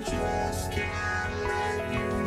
just can't let you.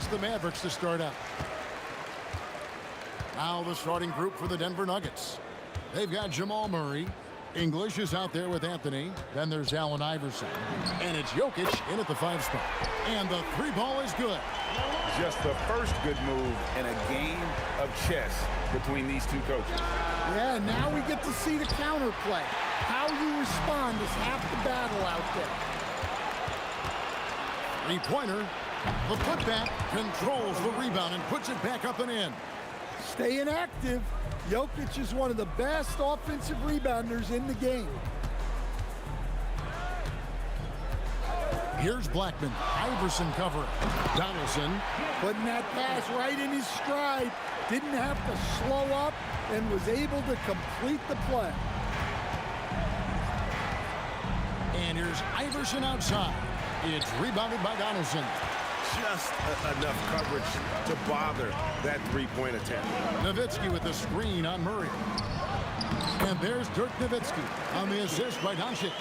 It's the Mavericks to start out. Now the starting group for the Denver Nuggets. They've got Jamal Murray. English is out there with Anthony. Then there's Allen Iverson. And it's Jokic in at the 5 spot. And the 3 ball is good. Just the first good move in a game of chess between these two coaches. Yeah, now we get to see the counterplay. How you respond is half the battle out there. 3-pointer. The putback controls the rebound and puts it back up and in. Staying active. Jokic is one of the best offensive rebounders in the game. Here's Blackman. Iverson covering. Donaldson. Putting that pass right in his stride. Didn't have to slow up and was able to complete the play. And here's Iverson outside. It's rebounded by Donaldson. Just enough coverage to bother that 3-point attempt. Nowitzki with the screen on Murray. And there's Dirk Nowitzki on the assist by Doncic.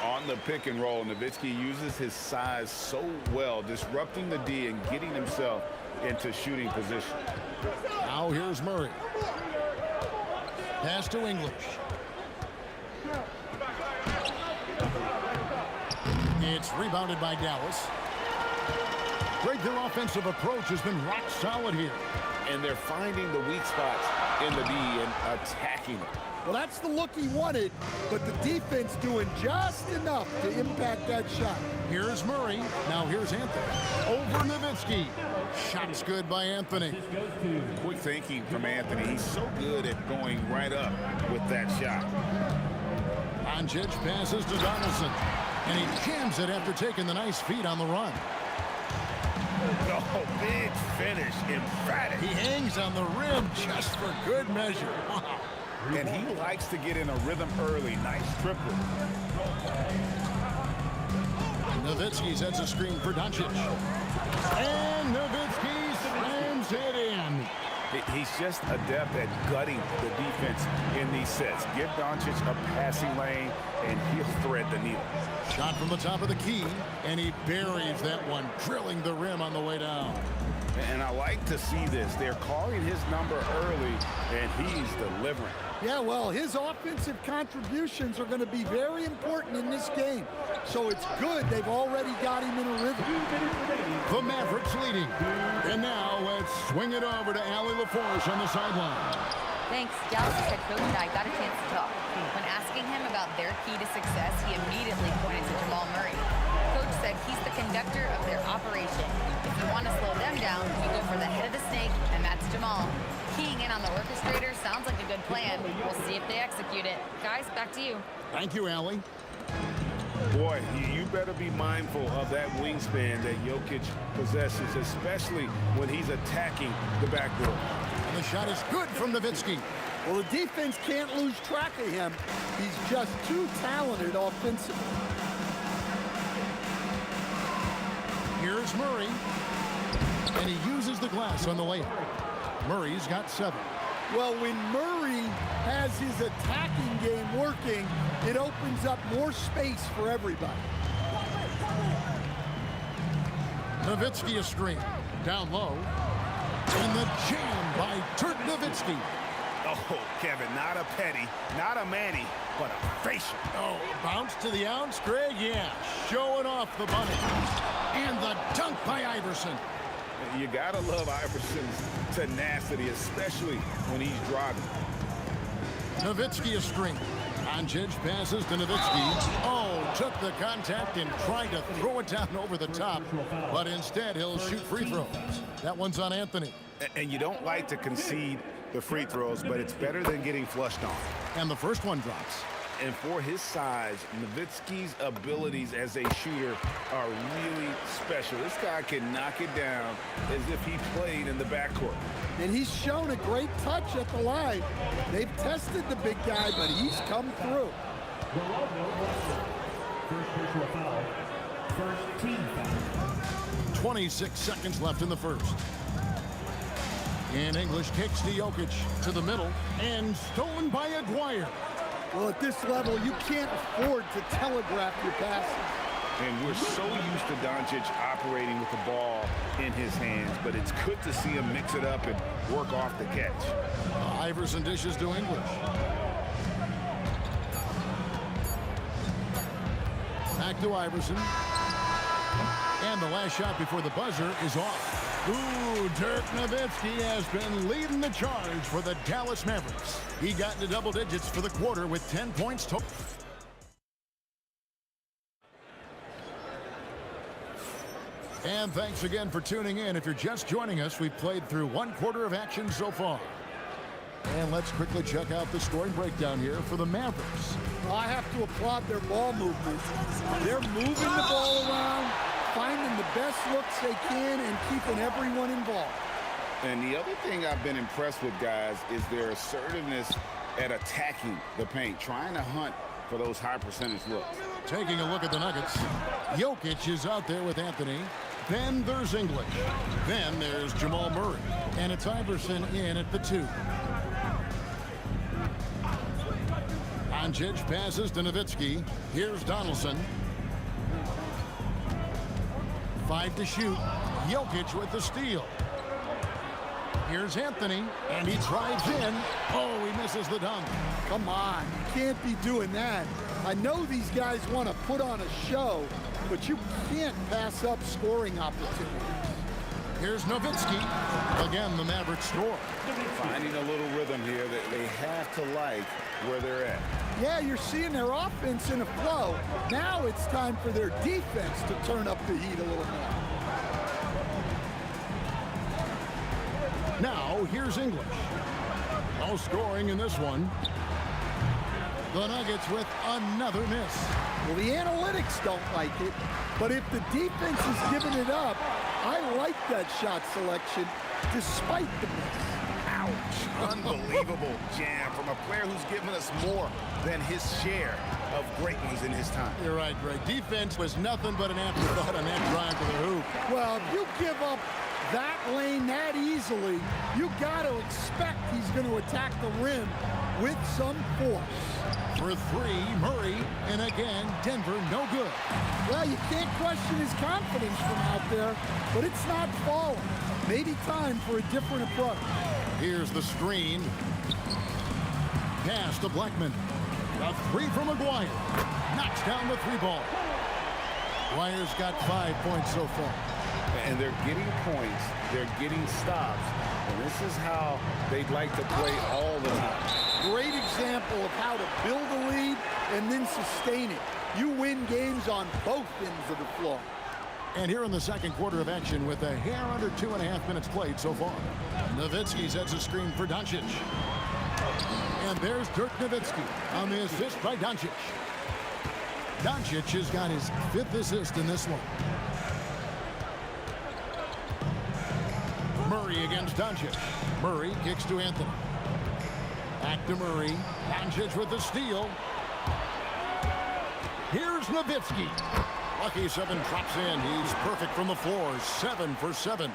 On the pick and roll, Nowitzki uses his size so well, disrupting the D and getting himself into shooting position. Now here's Murray. Pass to English. It's rebounded by Dallas. Great, their offensive approach has been rock solid here. And they're finding the weak spots in the D and attacking it. Well, that's the look he wanted, but the defense doing just enough to impact that shot. Here's Murray. Now here's Anthony. Over Nowitzki. Shot's good by Anthony. Quick thinking from Anthony. He's so good at going right up with that shot. Doncic passes to Donaldson. And he jams it after taking the nice feed on the run. Oh, big finish, emphatic. He hangs on the rim just for good measure. Wow. And he likes to get in a rhythm early. Nice triplet. Nowitzki sets a screen for Doncic. And Nowitzki slams it in. He's just adept at gutting the defense in these sets. Give Doncic a passing lane, and he'll thread the needle. Shot from the top of the key, and he buries that one, drilling the rim on the way down. And I like to see this. They're calling his number early, and he's delivering. Yeah, well, his offensive contributions are going to be very important in this game. So it's good they've already got him in a rhythm. The Mavericks leading. And now let's swing it over to Allie LaForge on the sideline. Thanks. Dallas' head coach and I got a chance to talk. When asking him about their key to success, he immediately pointed to Jamal Murray. Coach said he's the conductor of their operation. If you want to slow them down, you go for the head of the snake, and that's Jamal. Keying in on the orchestrator sounds like a good plan. We'll see if they execute it. Guys, back to you. Thank you, Allie. Boy, you better be mindful of that wingspan that Jokic possesses, especially when he's attacking the backboard. And the shot is good from Nowitzki. Well, the defense can't lose track of him. He's just too talented offensively. Here's Murray. And he uses the glass on the layup. Murray's got 7. Well, when Murray has his attacking game working, it opens up more space for everybody. Nowitzki a screen. Down low. And the jam by Dirk Nowitzki. Oh, Kevin, not a petty, not a Manny, but a facial. Oh, bounce to the outs, Greg? Yeah, showing off the bunny. And the dunk by Iverson. You gotta love Iverson's tenacity, especially when he's driving. Nowitzki a screen. Doncic passes to Nowitzki. Oh, took the contact and tried to throw it down over the top, but instead he'll shoot free throws. That one's on Anthony. And you don't like to concede the free throws, but it's better than getting flushed on. And the first one drops. And for his size, Nowitzki's abilities as a shooter are really special. This guy can knock it down as if he played in the backcourt. And he's shown a great touch at the line. They've tested the big guy, but he's come through. First personal foul. First team foul. 26 seconds left in the first. And English kicks to Jokic to the middle and stolen by Aguirre. Well, at this level, you can't afford to telegraph your passes. And we're so used to Doncic operating with the ball in his hands, but it's good to see him mix it up and work off the catch. Iverson dishes to English. Back to Iverson. And the last shot before the buzzer is off. Ooh, Dirk Nowitzki has been leading the charge for the Dallas Mavericks. He got into double digits for the quarter with 10 points total. And thanks again for tuning in. If you're just joining us, we've played through 1 quarter of action so far. And let's quickly check out the scoring breakdown here for the Mavericks. I have to applaud their ball movement. They're moving the ball around, finding the best looks they can, and keeping everyone involved. And the other thing I've been impressed with, guys, is their assertiveness at attacking the paint, trying to hunt for those high percentage looks. Taking a look at the Nuggets, Jokic is out there with Anthony. Then there's English. Then there's Jamal Murray. And it's Iverson in at the 2. Doncic passes to Nowitzki. Here's Donaldson. 5 to shoot. Jokic with the steal. Here's Anthony, and he drives in. Oh, he misses the dunk. Come on, you can't be doing that. I know these guys want to put on a show, but you can't pass up scoring opportunities. Here's Nowitzki. Again, the Mavericks score. Finding a little rhythm here that they have to like where they're at. Yeah, you're seeing their offense in a flow. Now it's time for their defense to turn up the heat a little more. Now, here's English. No scoring in this one. The Nuggets with another miss. Well, the analytics don't like it, but if the defense is giving it up, I like that shot selection despite the miss. Ouch. Unbelievable jam from a player who's given us more than his share of great ones in his time. You're right, Greg. Defense was nothing but an afterthought on that drive to the hoop. Well, if you give up that lane that easily, you got to expect he's going to attack the rim with some force. For 3, Murray, and again, Denver, no good. Well, you can't question his confidence from out there, but it's not falling. Maybe time for a different approach. Here's the screen. Pass to Blackman. A 3 from McGuire. Knocks down the 3-ball. McGuire's got 5 points so far. And they're getting points, they're getting stops, and this is how they'd like to play all the time. Great example of how to build a lead and then sustain it. You win games on both ends of the floor. And here in the second quarter of action with a hair under 2.5 minutes played so far. Nowitzki sets a screen for Doncic. And there's Dirk Nowitzki on the assist by Doncic. Doncic has got his 5th assist in this one. Murray against Doncic. Murray kicks to Anthony. Back to Murray. Doncic with the steal. Here's Nowitzki. Lucky 7 drops in. He's perfect from the floor. 7 for 7.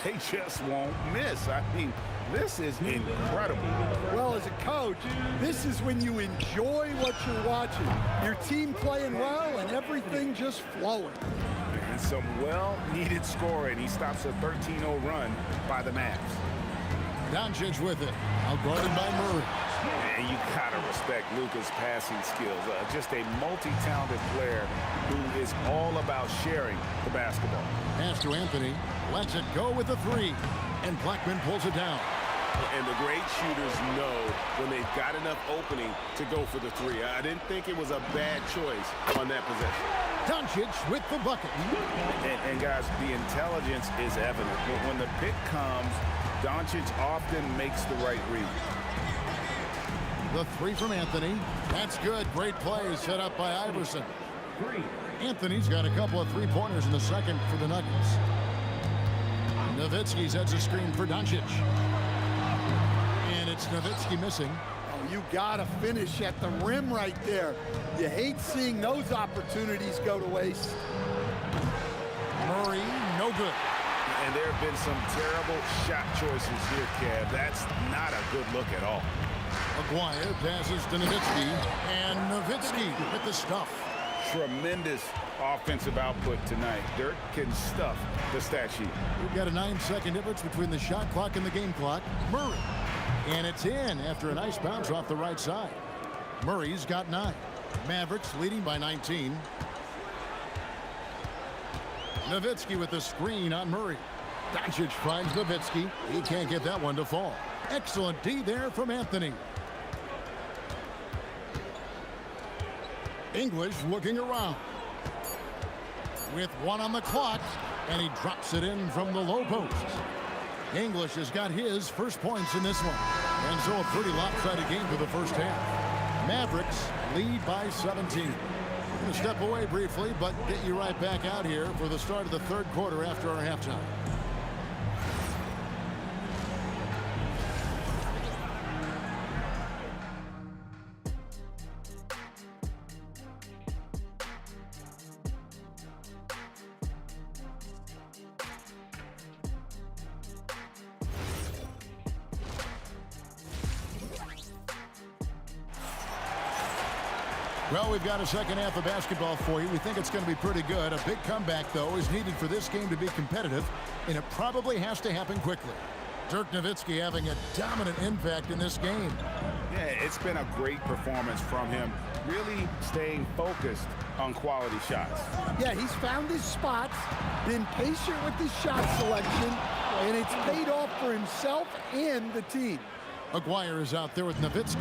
They just won't miss. I mean, this is incredible. Well, as a coach, this is when you enjoy what you're watching. Your team playing well and everything just flowing. And some well-needed scoring. He stops a 13-0 run by the Mavs. Doncic with it. Outguarded by Murray. And you gotta respect Luka's passing skills. Just a multi-talented player who is all about sharing the basketball. Pass to Anthony. Lets it go with the 3. And Blackman pulls it down. And the great shooters know when they've got enough opening to go for the 3. I didn't think it was a bad choice on that possession. Doncic with the bucket. And guys, the intelligence is evident. When the pick comes, Doncic often makes the right read. The 3 from Anthony. That's good. Great play set up by Iverson. Anthony's got a couple of 3-pointers in the second for the Nuggets. Nowitzki sets a screen for Doncic. And it's Nowitzki missing. Oh, you gotta finish at the rim right there. You hate seeing those opportunities go to waste. Murray, no good. And there have been some terrible shot choices here, Kev. That's not a good look at all. McGuire passes to Nowitzki. And Nowitzki with the stuff. tremendous offensive output tonight. Dirk can stuff the stat sheet. We've got a 9-second difference between the shot clock and the game clock. Murray. And it's in after a nice bounce off the right side. Murray's got 9. Mavericks leading by 19. Nowitzki with the screen on Murray. Doncic finds Nowitzki. He can't get that one to fall. Excellent D there from Anthony. English looking around. With 1 on the clock, and he drops it in from the low post. English has got his first points in this one. And so a pretty lopsided game for the first half. Mavericks lead by 17. We're going to step away briefly, but get you right back out here for the start of the third quarter after our halftime. Well, we've got a second half of basketball for you. We think it's going to be pretty good. A big comeback, though, is needed for this game to be competitive, and it probably has to happen quickly. Dirk Nowitzki having a dominant impact in this game. Yeah, it's been a great performance from him, really staying focused on quality shots. Yeah, he's found his spots, been patient with his shot selection, and it's paid off for himself and the team. Aguirre is out there with Nowitzki.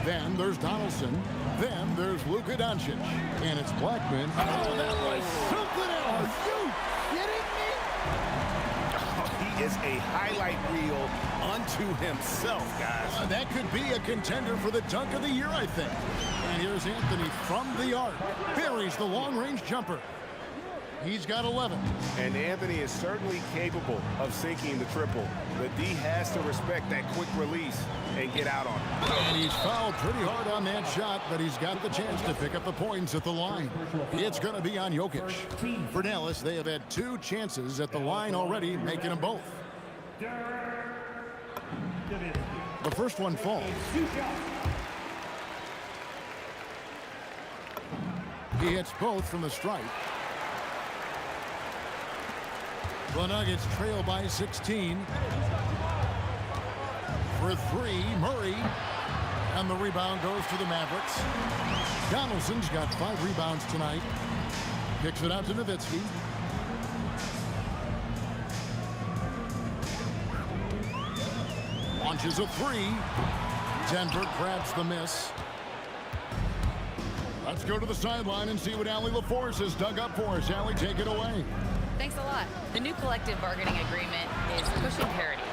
Then there's Donaldson. Then there's Luka Doncic. And it's Blackman. Oh, that was something else. Are you kidding me? Oh, he is a highlight reel unto himself, guys. That could be a contender for the dunk of the year, I think. And here's Anthony from the arc. Buries the long-range jumper. He's got 11. And Anthony is certainly capable of sinking the triple. The D has to respect that quick release and get out on it. And he's fouled pretty hard on that shot, but he's got the chance to pick up the points at the line. It's going to be on Jokic. For Dallas, they have had 2 chances at the line already, making them both. The first one falls. He hits both from the stripe. The Nuggets trail by 16. For 3, Murray. And the rebound goes to the Mavericks. Donaldson's got 5 rebounds tonight. Kicks it out to Nowitzki. Launches a 3. Denver grabs the miss. Let's go to the sideline and see what Allie LaForce has dug up for us. Allie, take it away. Thanks a lot. The new collective bargaining agreement is pushing parity.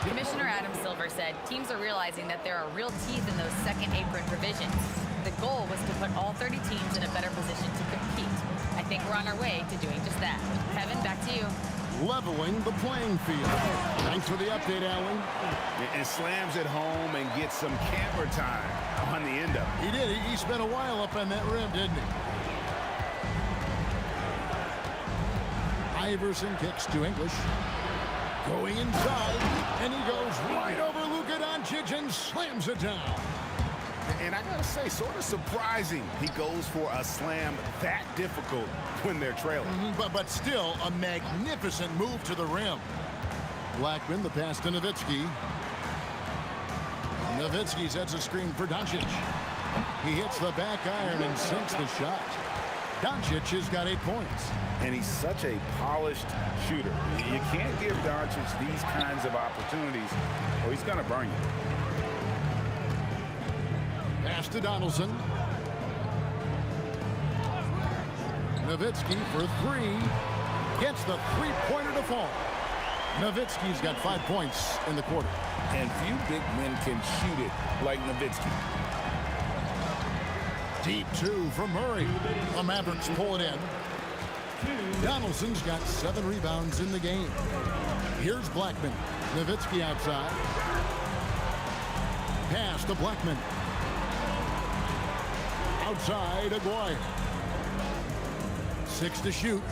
Commissioner Adam Silver said teams are realizing that there are real teeth in those second apron provisions. The goal was to put all 30 teams in a better position to compete. I think we're on our way to doing just that. Kevin, back to you. Leveling the playing field. Thanks for the update, Allie. And slams it home and gets some camper time on the end of it. He did. He spent a while up on that rim, didn't he? Iverson kicks to English. Going inside, and he goes right over Luka Doncic and slams it down. And I gotta say, sort of surprising he goes for a slam that difficult when they're trailing. But still a magnificent move to the rim. Blackman, the pass to Nowitzki. Nowitzki sets a screen for Doncic. He hits the back iron and sinks the shot. Doncic has got 8 points. And he's such a polished shooter. You can't give Doncic these kinds of opportunities or he's gonna burn you. Pass to Donaldson. Nowitzki for 3. Gets the 3-pointer to fall. Nowitzki's got 5 points in the quarter. And few big men can shoot it like Nowitzki. Deep 2 from Murray. The Mavericks pull it in. Donaldson's got 7 rebounds in the game. Here's Blackman. Nowitzki outside. Pass to Blackman. Outside, Aguirre. 6 to shoot.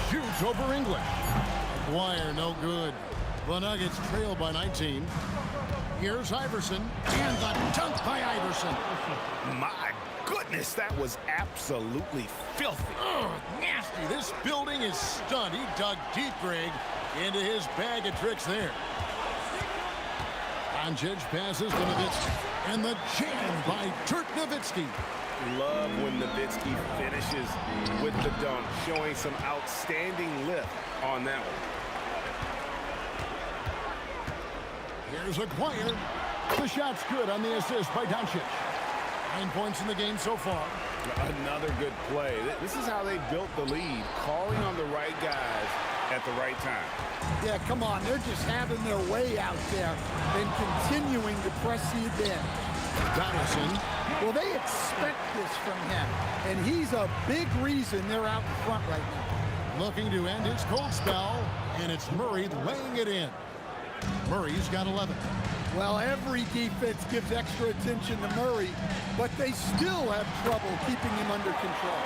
Shoots over English. Aguirre, no good. The Nuggets trail by 19. Here's Iverson. And the dunk by Iverson. My goodness. goodness, that was absolutely filthy. Oh, nasty. This building is stunned. He dug deep, Greg, into his bag of tricks there. Doncic passes to Nowitzki. And the jam by Dirk Nowitzki. Love when Nowitzki finishes with the dunk, showing some outstanding lift on that one. Here's Aguirre. The shot's good on the assist by Doncic. 9 points in the game so far. Another good play. This is how they built the lead, calling on the right guys at the right time. Yeah, come on. They're just having their way out there and continuing to press the advantage. Donaldson. Well, they expect this from him, and he's a big reason they're out in front right now. Looking to end his cold spell, and it's Murray laying it in. Murray's got 11. Well, every defense gives extra attention to Murray, but they still have trouble keeping him under control.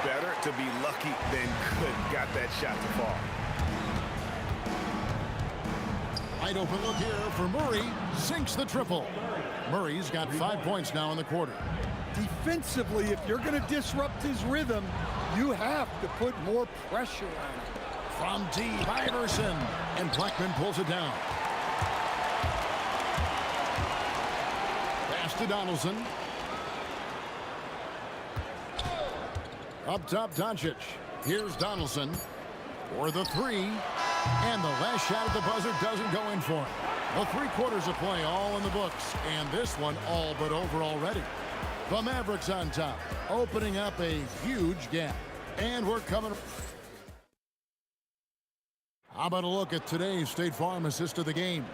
Better to be lucky than good. Got that shot to fall. Wide open look here for Murray. Sinks the triple. Murray's got 5 points now in the quarter. Defensively, if you're going to disrupt his rhythm, you have to put more pressure on him. From deep, Iverson. And Blackman pulls it down. Pass to Donaldson. Up top, Doncic. Here's Donaldson for the three. And the last shot at the buzzer doesn't go in for him. Well, 3 quarters of play all in the books. And this one all but over already. The Mavericks on top, opening up a huge gap. And we're coming. How about a look at today's State Farm assist of the game?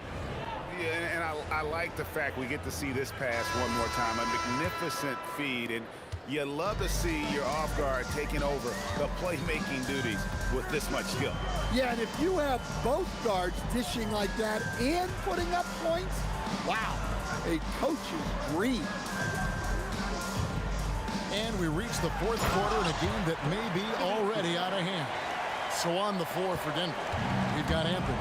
Yeah, and I like the fact we get to see this pass one more time. A magnificent feed, and you love to see your off guard taking over the playmaking duties with this much skill. Yeah, and if you have both guards dishing like that and putting up points, wow, a coach's dream. And we reach the 4th quarter in a game that may be already out of hand. So on the floor for Denver, we've got Anthony.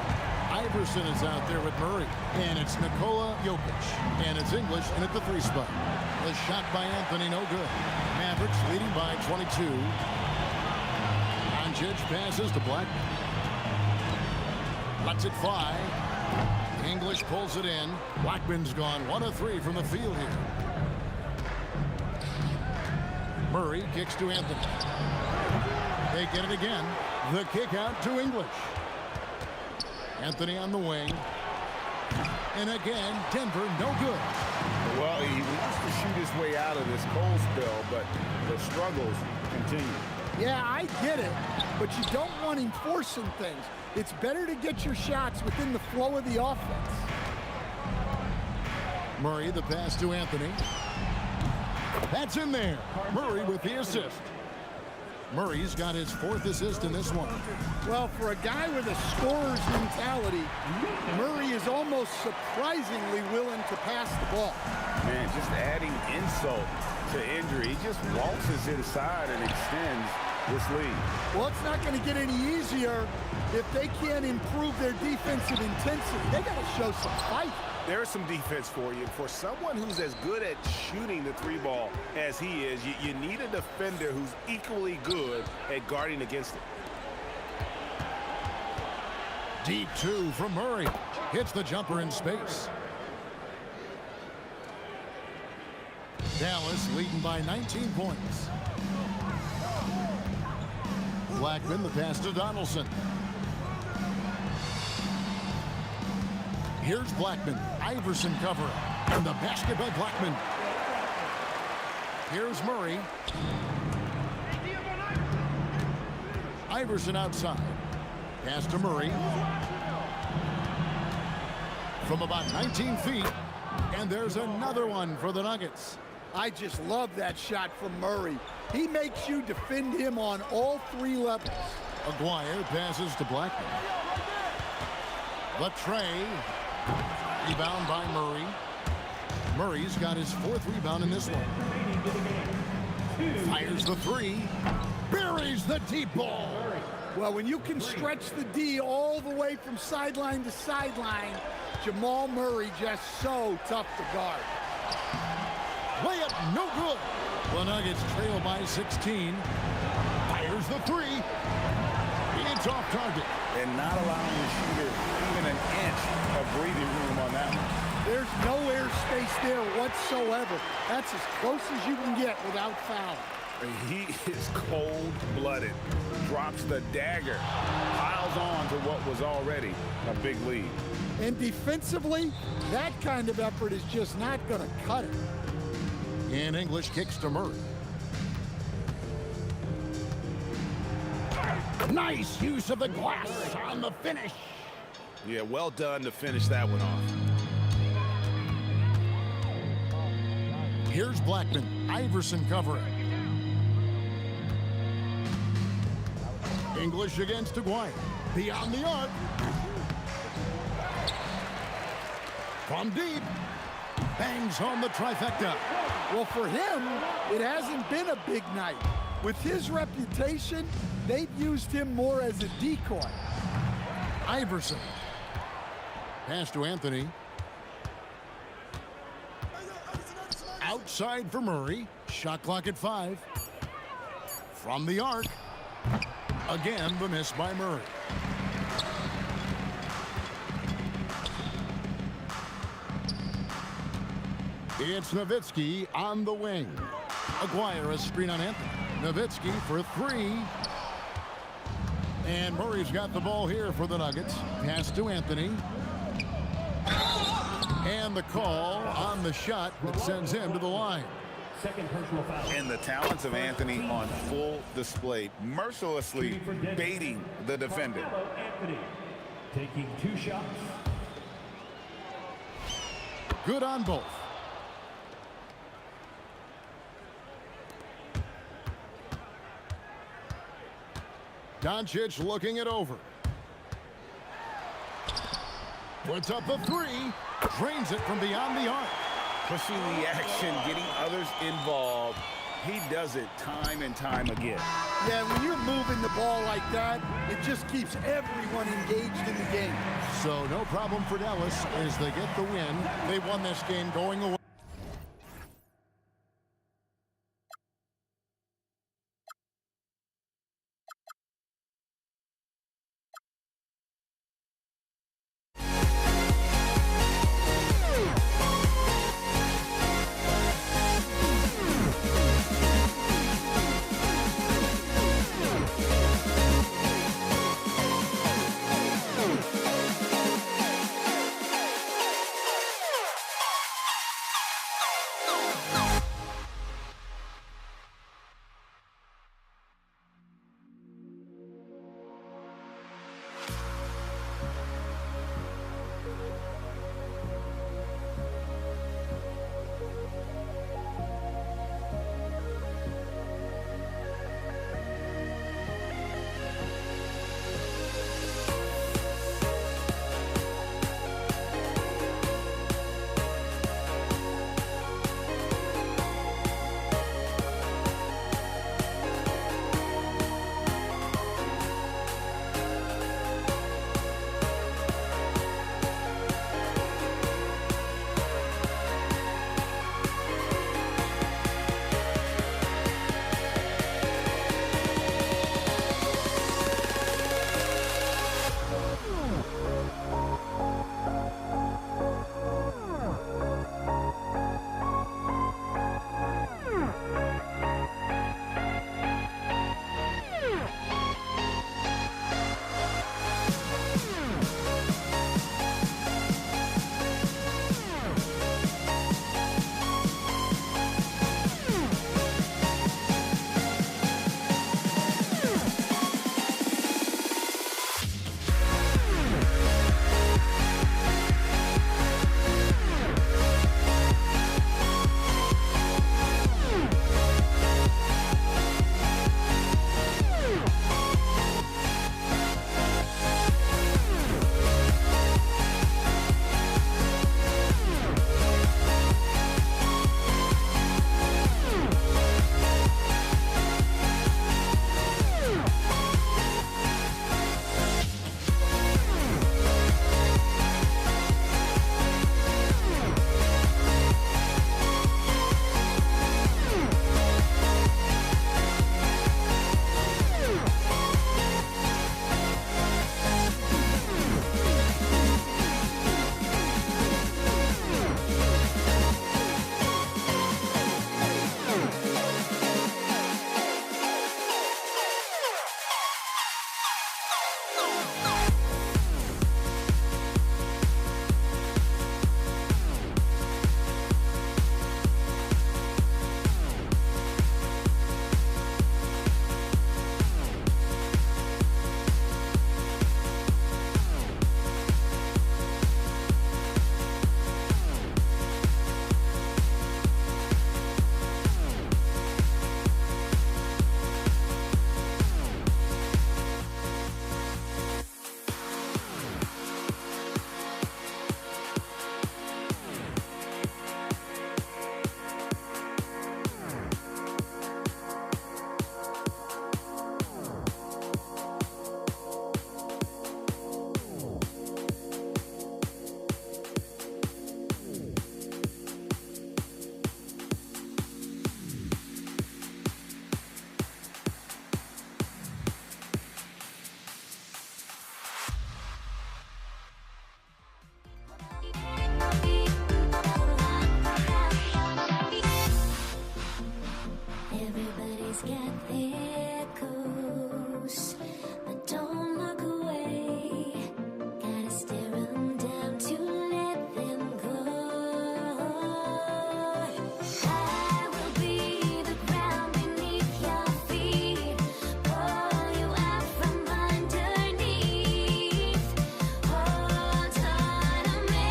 Iverson is out there with Murray. And it's Nikola Jokic. And it's English in at the 3 spot. The shot by Anthony, no good. Mavericks leading by 22. Doncic passes to Blackman. Lets it fly. English pulls it in. Blackman's gone 1 of 3 from the field here. Murray kicks to Anthony. They get it again. The kick out to English. Anthony on the wing. And again, Denver, no good. Well, he wants to shoot his way out of this cold spell, but the struggles continue. Yeah, I get it, but you don't want him forcing things. It's better to get your shots within the flow of the offense. Murray, the pass to Anthony. That's in there. Murray with the assist. Murray's got his 4th assist in this one. Well, for a guy with a scorer's mentality, Murray is almost surprisingly willing to pass the ball. Man, just adding insult to injury. He just waltzes inside and extends this lead. Well, it's not going to get any easier if they can't improve their defensive intensity. They got to show some fight. There's some defense for you. For someone who's as good at shooting the 3 ball as he is, you need a defender who's equally good at guarding against it. Deep 2 from Murray. Hits the jumper in space. Dallas leading by 19 points. Blackman, the pass to Donaldson. Here's Blackman. Iverson covering. And the basket by Blackman. Here's Murray. Iverson outside. Pass to Murray. From about 19 feet. And there's another one for the Nuggets. I just love that shot from Murray. He makes you defend him on all 3 levels. Aguirre passes to Blackman. The tray. Rebound by Murray. Murray's got his 4th rebound in this one. Fires the 3. Buries the deep ball. Well, when you can stretch the D all the way from sideline to sideline, Jamal Murray just so tough to guard. Layup no good. The Nuggets trail by 16. Fires the three. It's off target. And not allowing the shooter even an inch of breathing room on that one. There's no airspace there whatsoever. That's as close as you can get without foul. He is cold-blooded. Drops the dagger. Piles on to what was already a big lead. And defensively, that kind of effort is just not going to cut it. And English kicks to Murray. Nice use of the glass on the finish. Yeah, well done to finish that one off. Here's Blackman. Iverson covering. English against Aguirre. Beyond the arc. From deep. Bangs home the trifecta. Well, for him, it hasn't been a big night. With his reputation, they've used him more as a decoy. Iverson. Pass to Anthony. Outside for Murray. Shot clock at 5. From the arc. Again, the miss by Murray. It's Nowitzki on the wing. Aguirre a screen on Anthony. Nowitzki for 3. And Murray's got the ball here for the Nuggets. Pass to Anthony. And the call on the shot that sends him to the line. Second personal foul. And the talents of Anthony on full display, mercilessly baiting the defender. Anthony taking 2 shots. Good on both. Doncic looking it over. Puts up the 3. Drains it from beyond the arc. Pushing the action, getting others involved. He does it time and time again. Yeah, when you're moving the ball like that, it just keeps everyone engaged in the game. So no problem for Dallas as they get the win. They won this game going away. Everybody's got their ghosts, but don't look away. Gotta stare 'em down to let them go. I will be the ground beneath your feet, pull you out from underneath. Hold on to me.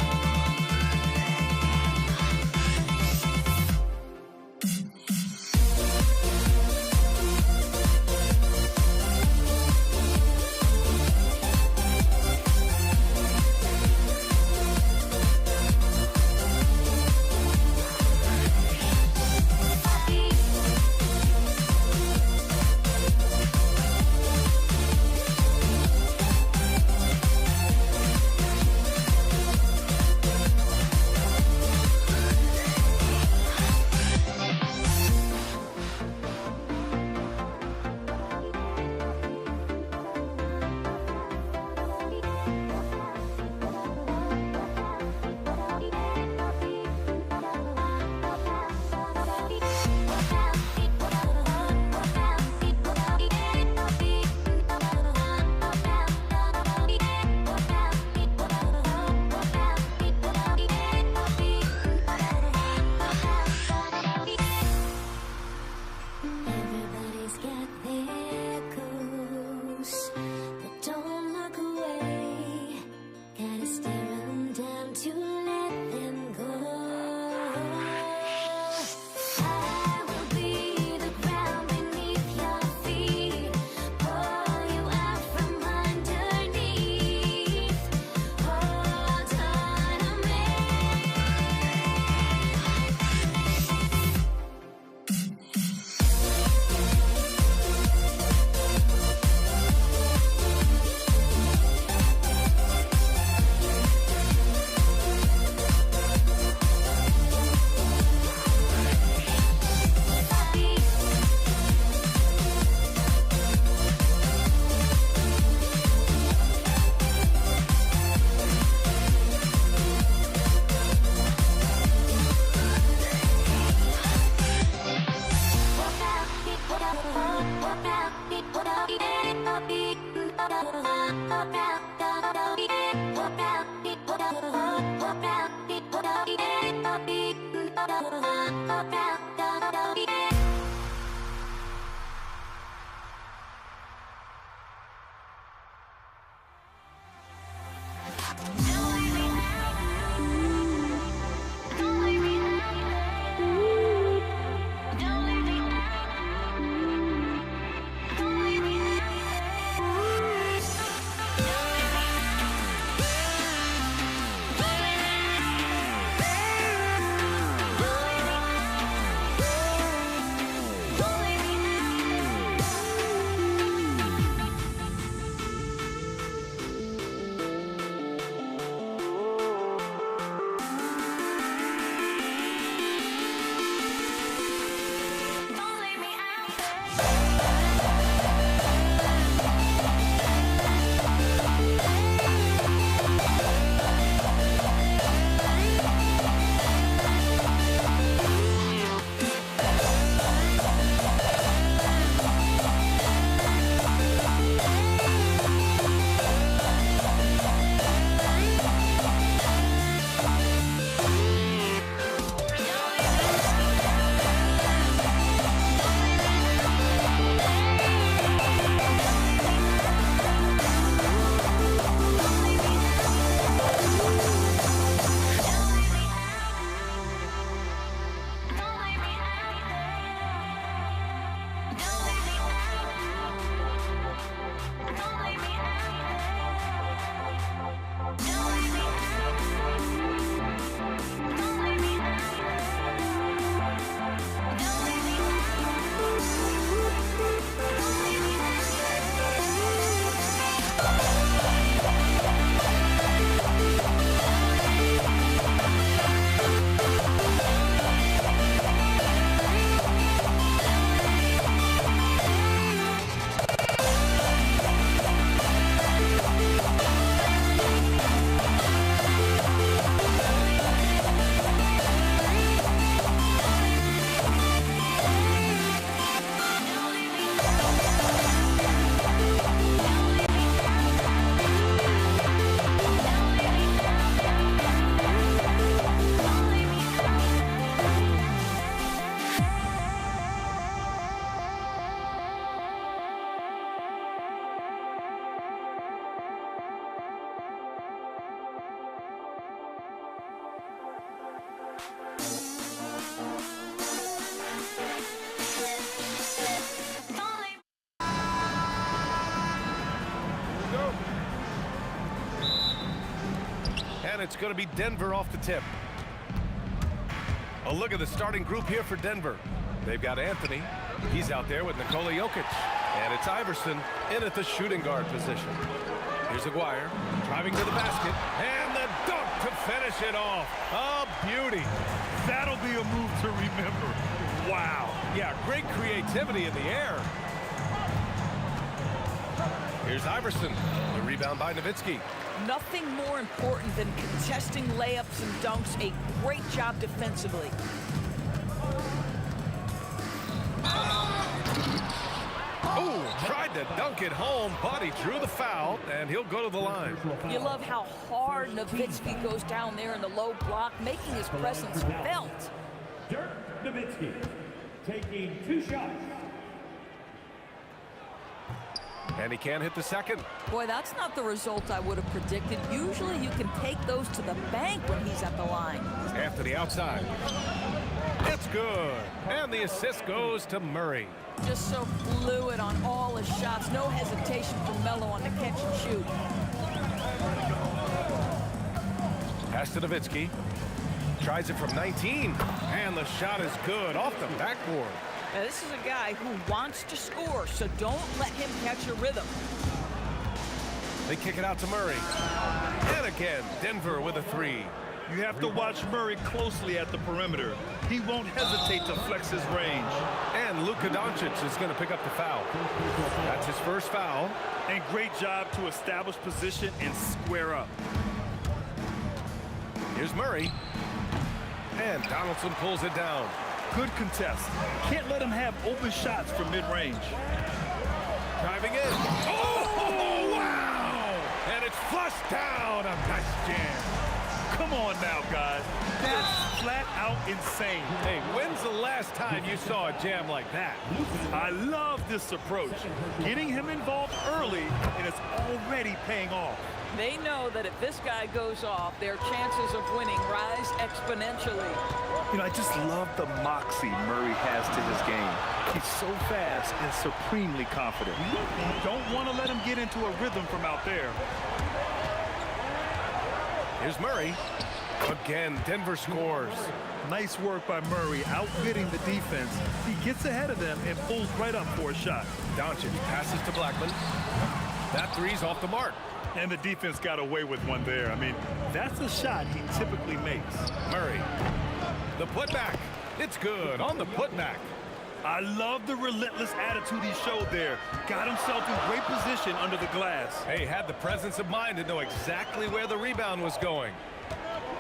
Everybody's got their ghosts, but don't look away. Gotta stare 'em down to let them go. I will be the ground beneath your feet, pull you out from underneath. Hold on to me. it's going to be Denver off the tip. A look at the starting group here for Denver. They've got Anthony. He's out there with Nikola Jokic. And it's Iverson in at the shooting guard position. Here's Aguirre driving to the basket. And the dunk to finish it off. A beauty. That'll be a move to remember. Wow. Yeah, great creativity in the air. Here's Iverson. The rebound by Nowitzki. Nothing more important than contesting layups and dunks. A great job defensively. Oh, tried to dunk it home, but he drew the foul, and he'll go to the line. You love how hard Nowitzki goes down there in the low block, making his presence felt. Dirk Nowitzki taking 2 shots. And he can't hit the second. Boy, that's not the result I would have predicted. Usually you can take those to the bank when he's at the line. Anthony outside. It's good. And the assist goes to Murray. Just so fluid on all his shots. No hesitation for Melo on the catch and shoot. Pass to Nowitzki. Tries it from 19. And the shot is good off the backboard. Now, this is a guy who wants to score, so don't let him catch a rhythm. They kick it out to Murray. And again, Denver with a 3. You have to watch Murray closely at the perimeter. He won't hesitate to flex his range. And Luka Doncic is going to pick up the foul. That's his first foul. And great job to establish position and square up. Here's Murray. And Donaldson pulls it down. Good contest. Can't let him have open shots from mid-range. Driving in. Oh, wow! And it's flushed down. A nice jam. Come on now, guys. That's flat out insane. Hey, when's the last time you saw a jam like that? I love this approach. Getting him involved early, and it's already paying off. They know that if this guy goes off, their chances of winning rise exponentially. You know, I just love the moxie Murray has to his game. He's so fast and supremely confident. You don't want to let him get into a rhythm from out there. Here's Murray. Again, Denver scores. Nice work by Murray, outbidding the defense. He gets ahead of them and pulls right up for a shot. Doncic passes to Blackman. That three's off the mark. And the defense got away with one there. I mean, that's a shot he typically makes. Murray. The putback. It's good on the putback. I love the relentless attitude he showed there. Got himself in great position under the glass. Hey, had the presence of mind to know exactly where the rebound was going.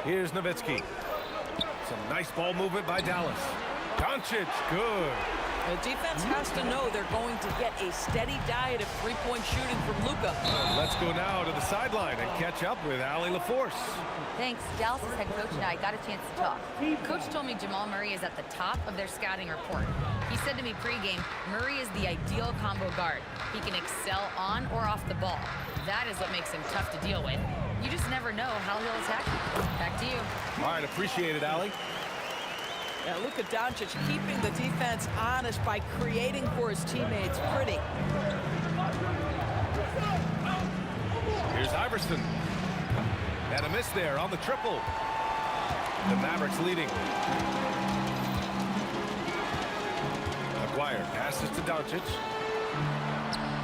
Here's Nowitzki. Some nice ball movement by Dallas. Doncic, good. The defense has to know they're going to get a steady diet of three-point shooting from Luka. Let's go now to the sideline and catch up with Allie LaForce. Thanks. Dallas's head coach and I got a chance to talk. Coach told me Jamal Murray is at the top of their scouting report. He said to me pregame, Murray is the ideal combo guard. He can excel on or off the ball. That is what makes him tough to deal with. You just never know how he'll attack you. Back to you. All right, appreciate it, Allie. Yeah, Luka Doncic keeping the defense honest by creating for his teammates. Pretty. Here's Iverson. And a miss there on the triple. The Mavericks leading. Aguirre passes to Doncic.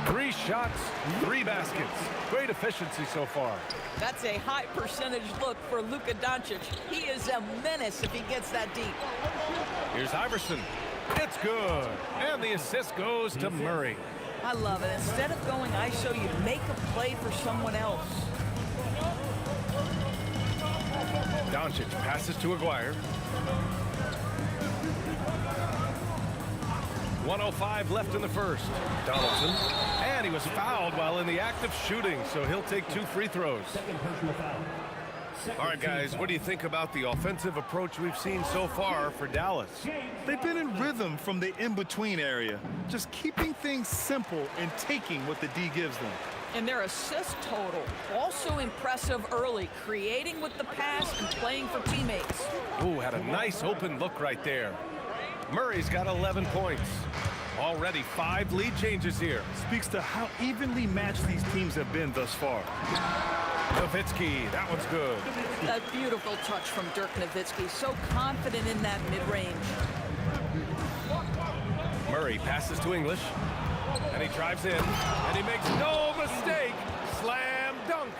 3 shots, 3 baskets. Great efficiency so far. That's a high percentage look for Luka Doncic. He is a menace if he gets that deep. Here's Iverson. It's good. And the assist goes to Murray. I love it. Instead of going ISO, you make a play for someone else. Doncic passes to Aguirre. 1:05 left in the first. Donaldson. And he was fouled while in the act of shooting, so he'll take 2 free throws. All right, guys, what do you think about the offensive approach we've seen so far for Dallas? They've been in rhythm from the in-between area, just keeping things simple and taking what the D gives them. And their assist total, also impressive early, creating with the pass and playing for teammates. Ooh, had a nice open look right there. Murray's got 11 points. Already 5 lead changes here. Speaks to how evenly matched these teams have been thus far. Nowitzki, that one's good. That beautiful touch from Dirk Nowitzki. So confident in that mid-range. Murray passes to English, and he drives in, and he makes no mistake. Slam dunk.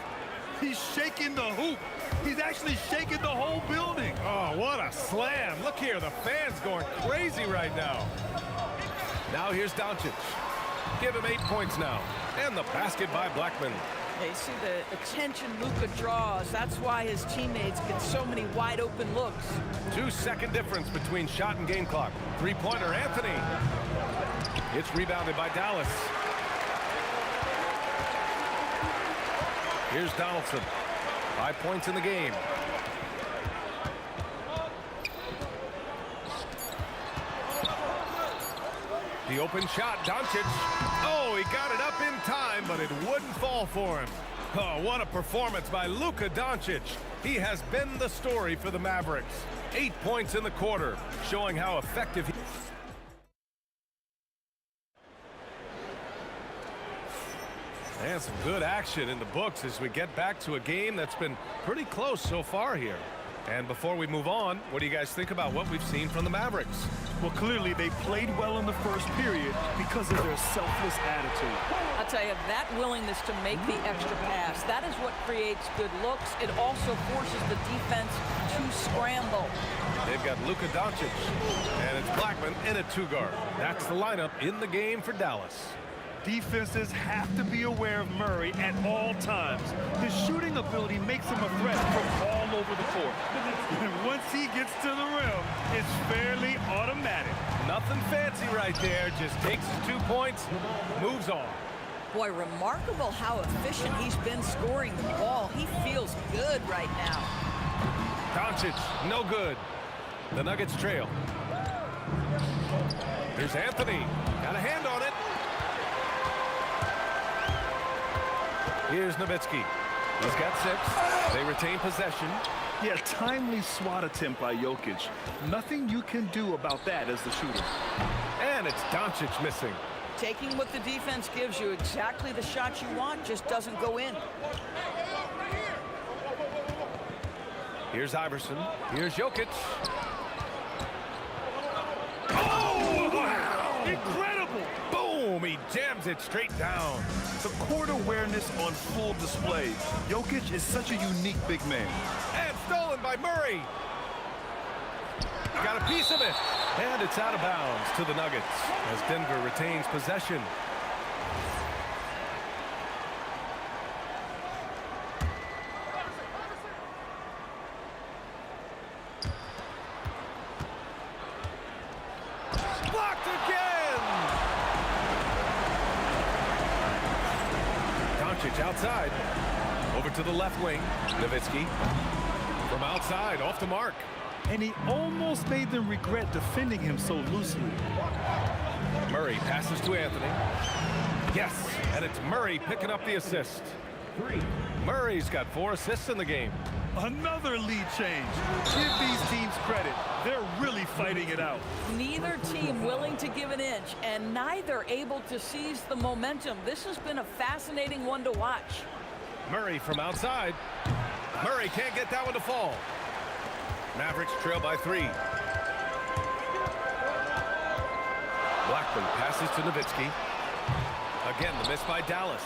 He's shaking the hoop. He's actually shaking the whole building. Oh, what a slam. Look here, the fans going crazy right now. Now here's Doncic. Give him 8 points now. And the basket by Blackman. You see the attention Luka draws. That's why his teammates get so many wide open looks. 2-second difference between shot and game clock. Three-pointer, Anthony. It's rebounded by Dallas. Here's Donaldson. 5 points in the game. The open shot, Doncic. Oh, he got it up in time, but it wouldn't fall for him. Oh, what a performance by Luka Doncic. He has been the story for the Mavericks. 8 points in the quarter, showing how effective he is. And some good action in the books as we get back to a game that's been pretty close so far here. And before we move on, what do you guys think about what we've seen from the Mavericks? Well, clearly they played well in the first period because of their selfless attitude. I'll tell you, that willingness to make the extra pass, that is what creates good looks. It also forces the defense to scramble. They've got Luka Doncic, and it's Blackman in a two-guard. That's the lineup in the game for Dallas. Defenses have to be aware of Murray at all times. His shooting ability makes him a threat from all over the court. And once he gets to the rim, it's fairly automatic. Nothing fancy right there. Just takes his 2 points, moves on. Boy, remarkable how efficient he's been scoring the ball. He feels good right now. Doncic, no good. The Nuggets trail. Here's Anthony. Got a hand on it. Here's Nowitzki. He's got 6. They retain possession. Yeah, timely swat attempt by Jokic. Nothing you can do about that as the shooter. And it's Doncic missing. Taking what the defense gives you, exactly the shot you want, just doesn't go in. Here's Iverson. Here's Jokic. Oh, wow! Incredible! Boom! He jams it straight down. The court awareness on full display. Jokic is such a unique big man. And stolen by Murray. Got a piece of it. And it's out of bounds to the Nuggets as Denver retains possession. Blocked again. Doncic outside. Over to the left wing. Nowitzki. From outside, off the mark. And he almost made them regret defending him so loosely. Murray passes to Anthony. Yes, and it's Murray picking up the assist. Murray's got 4 assists in the game. Another lead change. Give these teams credit. They're really fighting it out. Neither team willing to give an inch, and neither able to seize the momentum. This has been a fascinating one to watch. Murray from outside. Murray can't get that one to fall. Mavericks trail by 3. Blackman passes to Nowitzki. Again, the miss by Dallas.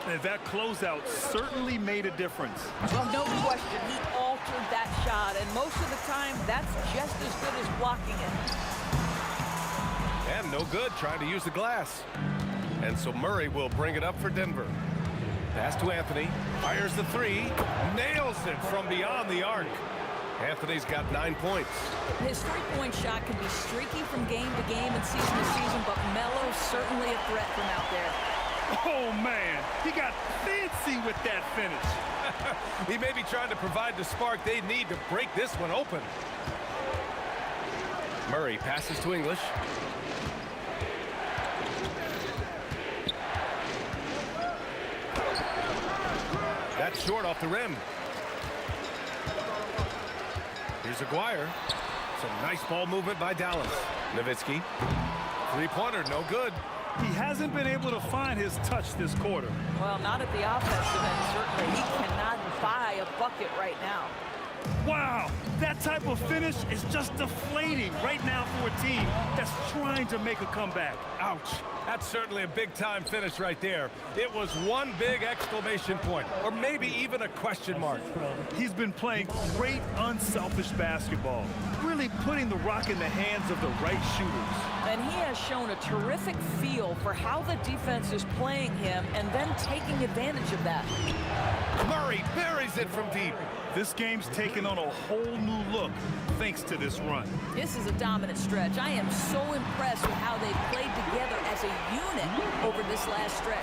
And that closeout certainly made a difference. Well, no question, he altered that shot, and most of the time, that's just as good as blocking it. And no good trying to use the glass. And so Murray will bring it up for Denver. Pass to Anthony. Fires the 3. Nails it from beyond the arc. Anthony's got 9 points. His three-point shot can be streaky from game to game and season to season, but Melo's certainly a threat from out there. Oh, man. He got fancy with that finish. He may be trying to provide the spark they need to break this one open. Murray passes to English. That's short off the rim. Here's Aguirre. Some nice ball movement by Dallas. Nowitzki. Three-pointer, no good. He hasn't been able to find his touch this quarter. Well, not at the offensive end, certainly. He cannot buy a bucket right now. Wow, that type of finish is just deflating right now for a team that's trying to make a comeback. Ouch. That's certainly a big-time finish right there. It was one big exclamation point, or maybe even a question mark. He's been playing great, unselfish basketball, really putting the rock in the hands of the right shooters. And he has shown a terrific feel for how the defense is playing him and then taking advantage of that. Murray buries it from deep. This game's taken on a whole new look thanks to this run. This is a dominant stretch. I am so impressed with how they've played together as a unit over this last stretch.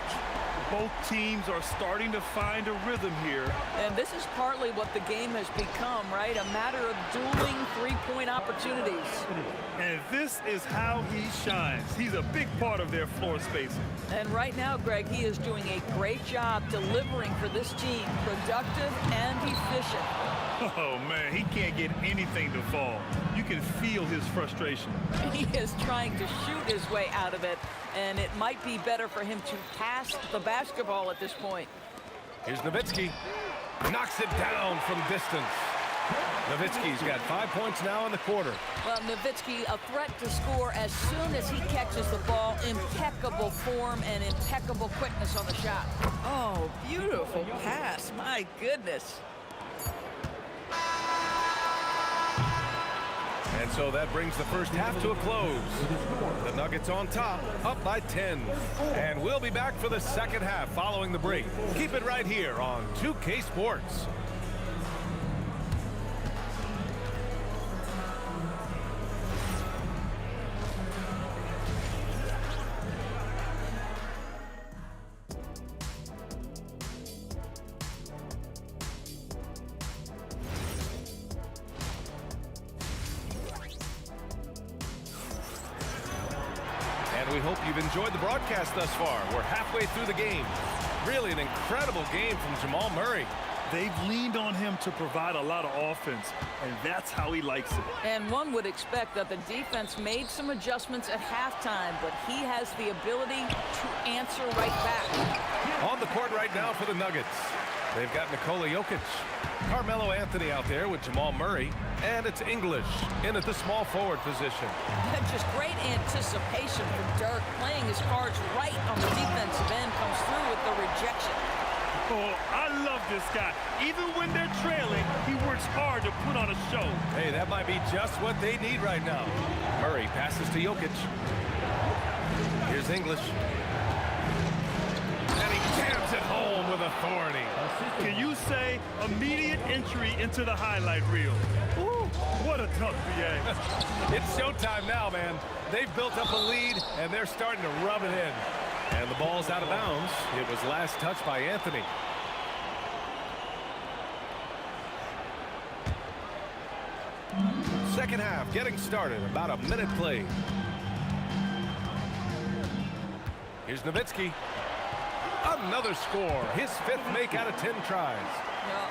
Both teams are starting to find a rhythm here. And this is partly what the game has become, right? A matter of dueling three-point opportunities. And this is how he shines. He's a big part of their floor spacing. And right now, Greg, he is doing a great job delivering for this team, productive and efficient. Oh, man, he can't get anything to fall. You can feel his frustration. He is trying to shoot his way out of it, and it might be better for him to pass the basketball at this point. Here's Nowitzki. Knocks it down from distance. Nowitzki's got 5 points now in the quarter. Well, Nowitzki, a threat to score as soon as he catches the ball. Impeccable form and impeccable quickness on the shot. Oh, beautiful pass. My goodness. And so that brings the first half to a close. The Nuggets on top, up by 10. And we'll be back for the second half following the break. Keep it right here on 2K Sports. We hope you've enjoyed the broadcast thus far. We're halfway through the game. Really an incredible game from Jamal Murray. They've leaned on him to provide a lot of offense, and that's how he likes it. And one would expect that the defense made some adjustments at halftime, but he has the ability to answer right back. On the court right now for the Nuggets. They've got Nikola Jokic, Carmelo Anthony out there with Jamal Murray, and it's English in at the small forward position. Just great anticipation for Dirk, playing his cards right on the defensive end, comes through with the rejection. Oh, I love this guy. Even when they're trailing, he works hard to put on a show. Hey, that might be just what they need right now. Murray passes to Jokic. Here's English. And he jams it home with authority. Can you say immediate entry into the highlight reel? Ooh, what a dunk, BA. It's showtime now, man. They've built up a lead, and they're starting to rub it in. And the ball's out of bounds. It was last touched by Anthony. Second half getting started. About a minute played. Here's Nowitzki. Another score. His fifth make out of 10 tries.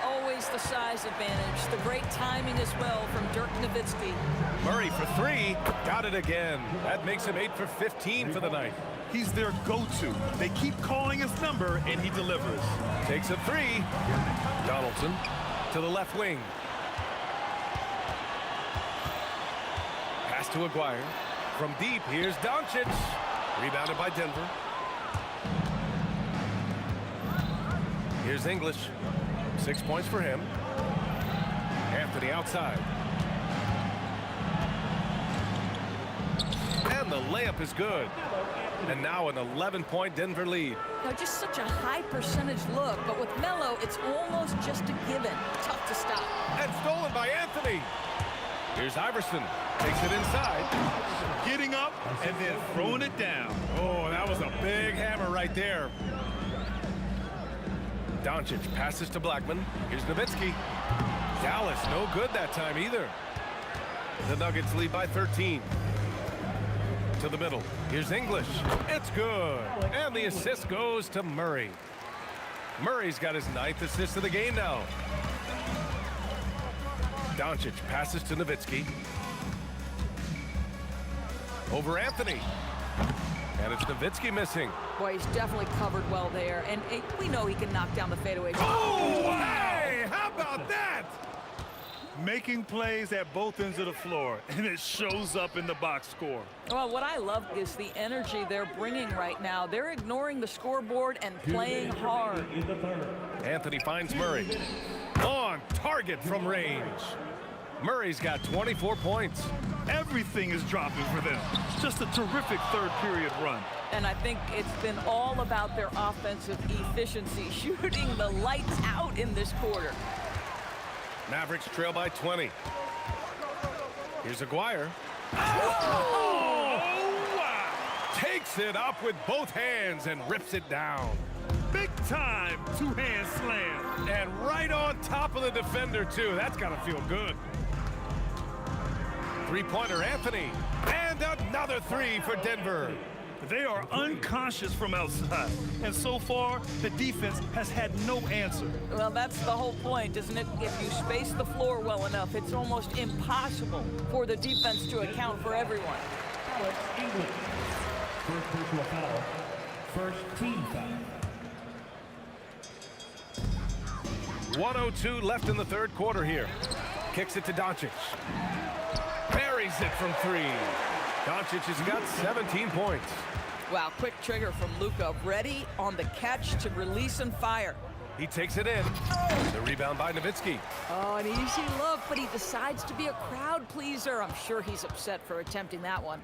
Always the size advantage. The great timing as well from Dirk Nowitzki. Murray for three. Got it again. That makes him 8 for 15 for the night. He's their go-to. They keep calling his number, and he delivers. Takes a three. Donaldson to the left wing. Pass to Aguirre. From deep, here's Doncic. Rebounded by Denver. Here's English. 6 points for him. Anthony outside. And the layup is good. And now an 11-point Denver lead. Just such a high percentage look, but with Melo, it's almost just a given. Tough to stop. And stolen by Anthony. Here's Iverson. Takes it inside. Getting up and then throwing it down. Oh, that was a big hammer right there. Doncic passes to Blackman. Here's Nowitzki. Dallas, no good that time either. The Nuggets lead by 13. To the middle. Here's English. It's good. And the assist goes to Murray. Murray's got his 9th assist of the game now. Doncic passes to Nowitzki. Over Anthony. And it's Nowitzki missing. Boy, he's definitely covered well there. And we know he can knock down the fadeaway shot. Oh, hey! How about that? Making plays at both ends of the floor, and it shows up in the box score. Well, what I love is the energy they're bringing right now. They're ignoring the scoreboard and playing hard. Anthony finds Murray. On target from range. Murray's got 24 points. Everything is dropping for them. Just a terrific third period run. And I think it's been all about their offensive efficiency, shooting the lights out in this quarter. Mavericks trail by 20. Here's Aguirre. Oh, wow. Takes it up with both hands and rips it down. Big time two-hand slam. And right on top of the defender, too. That's got to feel good. Three-pointer, Anthony. And another three for Denver. They are unconscious from outside. And so far, the defense has had no answer. Well, that's the whole point, isn't it? If you space the floor well enough, it's almost impossible for the defense to account for everyone. Alex English. First personal foul. First team foul. 1:02 left in the third quarter here. Kicks it to Doncic. Buries it from three. Doncic has got 17 points. Wow, quick trigger from Luka. Ready on the catch to release and fire. He takes it in. The rebound by Nowitzki. Oh, an easy look, but he decides to be a crowd pleaser. I'm sure he's upset for attempting that one.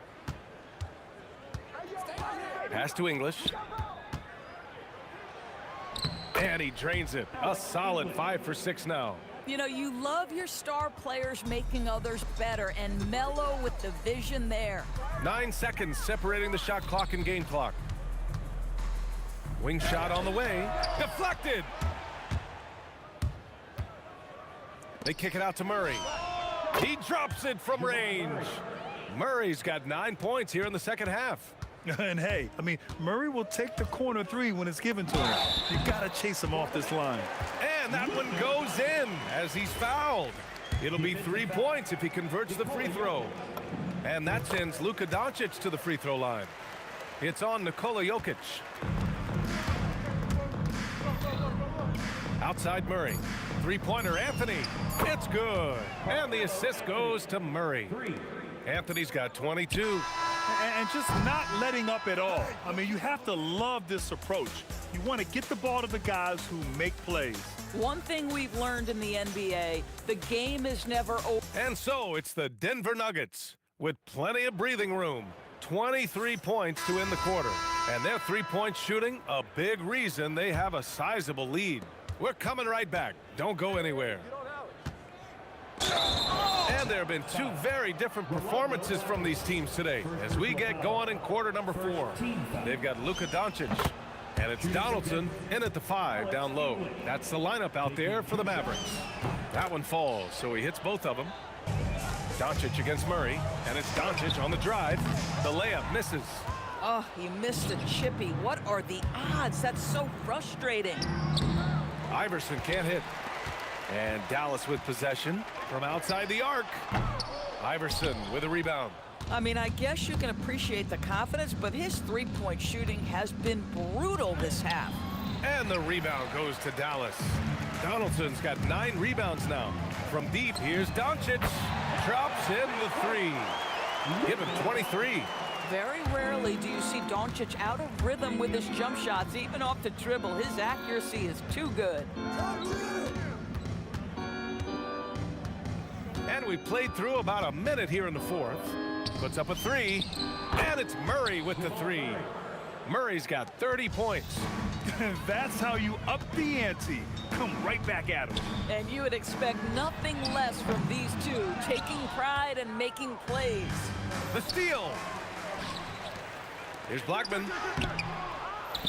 Pass to English. And he drains it. A solid 5 for 6 now. You know, you love your star players making others better, and Melo with the vision there. 9 seconds separating the shot clock and game clock. Wing shot on the way. Deflected. They kick it out to Murray. He drops it from range. Murray's got 9 points here in the second half. And hey, I mean, Murray will take the corner three when it's given to him. You gotta chase him off this line. And that one goes in as he's fouled. It'll be 3 points if he converts the free throw. And that sends Luka Doncic to the free throw line. It's on Nikola Jokic. Outside Murray. Three-pointer Anthony. It's good. And the assist goes to Murray. Anthony's got 22. And just not letting up at all. I mean, you have to love this approach. You want to get the ball to the guys who make plays. One thing we've learned in the NBA, the game is never over. And so it's the Denver Nuggets with plenty of breathing room. 23 points to end the quarter. And their three-point shooting, a big reason they have a sizable lead. We're coming right back. Don't go anywhere. And there have been two very different performances from these teams today as we get going in quarter number 4. They've got Luka Doncic, and it's Donaldson in at the 5 down low. That's the lineup out there for the Mavericks. That one falls, so he hits both of them. Doncic against Murray, and it's Doncic on the drive. The layup misses. Oh, he missed a chippy. What are the odds? That's so frustrating. Iverson can't hit. And Dallas with possession from outside the arc. Iverson with a rebound. I mean, I guess you can appreciate the confidence, but his three-point shooting has been brutal this half. And the rebound goes to Dallas. Donaldson's got 9 rebounds now. From deep, here's Doncic. Drops in the 3. Give him 23. Very rarely do you see Doncic out of rhythm with his jump shots, even off the dribble. His accuracy is too good. And we played through about a minute here in the 4th. Puts up a 3. And it's Murray with the 3. Murray's got 30 points. That's how you up the ante. Come right back at him. And you would expect nothing less from these two, taking pride and making plays. The steal. Here's Blackman.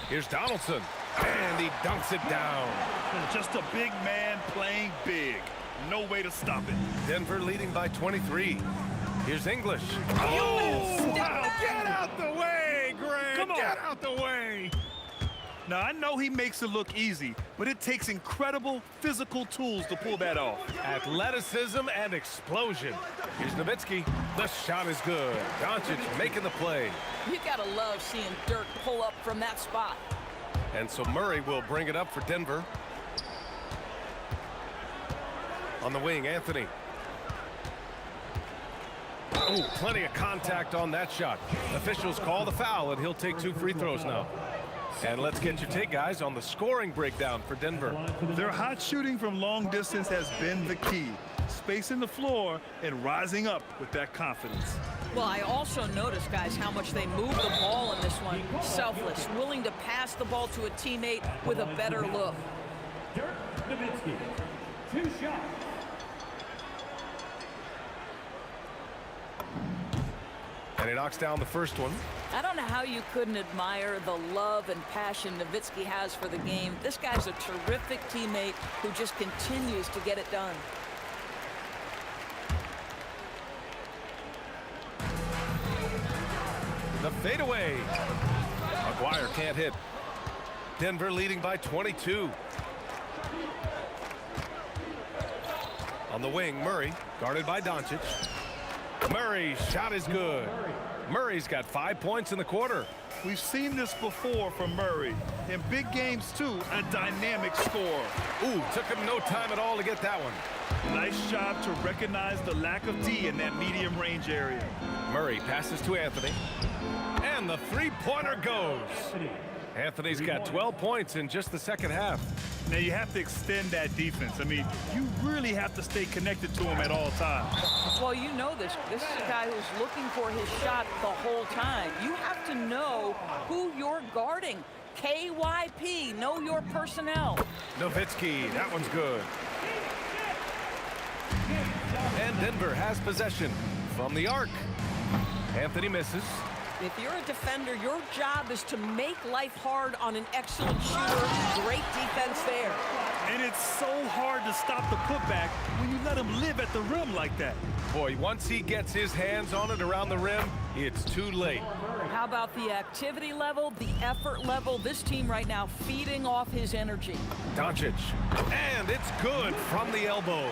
Here's Donaldson. And he dunks it down. Just a big man playing big. No way to stop it. Denver leading by 23. Here's English. Oh, wow. Get out the way, Grant. Come on. Get out the way. Now, I know he makes it look easy, but it takes incredible physical tools to pull that off. Athleticism and explosion. Here's Nowitzki. The shot is good. Doncic making the play. You gotta love seeing Dirk pull up from that spot. And so Murray will bring it up for Denver. On the wing, Anthony. Oh, plenty of contact on that shot. Officials call the foul, and he'll take 2 free throws now. And let's get your take, guys, on the scoring breakdown for Denver. Their hot shooting from long distance has been the key. Spacing the floor and rising up with that confidence. Well, I also noticed, guys, how much they move the ball in this one. Selfless, willing to pass the ball to a teammate with a better look. Dirk Nowitzki, 2 shots. And he knocks down the first one. I don't know how you couldn't admire the love and passion Nowitzki has for the game. This guy's a terrific teammate who just continues to get it done. The fadeaway. Maguire can't hit. Denver leading by 22. On the wing, Murray, guarded by Doncic. Murray's shot is good. Murray's got 5 points in the quarter. We've seen this before from Murray. In big games, too, a dynamic scorer. Ooh, took him no time at all to get that one. Nice job to recognize the lack of D in that medium range area. Murray passes to Anthony. And the three-pointer goes. Anthony's got 12 points in just the second half. Now, you have to extend that defense. I mean, you really have to stay connected to him at all times. Well, you know this. This is a guy who's looking for his shot the whole time. You have to know who you're guarding. KYP, know your personnel. Nowitzki, that one's good. And Denver has possession from the arc. Anthony misses. If you're a defender, your job is to make life hard on an excellent shooter. Great defense there. And it's so hard to stop the putback when you let him live at the rim like that. Boy, once he gets his hands on it around the rim, it's too late. How about the activity level, the effort level? This team right now feeding off his energy. Doncic. And it's good from the elbow.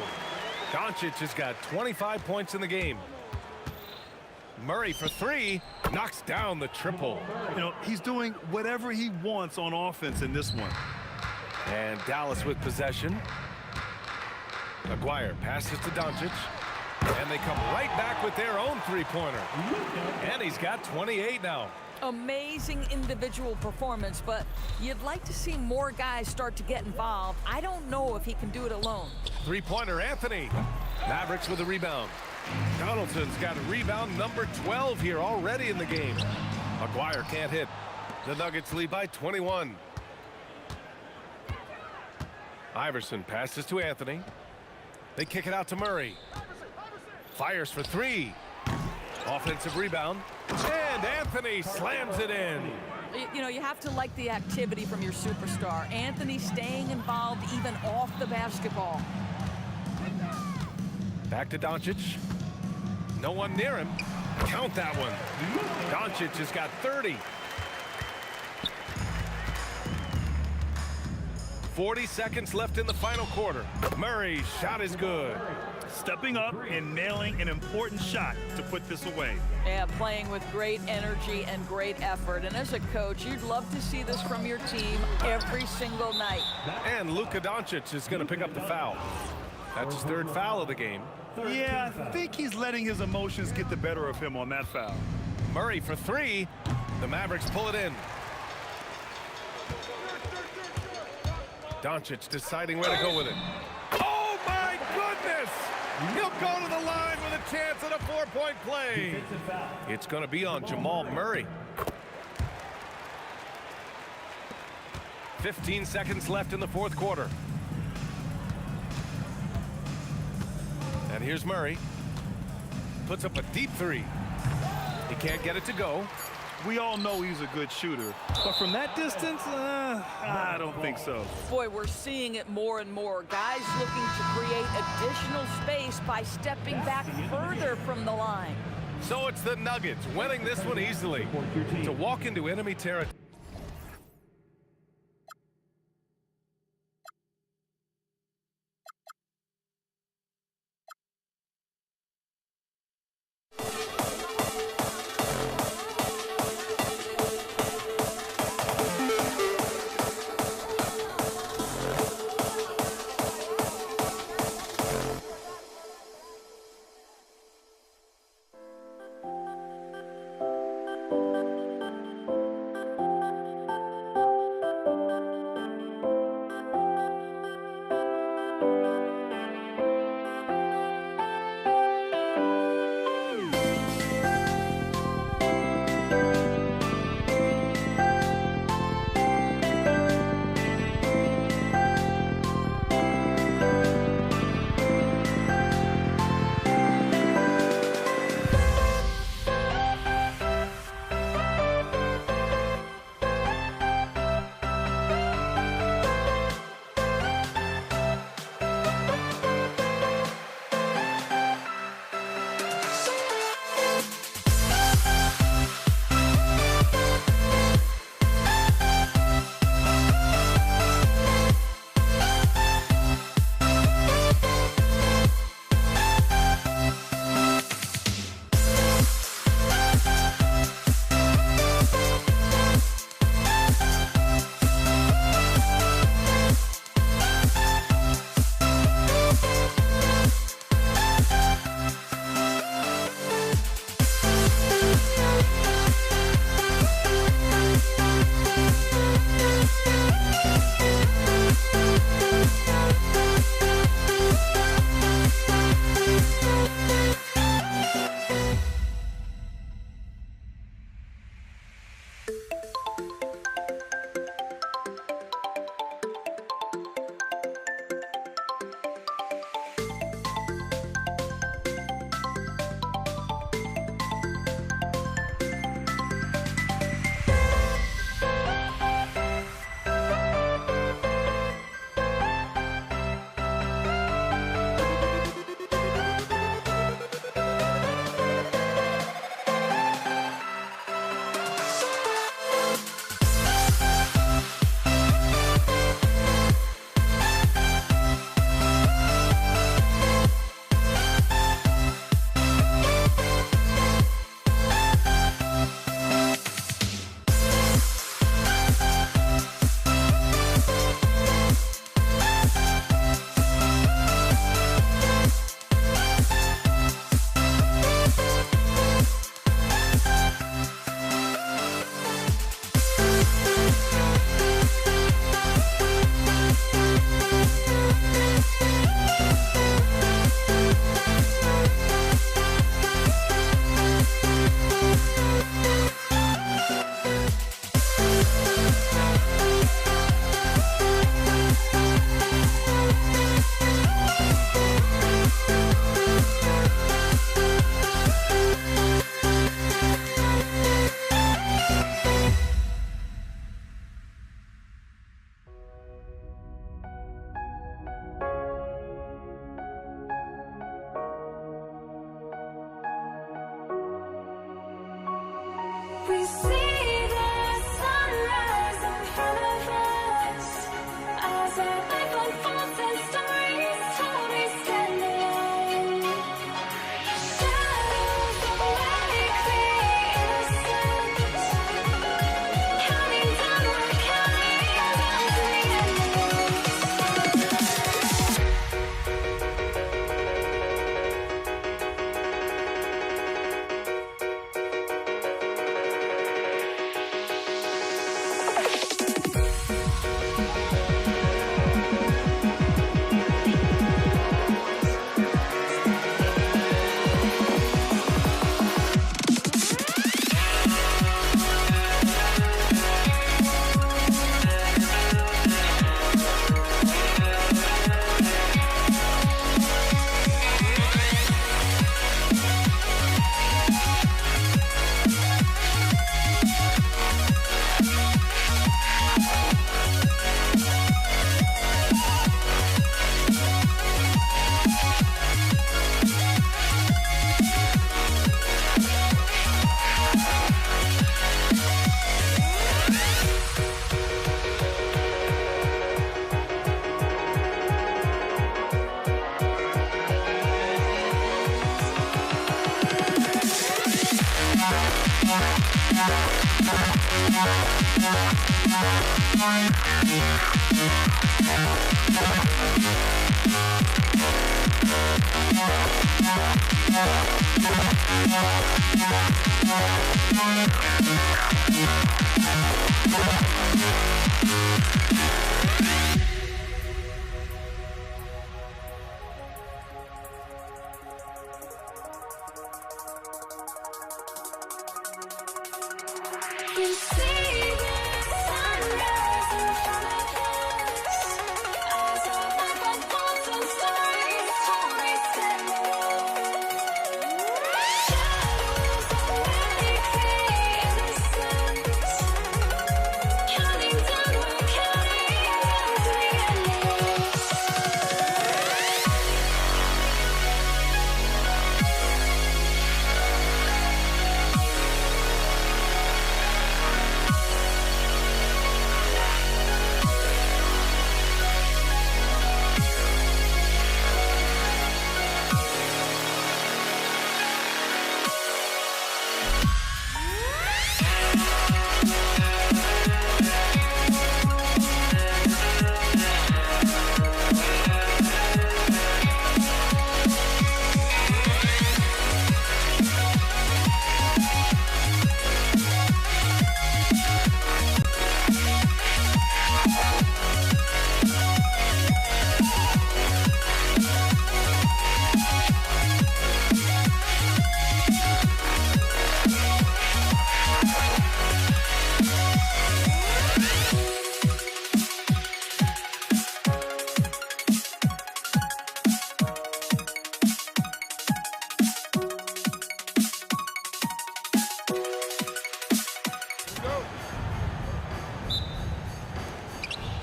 Doncic has got 25 points in the game. Murray for 3, knocks down the triple. You know, he's doing whatever he wants on offense in this one. And Dallas with possession. Maguire passes to Doncic. And they come right back with their own three-pointer. And he's got 28 now. Amazing individual performance, but you'd like to see more guys start to get involved. I don't know if he can do it alone. Three-pointer, Anthony. Mavericks with a rebound. Donaldson's got a rebound number 12 here already in the game. Maguire can't hit. The Nuggets lead by 21. Iverson passes to Anthony. They kick it out to Murray. Fires for 3. Offensive rebound. And Anthony slams it in. You know, you have to like the activity from your superstar. Anthony staying involved even off the basketball. Back to Doncic. No one near him. Count that one. Doncic has got 30. 40 seconds left in the final quarter. Murray's shot is good. Stepping up and nailing an important shot to put this away. Yeah, playing with great energy and great effort. And as a coach, you'd love to see this from your team every single night. And Luka Doncic is going to pick up the foul. That's his 3rd foul of the game. Yeah, I think he's letting his emotions get the better of him on that foul. Murray for 3. The Mavericks pull it in. Doncic deciding where to go with it. Oh, my goodness! He'll go to the line with a chance at a 4-point play. It's going to be on Jamal Murray. 15 seconds left in the 4th quarter. And here's Murray. Puts up a deep 3. He can't get it to go. We all know he's a good shooter, but from that distance, I don't think so. Boy, we're seeing it more and more. Guys looking to create additional space by stepping back further from the line. So it's the Nuggets winning this one easily to walk into enemy territory. You see the sunrise in front of us. Eyes are like a thousand stories told me shadows already create the sense. Counting down, we're counting as we endless.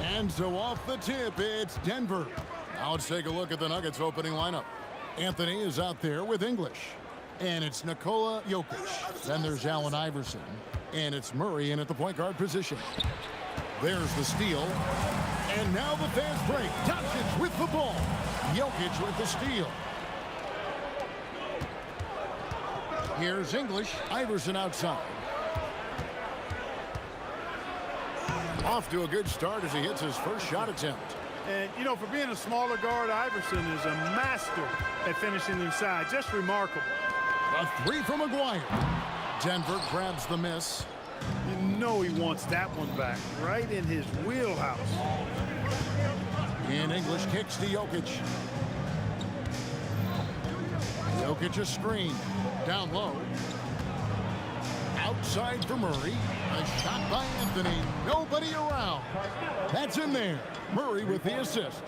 And so off the tip, it's Denver. Now let's take a look at the Nuggets opening lineup. Anthony is out there with English. And it's Nikola Jokic. Then there's Allen Iverson. And it's Murray in at the point guard position. There's the steal. And now the fast break. Doncic with the ball. Jokic with the steal. Here's English. Iverson outside. Off to a good start as he hits his first shot attempt. And, you know, for being a smaller guard, Iverson is a master at finishing inside. Just remarkable. A three from Maguire. Denver grabs the miss. You know he wants that one back, right in his wheelhouse. In English kicks to Jokic. Jokic a screen. Down low. Outside for Murray. A shot by Anthony. Nobody around. That's in there. Murray with the assist.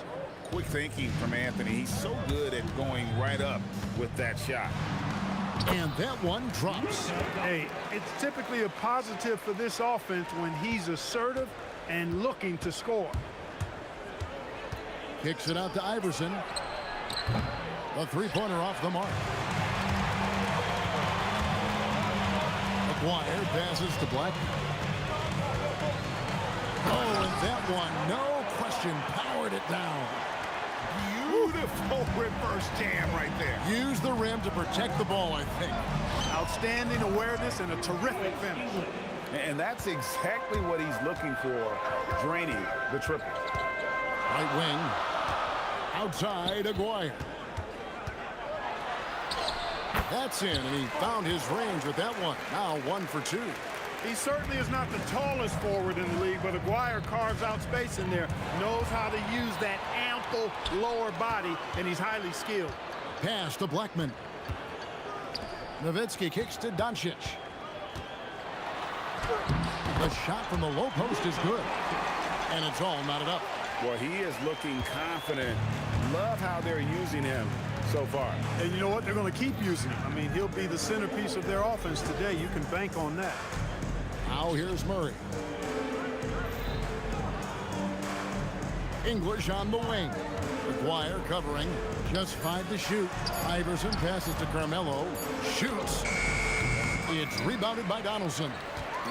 Quick thinking from Anthony. He's so good at going right up with that shot. And that one drops. Hey, it's typically a positive for this offense when he's assertive and looking to score. Kicks it out to Iverson. A three-pointer off the mark. Maguire passes to Black. Oh, and that one, no question, powered it down. Beautiful reverse jam right there. Use the rim to protect the ball, I think. Outstanding awareness and a terrific finish. And that's exactly what he's looking for, draining the triple. Right wing. Outside, Aguirre. That's in, and he found his range with that one. Now 1 for 2. He certainly is not the tallest forward in the league, but Aguirre carves out space in there, knows how to use that ample lower body, and he's highly skilled. Pass to Blackman. Nowitzki kicks to Doncic. The shot from the low post is good, and it's all knotted up. Well, he is looking confident. Love how they're using him so far. And you know what? They're going to keep using him. I mean, he'll be the centerpiece of their offense today. You can bank on that. Now here's Murray. English on the wing. Maguire covering. Just 5 to shoot. Iverson passes to Carmelo. Shoots. It's rebounded by Donaldson.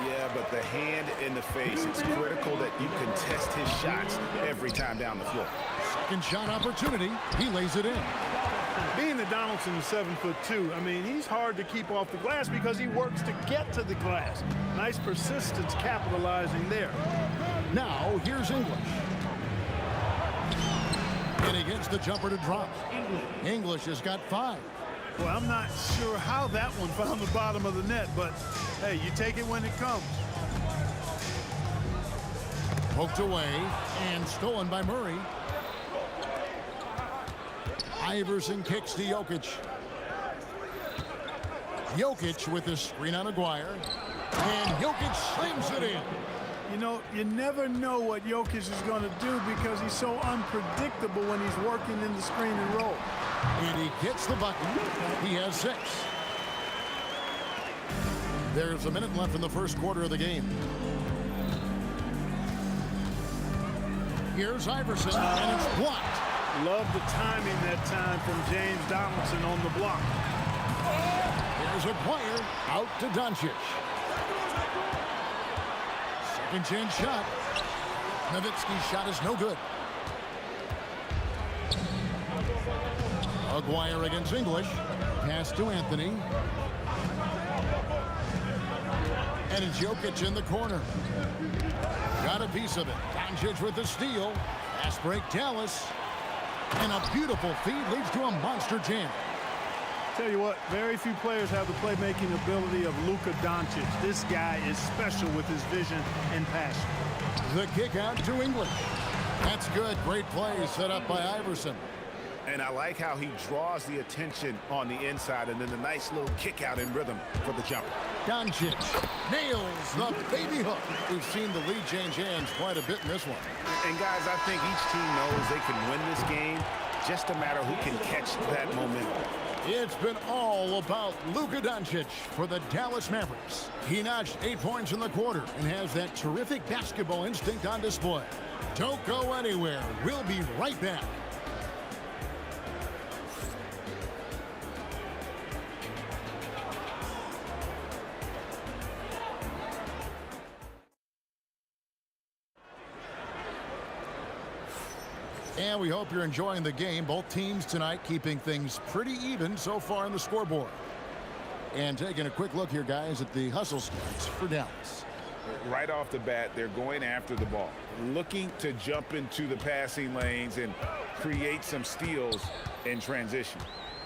Yeah, but the hand in the face, it's critical that you contest his shots every time down the floor. Second shot opportunity. He lays it in. Being that Donaldson's 7'2", I mean, he's hard to keep off the glass because he works to get to the glass. Nice persistence capitalizing there. Now, here's English. And he gets the jumper to drop. English has got 5. Well, I'm not sure how that one found the bottom of the net, but hey, you take it when it comes. Poked away and stolen by Murray. Iverson kicks to Jokic. Jokic with the screen on Aguirre. And Jokic slams it in. You know, you never know what Jokic is going to do because he's so unpredictable when he's working in the screen and roll. And he gets the bucket. He has 6. There's a minute left in the first quarter of the game. Here's Iverson, and it's blocked. Love the timing that time from James Donaldson on the block. There's Aguirre out to Doncic. Second chance shot. Nowitzki's shot is no good. Aguirre against English. Pass to Anthony. And it's Jokic in the corner. Got a piece of it. Doncic with the steal. Fast break Dallas. And a beautiful feed leads to a monster jam. Tell you what, very few players have the playmaking ability of Luka Doncic. This guy is special with his vision and passion. The kick out to English. That's good. Great play set up by Iverson. And I like how he draws the attention on the inside and then the nice little kick out in rhythm for the jumper. Doncic nails the baby hook. We've seen the lead change hands quite a bit in this one. And guys, I think each team knows they can win this game. Just a matter who can catch that momentum. It's been all about Luka Doncic for the Dallas Mavericks. He notched 8 points in the quarter and has that terrific basketball instinct on display. Don't go anywhere. We'll be right back. And we hope you're enjoying the game. Both teams tonight keeping things pretty even so far on the scoreboard. And taking a quick look here, guys, at the hustle stats for Dallas. Right off the bat, they're going after the ball, looking to jump into the passing lanes and create some steals in transition.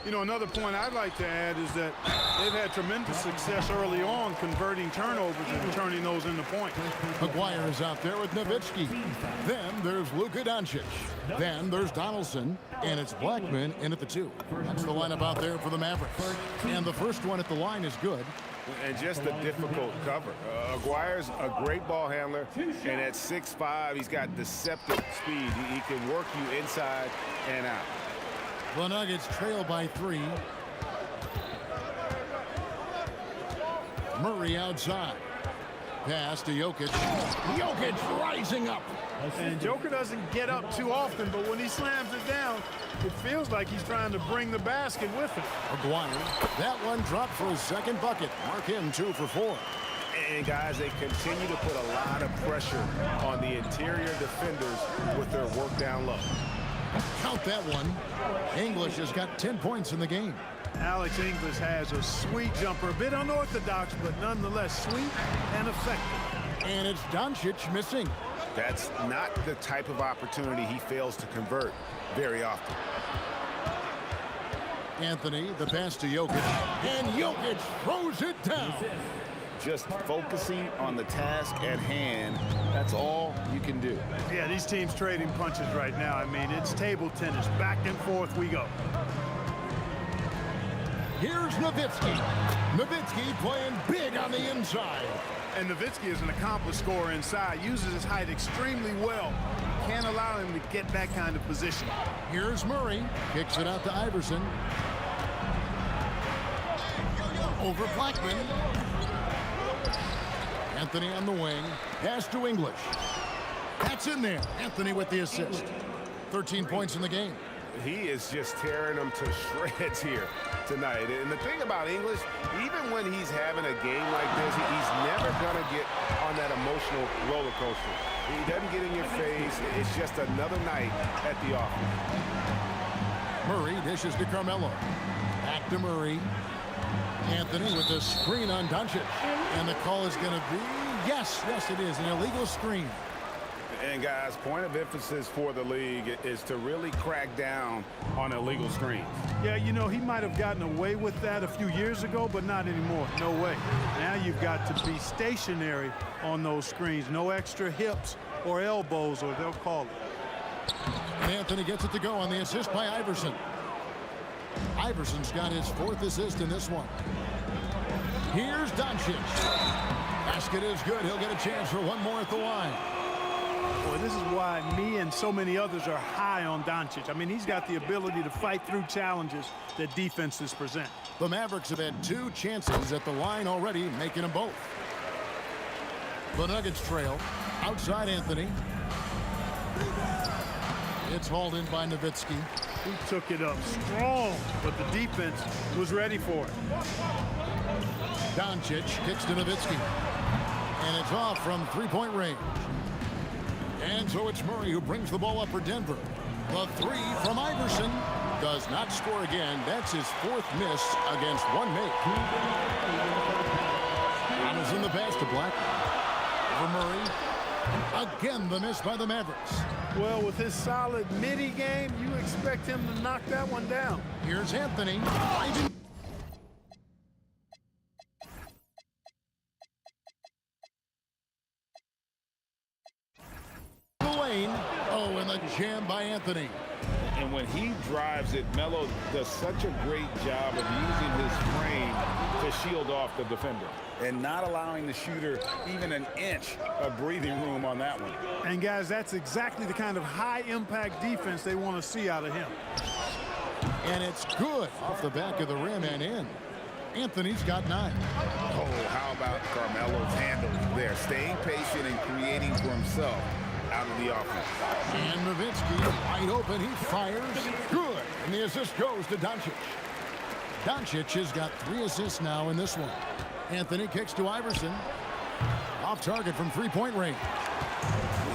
You know, another point I'd like to add is that they've had tremendous success early on converting turnovers and turning those into points. Aguirre is out there with Nowitzki. Then there's Luka Doncic. Then there's Donaldson. And it's Blackman in at the 2. That's the lineup out there for the Mavericks. And the first one at the line is good. And just a difficult cover. Aguirre's a great ball handler. And at 6'5", he's got deceptive speed. He can work you inside and out. The Nuggets trail by 3. Murray outside. Pass to Jokic. Jokic rising up. And Joker doesn't get up too often, but when he slams it down, it feels like he's trying to bring the basket with him. Aguirre. That one dropped for his second bucket. Mark him 2 for 4. And guys, they continue to put a lot of pressure on the interior defenders with their work down low. Count that one. English has got 10 points in the game. Alex English has a sweet jumper, a bit unorthodox, but nonetheless sweet and effective. And it's Doncic missing. That's not the type of opportunity he fails to convert very often. Anthony, the pass to Jokic. And Jokic throws it down. Just focusing on the task at hand, that's all you can do. Yeah, these teams trading punches right now. I mean, it's table tennis. Back and forth we go. Here's Nowitzki. Nowitzki playing big on the inside. And Nowitzki is an accomplished scorer inside, uses his height extremely well. Can't allow him to get that kind of position. Here's Murray. Kicks it out to Iverson. Over Blackman. Anthony on the wing. Pass to English. That's in there. Anthony with the assist. 13 points in the game. He is just tearing them to shreds here tonight. And the thing about English, even when he's having a game like this, he's never going to get on that emotional roller coaster. He doesn't get in your face. It's just another night at the office. Murray dishes to Carmelo. Back to Murray. Anthony with the screen on Doncic. And the call is going to be, yes, it is, an illegal screen. And guys, point of emphasis for the league is to really crack down on illegal screens. Yeah, you know, he might have gotten away with that a few years ago, but not anymore. No way. Now you've got to be stationary on those screens. No extra hips or elbows, or they'll call it. Anthony gets it to go on the assist by Iverson. Iverson's got his 4th assist in this one. Here's Doncic. Basket is good. He'll get a chance for one more at the line. Boy, this is why me and so many others are high on Doncic. I mean, he's got the ability to fight through challenges that defenses present. The Mavericks have had 2 chances at the line already, making them both. The Nuggets trail. Outside Anthony. It's hauled in by Nowitzki. He took it up strong, but the defense was ready for it. Doncic kicks to Nowitzki. And it's off from 3-point range. And so it's Murray who brings the ball up for Denver. The 3 from Iverson does not score again. That's his 4th miss against one mate. Robinson the pass to Black. For Murray. Again, the miss by the Mavericks. Well, with his solid midi game, you expect him to knock that one down. Here's Anthony. Lane. Oh, and the jam by Anthony. And when he drives it, Melo does such a great job of using his frame to shield off the defender and not allowing the shooter even an inch of breathing room on that one. And guys, that's exactly the kind of high-impact defense they want to see out of him. And it's good off the back of the rim and in. Anthony's got 9. Oh, how about Carmelo's handle there, staying patient and creating for himself out of the offense. And Nowitzki wide open. He fires. Good. And the assist goes to Doncic. Doncic has got 3 assists now in this one. Anthony kicks to Iverson. Off target from 3-point range.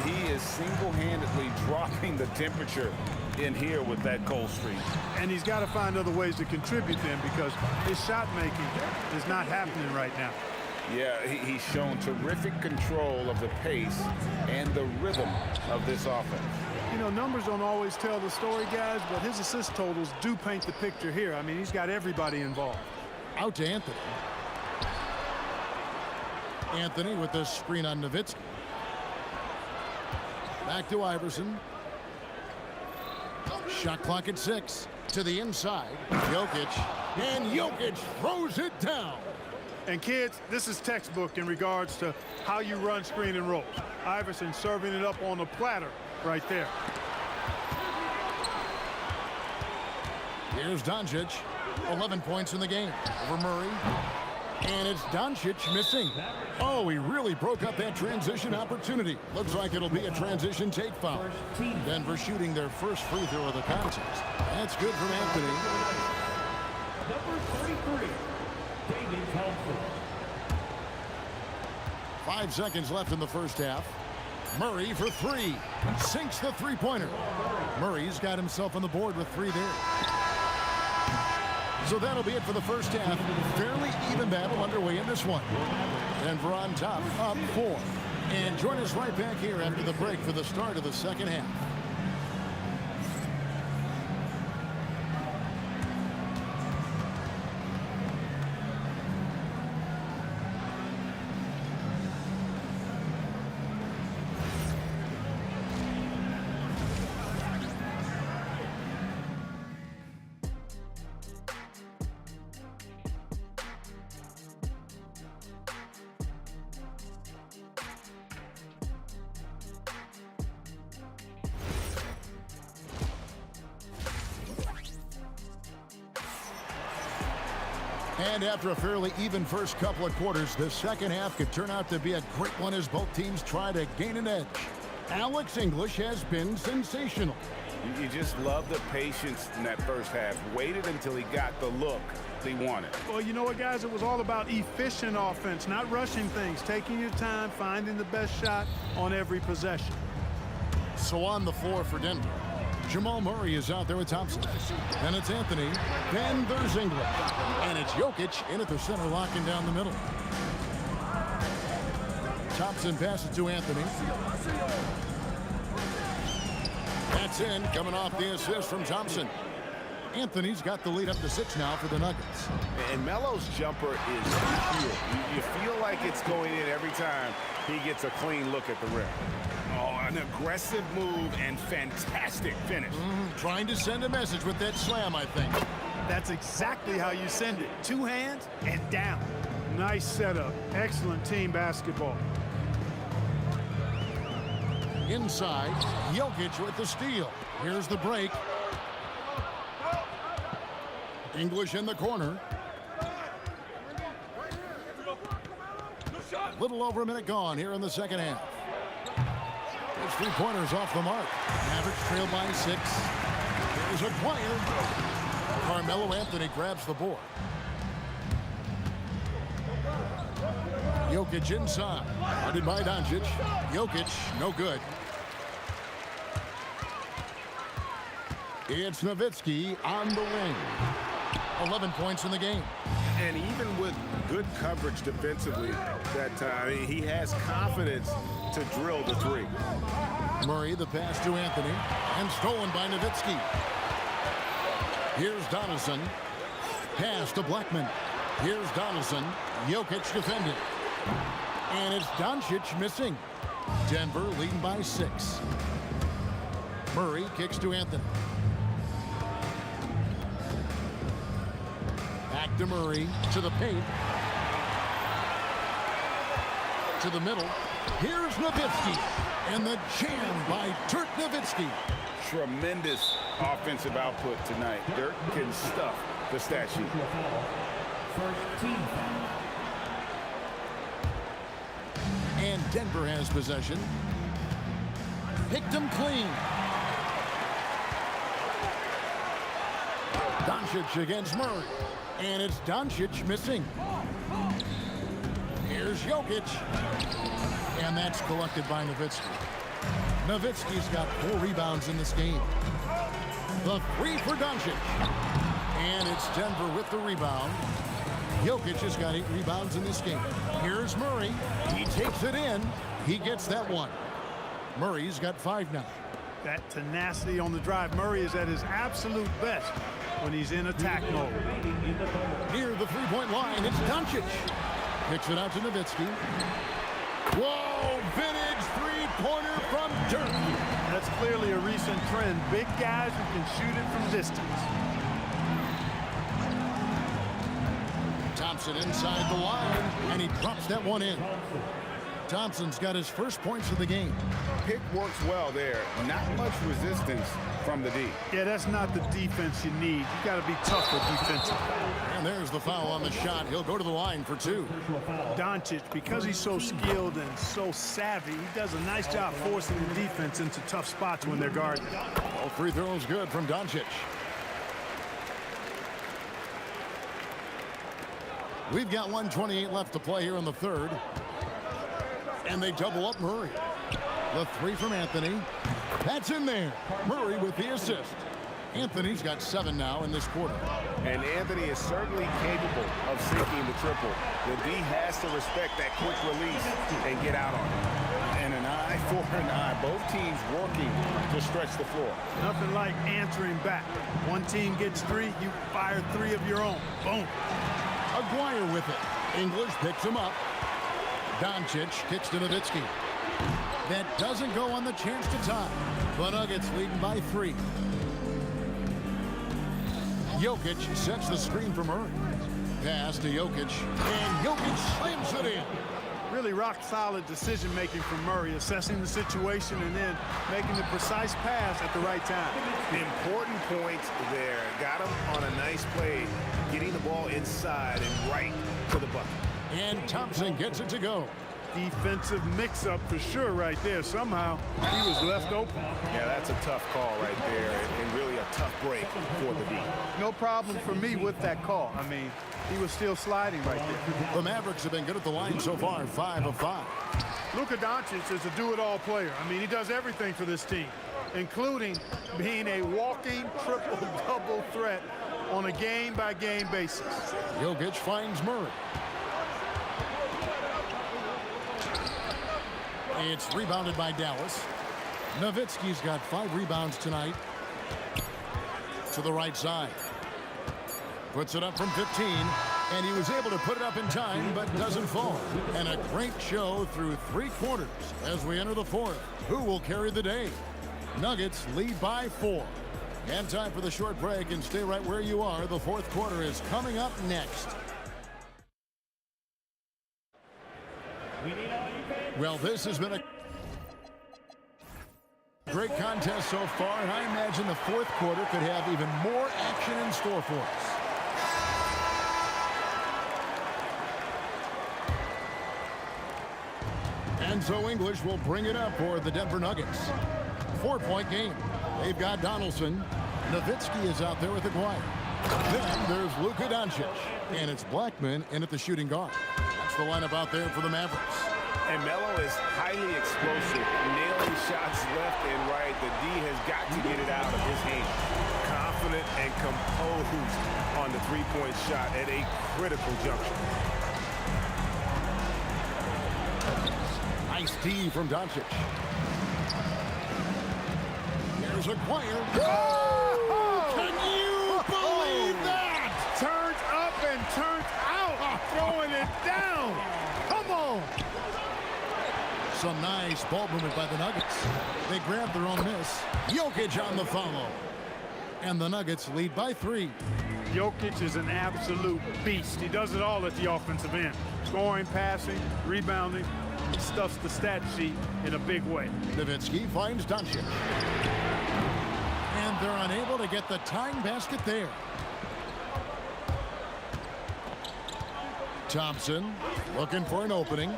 He is single-handedly dropping the temperature in here with that cold streak. And he's got to find other ways to contribute then, because his shot making is not happening right now. Yeah, he's shown terrific control of the pace and the rhythm of this offense. You know, numbers don't always tell the story, guys, but his assist totals do paint the picture here. I mean, he's got everybody involved. Out to Anthony. Anthony with the screen on Nowitzki. Back to Iverson. Shot clock at 6. To the inside. Jokic. And Jokic throws it down. And kids, this is textbook in regards to how you run screen and roll. Iverson serving it up on a platter right there. Here's Doncic. 11 points in the game. Over Murray. And it's Doncic missing. Oh, he really broke up that transition opportunity. Looks like it'll be a transition take foul. Denver shooting their first free throw of the contest. That's good from Anthony. Number 33, David Helford. 5 seconds left in the first half. Murray for 3. Sinks the three-pointer. Murray's got himself on the board with 3 there. So that'll be it for the first half. Fairly even battle underway in this one. Denver on top, up 4. And join us right back here after the break for the start of the second half. And after a fairly even first couple of quarters, the second half could turn out to be a great one as both teams try to gain an edge. Alex English has been sensational. You just love the patience in that first half. Waited until he got the look he wanted. Well, you know what, guys? It was all about efficient offense, not rushing things, taking your time, finding the best shot on every possession. So on the floor for Denver, Jamal Murray is out there with Thompson. Then it's Anthony. Then there's English. And it's Jokic in at the center, locking down the middle. Thompson passes to Anthony. That's in, coming off the assist from Thompson. Anthony's got the lead up to 6 now for the Nuggets. And Melo's jumper is pure. You feel like it's going in every time he gets a clean look at the rim. Oh, an aggressive move and fantastic finish. Trying to send a message with that slam, I think. That's exactly how you send it. 2 hands and down. Nice setup. Excellent team basketball. Inside, Jokic with the steal. Here's the break. English in the corner. Little over a minute gone here in the second half. His 3-pointers off the mark. Mavericks trail by 6. There's a Dwyer. Carmelo Anthony grabs the board. Jokic inside. Guarded by Doncic. Jokic, no good. It's Nowitzki on the wing. 11 points in the game. And even with good coverage defensively that time, he has confidence to drill the 3. Murray, the pass to Anthony, and stolen by Nowitzki. Here's Donaldson. Pass to Blackman. Here's Donaldson. Jokic defended. And it's Doncic missing. Denver leading by 6. Murray kicks to Anthony. Back to Murray, to the paint. To the middle. Here's Nowitzki. And the jam by Dirk Nowitzki. Tremendous offensive output tonight. Dirk can stuff the stat sheet. First team foul. And Denver has possession. Picked him clean. Doncic against Murray. And it's Doncic missing. Here's Jokic. And that's collected by Nowitzki. Nowitzki's got 4 rebounds in this game. The 3 for Doncic. And it's Denver with the rebound. Jokic has got 8 rebounds in this game. Here's Murray. He takes it in. He gets that one. Murray's got 5 now. That tenacity on the drive. Murray is at his absolute best when he's in attack mode. Near the 3-point line, it's Doncic. Kicks it out to Nowitzki. Whoa, vintage 3-pointer from Dirk. That's clearly a recent trend. Big guys who can shoot it from distance. Thompson inside the line, and he drops that one in. Thompson's got his first points of the game. Pick works well there. Not much resistance from the D. Yeah, that's not the defense you need. You got to be tougher defensively. And there's the foul on the shot. He'll go to the line for 2. Doncic, because he's so skilled and so savvy, he does a nice job forcing the defense into tough spots when they're guarding. All 3 throws good from Doncic. We've got 1:28 left to play here in the third. And they double up Murray. The 3 from Anthony. That's in there. Murray with the assist. Anthony's got 7 now in this quarter. And Anthony is certainly capable of sinking the triple. The D has to respect that quick release and get out on it. And an eye for an eye. Both teams working to stretch the floor. Nothing like answering back. One team gets 3, you fire 3 of your own. Boom. Aguirre with it. English picks him up. Doncic kicks to Nowitzki. That doesn't go on the chance to tie. The Nuggets leading by 3. Jokic sets the screen for Murray. Pass to Jokic. And Jokic slams it in. Really rock-solid decision-making from Murray, assessing the situation and then making the precise pass at the right time. Important points there. Got him on a nice play, getting the ball inside and right to the bucket. And Thompson gets it to go. Defensive mix-up for sure right there. Somehow, he was left open. Yeah, that's a tough call right there and really a tough break for the D. No problem for me with that call. I mean, he was still sliding right there. The Mavericks have been good at the line so far, 5 of 5. Luka Doncic is a do-it-all player. I mean, he does everything for this team. including being a walking triple-double threat on a game-by-game basis. Jokic finds Murray. It's rebounded by Dallas. Nowitzki's got 5 rebounds tonight. To the right side. Puts it up from 15, and he was able to put it up in time, but doesn't fall. And a great show through 3 quarters as we enter the 4th. Who will carry the day? Nuggets lead by 4. And time for the short break, and stay right where you are. The 4th quarter is coming up next. Well, this has been a great contest so far, and I imagine the 4th quarter could have even more action in store for us. And so English will bring it up for the Denver Nuggets. 4-point game. They've got Donaldson. Nowitzki is out there with Aguirre. Then there's Luka Doncic. And it's Blackman in at the shooting guard. That's the lineup out there for the Mavericks. And Melo is highly explosive, nailing shots left and right. The D has got to get it out of his hand. Confident and composed on the three-point shot at a critical juncture. Nice D from Doncic. Here's Aguirre. Oh! Can you believe that? Turns up and turns out, throwing it down. Come on. Some nice ball movement by the Nuggets. They grab their own miss. Jokic on the follow. And the Nuggets lead by 3. Jokic is an absolute beast. He does it all at the offensive end. Scoring, passing, rebounding. He stuffs the stat sheet in a big way. Nowitzki finds Doncic. And they're unable to get the tying basket there. Thompson looking for an opening.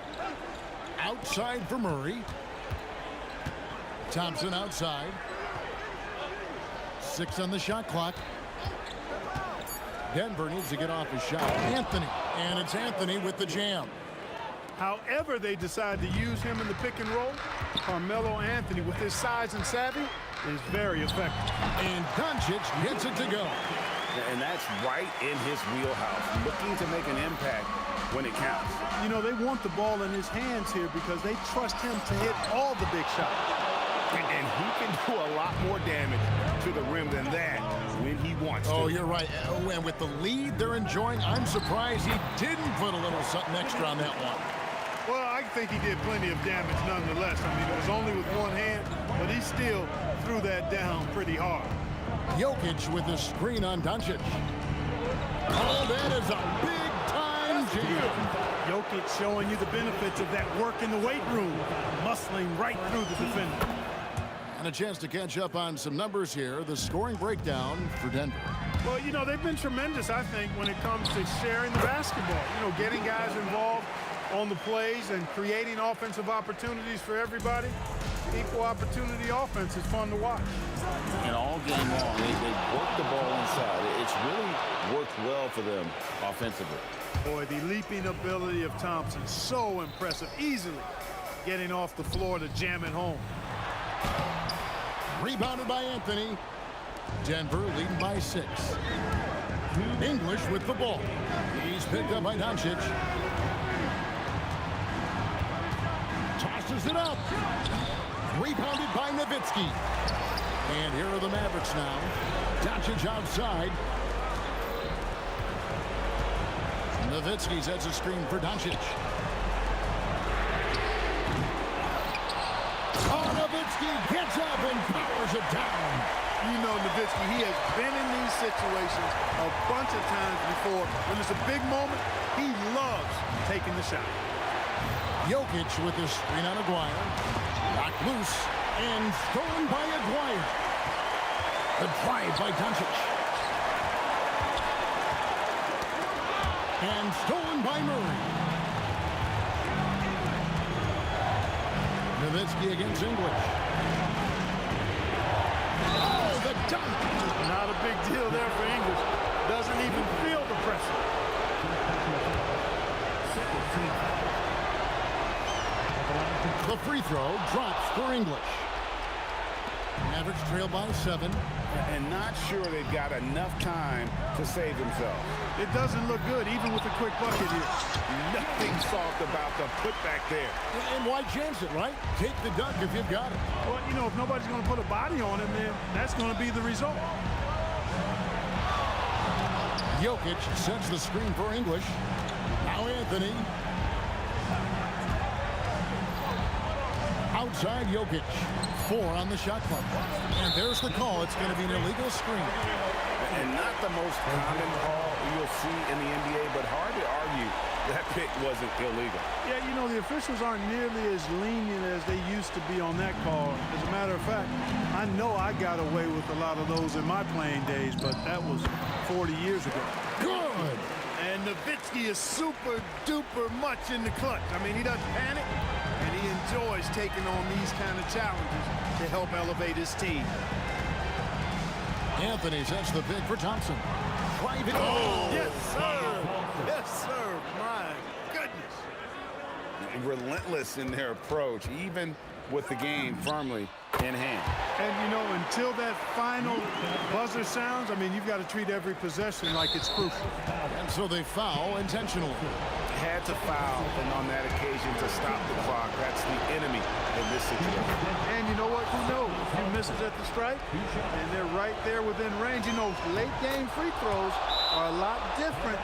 Outside for Murray. Thompson outside. 6 on the shot clock. Denver needs to get off his shot. Anthony. And it's Anthony with the jam. However they decide to use him in the pick and roll, Carmelo Anthony, with his size and savvy, is very effective. And Doncic gets it to go. And that's right in his wheelhouse, looking to make an impact when it counts. You know, they want the ball in his hands here because they trust him to hit all the big shots. And he can do a lot more damage to the rim than that when he wants to. Oh, you're right. And with the lead they're enjoying, I'm surprised he didn't put a little something extra on that one. Well, I think he did plenty of damage nonetheless. I mean, it was only with one hand, but he still threw that down pretty hard. Jokic with the screen on Doncic. Oh, that is a big-time jam. Jokic showing you the benefits of that work in the weight room, muscling right through the defender. And a chance to catch up on some numbers here. The scoring breakdown for Denver. Well, you know, they've been tremendous, I think, when it comes to sharing the basketball. You know, getting guys involved on the plays and creating offensive opportunities for everybody. Equal opportunity offense is fun to watch. And all game long, they work the ball inside. It's really worked well for them offensively. Boy, the leaping ability of Thompson, so impressive. Easily getting off the floor to jam it home. Rebounded by Anthony. Denver leading by 6. English with the ball. He's picked up by Doncic. Tosses it up. Rebounded by Nowitzki. And here are the Mavericks now. Doncic outside. Nowitzki sets a screen for Doncic. Oh, Nowitzki gets up and powers it down. You know, Nowitzki, he has been in these situations a bunch of times before. When it's a big moment, he loves taking the shot. Jokic with the screen on Aguirre. Knocked loose and stolen by Aguirre. The drive by Doncic. And stolen by Murray. Nowitzki against English. Oh, the dunk! Not a big deal there for English. Doesn't even feel the pressure. The free throw drops for English. Mavericks trail by 7. And not sure they've got enough time to save themselves. It doesn't look good, even with a quick bucket here. Nothing soft about the putback there. And why chance it, right? Take the dunk if you've got it. Well, you know, if nobody's going to put a body on him, then that's going to be the result. Jokic sets the screen for English. Now Anthony. Outside Jokic. 4 on the shot clock. And there's the call. It's going to be an illegal screen. And not the most common call you'll see in the NBA, but hard to argue that pick wasn't illegal. Yeah, you know, the officials aren't nearly as lenient as they used to be on that call. As a matter of fact, I know I got away with a lot of those in my playing days, but that was 40 years ago. Good. And Nowitzki is super duper much in the clutch. I mean, he doesn't panic, and he enjoys taking on these kind of challenges to help elevate his team. Anthony sets the pick for Thompson. Drive it. Oh, yes, sir. Yes, sir. My goodness. Relentless in their approach, even with the game firmly in hand. And, you know, until that final buzzer sounds, I mean, you've got to treat every possession like it's crucial. And so they foul intentionally. Had to foul, and on that occasion to stop the clock. That's the enemy in this situation. And you know what? Who knows? A few misses at the stripe, and they're right there within range. You know, late game free throws are a lot different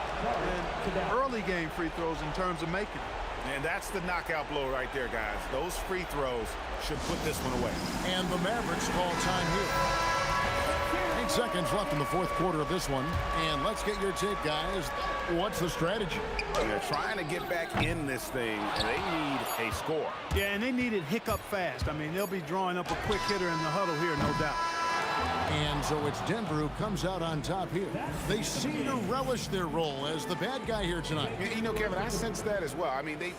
than early game free throws in terms of making it. And that's the knockout blow right there, guys. Those free throws should put this one away. And the Mavericks call time here. 8 seconds left in the fourth quarter of this one. And let's get your take, guys. What's the strategy? They're trying to get back in this thing. They need a score. Yeah, and they need it hiccup fast. I mean, they'll be drawing up a quick hitter in the huddle here, no doubt. And so it's Denver who comes out on top here. They seem to relish their role as the bad guy here tonight. You know, Kevin, I sense that as well. I mean, they...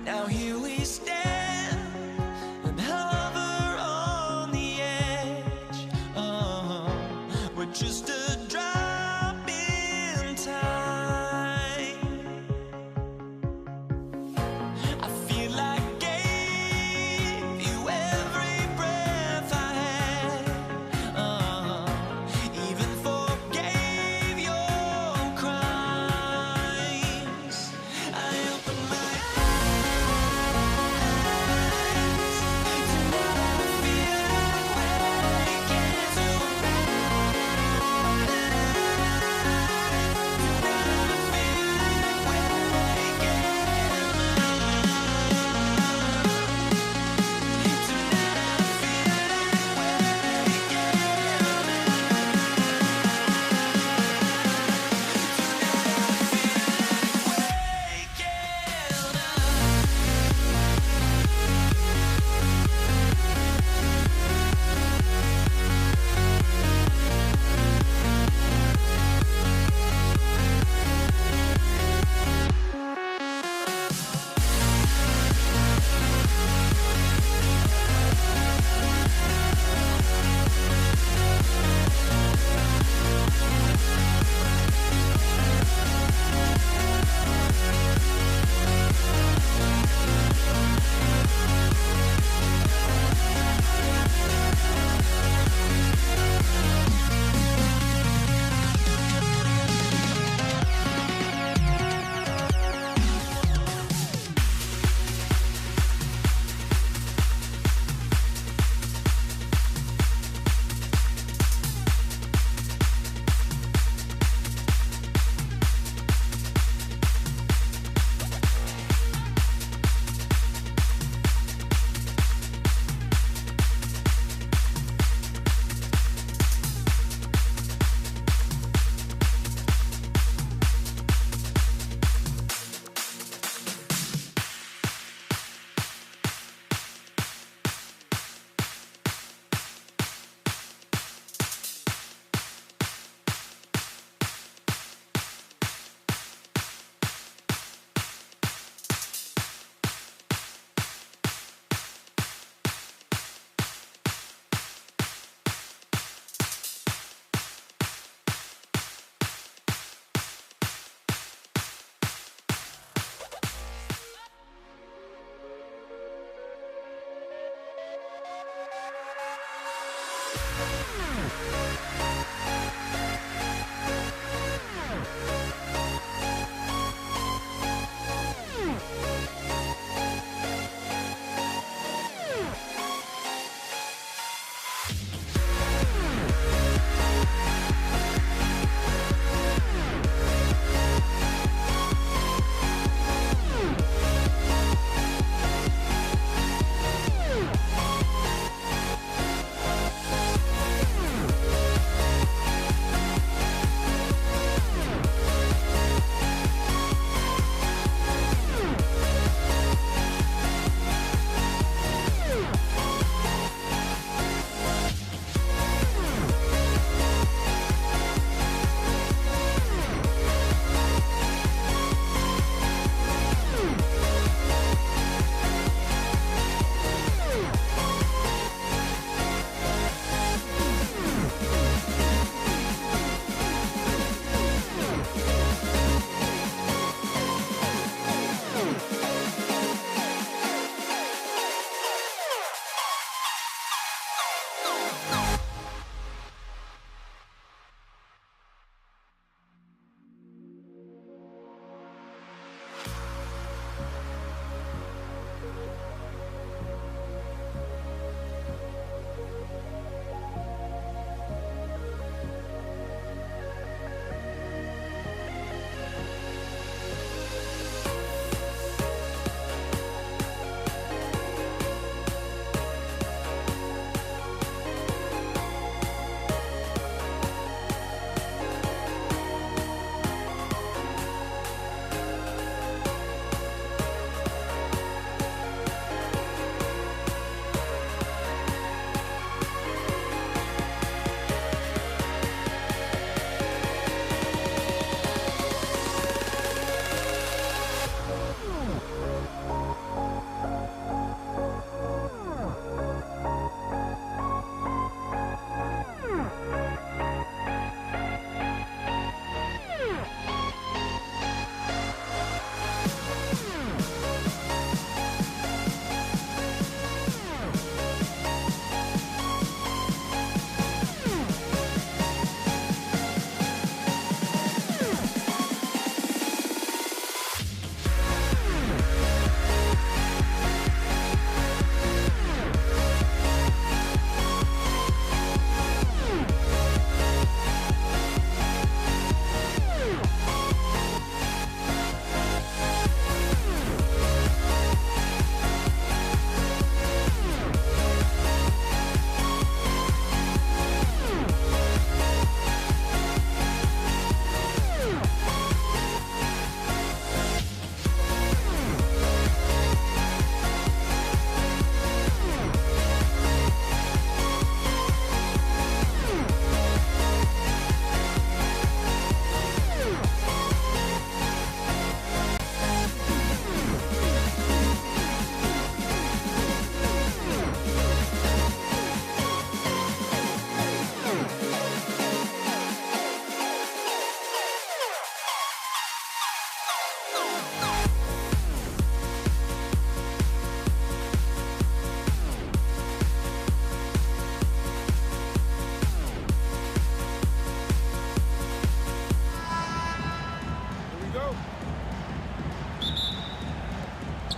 Now here we stand and hover on the edge. We're just a drop in time. I feel like gave you every breath I had. Even forgave your crimes. I opened my eyes.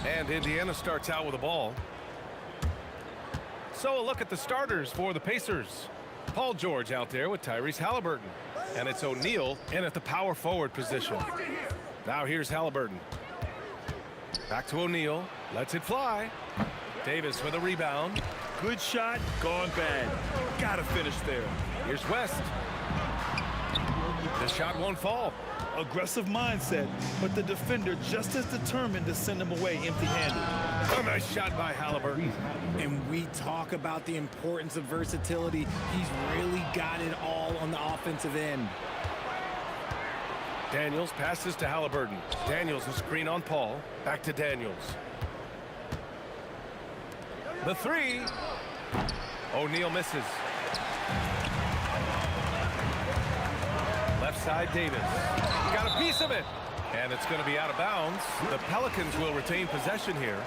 And Indiana starts out with the ball. So a look at the starters for the Pacers. Paul George out there with Tyrese Halliburton. And it's O'Neal in at the power forward position. Now here's Halliburton. Back to O'Neal. Lets it fly. Davis with a rebound. Good shot, gone bad. Gotta finish there. Here's West. The shot won't fall. Aggressive mindset, but the defender just as determined to send him away empty-handed. A nice shot by Halliburton. And we talk about the importance of versatility. He's really got it all on the offensive end. Daniels passes to Halliburton. Daniels a screen on Paul. Back to Daniels. The three. O'Neal misses. Left side, Davis. Got a piece of it. And it's going to be out of bounds. The Pelicans will retain possession here.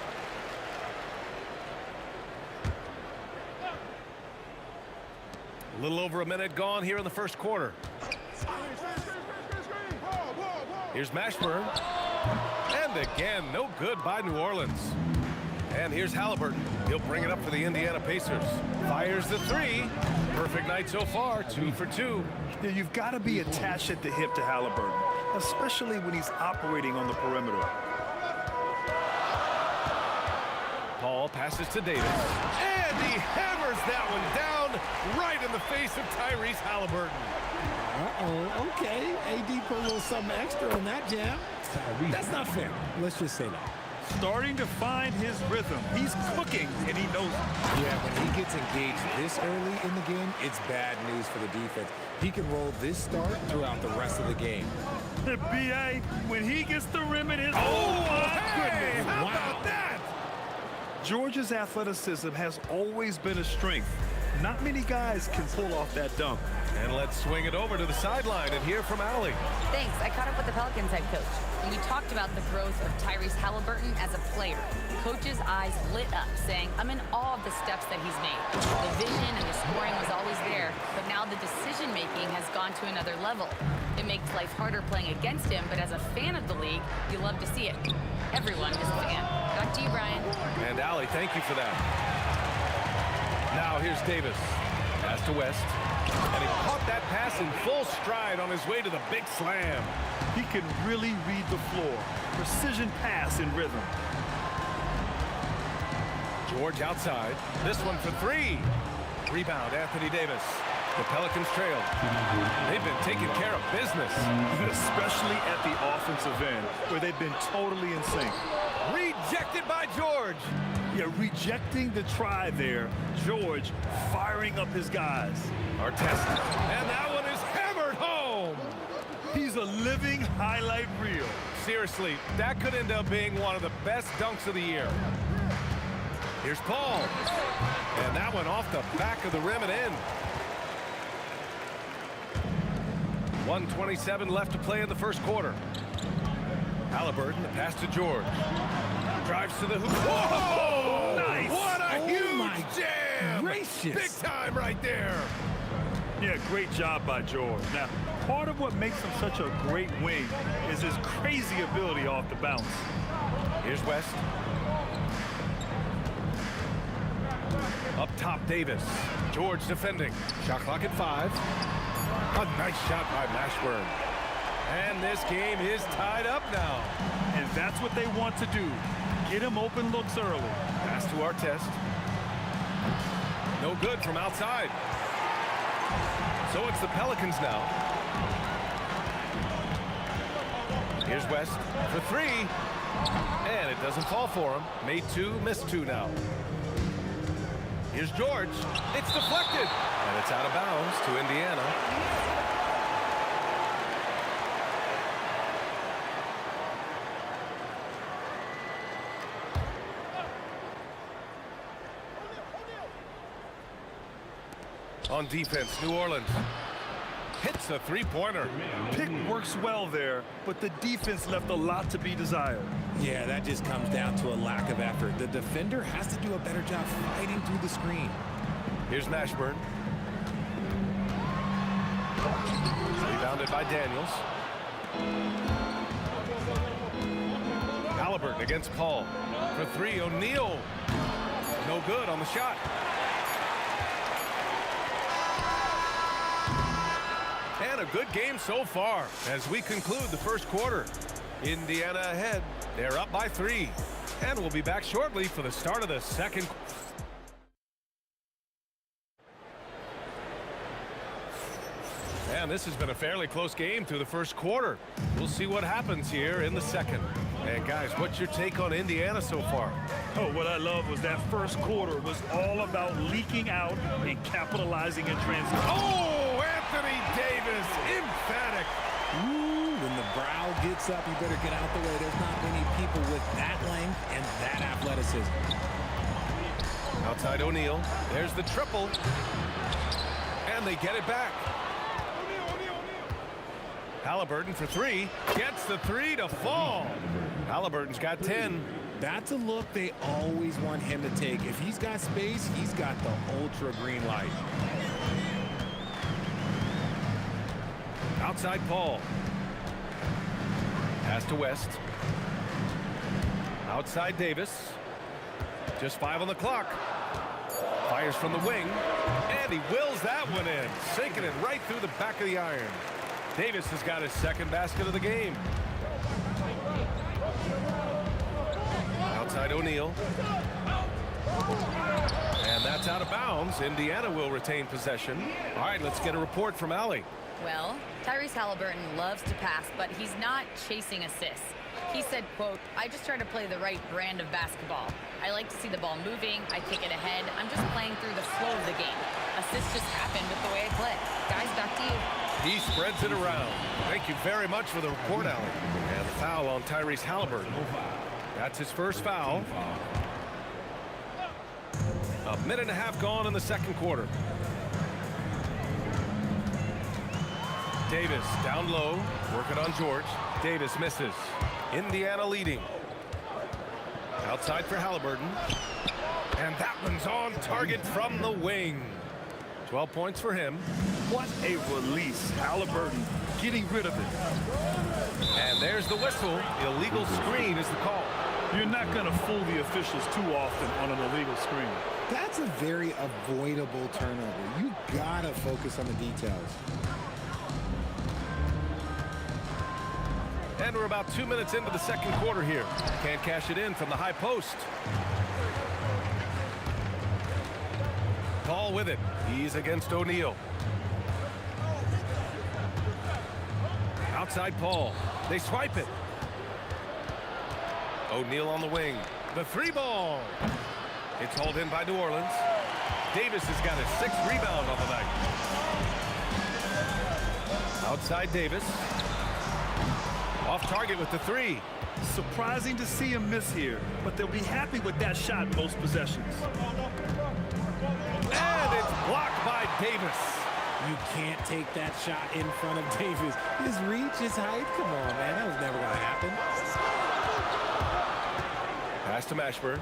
A little over a minute gone here in the first quarter. Here's Mashburn. And again, no good by New Orleans. And here's Halliburton. He'll bring it up for the Indiana Pacers. Fires the three. Perfect night so far, 2 for 2. Yeah, you've got to be attached at the hip to Halliburton, especially when he's operating on the perimeter. Paul passes to Davis. And he hammers that one down right in the face of Tyrese Halliburton. Uh-oh, okay. AD put a little something extra on that jam. That's not fair. Let's just say that. Starting to find his rhythm. He's cooking, and he knows it. Yeah, when he gets engaged this early in the game, it's bad news for the defense. He can roll this start throughout the rest of the game. B.A., when he gets the rim in his... Oh, my hey, goodness. how Wow. about that? Georgia's athleticism has always been a strength. Not many guys can pull off that dunk. And let's swing it over to the sideline and hear from Allie. Thanks. I caught up with the Pelicans head coach, and we talked about the growth of Tyrese Halliburton as a player. Coach's eyes lit up, saying, I'm in awe of the steps that he's made. The vision and the scoring was always there, but now the decision-making has gone to another level. It makes life harder playing against him, but as a fan of the league, you love to see it. Everyone is a fan. Back to you, Brian. And Allie, thank you for that. Now here's Davis. Pass to West. And he caught that pass in full stride on his way to the big slam. He can really read the floor. Precision pass in rhythm. George outside. This one for three. Rebound, Anthony Davis. The Pelicans trail. They've been taking care of business. Especially at the offensive end, where they've been totally in sync. Rejected by George. Yeah, rejecting the try there. George firing up his guys. Artest. And that one is hammered home. He's a living highlight reel. Seriously, that could end up being one of the best dunks of the year. Here's Paul. And that one off the back of the rim and in. 1:27 left to play in the first quarter. Halliburton, the pass to George. Drives to the hoop. Whoa! Nice. What a my huge jam! gracious. Big time right there. Yeah, great job by George. Now, part of what makes him such a great wing is his crazy ability off the bounce. Here's West. Up top, Davis. George defending. Shot clock at 5. A nice shot by Mashburn. And this game is tied up now. And that's what they want to do. Get him open looks early. Pass to Artest. No good from outside. So it's the Pelicans now. Here's West for three. And it doesn't fall for him. Made 2, missed 2 now. Here's George. It's deflected. And it's out of bounds to Indiana. On defense, New Orleans hits a three-pointer. Pick works well there, but the defense left a lot to be desired. Yeah, that just comes down to a lack of effort. The defender has to do a better job fighting through the screen. Here's Mashburn. Rebounded by Daniels. Halliburton against Paul. For three, O'Neal. No good on the shot. And a good game so far as we conclude the first quarter. Indiana ahead. They're up by 3. And we'll be back shortly for the start of the second. And this has been a fairly close game through the first quarter. We'll see what happens here in the second. And guys, what's your take on Indiana so far? Oh, what I love was that first quarter was all about leaking out and capitalizing in transition. Oh, Anthony Davis, emphatic. Ooh, when the brow gets up, you better get out the way. There's not many people with that length and that athleticism. Outside O'Neal. There's the triple. And they get it back. Halliburton for 3. Gets the 3 to fall. Halliburton's got 10. That's a look they always want him to take. If he's got space, he's got the ultra green light. Outside Paul. Pass to West. Outside Davis. Just 5 on the clock. Fires from the wing. And he wills that one in. Sinking it right through the back of the iron. Davis has got his second basket of the game. Outside O'Neal. And that's out of bounds. Indiana will retain possession. All right, let's get a report from Allie. Well, Tyrese Halliburton loves to pass, but he's not chasing assists. He said, quote, "I just try to play the right brand of basketball. I like to see the ball moving. I kick it ahead. I'm just playing through the flow of the game. Assists just happen with the way I play." Guys, back to you. He spreads it around. Thank you very much for the report, Allie. And the foul on Tyrese Halliburton. That's his first foul. A minute and a half gone in the second quarter. Davis down low, working on George. Davis misses. Indiana leading. Outside for Halliburton. And that one's on target from the wing. 12 points for him. What a release. Halliburton getting rid of it. And there's the whistle. Illegal screen is the call. You're not going to fool the officials too often on an illegal screen. That's a very avoidable turnover. You gotta focus on the details. And we're about 2 minutes into the second quarter here. Can't cash it in from the high post. Paul with it. He's against O'Neal. Outside Paul. They swipe it. O'Neal on the wing. The 3 ball. It's hauled in by New Orleans. Davis has got his 6th rebound on the night. Outside Davis. Off target with the 3. Surprising to see him miss here, but they'll be happy with that shot most possessions. And it's blocked by Davis. You can't take that shot in front of Davis. His reach, his height, come on, man. That was never going to happen. Pass to Mashburn.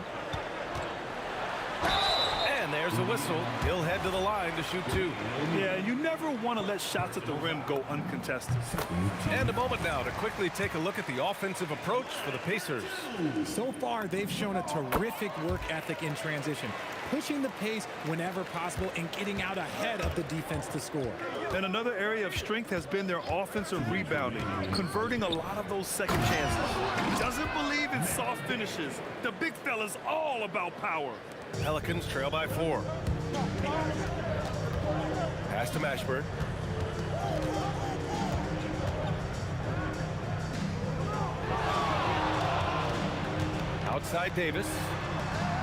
And there's the whistle. He'll head to the line to shoot 2. Yeah, you never want to let shots at the rim go uncontested. And a moment now to quickly take a look at the offensive approach for the Pacers. So far, they've shown a terrific work ethic in transition, pushing the pace whenever possible and getting out ahead of the defense to score. And another area of strength has been their offensive rebounding, converting a lot of those second chances. Doesn't believe in soft finishes. The big fella's all about power. Pelicans trail by 4. Pass to Mashburn. Outside Davis.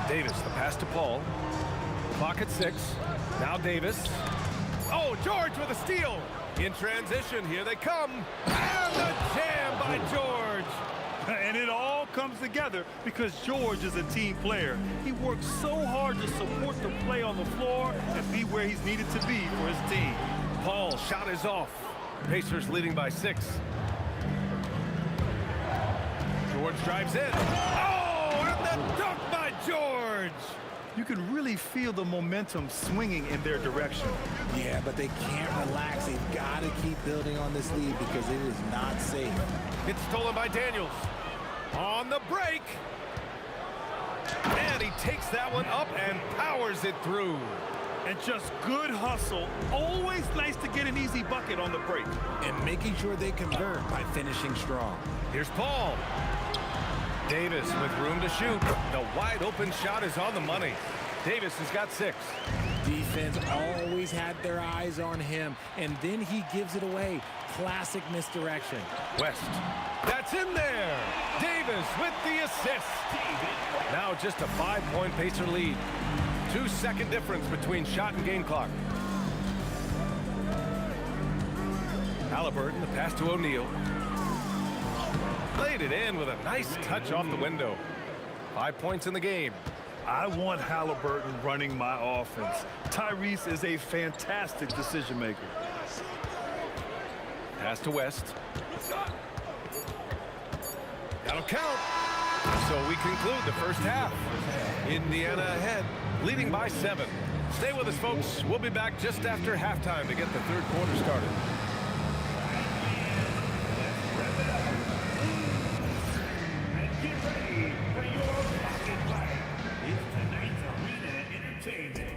Davis, the pass to Paul. Clock at 6. Now Davis. Oh, George with a steal. In transition, here they come. And the jam by George. And it all comes together because George is a team player. He works so hard to support the play on the floor and be where he's needed to be for his team. Paul shot is off. Pacers leading by 6. George drives in. Oh, and the dunk by George. You can really feel the momentum swinging in their direction. Yeah, but they can't relax. They've got to keep building on this lead because it is not safe. It's stolen by Daniels. On the break. And he takes that one up and powers it through. And just good hustle. Always nice to get an easy bucket on the break. And making sure they convert by finishing strong. Here's Paul. Davis with room to shoot. The wide open shot is on the money. Davis has got 6. Defense always had their eyes on him, and then he gives it away. Classic misdirection. West. That's in there. Davis with the assist. Now just a 5-point Pacer lead. 2-second difference between shot and game clock. Halliburton, the pass to O'Neal. Laid it in with a nice touch off the window. 5 points in the game. I want Halliburton running my offense. Tyrese is a fantastic decision maker. Pass to West. That'll count. So we conclude the first half. Indiana ahead, leading by 7. Stay with us, folks. We'll be back just after halftime to get the third quarter started. Get ready for your basket fight. It's tonight's Arena Entertainment.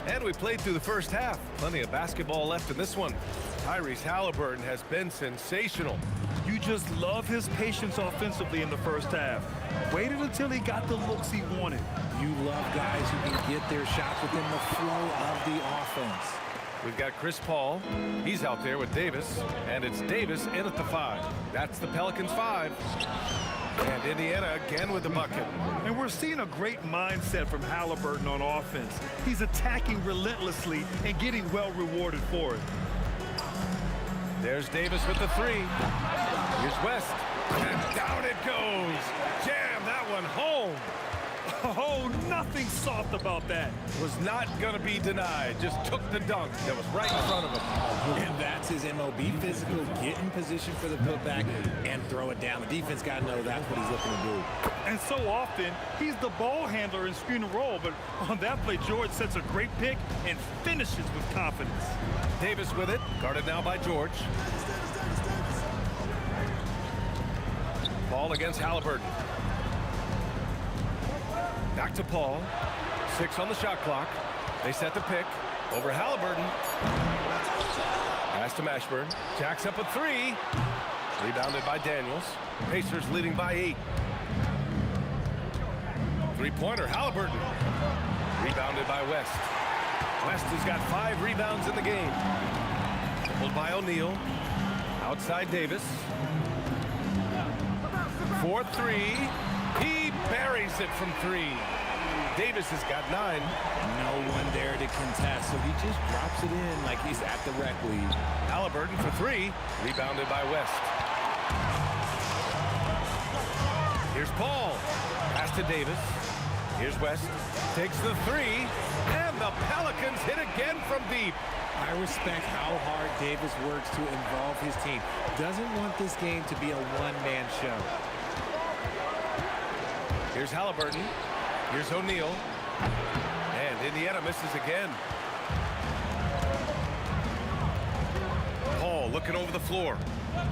And we played through the first half. Plenty of basketball left in this one. Tyrese Halliburton has been sensational. You just love his patience offensively in the first half. Waited until he got the looks he wanted. You love guys who can get their shots within the flow of the offense. We've got Chris Paul. He's out there with Davis. And it's Davis in at the 5. That's the Pelicans 5. And Indiana again with the bucket. And we're seeing a great mindset from Halliburton on offense. He's attacking relentlessly and getting well rewarded for it. There's Davis with the 3. Here's West. And down it goes. Jam that one home. Oh, nothing soft about that. Was not going to be denied. Just took the dunk that was right in front of him. And that's his MO. Be physical, get in position for the putback, and throw it down. The defense got to know that's what he's looking to do. And so often, he's the ball handler in screen and roll, but on that play, George sets a great pick and finishes with confidence. Davis with it, guarded now by George. Paul against Halliburton. Back to Paul. 6 on the shot clock. They set the pick. Over Halliburton. Pass to Mashburn. Jacks up a 3. Rebounded by Daniels. Pacers leading by 8. 3-pointer, Halliburton. Rebounded by West. West has got 5 rebounds in the game. Pulled by O'Neal. Outside Davis. 4-3. He buries it from 3. Davis has got 9. No one there to contest, so he just drops it in like he's at the rec league. Halliburton for 3. Rebounded by West. Here's Paul. Pass to Davis. Here's West. Takes the 3. And the Pelicans hit again from deep. I respect how hard Davis works to involve his team. Doesn't want this game to be a one-man show. Here's Halliburton. Here's O'Neal. And Indiana misses again. Paul looking over the floor.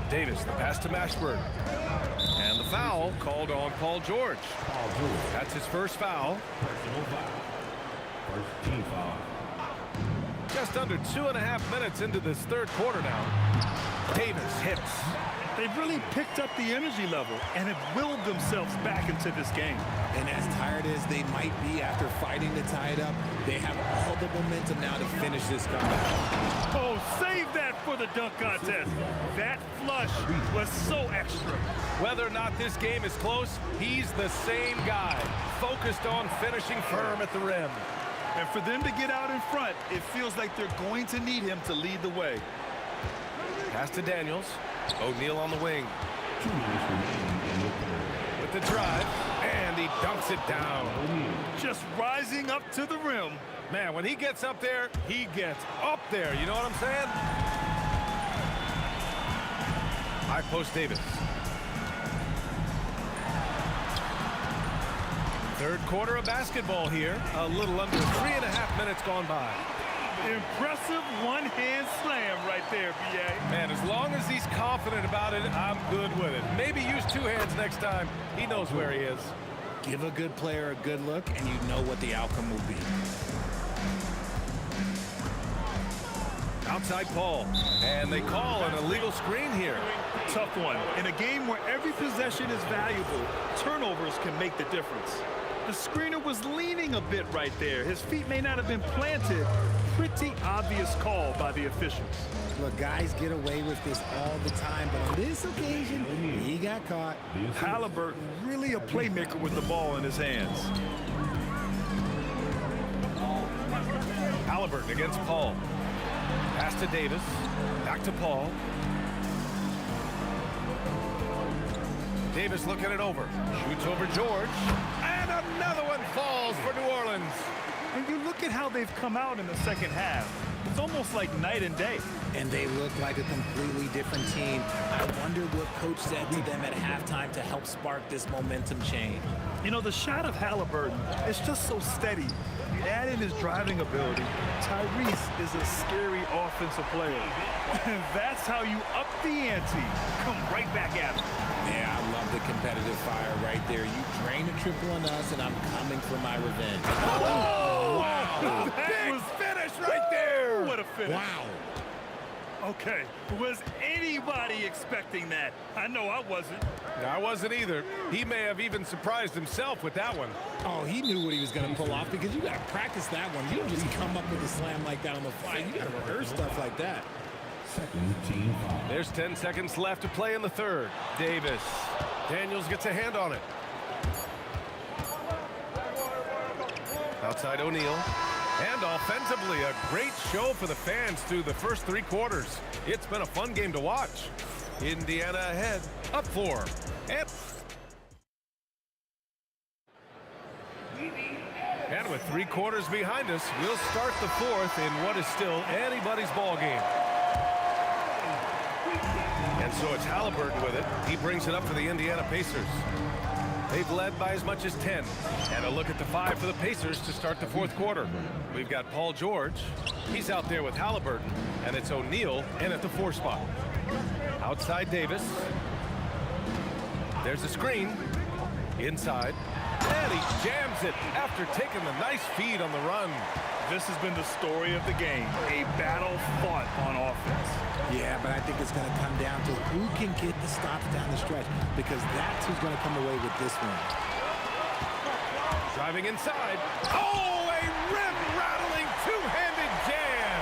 Davis, the pass to Mashburn. And the foul called on Paul George. That's his first foul. Personal foul. First team foul. Just under 2.5 minutes into this third quarter now. Davis hits. They've really picked up the energy level and have willed themselves back into this game. And as tired as they might be after fighting to tie it up, they have all the momentum now to finish this comeback. Oh, save that for the dunk contest. That flush was so extra. Whether or not this game is close, he's the same guy, focused on finishing firm at the rim. And for them to get out in front, it feels like they're going to need him to lead the way. Pass to Daniels. O'Neal on the wing. With the drive, and he dunks it down. Just rising up to the rim. Man, when he gets up there, he gets up there. You know what I'm saying? High post Davis. Third quarter of basketball here. A little under 3.5 minutes gone by. Impressive one-hand slam right there, B.A. Man, as long as he's confident about it, I'm good with it. Maybe use two hands next time. He knows where he is. Give a good player a good look, and you know what the outcome will be. Outside Paul. And they call an illegal screen here. Tough one. In a game where every possession is valuable, turnovers can make the difference. The screener was leaning a bit right there. His feet may not have been planted. Pretty obvious call by the officials. Look, guys get away with this all the time, but on this occasion, he got caught. Halliburton really a playmaker with the ball in his hands. Halliburton against Paul. Pass to Davis. Back to Paul. Davis looking it over. Shoots over George. And another one falls for New Orleans. And you look at how they've come out in the second half. It's almost like night and day. And they look like a completely different team. I wonder what coach said to them at halftime to help spark this momentum change. You know, the shot of Halliburton is just so steady. You add in his driving ability, Tyrese is a scary offensive player. And that's how you up the ante. Come right back at him. Yeah, I love the competitive fire right there. You drain a triple on us, and I'm coming for my revenge. Oh, wow. Big finish right there. What a finish. Wow. Okay, was anybody expecting that? I know I wasn't. I wasn't either. He may have even surprised himself with that one. Oh, he knew what he was going to pull off because you got to practice that one. You don't just come up with a slam like that on the fly. You got to rehearse stuff like that. Second team foul. There's 10 seconds left to play in the third. Davis. Daniels gets a hand on it. Outside O'Neal. And offensively, a great show for the fans through the first 3 quarters. It's been a fun game to watch. Indiana ahead, up 4. And with 3 quarters behind us, we'll start the fourth in what is still anybody's ball game. And so it's Halliburton with it. He brings it up for the Indiana Pacers. They've led by as much as 10. And a look at the 5 for the Pacers to start the fourth quarter. We've got Paul George. He's out there with Halliburton. And it's O'Neal in at the 4 spot. Outside Davis. There's a screen. Inside. And he jams it after taking the nice feed on the run. This has been the story of the game. A battle fought on offense. Yeah, but I think it's going to come down to who can get the stops down the stretch, because that's who's going to come away with this one. Driving inside. Oh, a rib-rattling two-handed jam.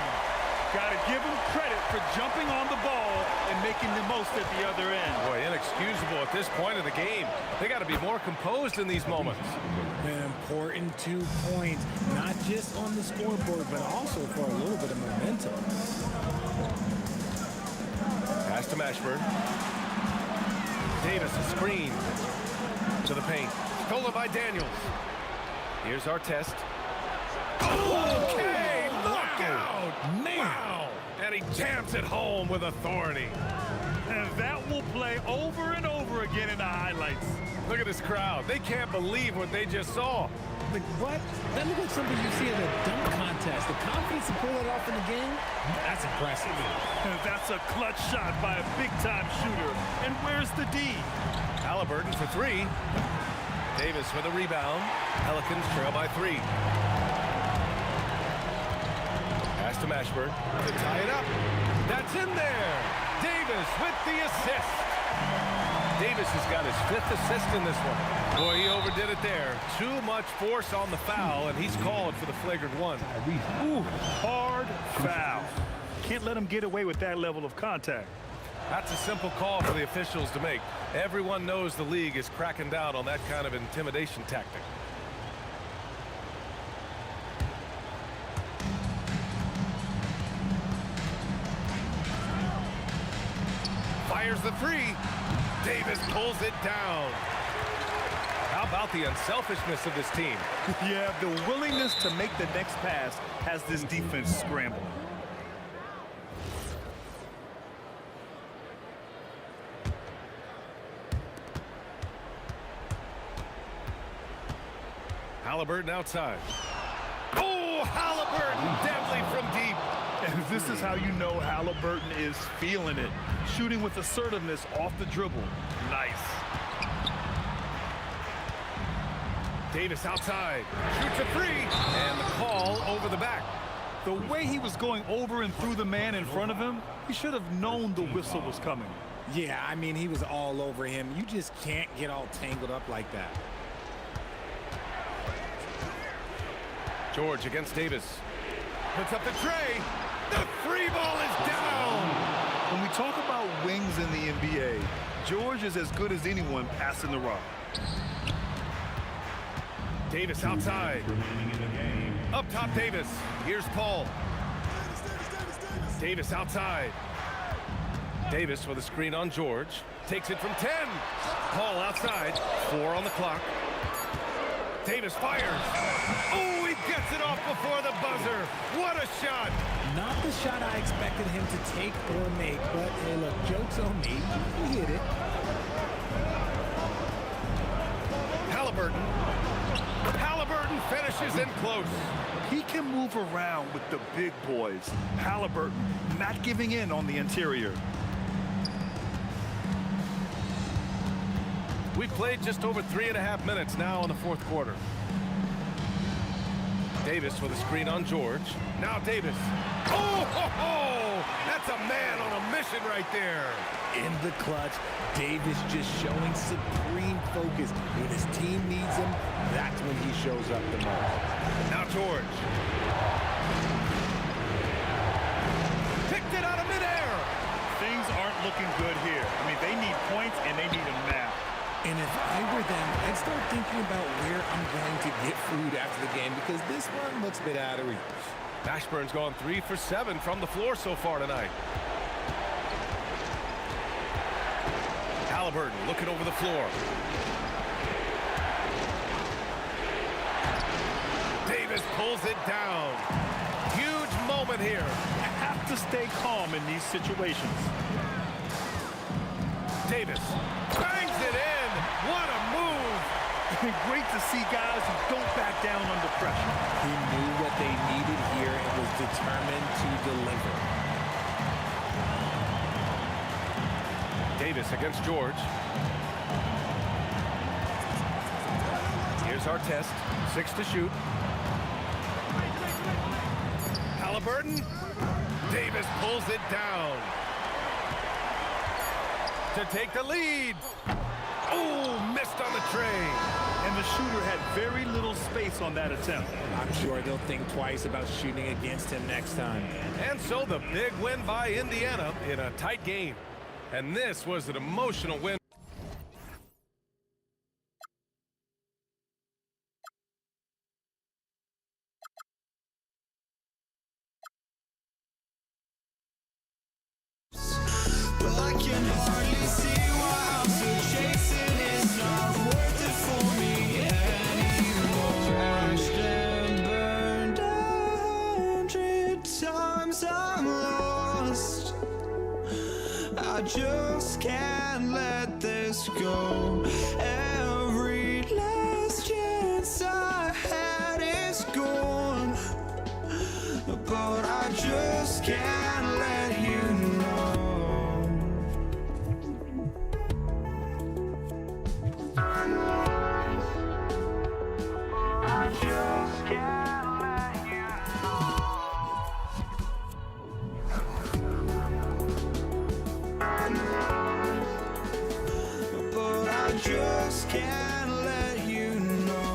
Got to give him credit for jumping on the ball and making the most at the other end. Boy, inexcusable at this point of the game. They got to be more composed in these moments. An important 2 points, not just on the scoreboard, but also for a little bit of momentum. Pass to Mashburn. Davis, a screen to the paint. Stolen by Daniels. Here's our test. Okay, look out! Man. Wow! And he jams it home with authority. And that will play over and over again in the highlights. Look at this crowd. They can't believe what they just saw. Like, what? That looks like something you see in a dunk contest. The confidence to pull it off in the game, that's impressive. And that's a clutch shot by a big-time shooter. And where's the D? Halliburton for 3. Davis with a rebound. Pelicans trail by 3. Pass to Mashburn to tie it up. That's in there. Davis with the assist. Davis has got his 5th assist in this one. Boy, he overdid it there. Too much force on the foul, and he's called for the flagrant 1. Ooh, hard foul. Can't let him get away with that level of contact. That's a simple call for the officials to make. Everyone knows the league is cracking down on that kind of intimidation tactic. Fires the 3. Davis pulls it down. How about the unselfishness of this team? Yeah, the willingness to make the next pass has this defense scrambled. Halliburton outside. Oh, Halliburton deadly from deep. And this is how you know Halliburton is feeling it. Shooting with assertiveness off the dribble. Nice. Davis outside. Shoots a three. And the call over the back. The way he was going over and through the man in front of him, he should have known the whistle was coming. Yeah, I mean, he was all over him. You just can't get all tangled up like that. George against Davis. Puts up the tray. The three ball is down. When we talk about wings in the NBA, George is as good as anyone passing the rock. Davis outside. Up top, Davis. Here's Paul. Davis outside. Davis with a screen on George. Takes it from 10. Paul outside. 4 on the clock. Davis fires. Oh, he gets it off before the buzzer. What a shot. Not the shot I expected him to take or make, but hey, look, joke's on me. He hit it. Halliburton. Halliburton finishes in close. He can move around with the big boys. Halliburton not giving in on the interior. We've played just over 3.5 minutes now in the fourth quarter. Davis with a screen on George. Now Davis. Oh, ho, ho! That's a man on a mission right there. In the clutch, Davis just showing supreme focus. When his team needs him, that's when he shows up the most. Now George. Picked it out of midair. Things aren't looking good here. I mean, they need points and they need them now. And if I were them, I'd start thinking about where I'm going to get food after the game because this one looks a bit out of reach. Mashburn's gone 3 for 7 from the floor so far tonight. Halliburton looking over the floor. Davis pulls it down. Huge moment here. You have to stay calm in these situations. Davis bangs it in. What a move. Great to see guys who don't back down under pressure. He knew what they needed here and was determined to deliver. Davis against George. Here's our test. 6 to shoot. Halliburton. Davis pulls it down to take the lead. Oh, missed on the tray. And the shooter had very little space on that attempt. I'm sure they'll think twice about shooting against him next time. And so the big win by Indiana in a tight game. And this was an emotional win. Well, I can hardly see why I'm still chasing. It's not worth it for me anymore. Crashed and burned 100 times. I'm lost. I just can't let this go. Every last chance I had is gone, but I just can't let you know. I just can't let you know. But I just can't let you know.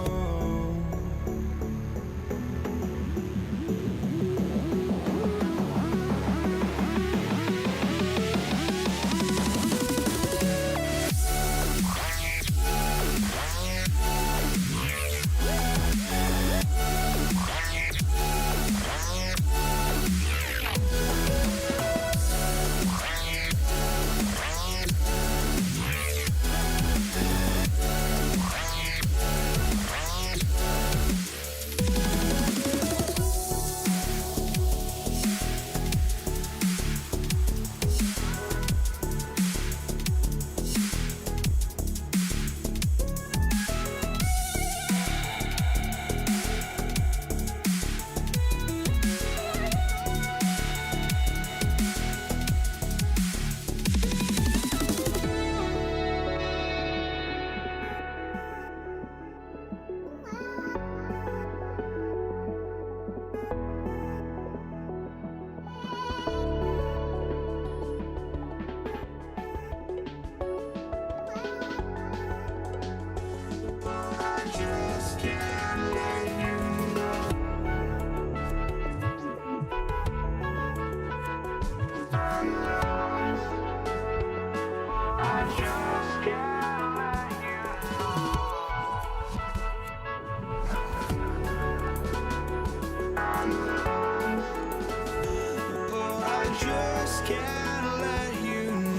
Oh, I just can't let you know. I just can't let you know.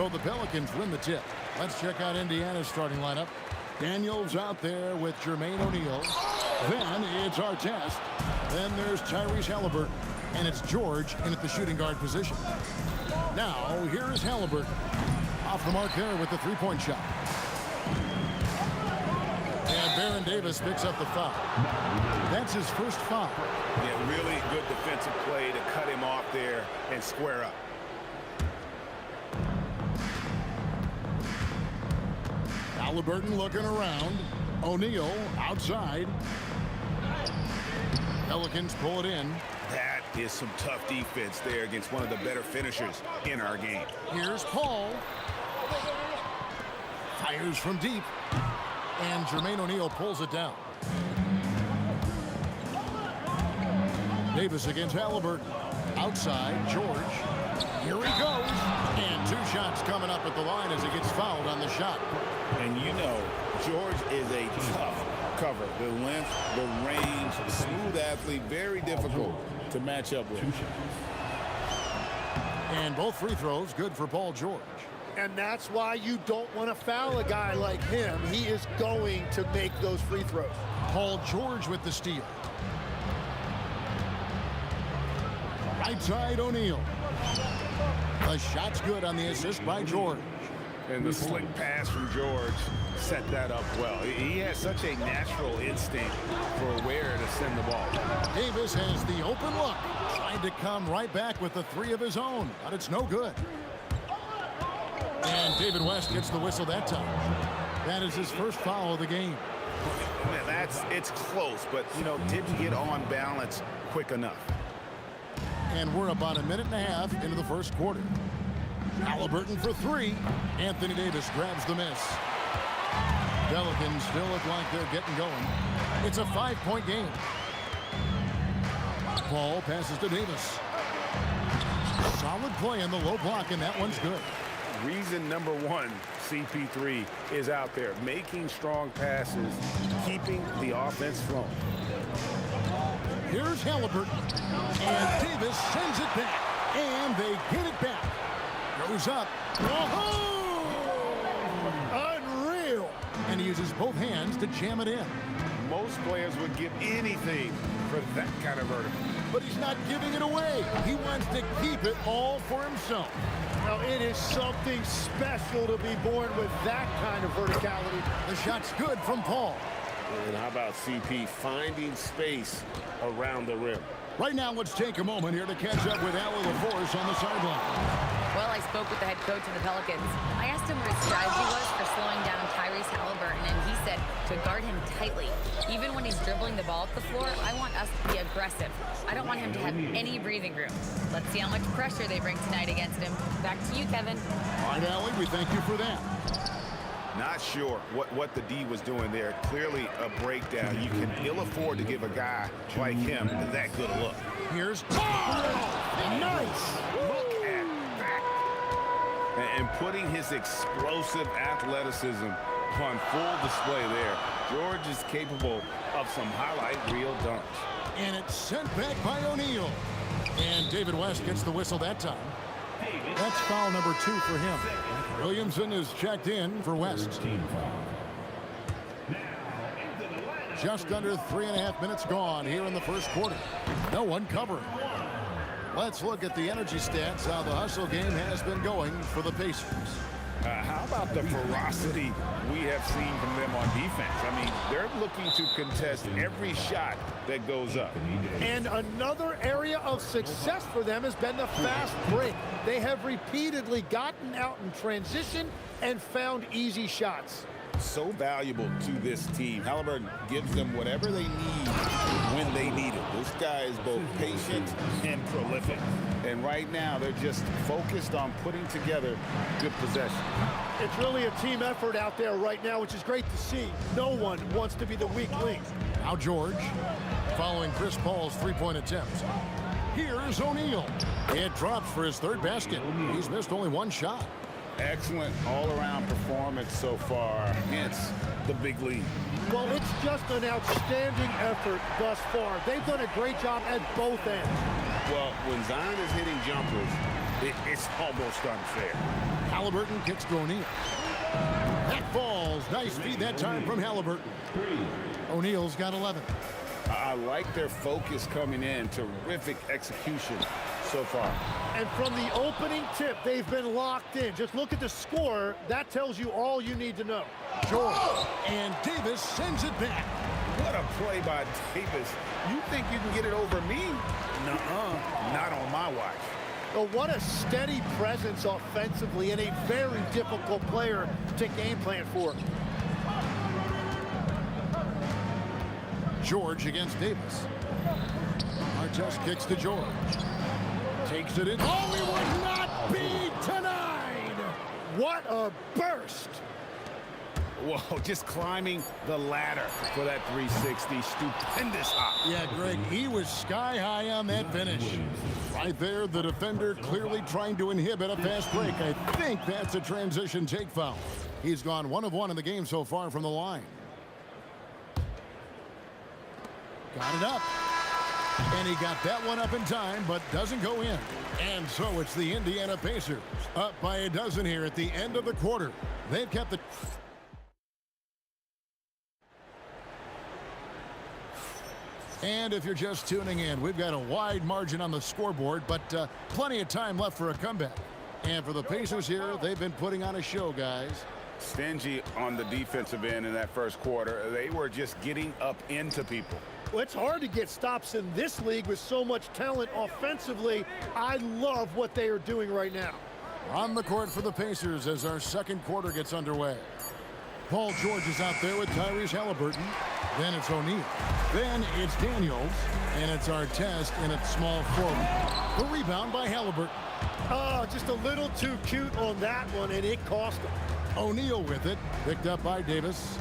So the Pelicans win the tip. Let's check out Indiana's starting lineup. Daniels out there with Jermaine O'Neal. Then it's Artest. Then there's Tyrese Halliburton. And it's George in at the shooting guard position. Now, here is Halliburton. Off the mark there with the three-point shot. And Baron Davis picks up the foul. That's his first foul. Yeah, really good defensive play to cut him off there and square up. Halliburton looking around. O'Neal outside. Pelicans pull it in. That is some tough defense there against one of the better finishers in our game. Here's Paul. Fires from deep. And Jermaine O'Neal pulls it down. Davis against Halliburton. Outside, George. Here he goes. And two shots coming up at the line as he gets fouled on the shot. And you know, George is a tough cover. The length, the range, smooth athlete, very difficult to match up with. And both free throws good for Paul George. And that's why you don't want to foul a guy like him. He is going to make those free throws. Paul George with the steal. Right side, O'Neal. The shot's good on the assist by George. And the slick pass from George set that up well. He has such a natural instinct for where to send the ball. Davis has the open look. Tried to come right back with the three of his own, but it's no good. And David West gets the whistle that time. That is his first foul of the game. It's close, but, you know, didn't get on balance quick enough. And we're about a minute and a half into the first quarter. Halliburton for three. Anthony Davis grabs the miss. Pelicans still look like they're getting going. It's a 5-point game. Paul passes to Davis. Solid play in the low block, and that one's good. Reason number one, CP3 is out there making strong passes, keeping the offense flowing. Here's Halliburton. And Davis sends it back. And they get it back. Goes up. Whoa! Unreal. And he uses both hands to jam it in. Most players would give anything for that kind of vertical. But he's not giving it away. He wants to keep it all for himself. Now, it is something special to be born with that kind of verticality. The shot's good from Paul. And how about CP finding space around the rim? Right now, let's take a moment here to catch up with Allie LaForce on the sideline. Well, I spoke with the head coach of the Pelicans. I asked him what his strategy was for slowing down Tyrese Halliburton, and he said to guard him tightly. Even when he's dribbling the ball up the floor, I want us to be aggressive. I don't want him to have any breathing room. Let's see how much pressure they bring tonight against him. Back to you, Kevin. All right, Allie, we thank you for that. Not sure what the D was doing there. Clearly a breakdown. You can ill afford to give a guy like him that good a look. Here's nice. Look at that. And putting his explosive athleticism on full display there. George is capable of some highlight reel dunks. And it's sent back by O'Neal. And David West gets the whistle that time. That's foul number 2 for him. Williamson is checked in for West. Just under 3.5 minutes gone here in the first quarter. No one covering. Let's look at the energy stats, how the hustle game has been going for the Pacers. How about the ferocity we have seen from them on defense? I mean, they're looking to contest every shot that goes up. And another area of success for them has been the fast break. They have repeatedly gotten out in transition and found easy shots. So valuable to this team. Halliburton gives them whatever they need when they need it. This guy is both patient and prolific. And right now, they're just focused on putting together good possession. It's really a team effort out there right now, which is great to see. No one wants to be the weak link. Now George, following Chris Paul's three-point attempt. Here's O'Neal. It drops for his third basket. He's missed only one shot. Excellent all-around performance so far, hence the big lead. Well, it's just an outstanding effort thus far. They've done a great job at both ends. Well, when Zion is hitting jumpers, It's almost unfair. Halliburton kicks to O'Neal. That falls. Nice feed that time from Halliburton. O'Neal's got 11. I like their focus coming in. Terrific execution so far. And from the opening tip, they've been locked in. Just look at the score. That tells you all you need to know. George. And Davis sends it back. What a play by Davis. You think you can get it over me? Nuh-uh. Not on my watch. Well, what a steady presence offensively and a very difficult player to game plan for. George against Davis. Artest kicks to George. Takes it in. Oh, he would not be denied! What a burst! Whoa, just climbing the ladder for that 360. Stupendous hop. Yeah, Greg, he was sky high on that finish. Right there, the defender clearly trying to inhibit a fast break. I think that's a transition take foul. He's gone 1 of 1 in the game so far from the line. Got it up. And he got that one up in time, but doesn't go in. And so it's the Indiana Pacers up by a dozen here at the end of the quarter. They've kept the... And if you're just tuning in, we've got a wide margin on the scoreboard, but plenty of time left for a comeback. And for the Pacers here, they've been putting on a show, guys. Stingy on the defensive end in that first quarter. They were just getting up into people. Well, it's hard to get stops in this league with so much talent offensively. I love what they are doing right now. On the court for the Pacers as our second quarter gets underway. Paul George is out there with Tyrese Halliburton. Then it's O'Neal. Then it's Daniels. And it's Artest in at small forward. The rebound by Halliburton. Oh, just a little too cute on that one, and it cost him. O'Neal with it. Picked up by Davis.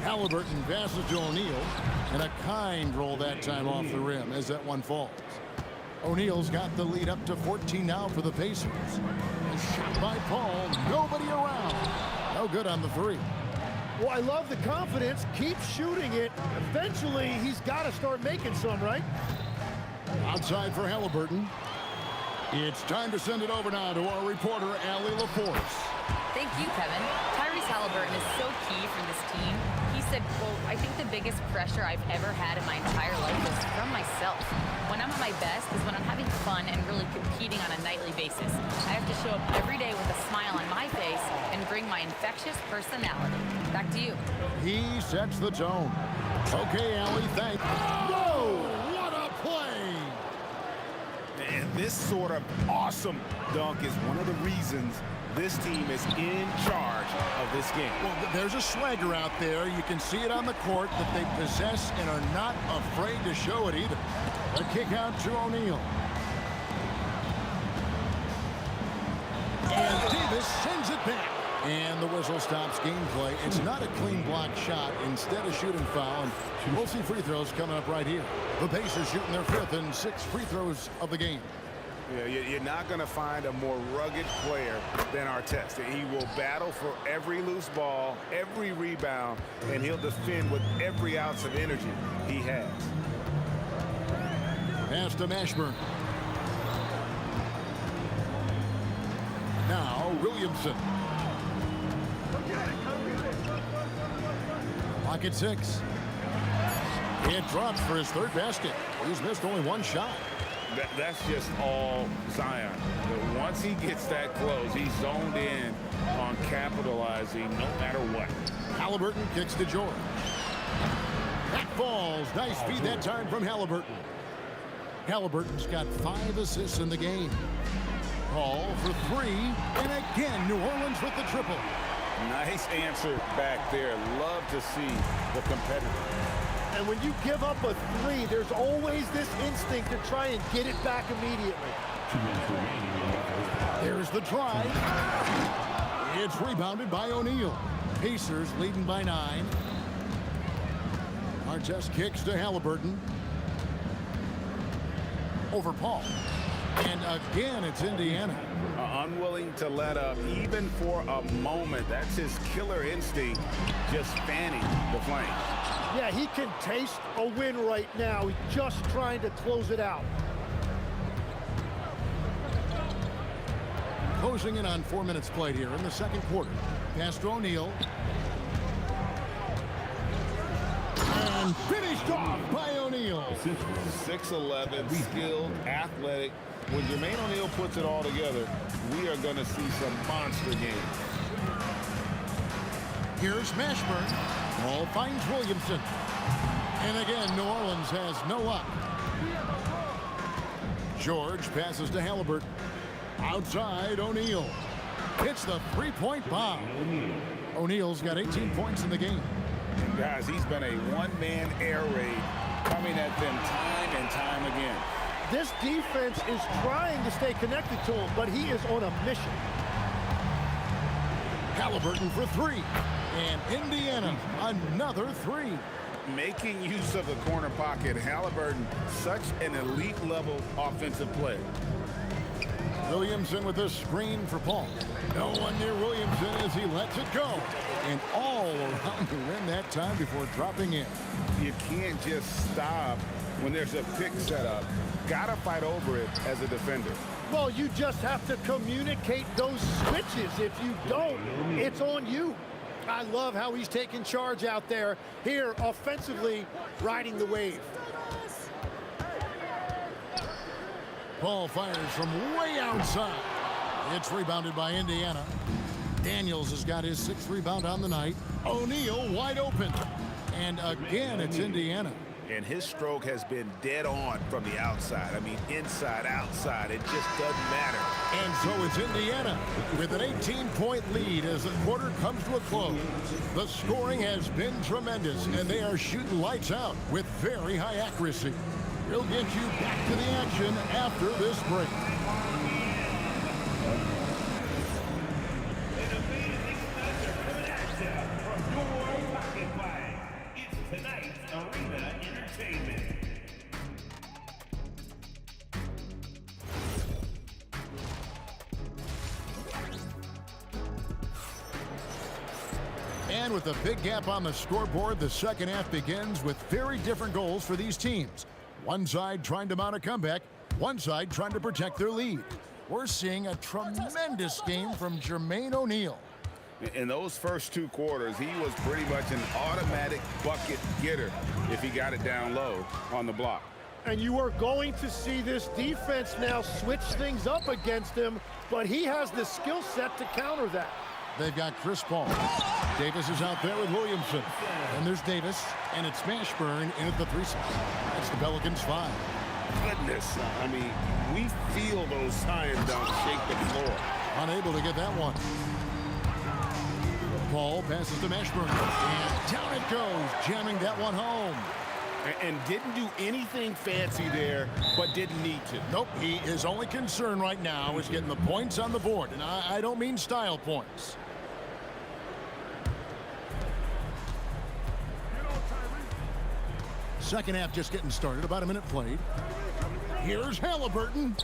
Halliburton passes to O'Neal. And a kind roll that time off the rim as that one falls. O'Neal's got the lead up to 14 now for the Pacers. A shot by Paul. Nobody around. No good on the three. Well, I love the confidence. Keep shooting it. Eventually, he's got to start making some, right? Outside for Halliburton. It's time to send it over now to our reporter, Allie LaForce. Thank you, Kevin. Tyrese Halliburton is so key for this team. He said, quote, "I think the biggest pressure I've ever had in my entire life is from myself. When I'm at my best is when I'm having fun and really competing on a nightly basis. I have to show up every day with a smile on my face and bring my infectious personality." Back to you. He sets the tone. Okay, Allie, thanks. Whoa! What a play! And this sort of awesome dunk is one of the reasons this team is in charge of this game. Well, there's a swagger out there. You can see it on the court that they possess and are not afraid to show it either. A kick out to O'Neal. And Davis sends it back. And the whistle stops gameplay. It's not a clean block shot. Instead, a shooting foul. And we'll see free throws coming up right here. The Pacers shooting their 5th and 6th free throws of the game. Yeah, you're not going to find a more rugged player than Artest. He will battle for every loose ball, every rebound, and he'll defend with every ounce of energy he has. Pass to Mashburn. Now Williamson. Clock at 6. It drops for his 3rd basket. He's missed only 1 shot. That's just all Zion. But once he gets that close, he's zoned in on capitalizing no matter what. Halliburton kicks to George. That falls. Nice feed that time from Halliburton. Halliburton's got 5 assists in the game. Paul for 3. And again, New Orleans with the triple. Nice answer back there. Love to see the competitor. And when you give up a 3, there's always this instinct to try and get it back immediately. There's the drive. It's rebounded by O'Neal. Pacers leading by 9. Artest kicks to Halliburton. Over Paul. And again, it's Indiana. Unwilling to let up even for a moment. That's his killer instinct, just fanning the flames. Yeah, he can taste a win right now. He's just trying to close it out. Closing in on 4 minutes played here in the second quarter. Pass to O'Neal. And finished off by O'Neal. 6'11", skilled, athletic. When Jermaine O'Neal puts it all together, we are going to see some monster games. Here's Mashburn. Ball finds Williamson. And again, New Orleans has no luck. George passes to Halliburton. Outside, O'Neal. Hits the three-point bomb. O'Neal's got 18 points in the game. And guys, he's been a one-man air raid coming at them time and time again. This defense is trying to stay connected to him, but he is on a mission. Halliburton for three. And Indiana, another three. Making use of the corner pocket, Halliburton, such an elite-level offensive player. Williamson with a screen for Paul. No one near Williamson as he lets it go. And all around the rim that time before dropping in. You can't just stop when there's a pick set up. Gotta fight over it as a defender. Well, you just have to communicate those switches. If you don't, it's on you. I love how he's taking charge out there. Here, offensively, riding the wave. Paul fires from way outside. It's rebounded by Indiana. Daniels has got his 6th rebound on the night. O'Neal wide open. And again, it's Indiana. And his stroke has been dead on from the outside. I mean, inside, outside, it just doesn't matter. And so it's Indiana with an 18-point lead as the quarter comes to a close. The scoring has been tremendous, and they are shooting lights out with very high accuracy. We'll get you back to the action after this break. It's tonight's Arena Entertainment. And with a big gap on the scoreboard, the second half begins with very different goals for these teams. One side trying to mount a comeback, one side trying to protect their lead. We're seeing a tremendous game from Jermaine O'Neal. In those first 2 quarters, he was pretty much an automatic bucket getter if he got it down low on the block. And you are going to see this defense now switch things up against him, but he has the skill set to counter that. They've got Chris Paul. Davis is out there with Williamson. And there's Davis, and it's Mashburn in at the threesome. That's the Pelicans 5. Goodness, I mean, we feel those science dunks shake the floor. Unable to get that one. Paul passes to Mashburn, and down it goes, jamming that one home. And didn't do anything fancy there, but didn't need to. Nope, his only concern right now is getting the points on the board, and I don't mean style points. Second half just getting started, about a minute played. Here's Halliburton.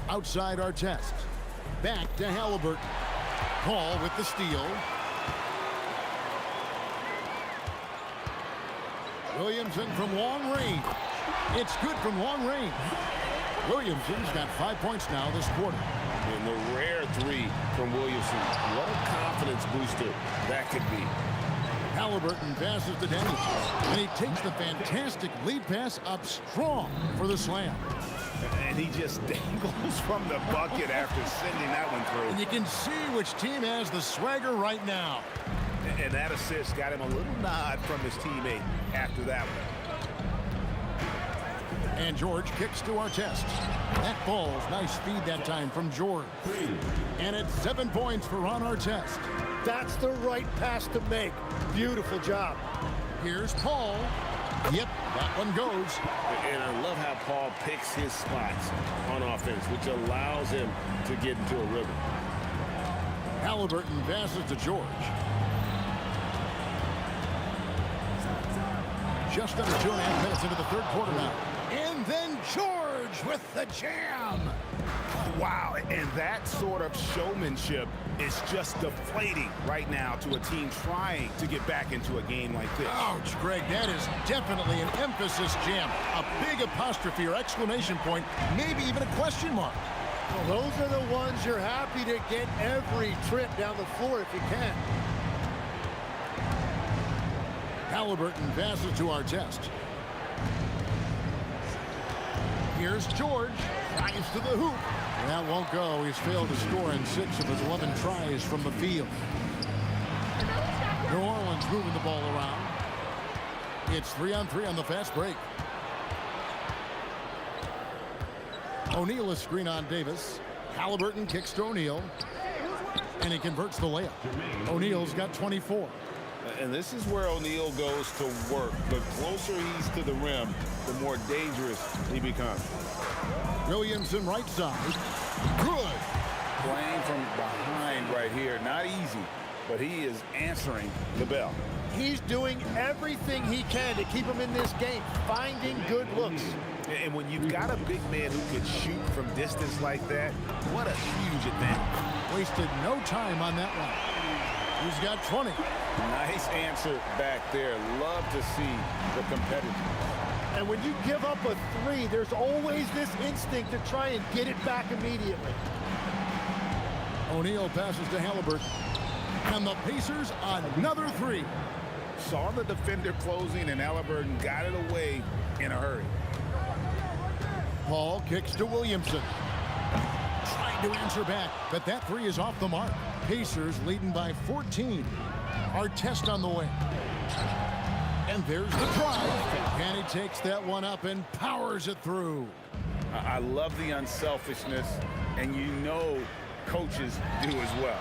Outside Artest. Back to Halliburton. Paul with the steal. Williamson from long range. It's good from long range. Williamson's got 5 points now this quarter. And the rare 3 from Williamson. What a confidence booster that could be. Halliburton passes to Daniels, and he takes the fantastic lead pass up strong for the slam. And he just dangles from the bucket after sending that one through. And you can see which team has the swagger right now. And that assist got him a little nod from his teammate after that one. And George kicks to Artest. That ball's nice feed that time from George. And it's 7 points for Ron Artest. That's the right pass to make. Beautiful job. Here's Paul. Yep, that one goes. And I love how Paul picks his spots on offense, which allows him to get into a rhythm. Halliburton passes to George. Just under 2.5 minutes into the third quarter now. And then George with the jam. Wow, and that sort of showmanship is just deflating right now to a team trying to get back into a game like this. Ouch, Greg, that is definitely an emphasis jam. A big apostrophe or exclamation point, maybe even a question mark. Well, those are the ones you're happy to get every trip down the floor if you can. Halliburton passes to Artest. Here's George. Tries to the hoop. That won't go. He's failed to score in 6 of his 11 tries from the field. New Orleans moving the ball around. It's 3-on-3 on the fast break. O'Neal is screen on Davis. Halliburton kicks to O'Neal. And he converts the layup. O'Neal's got 24. And this is where O'Neal goes to work. The closer he's to the rim, the more dangerous he becomes. Williamson right side. Good. Playing from behind right here. Not easy, but he is answering the bell. He's doing everything he can to keep him in this game, finding good looks. And when you've got a big man who can shoot from distance like that, what a huge advantage. Wasted no time on that one. He's got 20. Nice answer back there. Love to see the competitive. And when you give up a 3, there's always this instinct to try and get it back immediately. O'Neal passes to Halliburton. And the Pacers another 3. Saw the defender closing, and Halliburton got it away in a hurry. Paul kicks to Williamson. Trying to answer back, but that 3 is off the mark. Pacers leading by 14. Artest on the way. And there's the drive. And he takes that one up and powers it through. I love the unselfishness, and you know coaches do as well.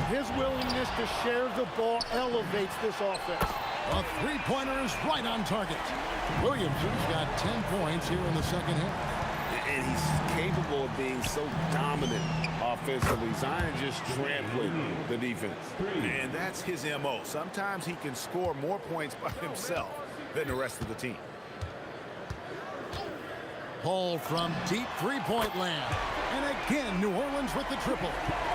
His willingness to share the ball elevates this offense. A 3-pointer is right on target. Williamson's got 10 points here in the second half. And he's capable of being so dominant offensively. Zion just trampling the defense. And that's his MO. Sometimes he can score more points by himself than the rest of the team. Paul from deep 3-point land. And again, New Orleans with the triple.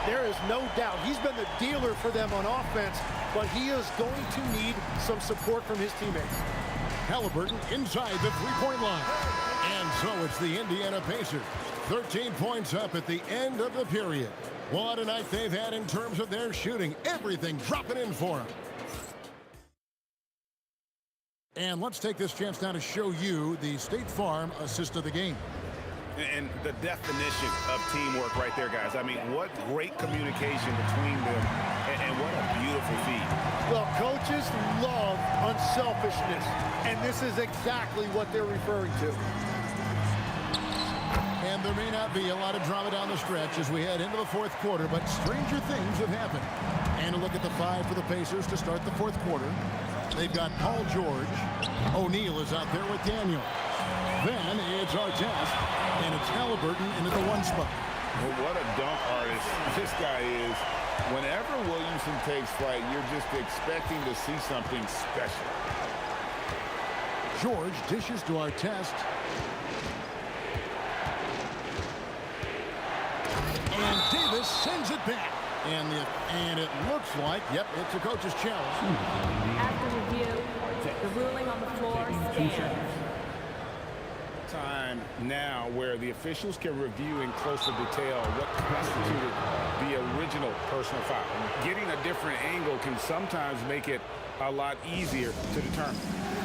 There is no doubt he's been the dealer for them on offense, but he is going to need some support from his teammates. Halliburton inside the 3-point line. And so it's the Indiana Pacers. 13 points up at the end of the period. What a night they've had in terms of their shooting. Everything dropping in for them. And let's take this chance now to show you the State Farm assist of the game. And the definition of teamwork right there, guys. I mean, what great communication between them, and what a beautiful feed. Well, coaches love unselfishness, and this is exactly what they're referring to. And there may not be a lot of drama down the stretch as we head into the fourth quarter, but stranger things have happened. And a look at the 5 for the Pacers to start the fourth quarter. They've got Paul George. O'Neal is out there with Daniel. Then it's Artest, and it's Halliburton into the 1 spot. Well, what a dunk artist this guy is. Whenever Williamson takes flight, you're just expecting to see something special. George dishes to Artest. And Davis sends it back. And it looks like, yep, it's a coach's challenge. After review, the ruling on the floor stands. Time now where the officials can review in closer detail what constituted the original personal foul. Getting a different angle can sometimes make it a lot easier to determine.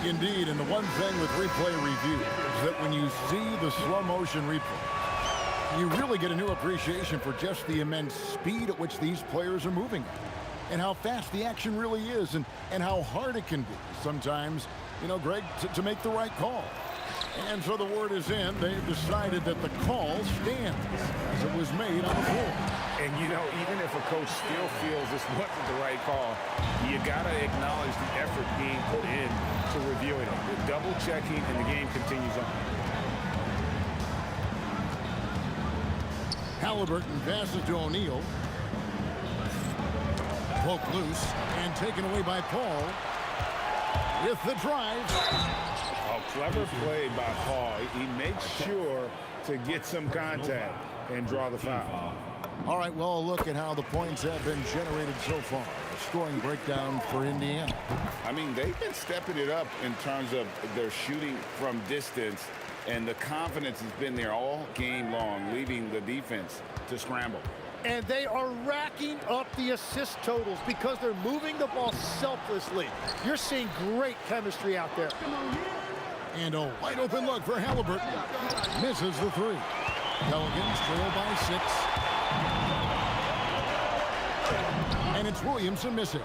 Indeed, and the one thing with replay review is that when you see the slow motion replay, you really get a new appreciation for just the immense speed at which these players are moving and how fast the action really is and how hard it can be sometimes, you know, Greg, to make the right call. And so the word is in. They've decided that the call stands as it was made on the floor. And, you know, even if a coach still feels this wasn't the right call, you got to acknowledge the effort being put in to reviewing it. The double checking, and the game continues on. Halliburton passes to O'Neal. Poke loose and taken away by Paul with the drive. Oh, clever play by Paul. He makes sure to get some contact. and draw the foul. All right, well, a look at how the points have been generated so far. A scoring breakdown for Indiana. I mean, they've been stepping it up in terms of their shooting from distance, and the confidence has been there all game long, leaving the defense to scramble. And they are racking up the assist totals because they're moving the ball selflessly. You're seeing great chemistry out there. And a wide open look for Halliburton. Misses the three. Pelicans trail by 6. And it's Williamson missing.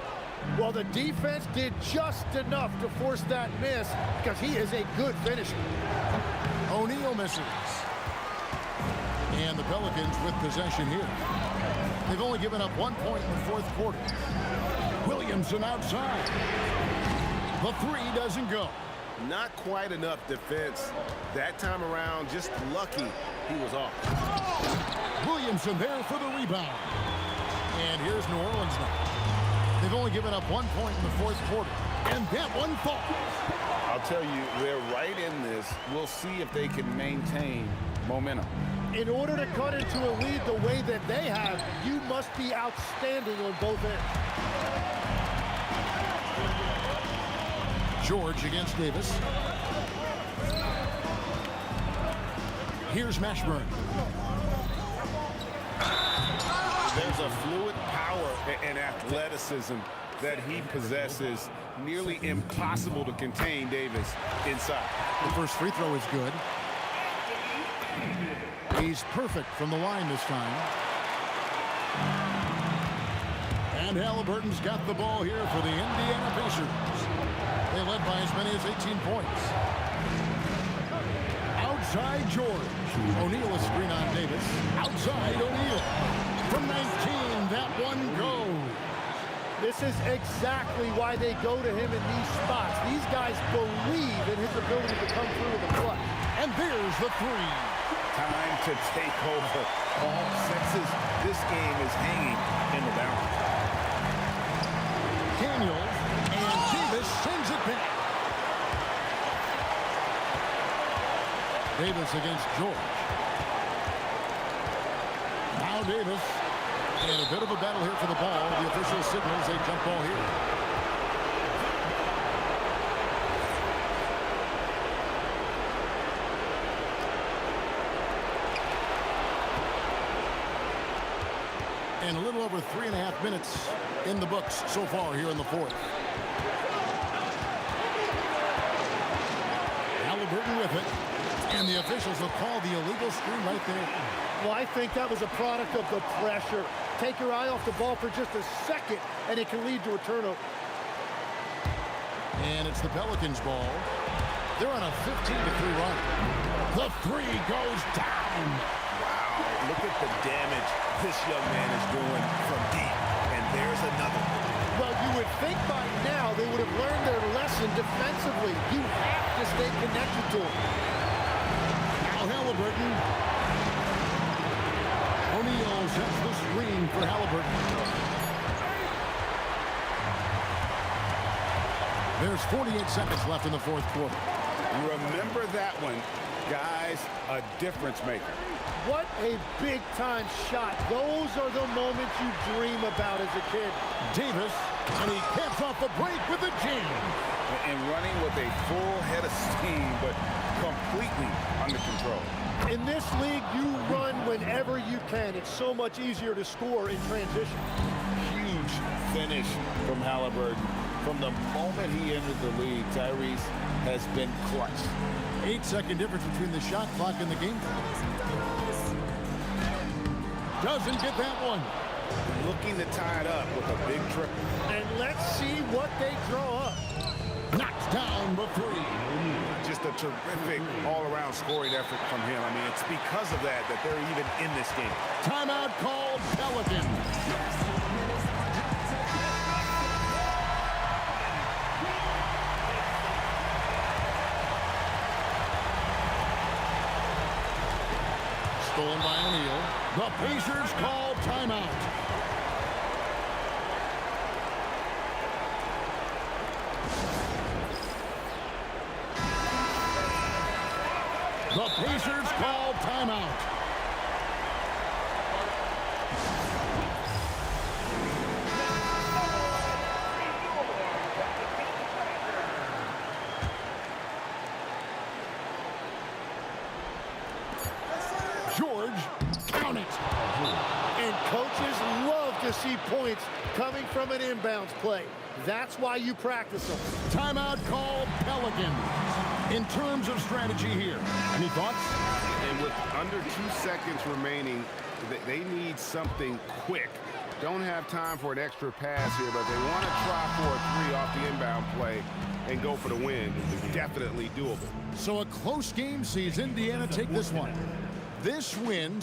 Well, the defense did just enough to force that miss because he is a good finisher. O'Neal misses. And the Pelicans with possession here. They've only given up 1 point in the fourth quarter. Williamson outside. The three doesn't go. Not quite enough defense that time around. Just lucky he was off. Williamson there for the rebound. And here's New Orleans now. They've only given up 1 point in the fourth quarter. And that one falls. I'll tell you, they're right in this. We'll see if they can maintain momentum. In order to cut into a lead the way that they have, you must be outstanding on both ends. George against Davis. Here's Mashburn. There's a fluid power and athleticism that he possesses. Nearly impossible to contain Davis inside. The first free throw is good. He's perfect from the line this time. And Halliburton's got the ball here for the Indiana Pacers. They led by as many as 18 points. Outside George. O'Neal a screen on Davis. Outside O'Neal. From 19, that one goes. This is exactly why they go to him in these spots. These guys believe in his ability to come through in the clutch. And there's the three. Time to take over. All senses, this game is hanging in the balance. Daniels and Davis sends it back. Davis against George. Now Davis. And a bit of a battle here for the ball. The official signals a jump ball here. And a little over 3.5 minutes in the books so far here in the fourth. Halliburton with it. And the officials will call the illegal screen right there. Well, I think that was a product of the pressure. Take your eye off the ball for just a second, and it can lead to a turnover. And it's the Pelicans' ball. They're on a 15-3 run. The three goes down. Wow, look at the damage this young man is doing from deep. And there's another. Well, you would think by now they would have learned their lesson defensively. You have to stay connected to him. Now Halliburton. O'Neal sets the screen for Halliburton. There's 48 seconds left in the fourth quarter. Remember that one, guys, a difference maker. What a big-time shot. Those are the moments you dream about as a kid. Davis, and he caps off the break with a jam. And running with a full head of steam, but completely under control. In this league, you run whenever you can. It's so much easier to score in transition. Huge finish from Halliburton. From the moment he entered the league, Tyrese has been clutch. 8-second difference between the shot clock and the game clock. Doesn't get that one. Looking to tie it up with a big triple. And let's see what they draw up. Knocked down the three. Just a terrific all-around scoring effort from him. I mean, it's because of that they're even in this game. Timeout called Pelicans. Stolen by O'Neal. The Pacers call timeout. The Pacers call timeout. to see points coming from an inbounds play. That's why you practice them. Timeout called Pelican. In terms of strategy here, any thoughts? And with under 2 seconds remaining, they need something quick. Don't have time for an extra pass here, but they want to try for a 3 off the inbound play and go for the win. Definitely doable. So a close game sees Indiana take this one. This win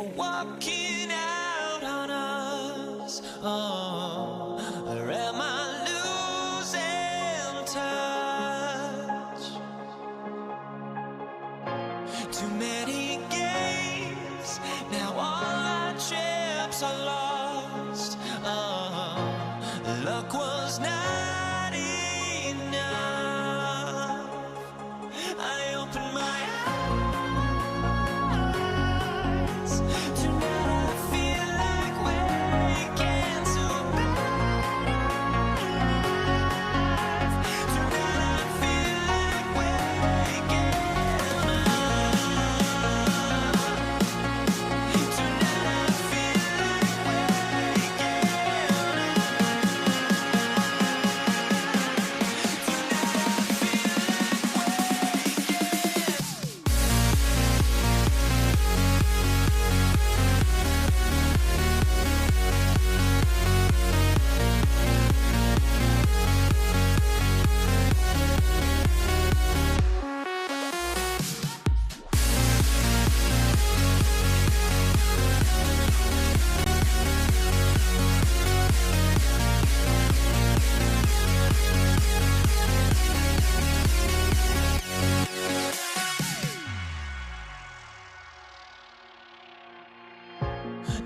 walking out on us. Oh, or am I losing touch? Too many games, now all our chips are lost. Oh, luck was not enough. I opened my eyes. Tonight I feel like waking to life. Tonight I feel like waking up. Tonight I feel like waking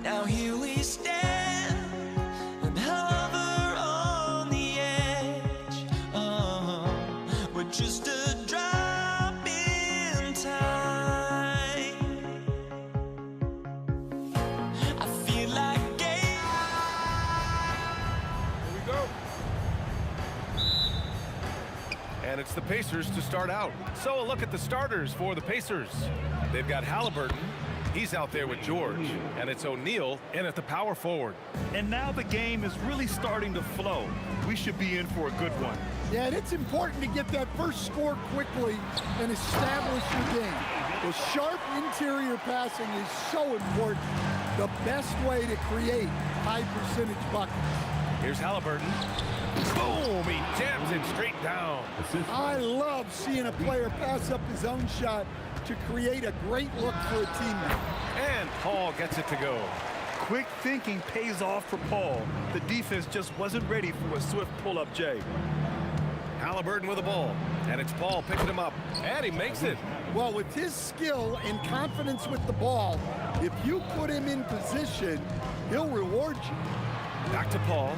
Now here we stand and hover on the edge. Oh, we're just a drop in time. I feel like Here we go. And it's the Pacers to start out. So a look at the starters for the Pacers. They've got Halliburton. He's out there with George. And it's O'Neal in at the power forward. And now the game is really starting to flow. We should be in for a good one. Yeah, and it's important to get that first score quickly and establish your game. The sharp interior passing is so important. The best way to create high percentage buckets. Here's Halliburton. Boom! He jams it straight down. I love seeing a player pass up his own shot to create a great look for a teammate. And Paul gets it to go. Quick thinking pays off for Paul. The defense just wasn't ready for a swift pull-up Jay. Halliburton with the ball. And it's Paul picking him up. And he makes it. Well, with his skill and confidence with the ball, if you put him in position, he'll reward you. Back to Paul.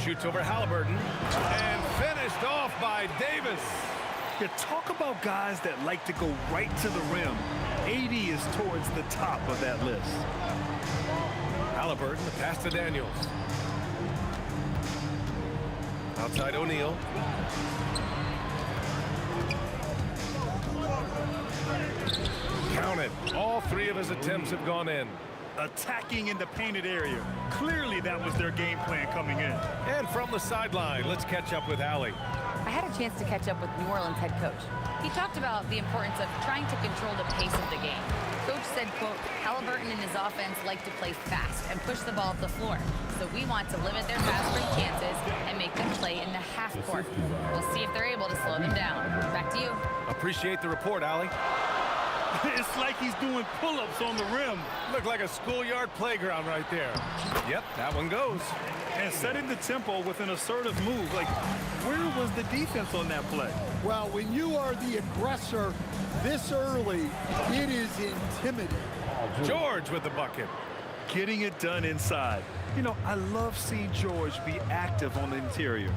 Shoots over Halliburton. And finished off by Davis. You talk about guys that like to go right to the rim. 80 is towards the top of that list. Halliburton, the pass to Daniels. Outside O'Neal. Count it. All three of his attempts have gone in. Attacking in the painted area. Clearly that was their game plan coming in. And from the sideline, let's catch up with Allie. I had a chance to catch up with New Orleans head coach. He talked about the importance of trying to control the pace of the game. Coach said, quote, Halliburton and his offense like to play fast and push the ball up the floor. So we want to limit their fast break chances and make them play in the half court. We'll see if they're able to slow them down. Back to you. Appreciate the report, Allie. It's like he's doing pull-ups on the rim. Looked like a schoolyard playground right there. Yep, that one goes. And setting the tempo with an assertive move. Like, where was the defense on that play? Well, when you are the aggressor this early, it is intimidating. George with the bucket. Getting it done inside. You know, I love seeing George be active on the interior.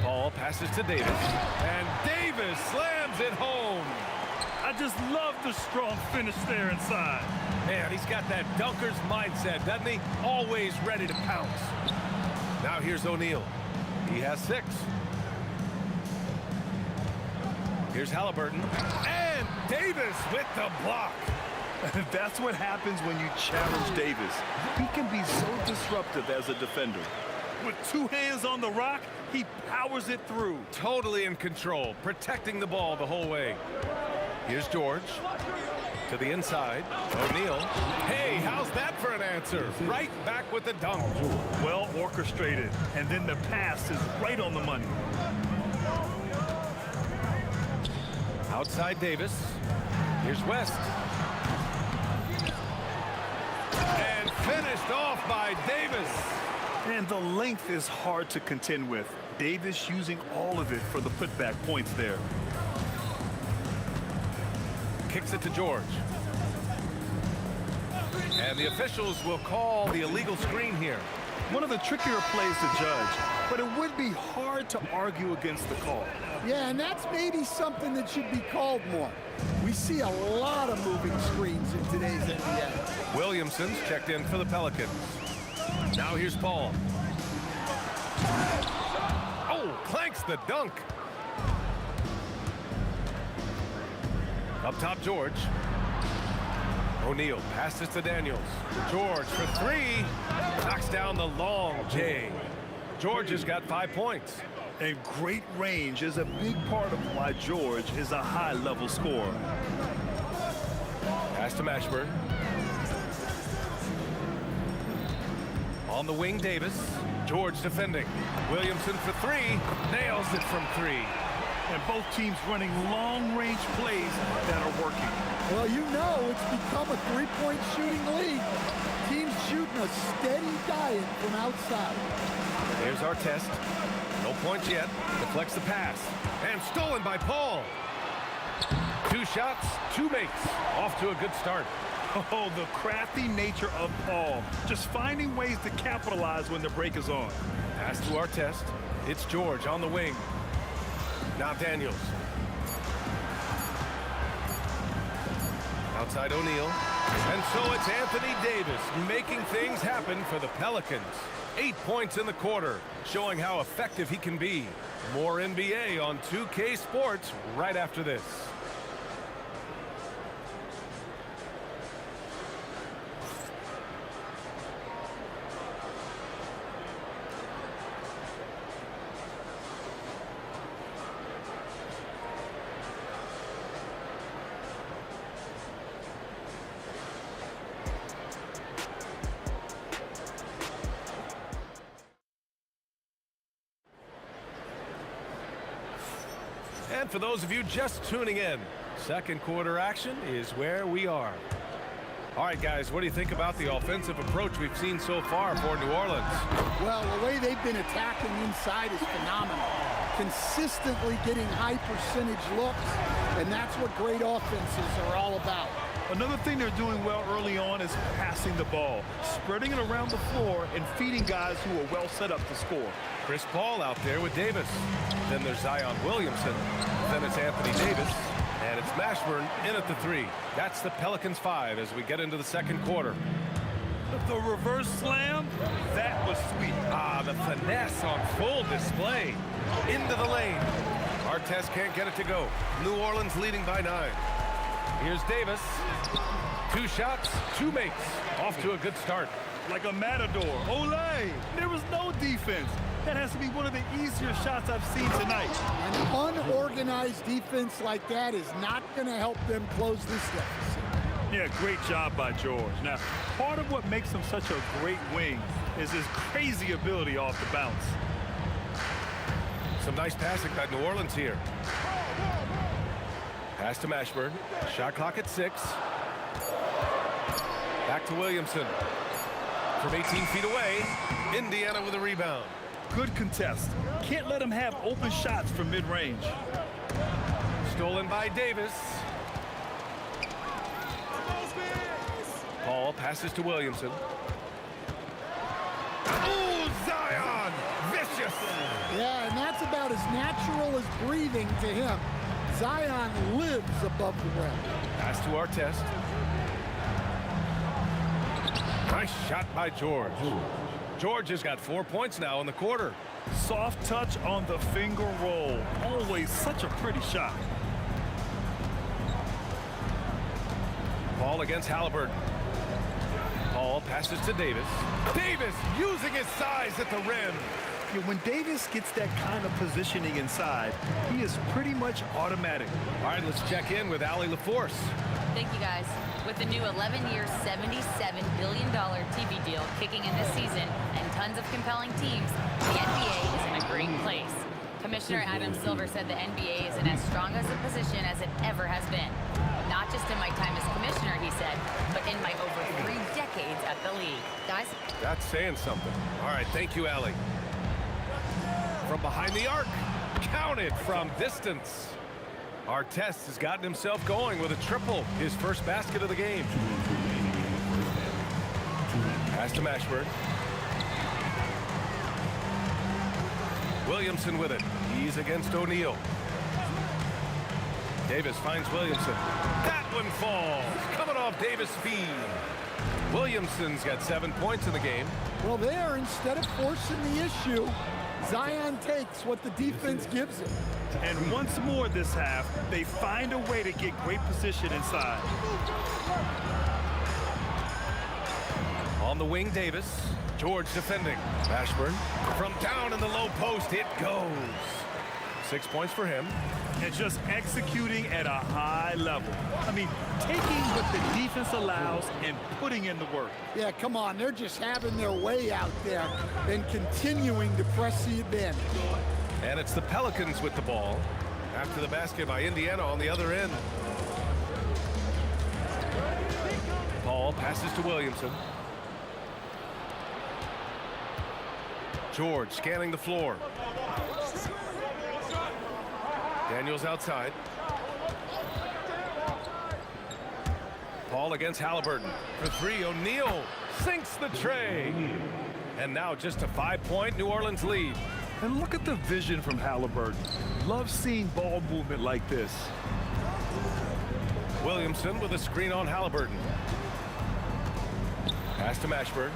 Paul passes to Davis. And Davis slams it home. I just love the strong finish there inside. Man, he's got that dunker's mindset, doesn't he? Always ready to pounce. Now here's O'Neal. He has 6. Here's Halliburton. And Davis with the block. That's what happens when you challenge Davis. He can be so disruptive as a defender. With 2 hands on the rock, he powers it through. Totally in control, protecting the ball the whole way. Here's George. To the inside. O'Neal. Hey, how's that for an answer? Right back with the dunk. Well orchestrated. And then the pass is right on the money. Outside Davis. Here's West. And finished off by Davis. And the length is hard to contend with. Davis using all of it for the putback points there. Kicks it to George. And the officials will call the illegal screen here. One of the trickier plays to judge, but it would be hard to argue against the call. Yeah, and that's maybe something that should be called more. We see a lot of moving screens in today's NBA. Williamson's checked in for the Pelicans. Now here's Paul. Oh, clanks the dunk. Up top, George. O'Neal passes to Daniels. George for three. Knocks down the long J. George has got 5 points. And great range is a big part of why George is a high-level scorer. Pass to Mashburn. On the wing, Davis. George defending. Williamson for three. Nails it from three. And both teams running long-range plays that are working. Well, you know it's become a three-point shooting league. Teams shooting a steady diet from outside. Here's our test. No points yet. Deflects the pass. And stolen by Paul. 2 shots, 2 makes. Off to a good start. Oh, the crafty nature of Paul. Just finding ways to capitalize when the break is on. Pass to our test. It's George on the wing. Now Daniels. Outside O'Neal. And so it's Anthony Davis making things happen for the Pelicans. 8 points in the quarter, showing how effective he can be. More NBA on 2K Sports right after this. And for those of you just tuning in, second quarter action is where we are. All right, guys, what do you think about the offensive approach we've seen so far for New Orleans? Well, the way they've been attacking inside is phenomenal. Consistently getting high percentage looks, and that's what great offenses are all about. Another thing they're doing well early on is passing the ball, spreading it around the floor and feeding guys who are well set up to score. Chris Paul out there with Davis. Then there's Zion Williamson. Then it's Anthony Davis. And it's Mashburn in at the 3. That's the Pelicans 5 as we get into the second quarter. The reverse slam, that was sweet. Ah, the finesse on full display. Into the lane. Artest can't get it to go. New Orleans leading by 9. Here's Davis. 2 shots, 2 makes. Off to a good start. Like a matador. Olé! There was no defense. That has to be one of the easier shots I've seen tonight. An unorganized defense like that is not going to help them close this deficit. Yeah, great job by George. Now, part of what makes him such a great wing is his crazy ability off the bounce. Some nice passing by New Orleans here. Pass to Mashburn. Shot clock at 6. Back to Williamson. From 18 feet away, Indiana with a rebound. Good contest. Can't let him have open shots from mid-range. Stolen by Davis. Paul passes to Williamson. Ooh, Zion! Vicious! Yeah, and that's about as natural as breathing to him. Zion lives above the rim. Pass to Artest. Nice shot by George. George has got 4 points now in the quarter. Soft touch on the finger roll. Always such a pretty shot. Paul against Halliburton. Paul passes to Davis. Davis using his size at the rim. Yeah, when Davis gets that kind of positioning inside, he is pretty much automatic. All right, let's check in with Allie LaForce. Thank you, guys. With the new 11-year, $77 billion TV deal kicking in this season and tons of compelling teams, the NBA is in a great place. Commissioner Adam Silver said the NBA is in as strong as a position as it ever has been. Not just in my time as commissioner, he said, but in my over 3 decades at the league. Guys? That's saying something. All right, thank you, Allie. From behind the arc. Counted from distance. Artest has gotten himself going with a triple. His first basket of the game. Pass to Mashburn. Williamson with it. He's against O'Neal. Davis finds Williamson. That one falls. Coming off Davis' feed. Williamson's got 7 points in the game. Well, there, instead of forcing the issue, Zion takes what the defense gives him. And once more this half, they find a way to get great position inside. On the wing, Davis. George defending. Mashburn from down in the low post. It goes. 6 points for him. And just executing at a high level. I mean, taking what the defense allows and putting in the work. Yeah, come on. They're just having their way out there and continuing to press the advantage. And it's the Pelicans with the ball after the basket by Indiana on the other end. Paul passes to Williamson. George scanning the floor. Daniels outside. Paul against Halliburton. For 3, O'Neal sinks the tray. And now just a 5-point New Orleans lead. And look at the vision from Halliburton. Love seeing ball movement like this. Williamson with a screen on Halliburton. Pass to Mashburn.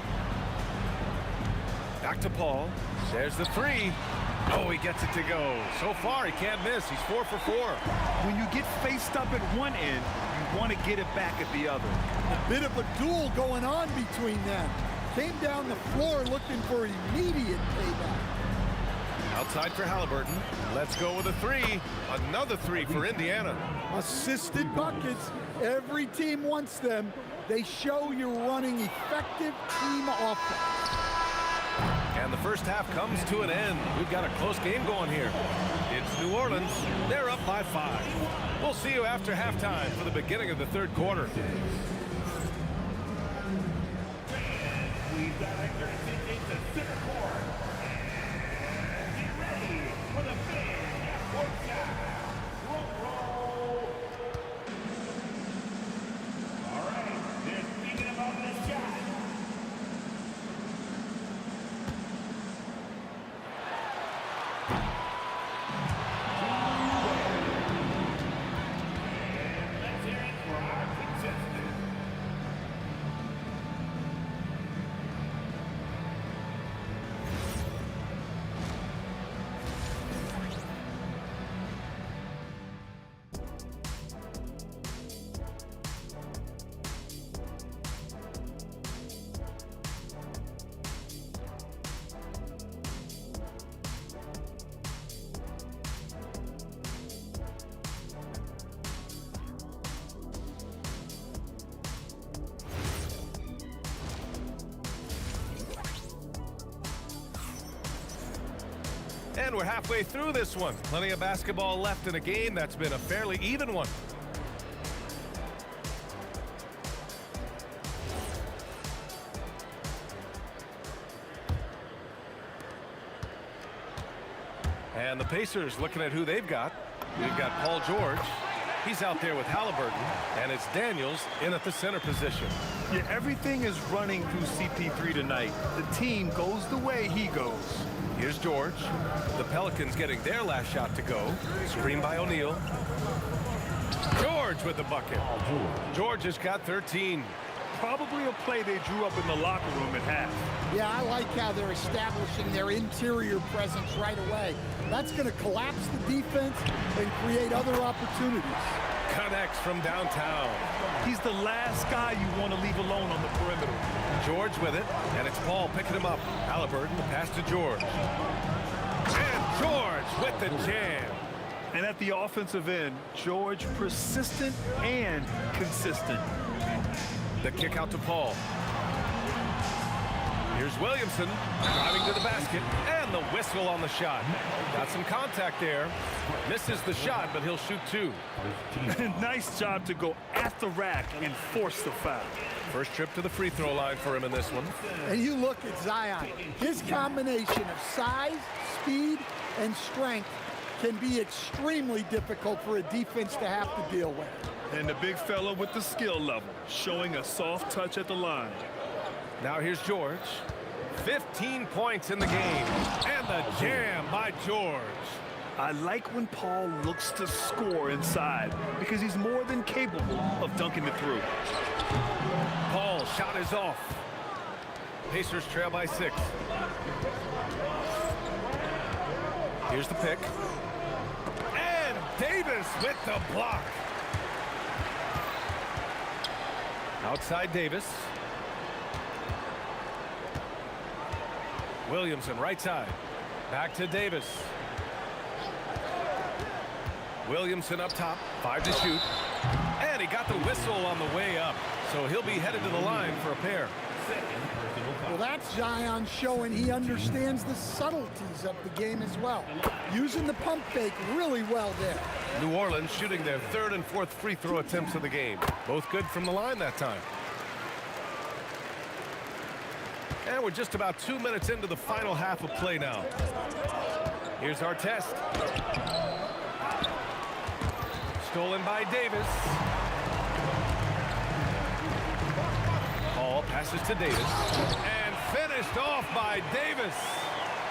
Back to Paul. There's the 3. Oh, he gets it to go. So far, he can't miss. He's 4 for 4. When you get faced up at one end, you want to get it back at the other. A bit of a duel going on between them. Came down the floor looking for immediate payback. Outside for Halliburton. Let's go with a 3. Another 3 for Indiana. Assisted buckets. Every team wants them. They show you're running effective team offense. And the first half comes to an end. We've got a close game going here. It's New Orleans. They're up by 5. We'll see you after halftime for the beginning of the third quarter. We've got entering into center court. Get ready for the big courtside roll. All right, they're thinking about this shot. And we're halfway through this one. Plenty of basketball left in a game that's been a fairly even one. And the Pacers looking at who they've got. We've got Paul George. He's out there with Halliburton. And it's Daniels in at the center position. Yeah, everything is running through CP3 tonight. The team goes the way he goes. Here's George. The Pelicans getting their last shot to go. Screen by O'Neal. George with the bucket. George has got 13. Probably a play they drew up in the locker room at half. Yeah, I like how they're establishing their interior presence right away. That's going to collapse the defense and create other opportunities. Connects from downtown. He's the last guy you want to leave alone on the perimeter. George with it, and it's Paul picking him up. Halliburton, the pass to George. And George with the jam. And at the offensive end, George persistent and consistent. The kick out to Paul. Here's Williamson driving to the basket, and the whistle on the shot. Got some contact there. Misses the shot, but he'll shoot 2. Nice job to go at the rack and force the foul. First trip to the free throw line for him in this one. And you look at Zion. His combination of size, speed, and strength can be extremely difficult for a defense to have to deal with. And the big fella with the skill level, showing a soft touch at the line. Now here's George. 15 points in the game. And the jam by George. I like when Paul looks to score inside because he's more than capable of dunking it through. Paul's shot is off. Pacers trail by 6. Here's the pick. And Davis with the block. Outside Davis. Williamson right side. Back to Davis. Williamson up top. 5 to shoot. And he got the whistle on the way up. So he'll be headed to the line for a pair. Well, that's Zion showing he understands the subtleties of the game as well. Using the pump fake really well there. New Orleans shooting their 3rd and 4th free throw attempts of the game. Both good from the line that time. And we're just about 2 minutes into the final half of play now. Here's our test. Stolen by Davis. Paul passes to Davis. And finished off by Davis.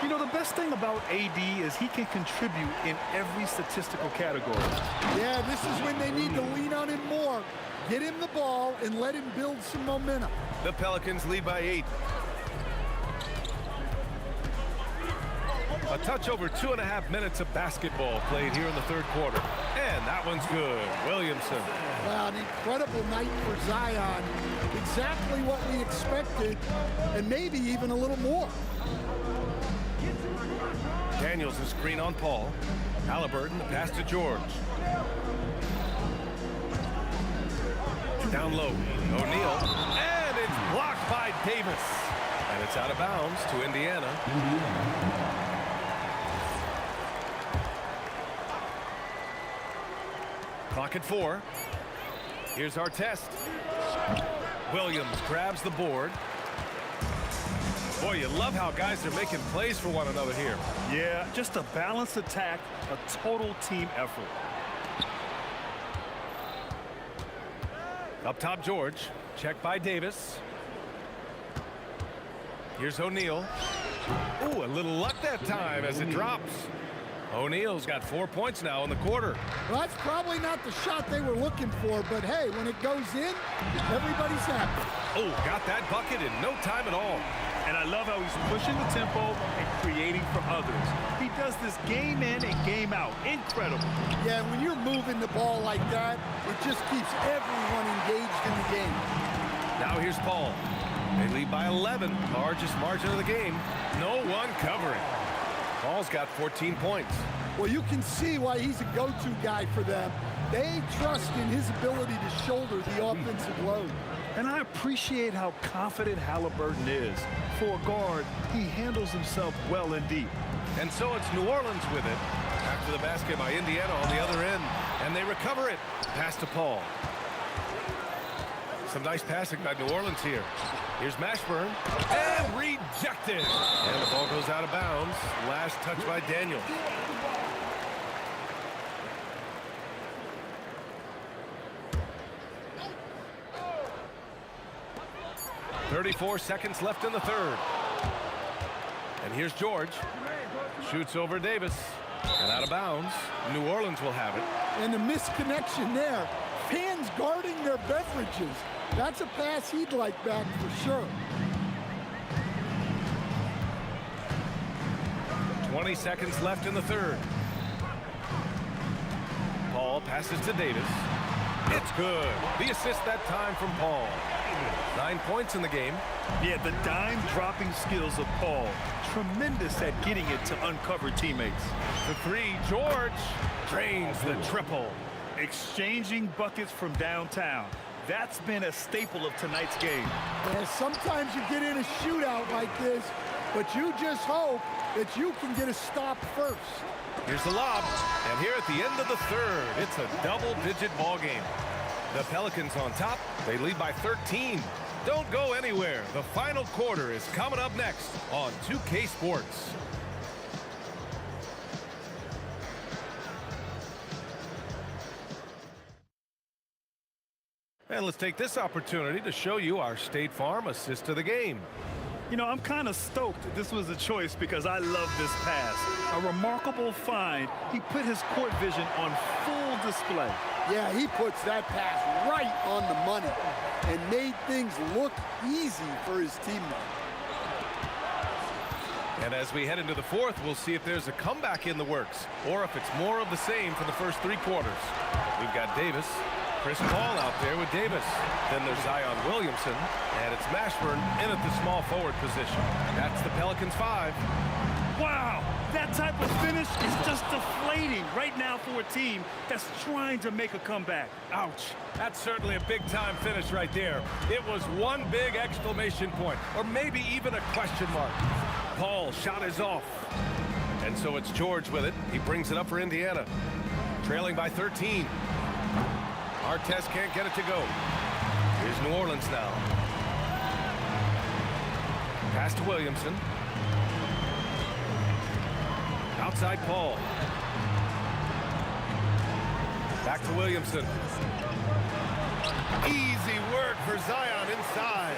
You know, the best thing about AD is he can contribute in every statistical category. Yeah, this is when they need to lean on him more. Get him the ball and let him build some momentum. The Pelicans lead by 8. A touch over 2.5 minutes of basketball played here in the 3rd quarter. And that one's good. Williamson. Wow, an incredible night for Zion. Exactly what we expected, and maybe even a little more. Daniels a screen on Paul. Halliburton, the pass to George. Down low, O'Neal. And it's blocked by Davis. And it's out of bounds to Indiana. Clock at 4. Here's our test. Williams grabs the board. Boy, you love how guys are making plays for one another here. Yeah, just a balanced attack, a total team effort. Up top, George. Check by Davis. Here's O'Neal. Ooh, a little luck that time as it drops. O'Neal's got 4 points now in the quarter. Well, that's probably not the shot they were looking for, but hey, when it goes in, everybody's happy. Oh, got that bucket in no time at all. And I love how he's pushing the tempo and creating for others. He does this game in and game out. Incredible. Yeah, when you're moving the ball like that, it just keeps everyone engaged in the game. Now here's Paul. They lead by 11, largest margin of the game. No one covering. Paul's got 14 points. Well, you can see why he's a go-to guy for them. They trust in his ability to shoulder the offensive load. And I appreciate how confident Halliburton is. For a guard, he handles himself well and deep. And so it's New Orleans with it. After the basket by Indiana on the other end. And they recover it. Pass to Paul. Some nice passing by New Orleans here. Here's Mashburn. And rejected. And the ball goes out of bounds. Last touch by Daniels. .34 seconds left in the 3rd. And here's George. Shoots over Davis. And out of bounds. New Orleans will have it. And the misconnection there. Fans guarding their beverages. That's a pass he'd like back for sure. 20 seconds left in the 3rd. Paul passes to Davis. It's good. The assist that time from Paul. 9 points in the game. Yeah, the dime dropping skills of Paul. Tremendous at getting it to uncover teammates. The 3, George drains the triple. Exchanging buckets from downtown. That's been a staple of tonight's game. Yeah, sometimes you get in a shootout like this, but you just hope that you can get a stop first. Here's the lob, and here at the end of the third, it's a double-digit ball game. The Pelicans on top. They lead by 13. Don't go anywhere. The final quarter is coming up next on 2K Sports. And let's take this opportunity to show you our State Farm assist of the game. You know, I'm kind of stoked this was a choice because I love this pass. A remarkable find. He put his court vision on full display. Yeah, he puts that pass right on the money and made things look easy for his teammate. And as we head into the fourth, we'll see if there's a comeback in the works or if it's more of the same for the first three quarters. We've got Davis, Chris Paul out there with Davis. Then there's Zion Williamson, and it's Mashburn in at the small forward position. That's the Pelicans 5. Wow, that type of finish is just deflating right now for a team that's trying to make a comeback. Ouch. That's certainly a big-time finish right there. It was one big exclamation point, or maybe even a question mark. Paul's shot is off. And so it's George with it. He brings it up for Indiana. Trailing by 13. Artest can't get it to go. Here's New Orleans now. Pass to Williamson. Outside Paul. Back to Williamson. Easy work for Zion inside.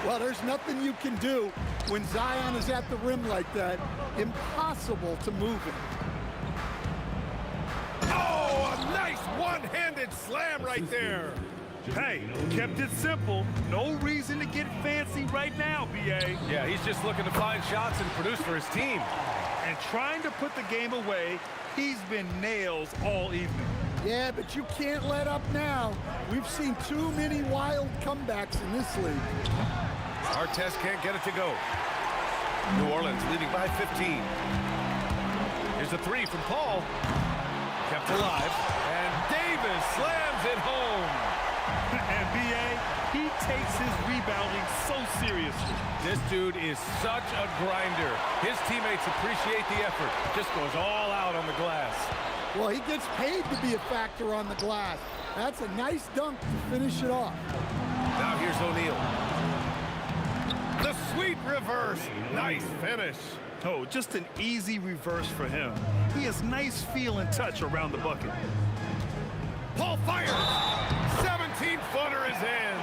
Well, there's nothing you can do when Zion is at the rim like that. Impossible to move him. Oh, a nice one-handed slam right there. Hey, kept it simple. No reason to get fancy right now, B.A. Yeah, he's just looking to find shots and produce for his team. And trying to put the game away, he's been nails all evening. Yeah, but you can't let up now. We've seen too many wild comebacks in this league. Artest can't get it to go. New Orleans leading by 15. Here's a three from Paul. Kept alive. And Davis slams it home. And B.A., he takes his rebounding so seriously. This dude is such a grinder. His teammates appreciate the effort. Just goes all out on the glass. Well, he gets paid to be a factor on the glass. That's a nice dunk to finish it off. Now here's O'Neal. The sweet reverse. Nice finish. Oh, just an easy reverse for him. He has nice feel and touch around the bucket. Paul fires. 17-footer is in.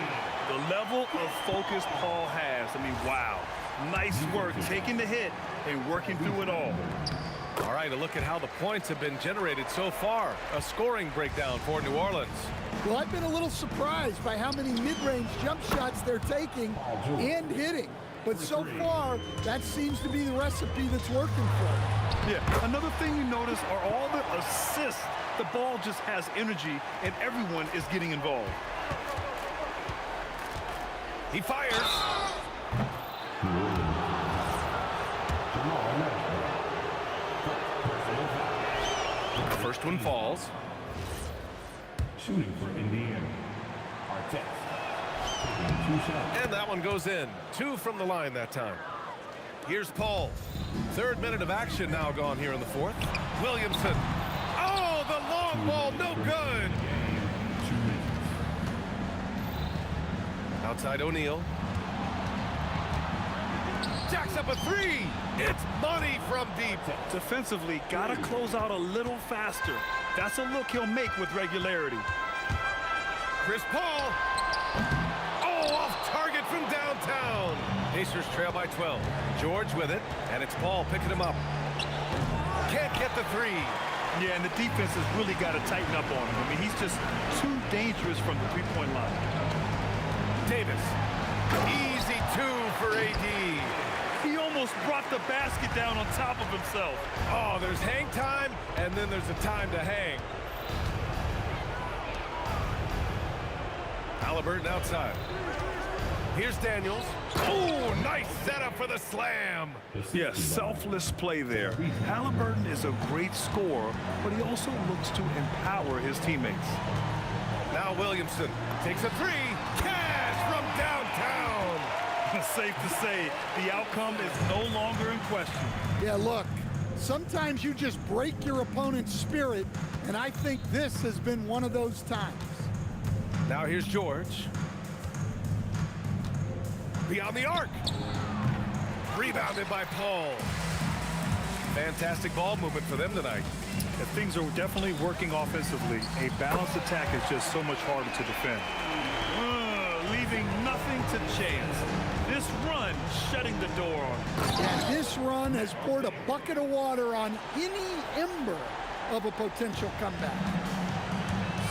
The level of focus Paul has, I mean, wow. Nice work taking the hit and working through it all. All right, a look at how the points have been generated so far. A scoring breakdown for New Orleans. Well, I've been a little surprised by how many mid-range jump shots they're taking and hitting. But so far, that seems to be the recipe that's working for them. Yeah, another thing you notice are all the assists. The ball just has energy, and everyone is getting involved. He fires. First one falls. Shooting for Indiana. Artest. And that one goes in. 2 from the line that time. Here's Paul. Third minute of action now gone here in the fourth. Williamson. Oh, the long ball, no good. Outside O'Neal. Jacks up a three. It's money from deep. Defensively, got to close out a little faster. That's a look he'll make with regularity. Chris Paul. Oh, off target from downtown. Pacers trail by 12. George with it, and it's Paul picking him up. Can't get the three. Yeah, and the defense has really got to tighten up on him. I mean, he's just too dangerous from the three-point line. Davis. Easy 2 for AD. He almost brought the basket down on top of himself. Oh, there's hang time, and then there's a time to hang. Halliburton outside. Here's Daniels. Oh, nice setup for the slam. Yeah, selfless play there. Halliburton is a great scorer, but he also looks to empower his teammates. Now Williamson takes a three. Safe to say, the outcome is no longer in question. Yeah, look, sometimes you just break your opponent's spirit, and I think this has been one of those times. Now here's George. Beyond the arc. Rebounded by Paul. Fantastic ball movement for them tonight. If things are definitely working offensively, a balanced attack is just so much harder to defend. Leaving nothing to chance. This run shutting the door on him. Yeah, this run has poured a bucket of water on any ember of a potential comeback.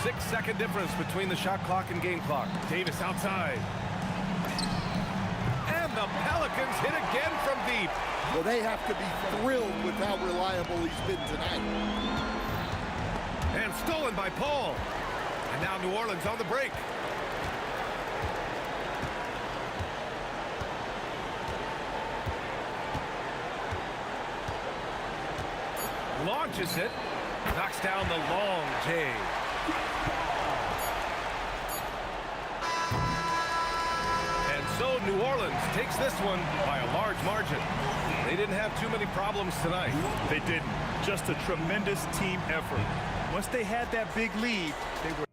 6-second difference between the shot clock and game clock. Davis outside. And the Pelicans hit again from deep. Well, they have to be thrilled with how reliable he's been tonight. And stolen by Paul. And now New Orleans on the break. Launches it. Knocks down the long J. And so New Orleans takes this one by a large margin. They didn't have too many problems tonight. They didn't. Just a tremendous team effort. Once they had that big lead, they were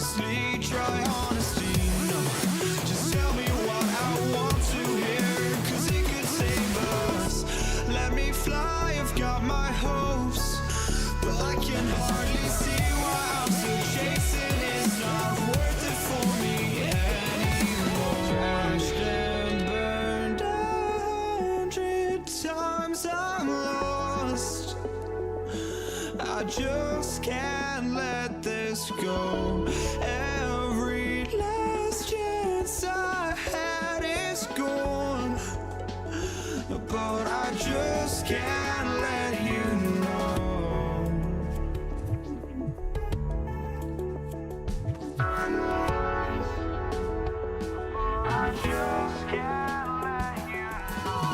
honestly, try honesty. No, just tell me what I want to hear, 'cause it could save us. Let me fly, I've got my hopes, but I can hardly see why I'm still chasing. It's not worth it for me anymore. Crashed and burned 100 times, I'm lost. I just can't let this go. Every last chance I had is gone, but I just can't let you know. I just can't let you know.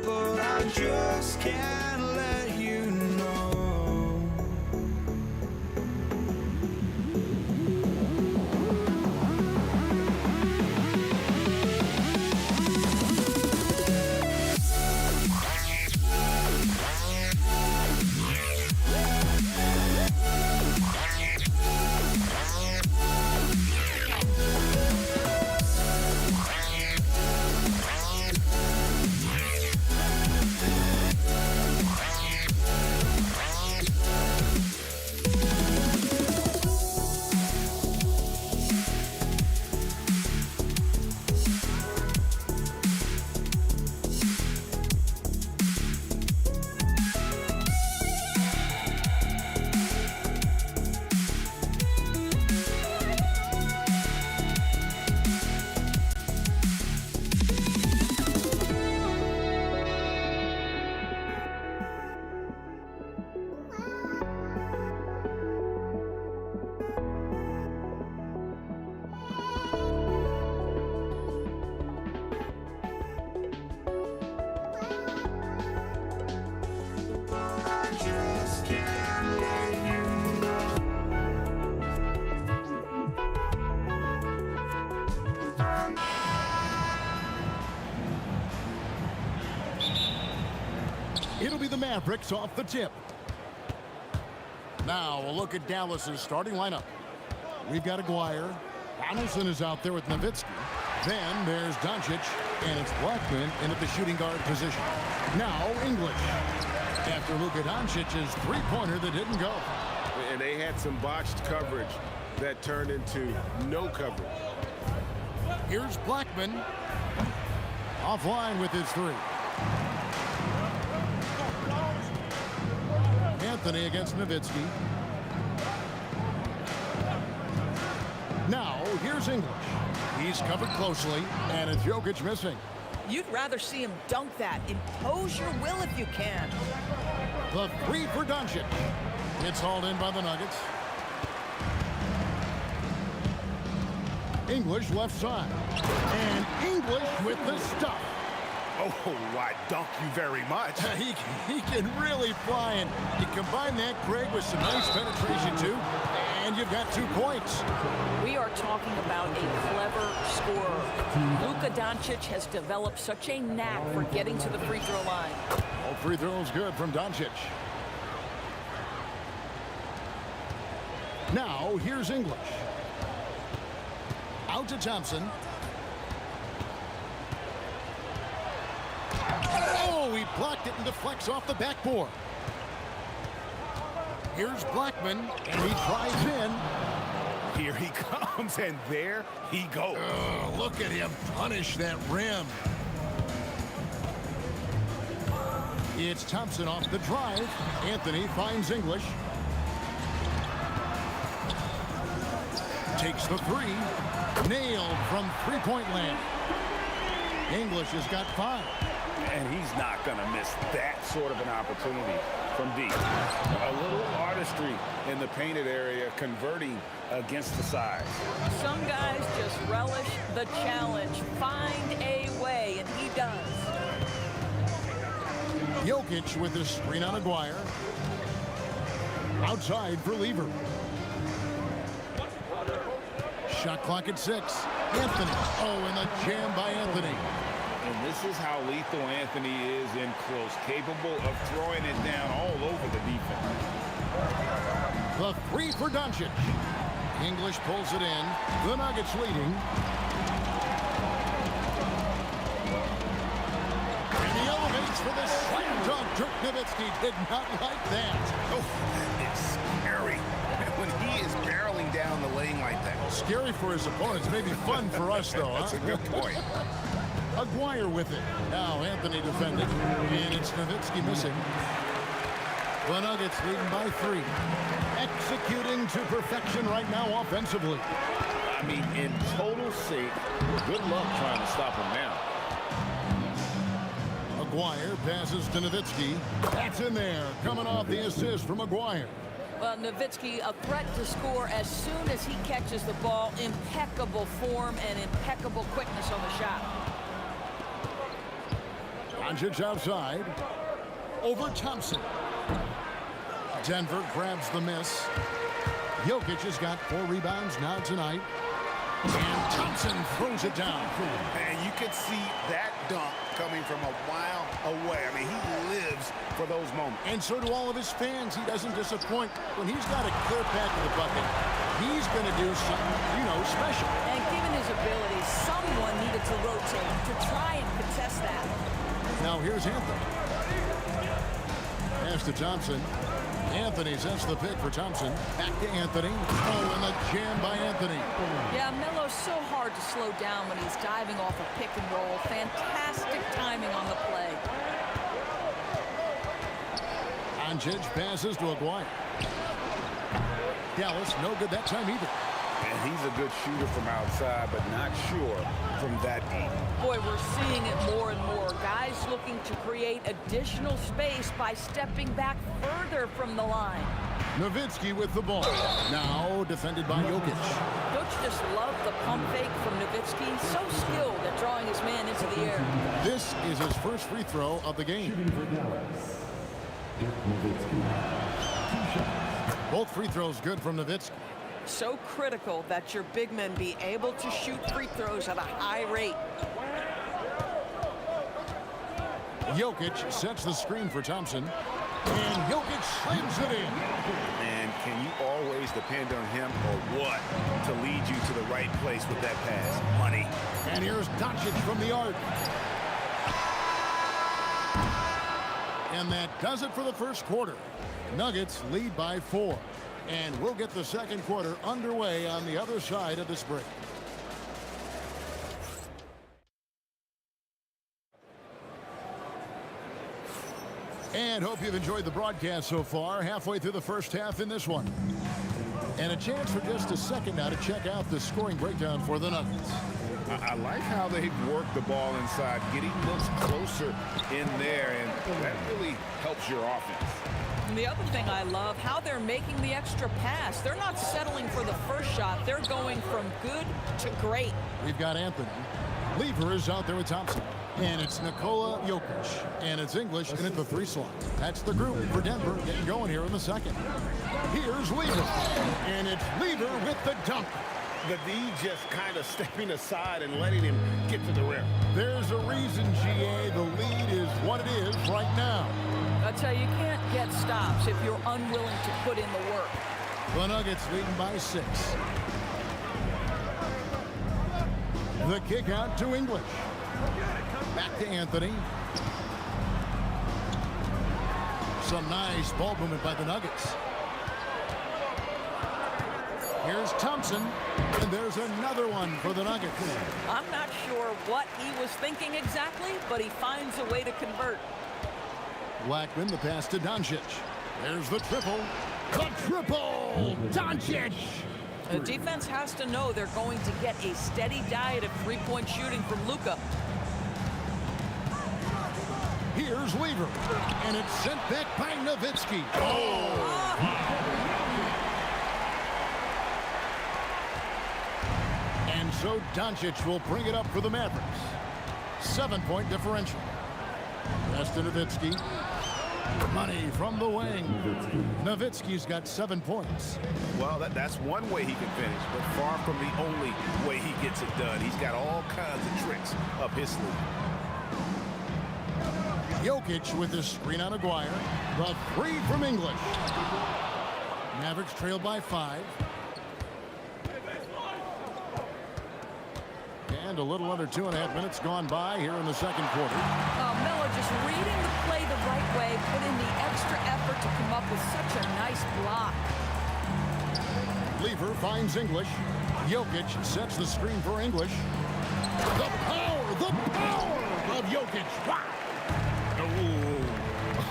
But I just can't let you know. It'll be the Mavericks off the tip. Now a look at Dallas's starting lineup. We've got Aguirre. Donaldson is out there with Nowitzki. Then there's Doncic, and it's Blackman in at the shooting guard position. Now English. After Luka Doncic's three-pointer that didn't go. And they had some botched coverage that turned into no coverage. Here's Blackman. Offline with his three. Anthony against Nowitzki. Now, here's English. He's covered closely, and it's Jokic missing. You'd rather see him dunk that. Impose your will if you can. The three for Doncic. It's hauled in by the Nuggets. English left side. And English with the stuff. Oh, why, dunk you very much. He can really fly, and you combine that, Craig, with some nice penetration, too, and you've got 2 points. We are talking about a clever scorer. Luka Doncic has developed such a knack for getting to the free throw line. All free throws good from Doncic. Now, here's English. Out to Thompson. Oh, he blocked it and deflects off the backboard. Here's Blackman, and he drives in. Here he comes, and there he goes. Oh, look at him punish that rim. It's Thompson off the drive. Anthony finds English. Takes the three. Nailed from three-point land. English has got 5. And he's not going to miss that sort of an opportunity from deep. A little artistry in the painted area, converting against the size. Some guys just relish the challenge. Find a way, and he does. Jokic with the screen on Aguirre. Outside for Lever. Shot clock at 6. Anthony. Oh, and the jam by Anthony. In This is how lethal Anthony is in close, capable of throwing it down all over the defense. The three for Doncic. English pulls it in. The Nuggets leading. And he elevates for the slam dunk. Dirk Nowitzki did not like that. Oh, that is scary. When he is barreling down the lane like that. Scary for his opponents. Maybe fun for us, though. That's a good point. Aguirre with it. Now Anthony defending. And it's Nowitzki missing. The Nuggets leading by 3. Executing to perfection right now offensively. I mean, in total sync. Good luck trying to stop him now. Aguirre passes to Nowitzki. That's in there. Coming off the assist from Aguirre. Well, Nowitzki, a threat to score as soon as he catches the ball. Impeccable form and impeccable quickness on the shot. Doncic outside. Over Thompson. Denver grabs the miss. Jokic has got 4 rebounds now tonight. And Thompson throws it down. And you could see that dunk coming from a while away. I mean, he lives for those moments. And so do all of his fans. He doesn't disappoint. When he's got a clear path to the bucket, he's going to do something, special. And given his ability, someone needed to rotate to try and contest that. Now here's Anthony. Pass to Thompson. Anthony sets the pick for Thompson. Back to Anthony. Oh, and the jam by Anthony. Yeah, Melo's so hard to slow down when he's diving off a pick and roll. Fantastic timing on the play. Doncic passes to Aguirre. Dallas, no good that time either. And he's a good shooter from outside, but not sure from that deep. Boy, we're seeing it more and more. Guys looking to create additional space by stepping back further from the line. Nowitzki with the ball. Now defended by Jokic. Don't you just love the pump fake from Nowitzki? So skilled at drawing his man into the air. This is his first free throw of the game. Both free throws good from Nowitzki. So critical that your big men be able to shoot free throws at a high rate. Jokic sets the screen for Thompson. And Jokic slams it in. And can you always depend on him or what to lead you to the right place with that pass? Money. And here's Doncic from the arc. And that does it for the first quarter. Nuggets lead by 4. And we'll get the second quarter underway on the other side of this break. And hope you've enjoyed the broadcast so far. Halfway through the first half in this one. And a chance for just a second now to check out the scoring breakdown for the Nuggets. I like how they've worked the ball inside, getting looks closer in there, and that really helps your offense. And the other thing I love, how they're making the extra pass. They're not settling for the first shot. They're going from good to great. We've got Anthony. Lever is out there with Thompson. And it's Nikola Jokic. And it's English in at the 3 slot. That's the group for Denver getting going here in the second. Here's Lever. And it's Lever with the dunk. The D just kind of stepping aside and letting him get to the rim. There's a reason, GA. The lead is what it is right now. I tell you, you can't get stops if you're unwilling to put in the work. The Nuggets leading by 6. The kick out to English. Back to Anthony. Some nice ball movement by the Nuggets. Here's Thompson, and there's another one for the Nuggets. I'm not sure what he was thinking exactly, but he finds a way to convert. Blackman, the pass to Doncic. There's the triple. The triple! Doncic! The defense has to know they're going to get a steady diet of three-point shooting from Luka. Here's Lever, and it's sent back by Nowitzki. And so Doncic will bring it up for the Mavericks. 7-point differential. Pass to Nowitzki. Money from the wing. Nowitzki's got 7 points. Well, that's one way he can finish, but far from the only way he gets it done. He's got all kinds of tricks up his sleeve. Jokic with the screen on Aguirre. The three from English. Mavericks trail by 5. And a little under 2.5 minutes gone by here in the second quarter. Melo just reading the play the right way, put in the extra effort to come up with such a nice block. Lever finds English. Jokic sets the screen for English. The power of Jokic. Wow.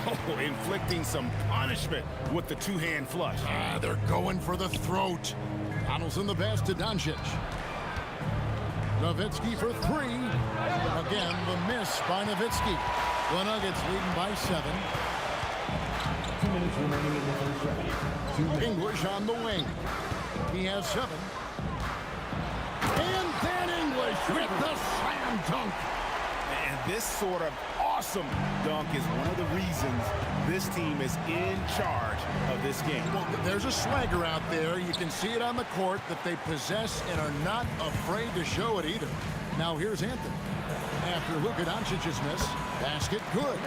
Oh, inflicting some punishment with the two-hand flush. They're going for the throat. Donaldson the pass to Doncic. Nowitzki for 3. Again, the miss by Nowitzki. The Nuggets leading by 7. 2 minutes remaining in the first round. English on the wing. He has 7. And then English with the slam dunk. And this sort of awesome dunk is one of the reasons this team is in charge of this game. Well, there's a swagger out there. You can see it on the court that they possess and are not afraid to show it either. Now here's Anthony. After Luka Doncic's miss, basket good.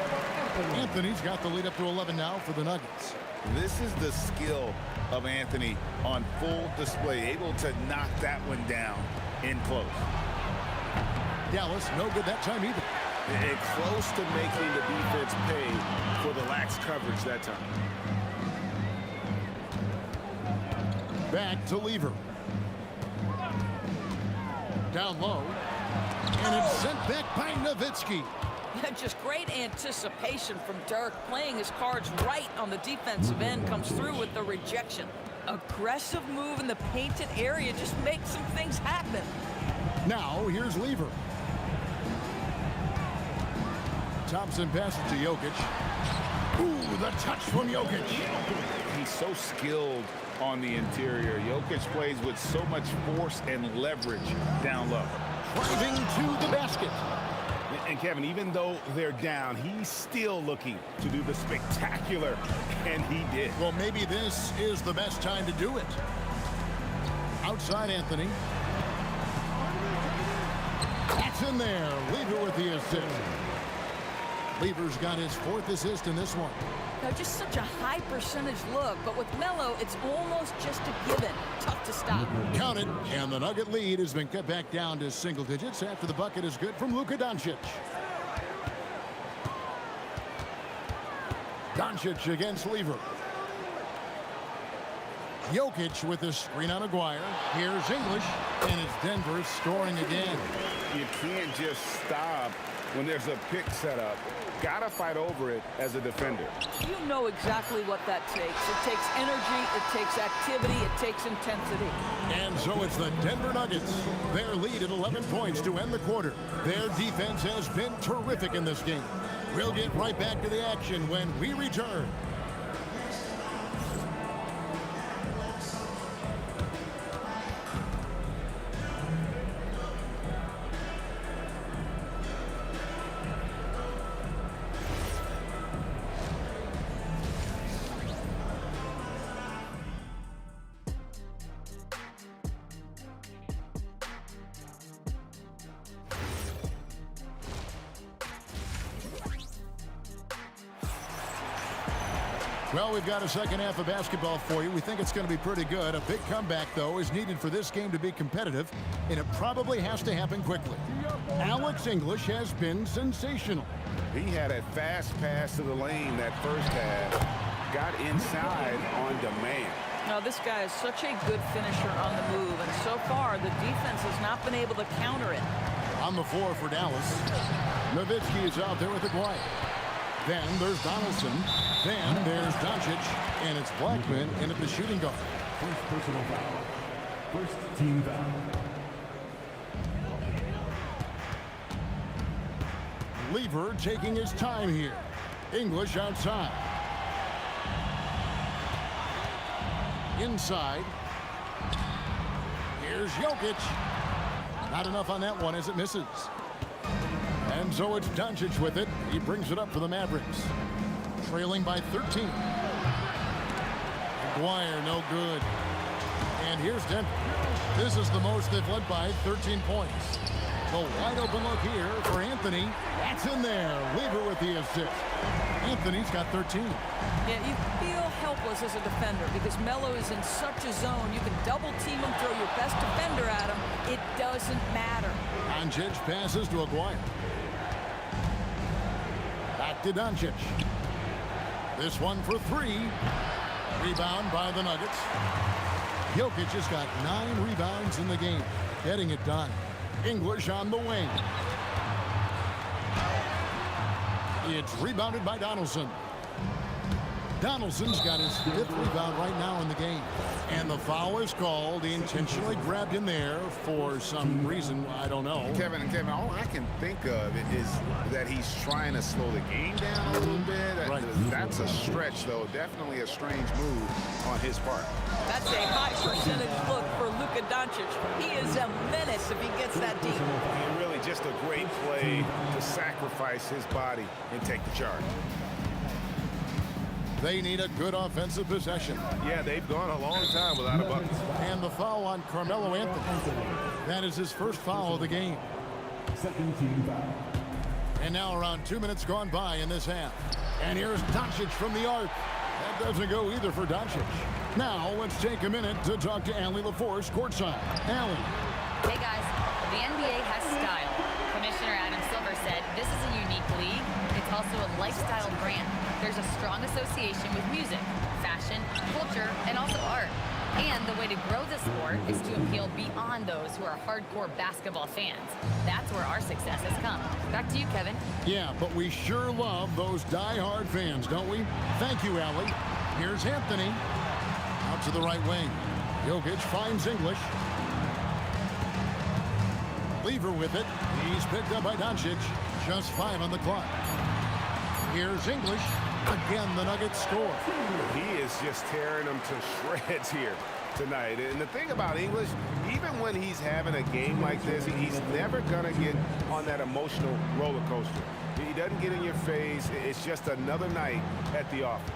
Anthony's got the lead up to 11 now for the Nuggets. This is the skill of Anthony on full display, able to knock that one down in close. Dallas, no good that time either. And close to making the defense pay for the lax coverage that time. Back to Lever. Down low. And it's sent back by Nowitzki. Just great anticipation from Dirk, playing his cards right on the defensive end, comes through with the rejection. Aggressive move in the painted area just makes some things happen. Now here's Lever. Thompson passes to Jokic. Ooh, the touch from Jokic. He's so skilled on the interior. Jokic plays with so much force and leverage down low. Driving to the basket. And Kevin, even though they're down, he's still looking to do the spectacular, and he did. Well, maybe this is the best time to do it. Outside Anthony. That's in there. Lever with the assist. Lever's got his 4th assist in this one. Now, just such a high percentage look, but with Melo, it's almost just a given. Tough to stop. Count it, and the Nugget lead has been cut back down to single digits after the bucket is good from Luka Doncic. Doncic against Lever. Jokic with the screen on Aguirre. Here's English, and it's Denver scoring again. You can't just stop when there's a pick set up. Gotta fight over it as a defender. You know exactly what that takes. It takes energy, it takes activity, it takes intensity. And so it's the Denver Nuggets. Their lead at 11 points to end the quarter. Their defense has been terrific in this game. We'll get right back to the action when we return. Well, we've got a second half of basketball for you. We think it's going to be pretty good. A big comeback, though, is needed for this game to be competitive, and it probably has to happen quickly. Alex English has been sensational. He had a fast pass to the lane that first half. Got inside on demand. Now, this guy is such a good finisher on the move, and so far, the defense has not been able to counter it. On the floor for Dallas, Nowitzki is out there with Aguirre. Then there's Donaldson. Then there's Doncic. And it's Blackman in at the shooting guard. First personal foul. First team foul. Lever taking his time here. English outside. Inside. Here's Jokic. Not enough on that one as it misses. And so it's Doncic with it. He brings it up for the Mavericks. Trailing by 13. Aguirre, no good. And here's Denver. This is the most they've led by 13 points. The wide open look here for Anthony. That's in there. Lever with the assist. Anthony's got 13. Yeah, you feel helpless as a defender because Melo is in such a zone. You can double team him, throw your best defender at him. It doesn't matter. Doncic passes to Aguirre. Back to Doncic. This one for three. Rebound by the Nuggets. Jokic has got 9 rebounds in the game. Getting it done. English on the wing. It's rebounded by Donaldson. Donaldson's got his 5th rebound right now in the game. And the foul is called. He intentionally grabbed him there for some reason. I don't know. Kevin, all I can think of is that he's trying to slow the game down a little bit. Right. That's a stretch, though. Definitely a strange move on his part. That's a high percentage look for Luka Doncic. He is a menace if he gets that deep. And really just a great play to sacrifice his body and take the charge. They need a good offensive possession. Yeah, they've gone a long time without a bucket. And the foul on Carmelo Anthony. That is his first foul of the game. Second team foul. And now around 2 minutes gone by in this half. And here's Doncic from the arc. That doesn't go either for Doncic. Now let's take a minute to talk to Allie LaForce courtside. Allie. Hey guys, the NBA has style. Commissioner Adam Silver said this is a unique league. It's also a lifestyle brand. There's a strong association with music, fashion, culture, and also art. And the way to grow the sport is to appeal beyond those who are hardcore basketball fans. That's where our success has come. Back to you, Kevin. Yeah, but we sure love those die-hard fans, don't we? Thank you, Allie. Here's Anthony. Out to the right wing. Jokic finds English. Lever with it. He's picked up by Doncic. Just 5 on the clock. Here's English. Again, the Nuggets score. He is just tearing them to shreds here tonight. And the thing about English, even when he's having a game like this, he's never going to get on that emotional roller coaster. He doesn't get in your face. It's just another night at the office.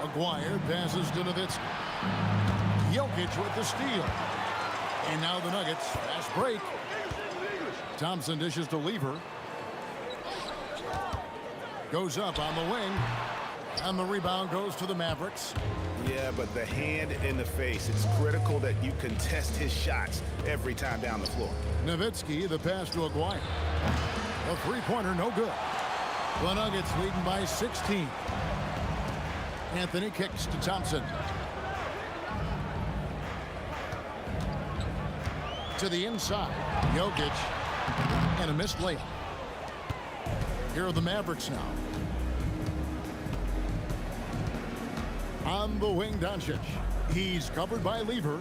Aguirre passes to Nowitzki. Jokic with the steal. And now the Nuggets fast break. Thompson dishes to Lever. Goes up on the wing. And the rebound goes to the Mavericks. Yeah, but the hand in the face, it's critical that you contest his shots every time down the floor. Nowitzki, the pass to Aguirre. A three-pointer, no good. The Nuggets leading by 16. Anthony kicks to Thompson. To the inside. Jokic. And a missed layup. Here are the Mavericks now. On the wing, Doncic. He's covered by Lever.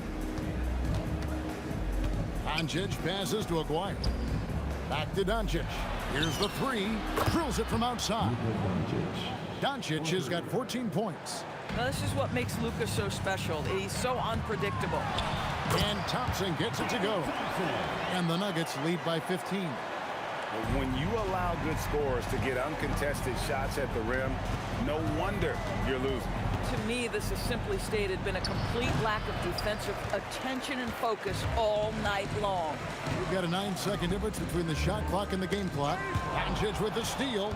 Doncic passes to Aguirre. Back to Doncic. Here's the three. Drills it from outside. Doncic has got 14 points. Now, this is what makes Luka so special. He's so unpredictable. And Thompson gets it to go. And the Nuggets lead by 15. When you allow good scorers to get uncontested shots at the rim, no wonder you're losing. To me, this has simply stated been a complete lack of defensive attention and focus all night long. We've got a 9-second difference between the shot clock and the game clock. Doncic with the steal.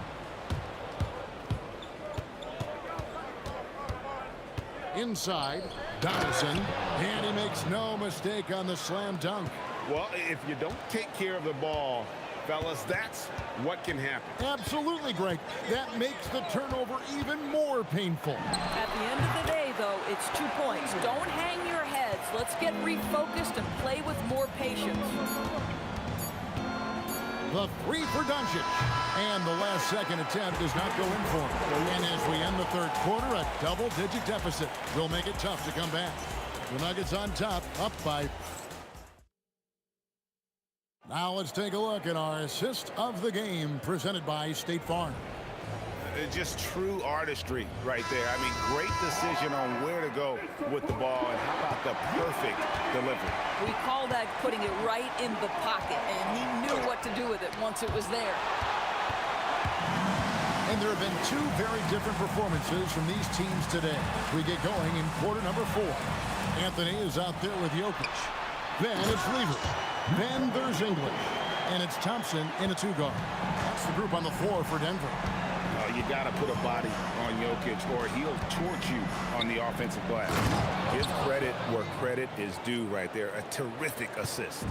Inside, Donaldson, and he makes no mistake on the slam dunk. Well, if you don't take care of the ball, fellas, that's what can happen. Absolutely, Greg. That makes the turnover even more painful. At the end of the day, though, it's 2 points. Don't hang your heads. Let's get refocused and play with more patience. The three for Doncic. And the last second attempt does not go in for him. And as we end the third quarter, a double-digit deficit will make it tough to come back. The Nuggets on top, up by. Now let's take a look at our assist of the game presented by State Farm. Just true artistry right there. I mean, great decision on where to go with the ball, and how about the perfect delivery? We call that putting it right in the pocket, and he knew what to do with it once it was there. And there have been two very different performances from these teams today. We get going in quarter number 4. Anthony is out there with Jokic. Then it's Lever. Then there's English. And it's Thompson in a two-guard. That's the group on the floor for Denver. You got to put a body on Jokic or he'll torch you on the offensive glass. Give credit where credit is due right there. A terrific assist.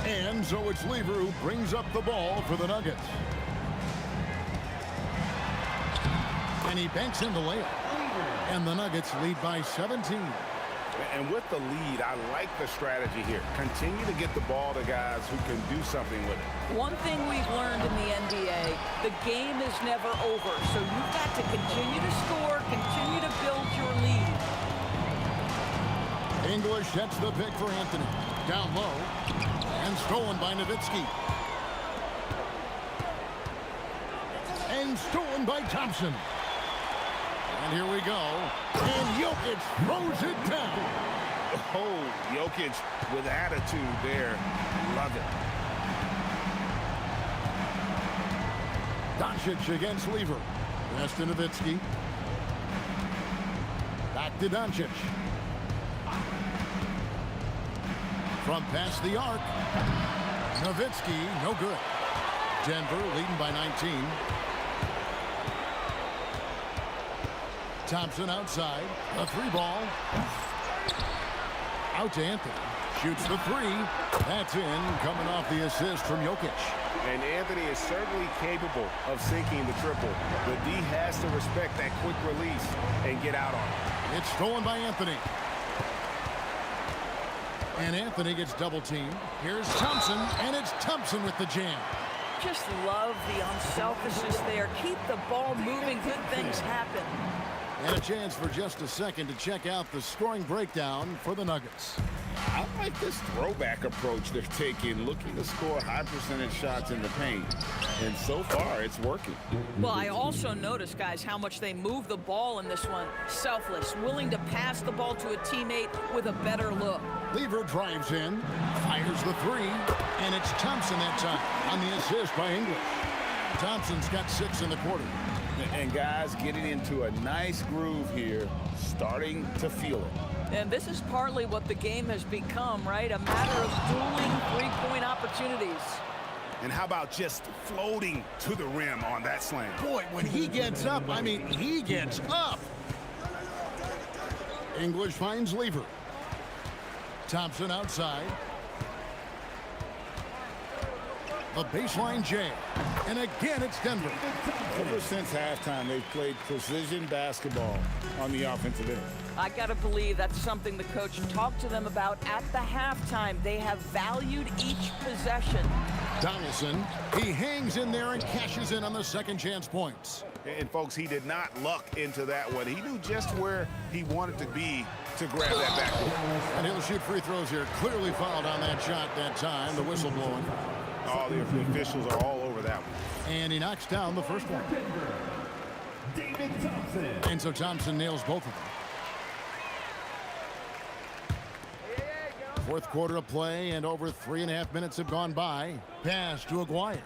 And so it's Lever who brings up the ball for the Nuggets. And he banks in the layup. And the Nuggets lead by 17. And with the lead, I like the strategy here. Continue to get the ball to guys who can do something with it. One thing we've learned in the NBA, the game is never over. So you've got to continue to score, continue to build your lead. English sets the pick for Anthony. Down low. And stolen by Nowitzki. And stolen by Thompson. And here we go. And Jokic throws it down. Oh, Jokic with attitude there. Love it. Doncic against Lever. Pass to Nowitzki. Back to Doncic. From past the arc. Nowitzki, no good. Denver leading by 19. Thompson outside. A three ball. Out to Anthony. Shoots the three. That's in, coming off the assist from Jokic. And Anthony is certainly capable of sinking the triple. But D has to respect that quick release and get out on it. It's stolen by Anthony. And Anthony gets double teamed. Here's Thompson, and it's Thompson with the jam. Just love the unselfishness there. Keep the ball moving. Good things happen. And a chance for just a second to check out the scoring breakdown for the Nuggets. I like this throwback approach they're taking, looking to score high percentage shots in the paint. And so far, it's working. Well, I also noticed, guys, how much they move the ball in this one. Selfless, willing to pass the ball to a teammate with a better look. Lever drives in, fires the three, and it's Thompson that time on the assist by English. Thompson's got 6 in the quarter. And guys getting into a nice groove here, starting to feel it. And this is partly what the game has become, right? A matter of dueling three-point opportunities. And how about just floating to the rim on that slam? Boy, when he gets up, I mean, he gets up. English finds Lever. Thompson outside. A baseline jam. And again, it's Denver. Ever since halftime, they've played precision basketball on the offensive end. I got to believe that's something the coach talked to them about at the halftime. They have valued each possession. Donaldson, he hangs in there and cashes in on the second chance points. And folks, he did not luck into that one. He knew just where he wanted to be to grab that backboard. And he'll shoot free throws here. Clearly fouled on that shot that time. The whistle blowing. All the officials are all over that one. And he knocks down the first one. David Thompson. And so Thompson nails both of them. Fourth quarter of play, and over 3.5 minutes have gone by. Pass to Aguirre.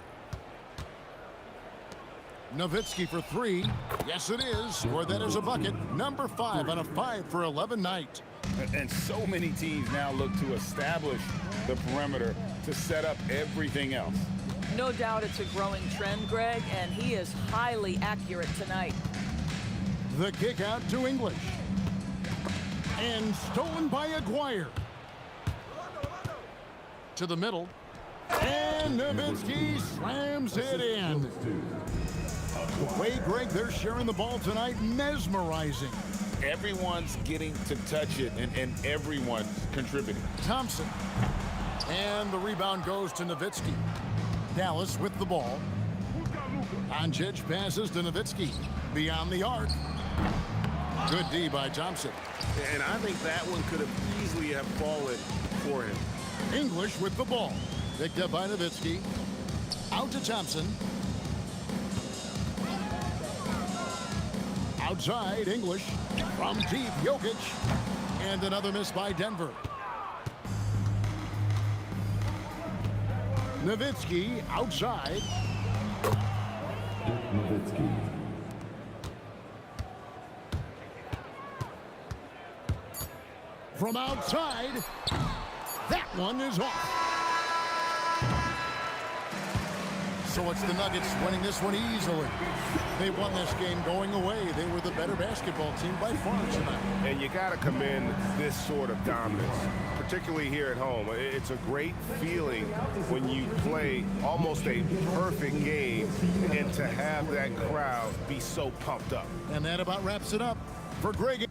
Nowitzki for 3. Yes, it is. Or that is a bucket. Number 5 on a 5 for 11 night. And so many teams now look to establish the perimeter to set up everything else. No doubt it's a growing trend, Greg, and he is highly accurate tonight. The kick out to English. And stolen by Aguirre. To the middle. And Nowitzki slams it in. Wade, Greg, they're sharing the ball tonight. Mesmerizing. Everyone's getting to touch it, and everyone contributing. Thompson. And the rebound goes to Nowitzki. Dallas with the ball. Doncic passes to Nowitzki. Beyond the arc. Good D by Thompson. And I think that one could have easily have fallen for him. English with the ball. Picked up by Nowitzki. Out to Thompson. Outside, English. From deep, Jokic. And another miss by Denver. Nowitzki outside. Nowitzki. From outside. That one is off. So it's the Nuggets winning this one easily. They won this game going away. They were the better basketball team by far tonight. And you got to commend this sort of dominance, particularly here at home. It's a great feeling when you play almost a perfect game and to have that crowd be so pumped up. And that about wraps it up for Greg.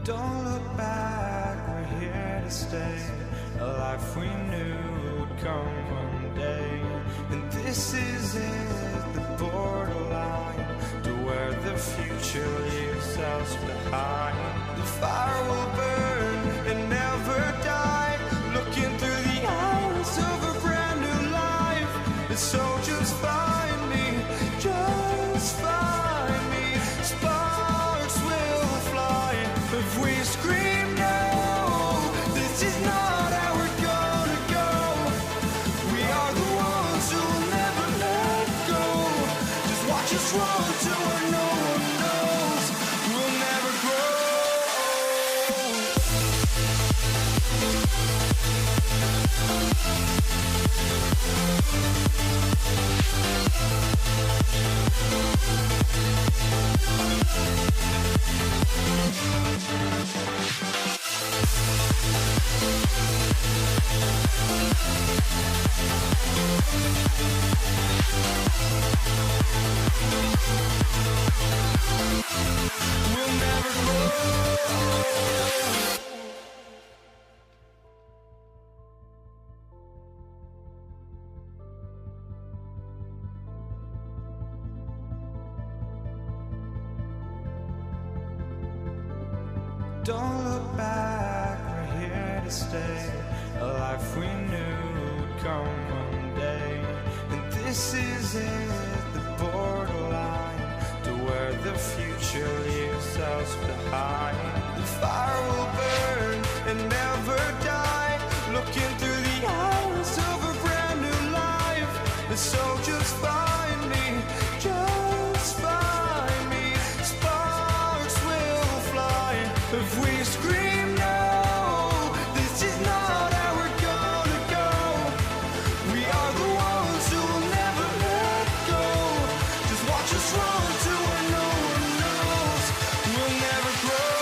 Don't look back, we're here to stay. A life we knew would come one day. And this is it, the borderline to where the future leaves us behind. The fire will burn and never die, looking through the eyes of a brand new life. And so just find me, just find me. Sparks will fly if we scream no. This is not how we're gonna go. We are the ones who will never let go. Just watch us run to where no one knows. We'll never grow. We'll never grow. Don't look back, we're here to stay. A life we knew would come one day. And this is it, the borderline to where the future leaves us behind. The fire will burn and never die, looking through the eyes of a brand new life. And so just find me, just find me. Sparks will fly if we scream no. This is not how we're gonna go. We are the ones who will never let go. Just watch us run to where no one knows. We'll never grow.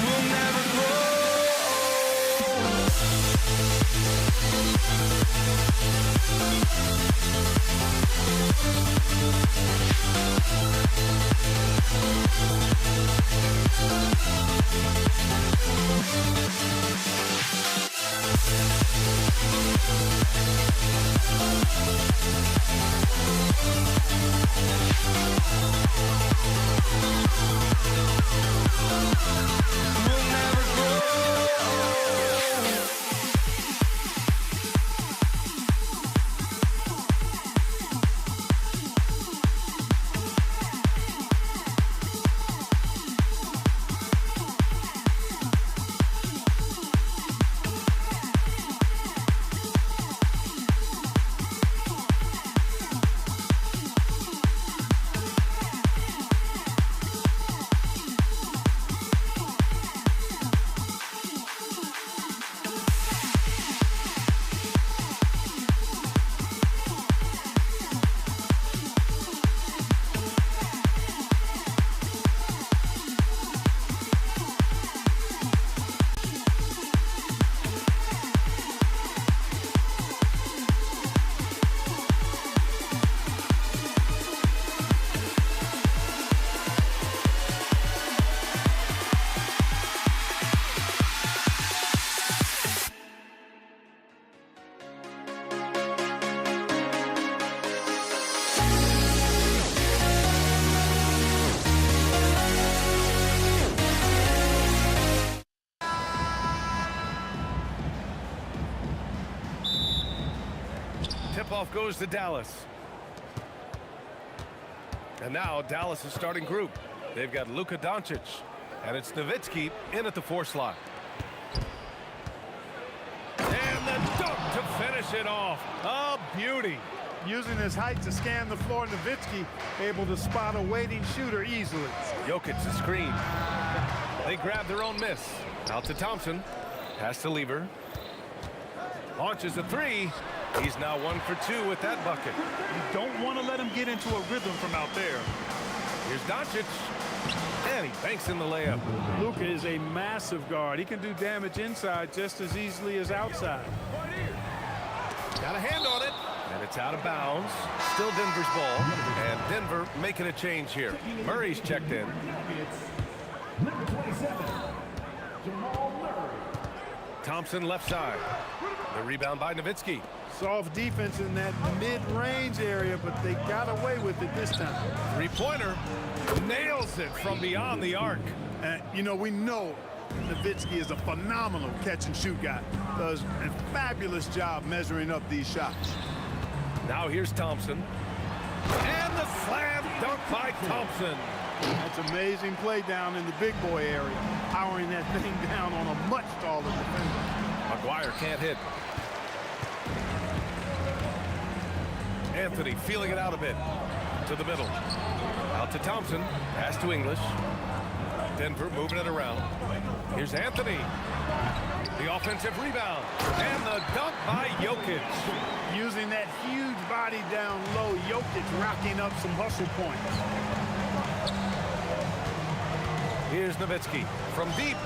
We'll never grow. We'll never grow. Tip-off goes to Dallas. And now Dallas' starting group. They've got Luka Doncic, and it's Nowitzki in at the 4 slot. And the dunk to finish it off. A beauty. Using his height to scan the floor, Nowitzki able to spot a waiting shooter easily. Jokic the screen. They grab their own miss. Out to Thompson. Pass to Lever. Launches a three. He's now 1 for 2 with that bucket. You don't want to let him get into a rhythm from out there. Here's Doncic. And he banks in the layup. Luka is a massive guard. He can do damage inside just as easily as outside. Got a hand on it. And it's out of bounds. Still Denver's ball. And Denver making a change here. Murray's checked in. Number 27, Jamal Murray. Thompson left side. The rebound by Nowitzki. Soft defense in that mid-range area, but they got away with it this time. Three-pointer. Nails it from beyond the arc. You know, we know Nowitzki is a phenomenal catch-and-shoot guy. Does a fabulous job measuring up these shots. Now here's Thompson. And the slam dunk by Thompson. That's amazing play down in the big boy area. Powering that thing down on a much taller defender. McGuire can't hit. Anthony feeling it out a bit. To the middle. Out to Thompson. Pass to English. Denver moving it around. Here's Anthony. The offensive rebound. And the dunk by Jokic. Using that huge body down low, Jokic racking up some hustle points. Here's Nowitzki from deep.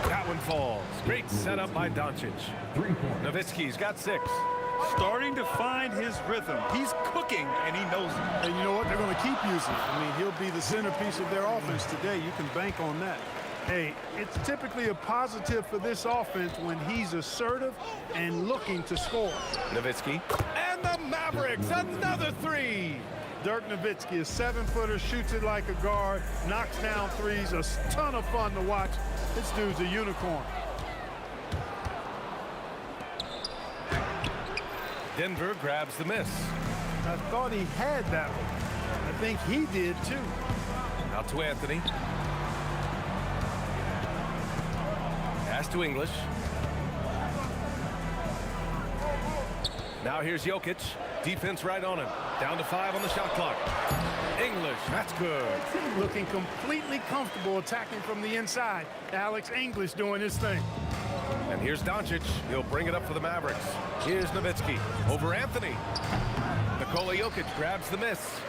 That one falls. Great setup by Doncic. Nowitzki's got 6. Starting to find his rhythm. He's cooking, and he knows it. And you know what? They're going to keep using it. I mean, he'll be the centerpiece of their offense today. You can bank on that. Hey, it's typically a positive for this offense when he's assertive and looking to score. Nowitzki. And the Mavericks, another 3. Dirk Nowitzki, a 7-footer, shoots it like a guard, knocks down threes, a ton of fun to watch. This dude's a unicorn. Denver grabs the miss. I thought he had that one. I think he did too. Out to Anthony. Pass to English. Now here's Jokic. Defense right on him. Down to 5 on the shot clock. English, that's good. Looking completely comfortable attacking from the inside. Alex English doing his thing. And here's Doncic. He'll bring it up for the Mavericks. Here's Nowitzki over Anthony. Nikola Jokic grabs the miss.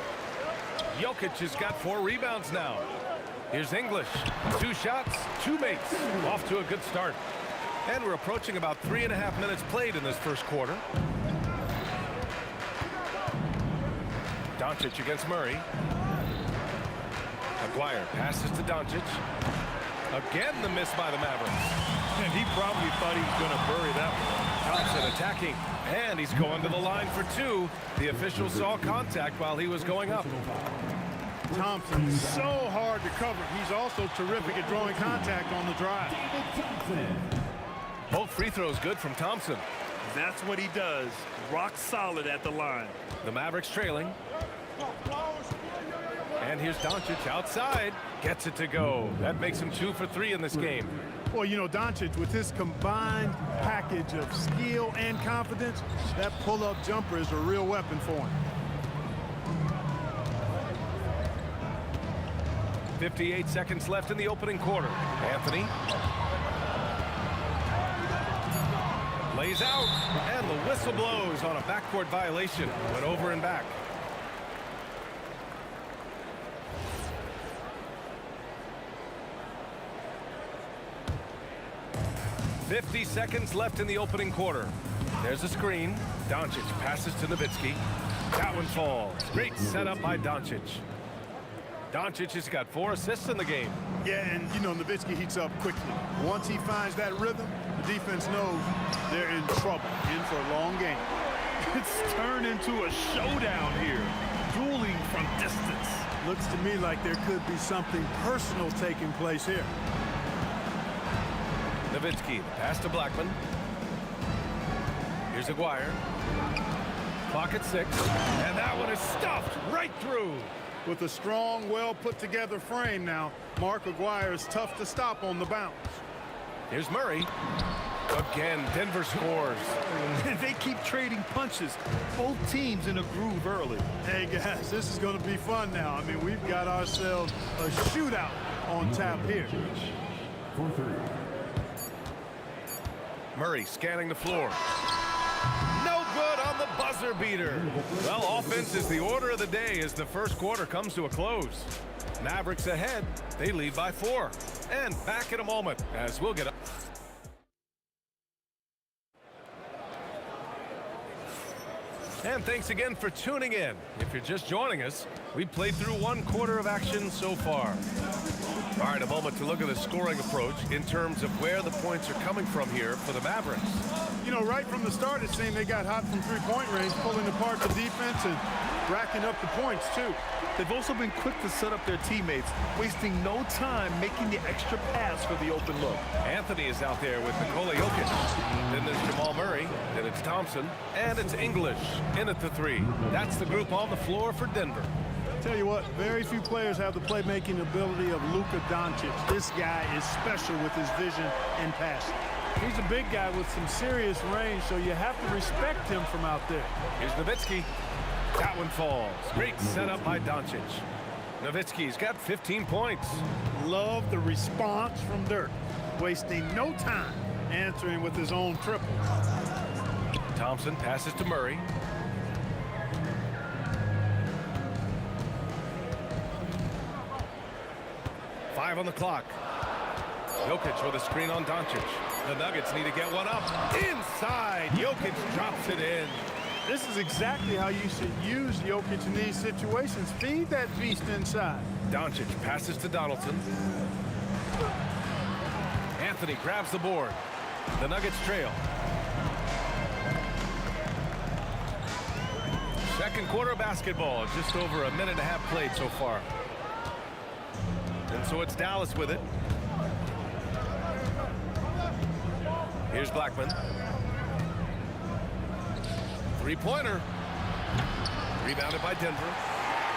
Jokic has got 4 rebounds now. Here's English. 2 shots, 2 makes. Off to a good start. And we're approaching about 3.5 minutes played in this first quarter. Doncic against Murray. McGuire passes to Doncic. Again, the miss by the Mavericks. And he probably thought he was going to bury that one. Thompson attacking, and he's going to the line for 2. The official saw contact while he was going up. Thompson's so hard to cover. He's also terrific at drawing contact on the drive. Both free throws good from Thompson. That's what he does. Rock solid at the line. The Mavericks trailing. And here's Doncic outside. Gets it to go. That makes him 2 for 3 in this game. Well, you know, Doncic, with his combined package of skill and confidence, that pull-up jumper is a real weapon for him. 58 seconds left in the opening quarter. Anthony. Lays out, and the whistle blows on a backcourt violation. Went over and back. .50 seconds left in the opening quarter. There's a screen. Doncic passes to Nowitzki. That one falls. Great setup by Doncic. Doncic has got 4 assists in the game. Yeah, and you know, Nowitzki heats up quickly. Once he finds that rhythm, the defense knows they're in trouble, in for a long game. It's turned into a showdown here, dueling from distance. Looks to me like there could be something personal taking place here. Nowitzki, pass to Blackman. Here's Aguirre. Clock at 6, and that one is stuffed right through. With a strong, well-put-together frame now, Mark Aguirre is tough to stop on the bounce. Here's Murray. Again, Denver scores. They keep trading punches. Both teams in a groove early. Hey, guys, this is going to be fun now. I mean, we've got ourselves a shootout on tap here. Murray scanning the floor. No good on the buzzer beater. Well, offense is the order of the day as the first quarter comes to a close. Mavericks ahead. They lead by 4. And back in a moment as we'll get up. And thanks again for tuning in. If you're just joining us, we played through 1 quarter of action so far. All right, a moment to look at the scoring approach in terms of where the points are coming from here for the Mavericks. You know, right from the start, it seemed they got hot from three-point range, pulling apart the defense and racking up the points, too. They've also been quick to set up their teammates, wasting no time making the extra pass for the open look. Anthony is out there with Nikola Jokic. Then there's Jamal Murray. Then it's Thompson. And it's English in at the 3. That's the group on the floor for Denver. Tell you what, very few players have the playmaking ability of Luka Doncic. This guy is special with his vision and passing. He's a big guy with some serious range, so you have to respect him from out there. Here's Nowitzki. That one falls. Great setup by Doncic. Nowitzki's got 15 points. Love the response from Dirk, wasting no time answering with his own triple. Thompson passes to Murray. Five on the clock. Jokic with a screen on Doncic. The Nuggets need to get one up. Inside, Jokic drops it in. This is exactly how you should use Jokic in these situations. Feed that beast inside. Doncic passes to Donaldson. Anthony grabs the board. The Nuggets trail. Second quarter basketball, just over a minute and a half played so far. And so it's Dallas with it. Here's Blackman. Three-pointer. Rebounded by Denver.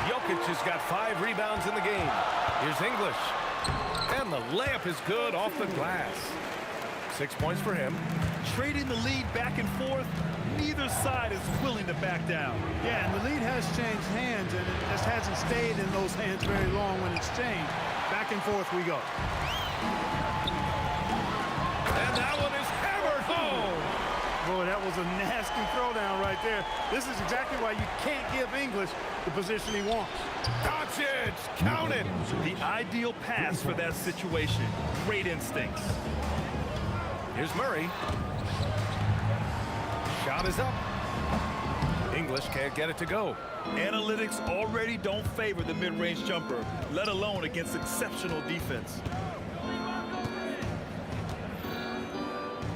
Jokic has got 5 rebounds in the game. Here's English. And the layup is good off the glass. 6 points for him. Trading the lead back and forth. Neither side is willing to back down. Yeah, and the lead has changed hands, and it just hasn't stayed in those hands very long when it's changed. Back and forth we go. And that one is hammered home. Boy, that was a nasty throwdown right there. This is exactly why you can't give English the position he wants. Doncic, count it. The ideal pass for that situation. Great instincts. Here's Murray. Shot is up. English can't get it to go. Analytics already don't favor the mid-range jumper, let alone against exceptional defense.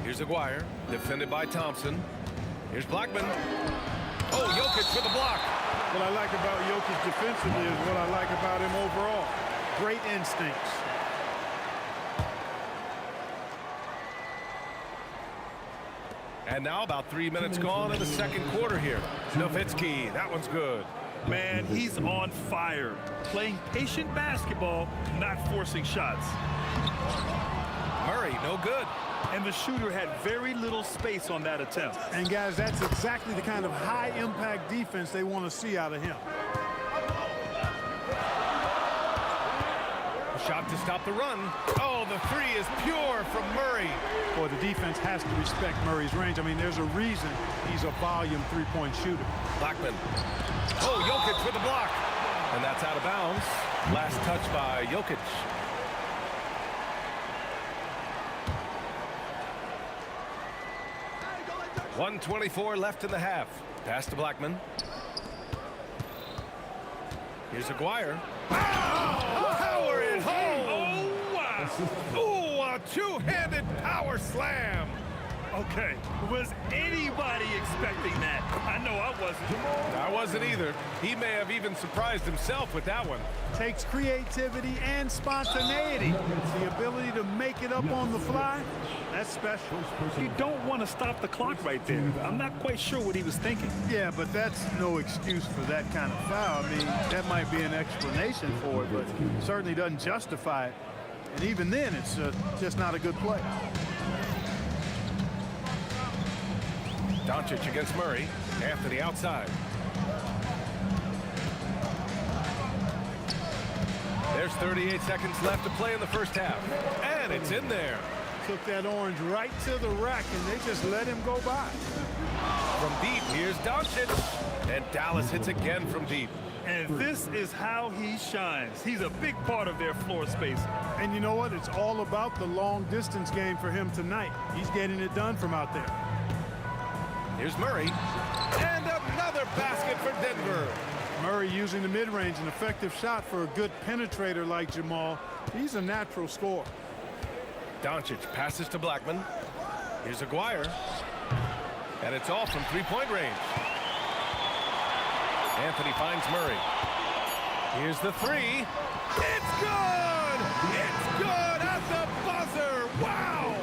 Here's Aguirre, defended by Thompson. Here's Blackman. Oh, Jokic with the block. What I like about Jokic defensively is what I like about him overall. Great instincts. And now about 3 minutes gone in the second quarter here. Nowitzki, that one's good. Man, he's on fire. Playing patient basketball, not forcing shots. Murray, no good. And the shooter had very little space on that attempt. And guys, that's exactly the kind of high-impact defense they want to see out of him. Shot to stop the run. Oh, the 3 is pure from Murray. Boy, the defense has to respect Murray's range. I mean, there's a reason he's a volume three-point shooter. Blackman. Oh, Jokic with the block. And that's out of bounds. Last touch by Jokic. .124 left in the half. Pass to Blackman. Here's Aguirre. Oh, power it home. Oh, wow. Oh, a two-handed power slam. Okay, was anybody expecting that? I know I wasn't. I wasn't either. He may have even surprised himself with that one. Takes creativity and spontaneity. The ability to make it up on the fly, that's special. You don't want to stop the clock right there. I'm not quite sure what he was thinking. Yeah, but that's no excuse for that kind of foul. I mean, that might be an explanation for it, but certainly doesn't justify it. And even then, it's just not a good play. Doncic against Murray. Anthony outside. There's 38 seconds left to play in the first half. And it's in there. Took that orange right to the rack, and they just let him go by. From deep, here's Doncic. And Dallas hits again from deep. And this is how he shines. He's a big part of their floor space. And you know what? It's all about the long distance game for him tonight. He's getting it done from out there. Here's Murray. And another basket for Denver. Murray using the mid-range, an effective shot for a good penetrator like Jamal. He's a natural scorer. Doncic passes to Blackman. Here's Aguirre. And it's all from three-point range. Anthony finds Murray. Here's the three. It's good! It's good at the buzzer! Wow!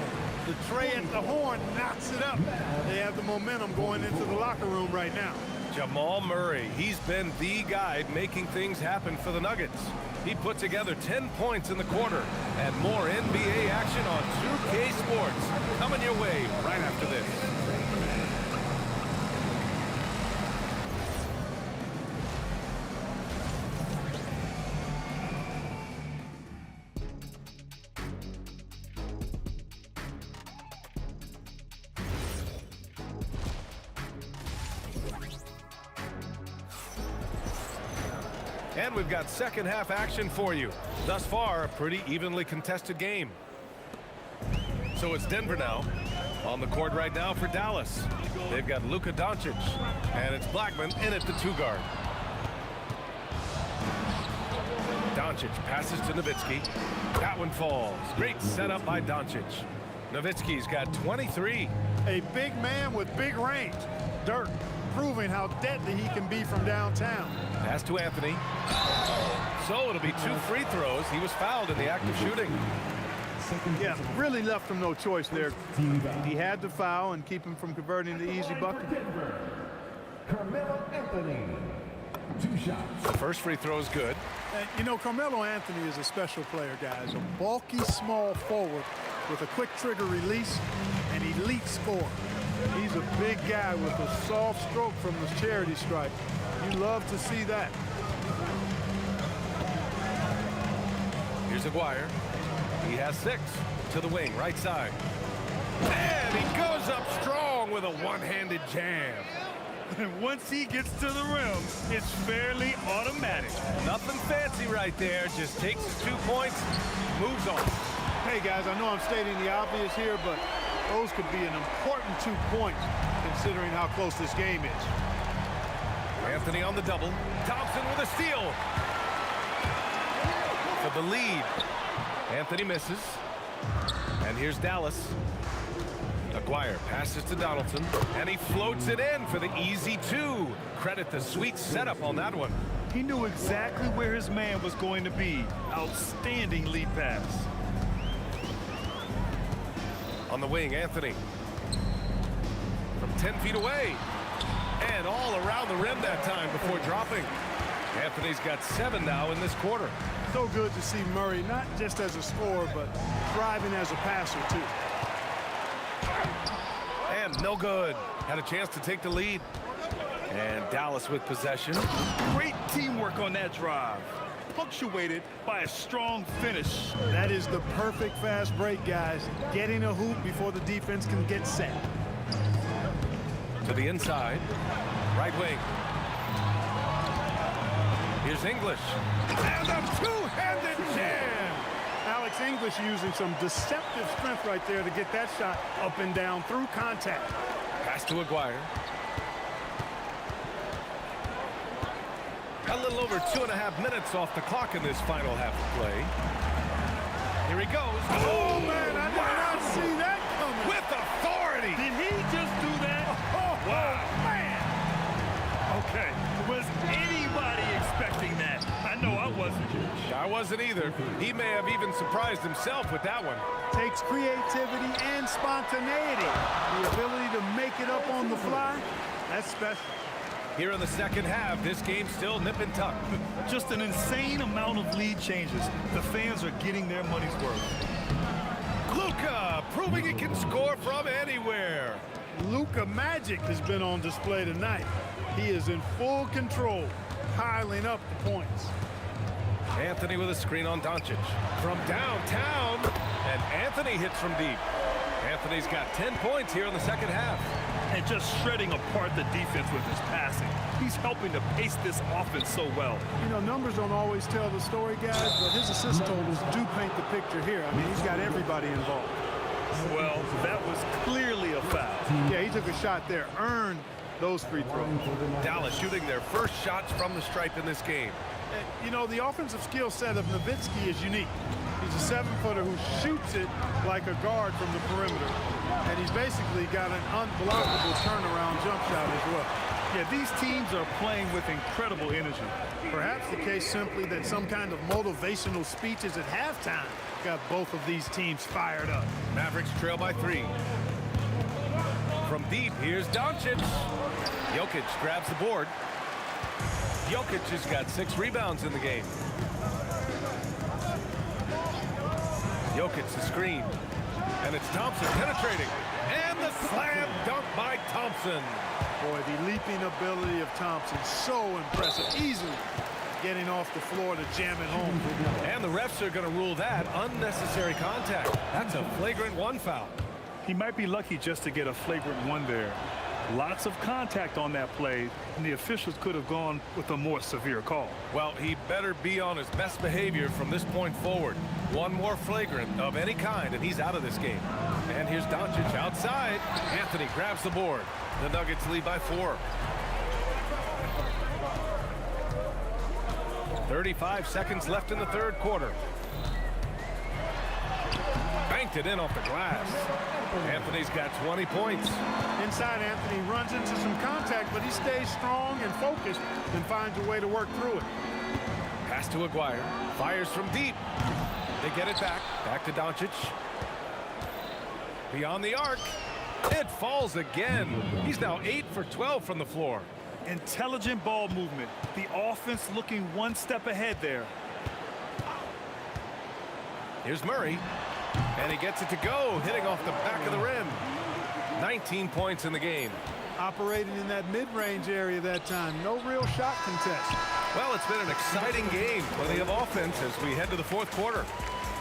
The tray at the horn knocks it up. They have the momentum going into the locker room right now. Jamal Murray, he's been the guy making things happen for the Nuggets. He put together 10 points in the quarter. And more NBA action on 2K Sports. Coming your way right after this. And we've got second half action for you. Thus far, a pretty evenly contested game. So it's Denver now. On the court right now for Dallas. They've got Luka Doncic. And it's Blackman in at the two guard. Doncic passes to Nowitzki. That one falls. Great setup by Doncic. Nowitzki's got 23. A big man with big range. Dirk proving how deadly he can be from downtown. Pass to Anthony. So it'll be 2 free throws. He was fouled in the act of shooting. Yeah, really left him no choice there. He had to foul and keep him from converting the easy bucket. Carmelo Anthony. 2 shots. The first free throw is good. And, you know, Carmelo Anthony is a special player, guys. A bulky, small forward with a quick trigger release, an elite scorer. He's a big guy with a soft stroke from the charity stripe. You love to see that. Here's Aguirre. He has 6 to the wing, right side. And he goes up strong with a one-handed jam. And once he gets to the rim, it's fairly automatic. Nothing fancy right there. Just takes his 2 points, moves on. Hey, guys, I know I'm stating the obvious here, but those could be an important 2 points considering how close this game is. Anthony on the double. Thompson with a steal. For the lead. Anthony misses. And here's Dallas. Aguirre passes to Donaldson. And he floats it in for the easy 2. Credit the sweet setup on that one. He knew exactly where his man was going to be. Outstanding lead pass. On the wing, Anthony. From 10 feet away. And all around the rim that time before dropping. Anthony's got 7 now in this quarter. So good to see Murray, not just as a scorer, but thriving as a passer, too. And no good. Had a chance to take the lead. And Dallas with possession. Great teamwork on that drive. Punctuated by a strong finish. That is the perfect fast break, guys. Getting a hoop before the defense can get set. To the inside. Right wing. Here's English. And a two-handed jam. Alex English using some deceptive strength right there to get that shot up and down through contact. Pass to Aguirre. A little over 2.5 minutes off the clock in this final half of play. Here he goes. Oh, man, I did not see that coming. With authority. Did he just do that? Oh, wow, man. Okay, was anybody expecting that? I know I wasn't. I wasn't either. He may have even surprised himself with that one. Takes creativity and spontaneity. The ability to make it up on the fly, that's special. Here in the second half, this game's still nip and tuck. Just an insane amount of lead changes. The fans are getting their money's worth. Luka proving he can score from anywhere. Luka Magic has been on display tonight. He is in full control, piling up the points. Anthony with a screen on Doncic. From downtown, And Anthony hits from deep. Anthony's got 10 points here in the second half. And just shredding apart the defense with his passing. He's helping to pace this offense so well. You know, numbers don't always tell the story, guys, but his assist totals do paint the picture here. I mean, he's got everybody involved. Well, that was clearly a foul. Yeah, he took a shot there, earned those free throws. Dallas shooting their first shots from the stripe in this game. And, you know, the offensive skill set of Nowitzki is unique. He's a 7-footer who shoots it like a guard from the perimeter. And he's basically got an unblockable turnaround jump shot as well. Yeah, these teams are playing with incredible energy. Perhaps the case simply that some kind of motivational speeches at halftime got both of these teams fired up. Mavericks trail by 3. From deep, here's Doncic. Jokic grabs the board. Jokic has got 6 rebounds in the game. Jokic the screen. And it's Thompson penetrating. And the slam dunk by Thompson. Boy, the leaping ability of Thompson, so impressive. Easily getting off the floor to jam it home. And the refs are going to rule that unnecessary contact. That's a flagrant 1 foul. He might be lucky just to get a flagrant 1 there. Lots of contact on that play, and the officials could have gone with a more severe call. Well, he better be on his best behavior from this point forward. One more flagrant of any kind, and he's out of this game. And here's Doncic outside. Anthony grabs the board. The Nuggets lead by 4. 35 seconds left in the third quarter. Banked it in off the glass. Anthony's got 20 points. Inside, Anthony runs into some contact, but he stays strong and focused and finds a way to work through it. Pass to Aguirre. Fires from deep. They get it back. Back to Doncic. Beyond the arc. It falls again. He's now 8 for 12 from the floor. Intelligent ball movement. The offense looking one step ahead there. Here's Murray. And he gets it to go, hitting off the back of the rim. 19 points in the game. Operating in that mid-range area that time. No real shot contest. Well, it's been an exciting game. Plenty of offense as we head to the fourth quarter.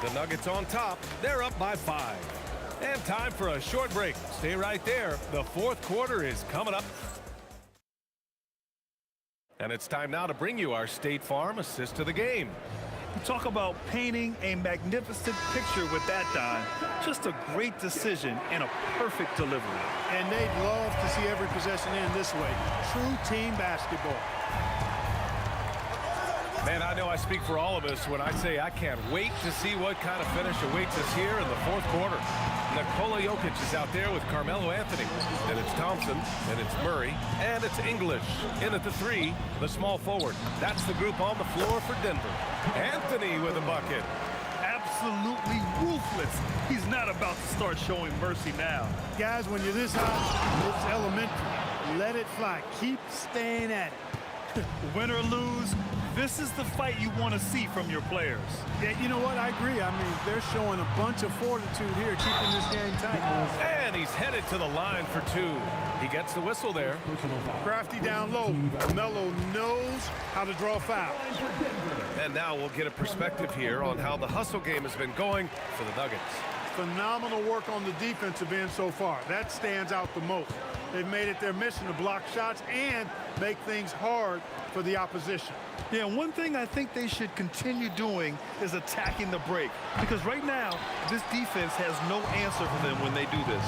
The Nuggets on top. They're up by 5. And time for a short break. Stay right there. The fourth quarter is coming up. And it's time now to bring you our State Farm assist to the game. You talk about painting a magnificent picture with that dime. Just a great decision and a perfect delivery. And they'd love to see every possession end this way. True team basketball. Man, I know I speak for all of us when I say I can't wait to see what kind of finish awaits us here in the fourth quarter. Nikola Jokic is out there with Carmelo Anthony. And it's Thompson, and it's Murray, and it's English. In at the 3, the small forward. That's the group on the floor for Denver. Anthony with a bucket. Absolutely ruthless. He's not about to start showing mercy now. Guys, when you're this hot, it's elementary. Let it fly. Keep staying at it. Win or lose, this is the fight you want to see from your players. Yeah, you know what? I agree. I mean, they're showing a bunch of fortitude here, keeping this game tight. And he's headed to the line for 2. He gets the whistle there. Crafty down low. Melo knows how to draw fouls. And now we'll get a perspective here on how the hustle game has been going for the Nuggets. Phenomenal work on the defensive end so far. That stands out the most. They've made it their mission to block shots and make things hard for the opposition. Yeah, one thing I think they should continue doing is attacking the break. Because right now, this defense has no answer for them when they do this.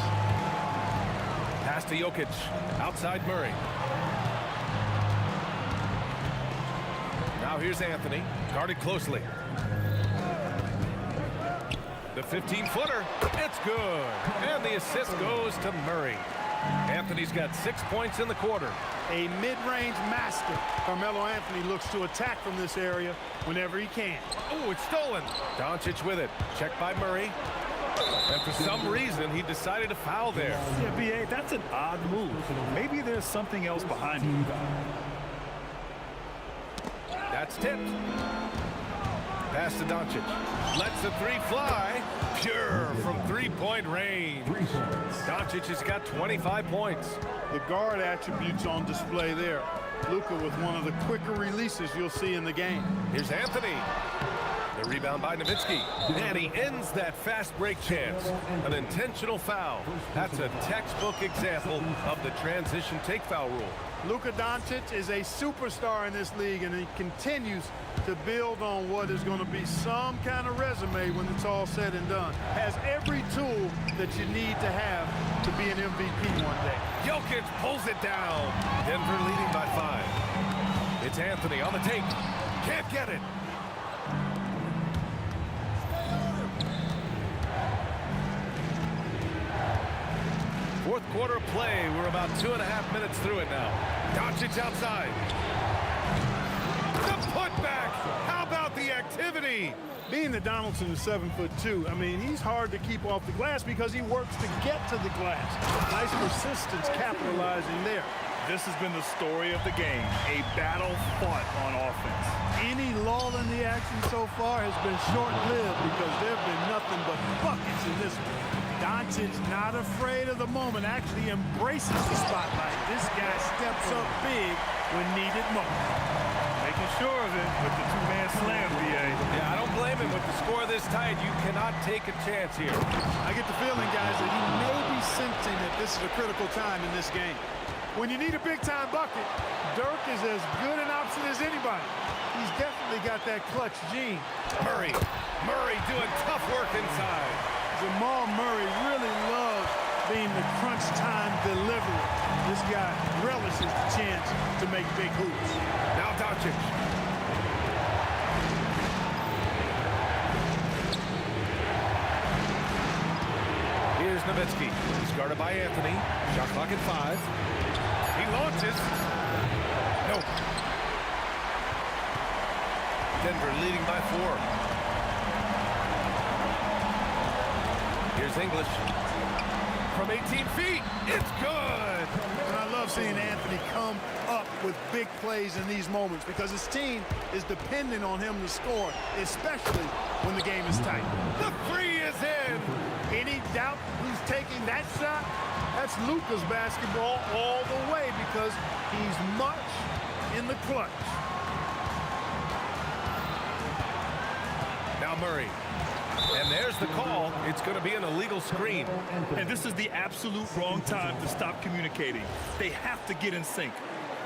Pass to Jokic. Outside Murray. Now here's Anthony. Guarded closely. The 15-footer. It's good. And the assist goes to Murray. Anthony's got 6 points in the quarter. A mid-range master. Carmelo Anthony looks to attack from this area whenever he can. Oh, it's stolen. Doncic with it. Checked by Murray. And for some reason, he decided to foul there. Yeah, B.A., that's an odd move. Maybe there's something else behind it. That's tipped. Pass to Doncic. Lets the 3 fly. Pure from three-point range. Doncic has got 25 points. The guard attributes on display there. Luka with one of the quicker releases you'll see in the game. Here's Anthony. The rebound by Nowitzki. And he ends that fast break chance. An intentional foul. That's a textbook example of the transition take foul rule. Luka Doncic is a superstar in this league, and he continues to build on what is going to be some kind of resume when it's all said and done. Has every tool that you need to have to be an MVP one day. Jokic pulls it down. Denver leading by 5. It's Anthony on the take. Can't get it. Fourth quarter of play. We're about 2.5 minutes through it now. Doncic outside. The putback. How about the activity? Being that Donaldson is 7'2", I mean, he's hard to keep off the glass because he works to get to the glass. Nice persistence capitalizing there. This has been the story of the game, a battle fought on offense. Any lull in the action so far has been short-lived because there have been nothing but buckets in this one. Doncic not afraid of the moment, actually embraces the spotlight. This guy steps up big when needed most. Making sure of it with the two-man slam, BA. Yeah, I don't blame him. With the score this tight, you cannot take a chance here. I get the feeling, guys, that he may be sensing that this is a critical time in this game. When you need a big-time bucket, Dirk is as good an option as anybody. He's definitely got that clutch gene. Murray doing tough work inside. Jamal Murray really loves being the crunch time deliverer. This guy relishes the chance to make big hoops. Now Doncic. Here's Nowitzki. He's guarded by Anthony. Shot clock at 5. He launches. No. Denver leading by 4. Here's English. From 18 feet, it's good. And I love seeing Anthony come up with big plays in these moments because his team is dependent on him to score, especially when the game is tight. The three is in. Any doubt who's taking that shot? That's Luka's basketball all the way because he's much in the clutch. Now Murray. And there's the call. It's going to be an illegal screen. And this is the absolute wrong time to stop communicating. They have to get in sync.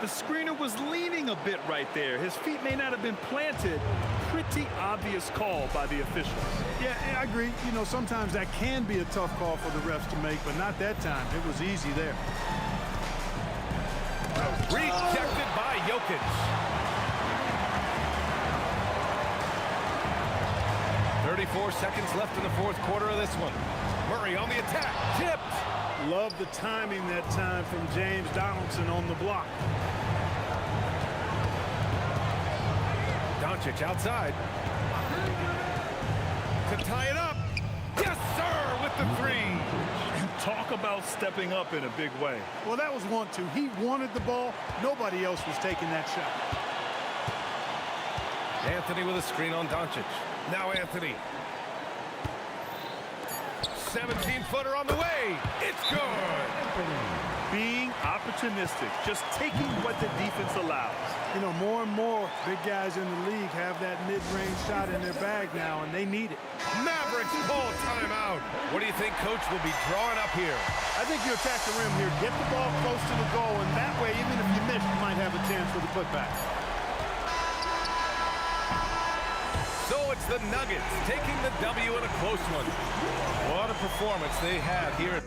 The screener was leaning a bit right there. His feet may not have been planted. Pretty obvious call by the officials. Yeah, I agree. You know, sometimes that can be a tough call for the refs to make, but not that time. It was easy there. Rejected by Jokic. 34 seconds left in the fourth quarter of this one. Murray on the attack. Tipped. Love the timing that time from James Donaldson on the block. Doncic outside. To tie it up. Yes, sir, with the three. Talk about stepping up in a big way. Well, that was 1-2. He wanted the ball. Nobody else was taking that shot. Anthony with a screen on Doncic. Now Anthony. 17-footer on the way. It's good. Being opportunistic, just taking what the defense allows. You know, more and more big guys in the league have that mid-range shot in their bag now, and they need it. Mavericks call timeout. What do you think Coach will be drawing up here? I think you attack the rim here, get the ball close to the goal, and that way, even if you miss, you might have a chance for the putback. So it's the Nuggets taking the W in a close one. What a performance they had here.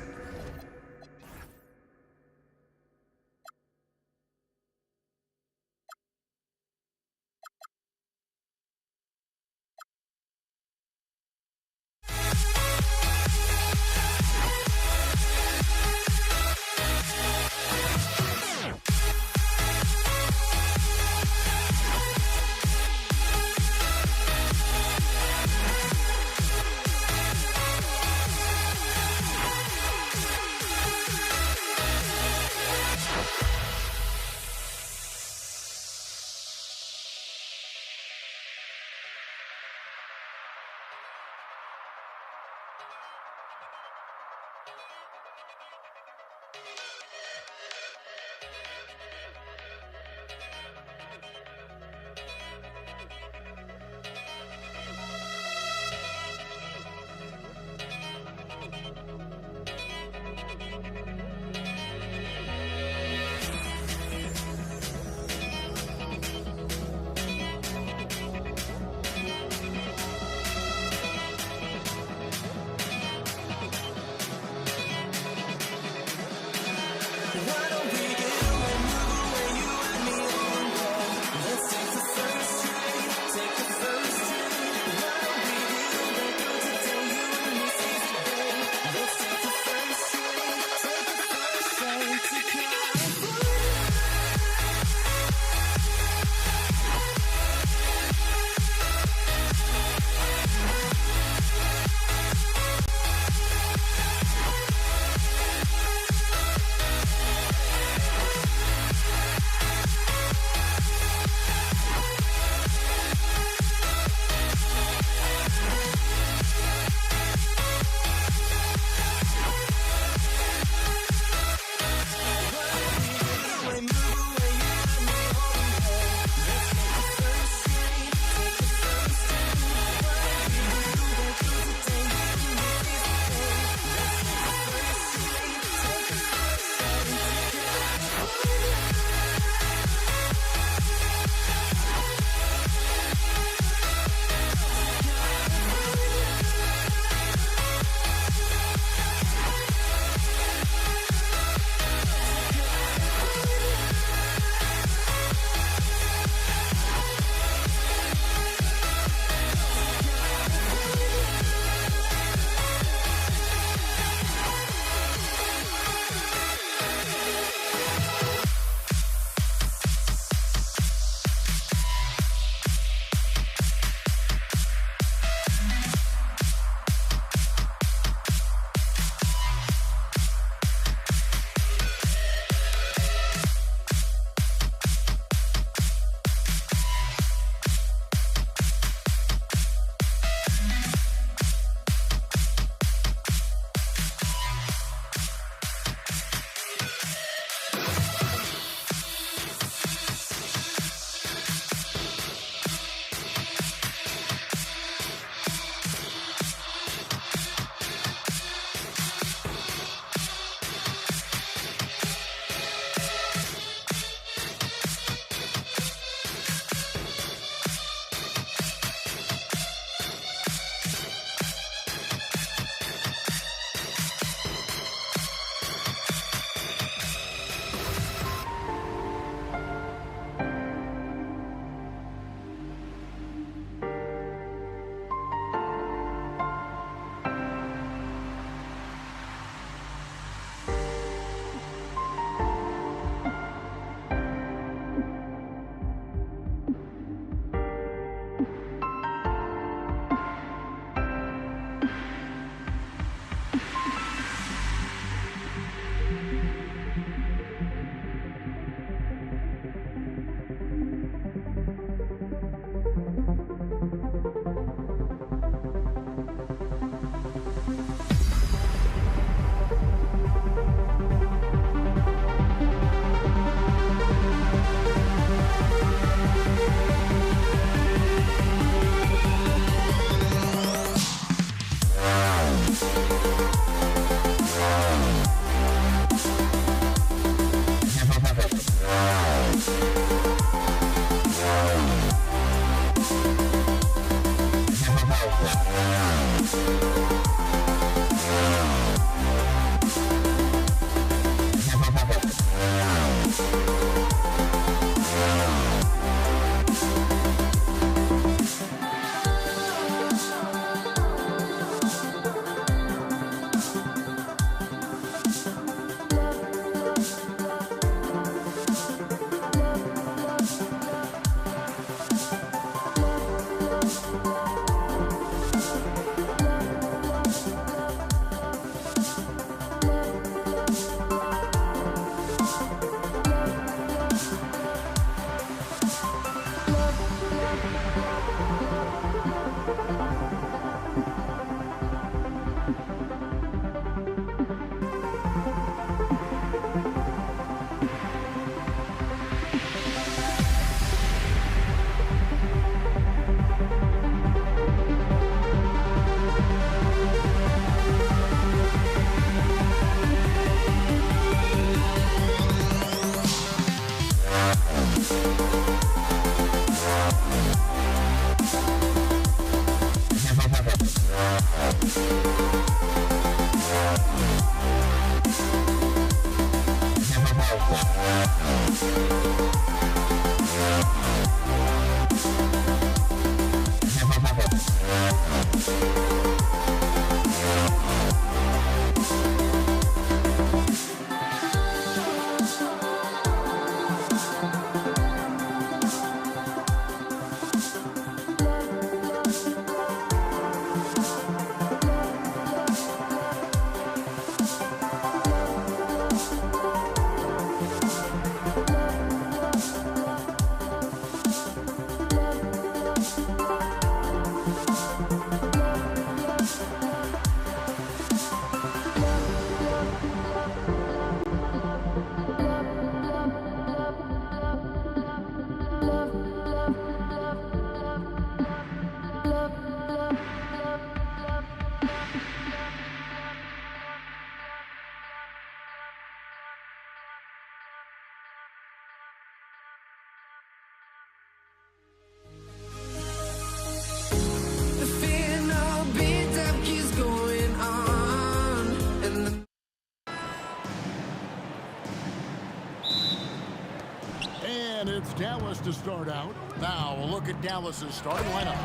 And it's Dallas to start out. Now a look at Dallas's starting lineup.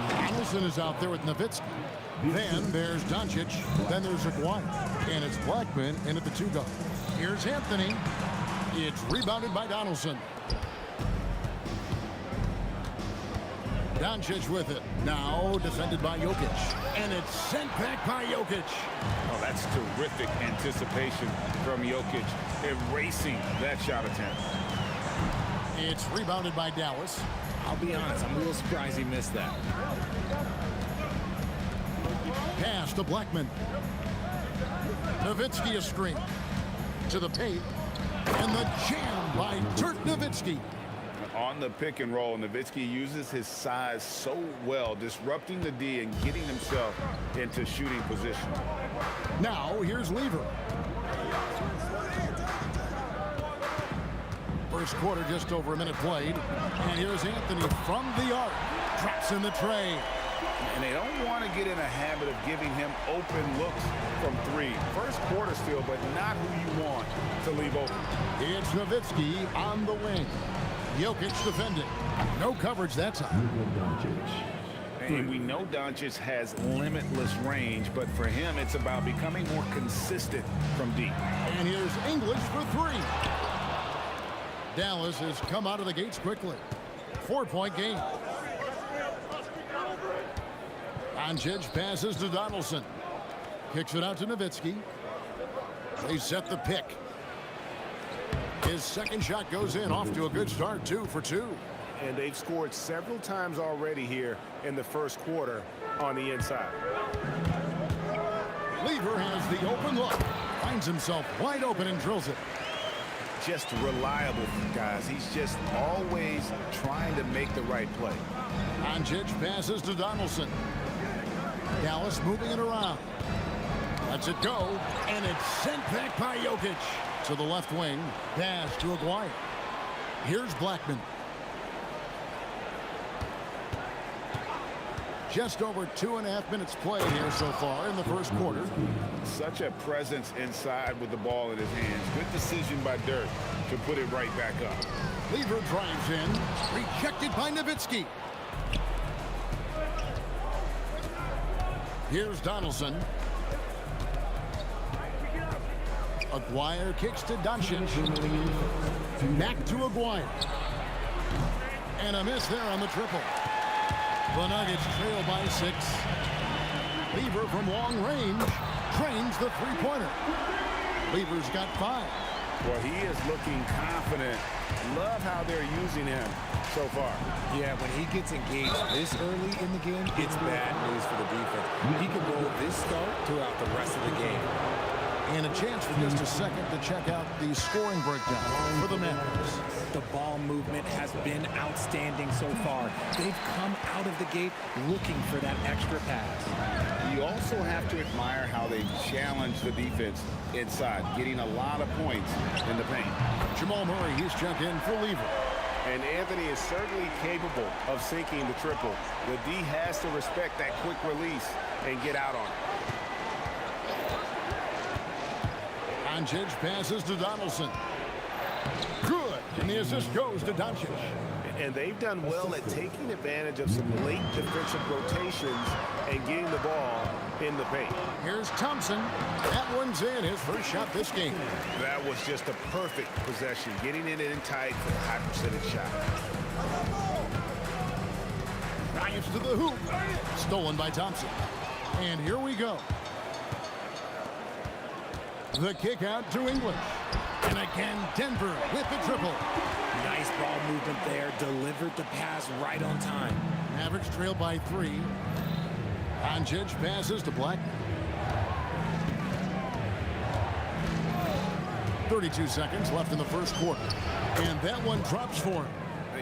Donaldson is out there with Nowitzki. Then there's Doncic. Then there's Aguirre. And it's Blackman in at the 2 guard. Here's Anthony. It's rebounded by Donaldson. Doncic with it. Now defended by Jokic. And it's sent back by Jokic. Oh, that's terrific anticipation from Jokic, erasing that shot attempt. It's rebounded by Dallas. I'll be honest, I'm a little surprised he missed that. Pass to Blackman. Nowitzki a screen. To the paint. And the jam by Dirk Nowitzki. On the pick and roll, Nowitzki uses his size so well, disrupting the D and getting himself into shooting position. Now, here's Lever. First quarter, just over a minute played. And here's Anthony from the arc. Drops in the tray. And they don't want to get in a habit of giving him open looks from 3. First quarter still, but not who you want to leave open. It's Nowitzki on the wing. Jokic defending. No coverage that time. And we know Doncic has limitless range, but for him, it's about becoming more consistent from deep. And here's English for 3. Dallas has come out of the gates quickly. 4-point game. Doncic passes to Donaldson. Kicks it out to Nowitzki. They set the pick. His second shot goes in, off to a good start, 2 for 2. And they've scored several times already here in the first quarter on the inside. Lever has the open look. Finds himself wide open and drills it. Just reliable, guys. He's just always trying to make the right play. Doncic passes to Donaldson. Dallas moving it around. Lets it go, and it's sent back by Jokic. To the left wing, pass to Aguirre. Here's Blackman. Just over 2.5 minutes played here so far in the first quarter. Such a presence inside with the ball in his hands. Good decision by Dirk to put it right back up. Lever drives in, rejected by Nowitzki. Here's Donaldson. Aguirre kicks to Doncic. Back to Aguirre. And a miss there on the triple. The Nuggets trail by 6. Lever from long range trains the three-pointer. Lever's got 5. Well, he is looking confident. Love how they're using him so far. Yeah, when he gets engaged this early in the game, it's bad news for the defense. He can roll this start throughout the rest of the game. And a chance for just a second to check out the scoring breakdown for the Mavericks. The ball movement has been outstanding so far. They've come out of the gate looking for that extra pass. You also have to admire how they challenge the defense inside, getting a lot of points in the paint. Jamal Murray, he's checked in for Lever. And Anthony is certainly capable of sinking the triple. The D has to respect that quick release and get out on it. Doncic passes to Donaldson. Good, and the assist goes to Doncic. And they've done well at taking advantage of some late defensive rotations and getting the ball in the paint. Here's Thompson. That one's in, his first shot this game. That was just a perfect possession, getting it in tight for a high percentage shot. Drives to the hoop. Stolen by Thompson. And here we go. The kick out to English. And again, Denver with the triple. Nice ball movement there. Delivered the pass right on time. Mavericks trail by 3. Doncic passes to Blackman. 32 seconds left in the first quarter. And that one drops for him.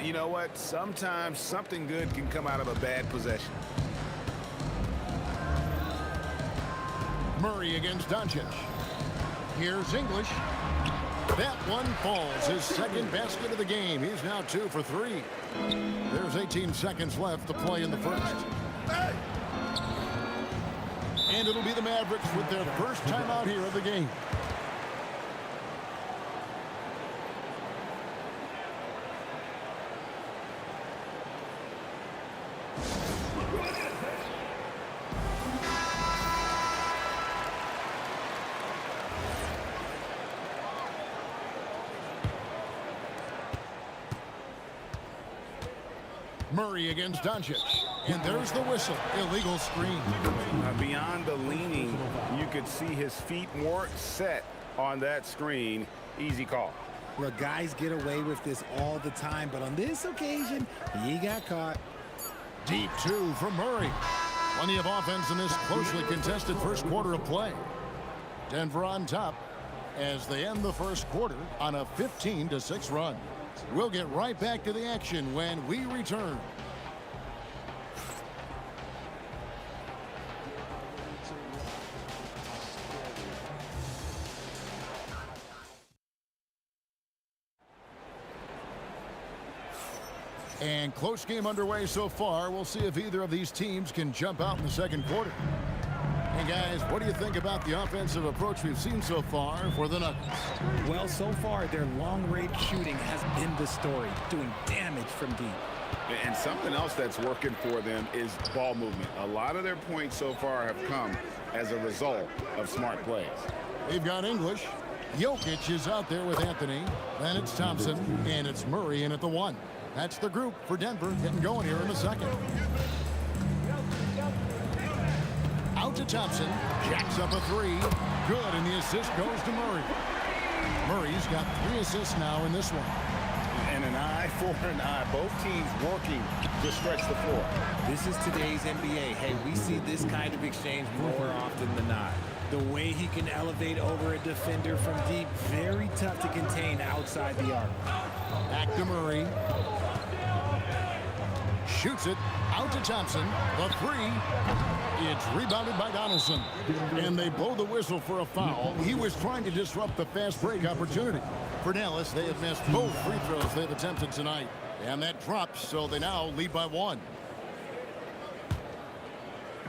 You know what? Sometimes something good can come out of a bad possession. Murray against Doncic. Here's English. That one falls, his second basket of the game. He's now 2 for 3. There's 18 seconds left to play in the first. And it'll be the Mavericks with their first timeout here of the game. Murray against Doncic. And there's the whistle. Illegal screen. Beyond the leaning, you could see his feet weren't set on that screen. Easy call. Look, guys get away with this all the time, but on this occasion, he got caught. Deep 2 from Murray. Plenty of offense in this closely contested first quarter of play. Denver on top as they end the first quarter on a 15-6 run. We'll get right back to the action when we return. And close game underway so far. We'll see if either of these teams can jump out in the second quarter. And guys, what do you think about the offensive approach we've seen so far for the Nuggets? Well, so far, their long-range shooting has been the story, doing damage from deep. And something else that's working for them is ball movement. A lot of their points so far have come as a result of smart plays. They've got English. Jokic is out there with Anthony. Then it's Thompson, and it's Murray in at the 1. That's the group for Denver getting going here in the second. Out to Thompson. Jacks up a 3. Good, and the assist goes to Murray. Murray's got 3 assists now in this one. And an eye for an eye. Both teams working to stretch the floor. This is today's NBA. Hey, we see this kind of exchange more often than not. The way he can elevate over a defender from deep, very tough to contain outside the arc. Back to Murray. Shoots it out to Thompson. The 3. It's rebounded by Donaldson. And they blow the whistle for a foul. He was trying to disrupt the fast break opportunity. For Dallas, they have missed both free throws they've attempted tonight. And that drops, so they now lead by 1.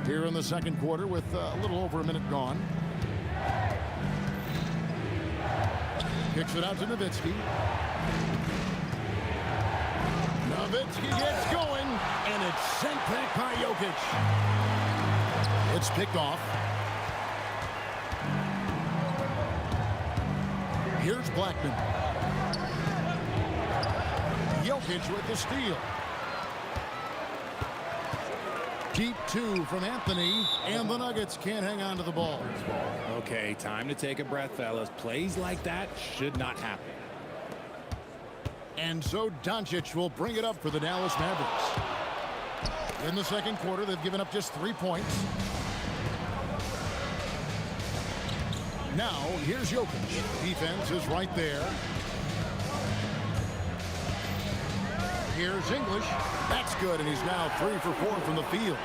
Here in the second quarter with a little over a minute gone. Kicks it out to Nowitzki. Nowitzki gets going, and it's sent back by Jokic. It's picked off. Here's Blackman. Jokic with the steal. Deep 2 from Anthony, and the Nuggets can't hang on to the ball. Okay, time to take a breath, fellas. Plays like that should not happen. And so Doncic will bring it up for the Dallas Mavericks. In the second quarter, they've given up just 3 points. Now, here's Jokic. Defense is right there. Here's English. That's good, and he's now 3 for 4 from the field.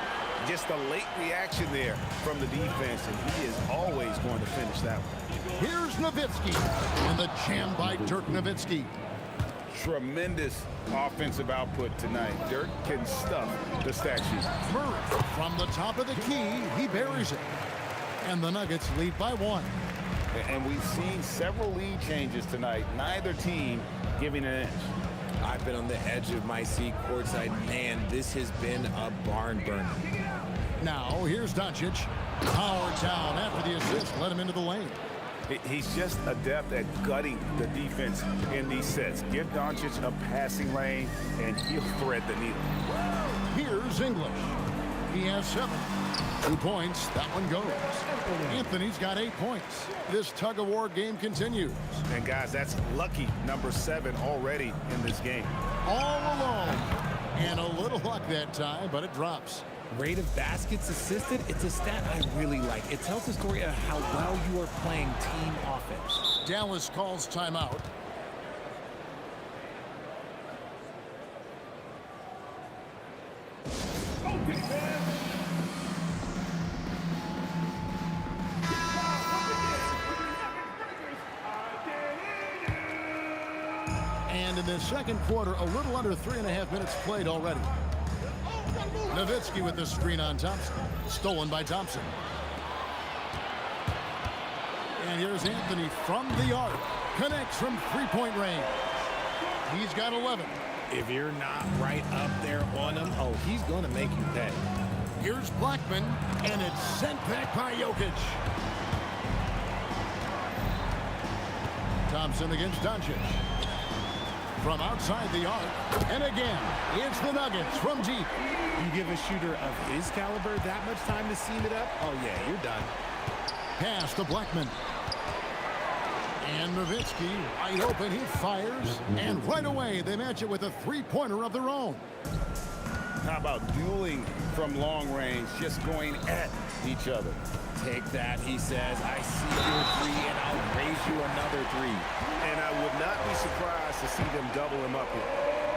Just a late reaction there from the defense, and he is always going to finish that one. Here's Nowitzki, and the jam by Dirk Nowitzki. Tremendous offensive output tonight. Dirk can stuff the stat sheet. Murray from the top of the key, he buries it. And the Nuggets lead by 1. And we've seen several lead changes tonight, neither team giving an inch. I've been on the edge of my seat courtside. Man, this has been a barn burner. Now, here's Doncic. Powered down after the assist. Let him into the lane. He's just adept at gutting the defense in these sets. Give Doncic a passing lane, and he'll thread the needle. Here's English. He has 7. 2 points. That one goes. Anthony's got 8 points. This tug-of-war game continues. And, guys, that's lucky number 7 already in this game. All alone. And a little luck that time, but it drops. Rate of baskets assisted, it's a stat I really like. It tells the story of how well you are playing team offense. Dallas calls timeout. And in the second quarter, a little under 3.5 minutes played already. Nowitzki with the screen on Thompson. Stolen by Thompson. And here's Anthony from the arc. Connects from three-point range. He's got 11. If you're not right up there on him, oh, he's going to make you pay. Here's Blackman, and it's sent back by Jokic. Thompson against Doncic. From outside the arc, and again, it's the Nuggets from deep. You give a shooter of his caliber that much time to seam it up, oh yeah, you're done. Pass to Blackman. And Nowitzki, wide open, he fires, and right away they match it with a three-pointer of their own. How about dueling from long range, just going at each other? Take that, he says. I see your 3, and I'll raise you another 3. And I would not be surprised to see them double him up here.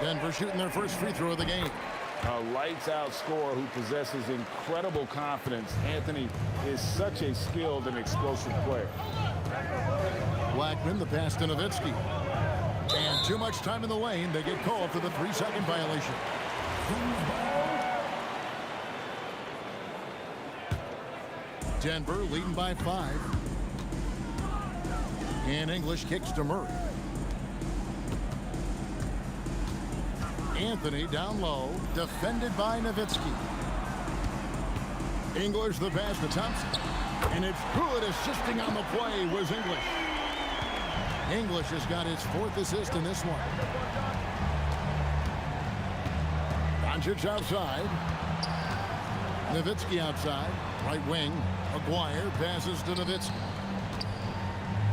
Denver shooting their first free throw of the game. A lights-out scorer who possesses incredible confidence. Anthony is such a skilled and explosive player. Blackman, the pass to Nowitzki. And too much time in the lane. They get called for the 3-second violation. Denver leading by 5. And English kicks to Murray. Anthony down low, defended by Nowitzki. English the pass to Thompson. And it's good. Assisting on the play was English. English has got his 4th assist in this one. Doncic outside. Nowitzki outside. Right wing. Aguirre passes to Nowitzki.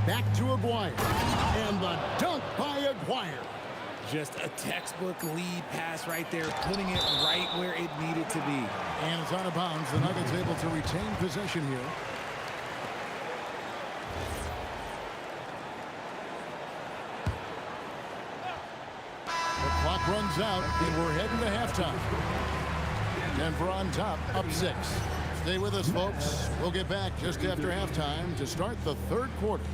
Back to Aguirre. And the dunk by Aguirre. Just a textbook lead pass right there, putting it right where it needed to be. And it's out of bounds. The Nuggets able to retain possession here. The clock runs out, and we're heading to halftime. Denver on top, up 6. Stay with us, folks. We'll get back just after halftime to start the 3rd quarter.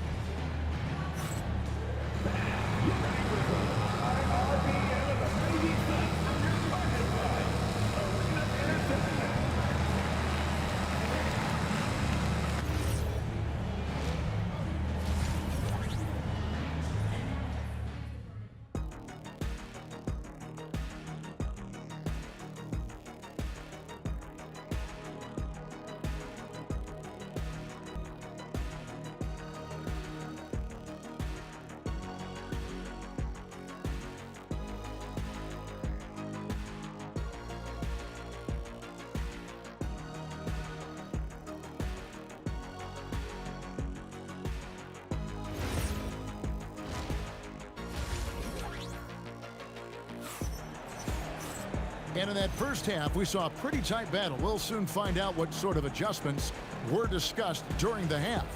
And in that first half, we saw a pretty tight battle. We'll soon find out what sort of adjustments were discussed during the half.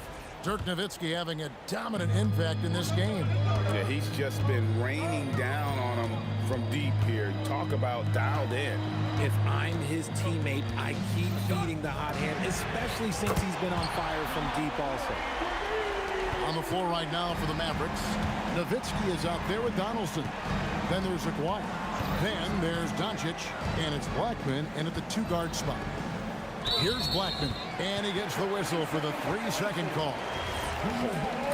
Dirk Nowitzki having a dominant impact in this game. Yeah, he's just been raining down on him from deep here. Talk about dialed in. If I'm his teammate, I keep feeding the hot hand, especially since he's been on fire from deep also. On the floor right now for the Mavericks, Nowitzki is out there with Donaldson. Then there's Aguirre. Then there's Doncic, and it's Blackman in at the 2-guard spot. Here's Blackman, and he gets the whistle for the 3-second call.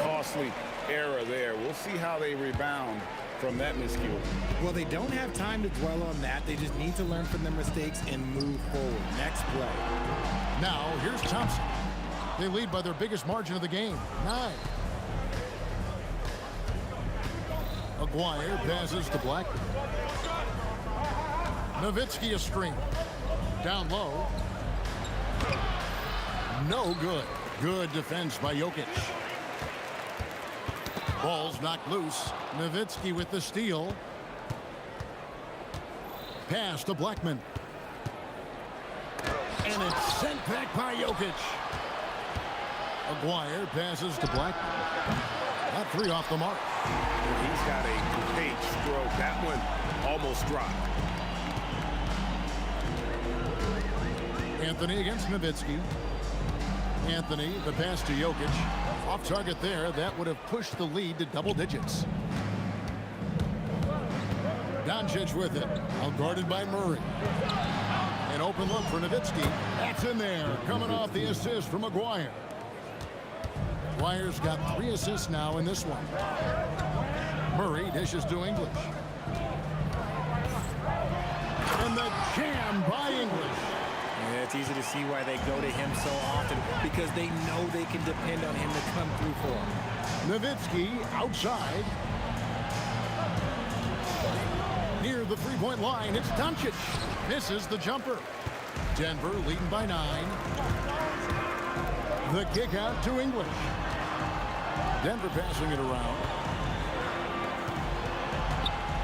Costly error there. We'll see how they rebound from that miscue. Well, they don't have time to dwell on that. They just need to learn from their mistakes and move forward. Next play. Now, here's Thompson. They lead by their biggest margin of the game, 9. Aguirre passes to Blackman. Nowitzki a screen. Down low. No good. Good defense by Jokic. Ball's knocked loose. Nowitzki with the steal. Pass to Blackman. And it's sent back by Jokic. Aguirre passes to Blackman. That 3 off the mark. He's got a great stroke. That one almost dropped. Anthony against Nowitzki. Anthony, the pass to Jokic. Off target there. That would have pushed the lead to double digits. Doncic with it. Out guarded by Murray. An open look for Nowitzki. That's in there. Coming off the assist from Aguirre. Aguirre's got 3 assists now in this one. Murray dishes to English. And the jam by English. Yeah, it's easy to see why they go to him so often, because they know they can depend on him to come through for them. Nowitzki outside. Near the three-point line, it's Doncic. Misses the jumper. Denver leading by 9. The kick out to English. Denver passing it around.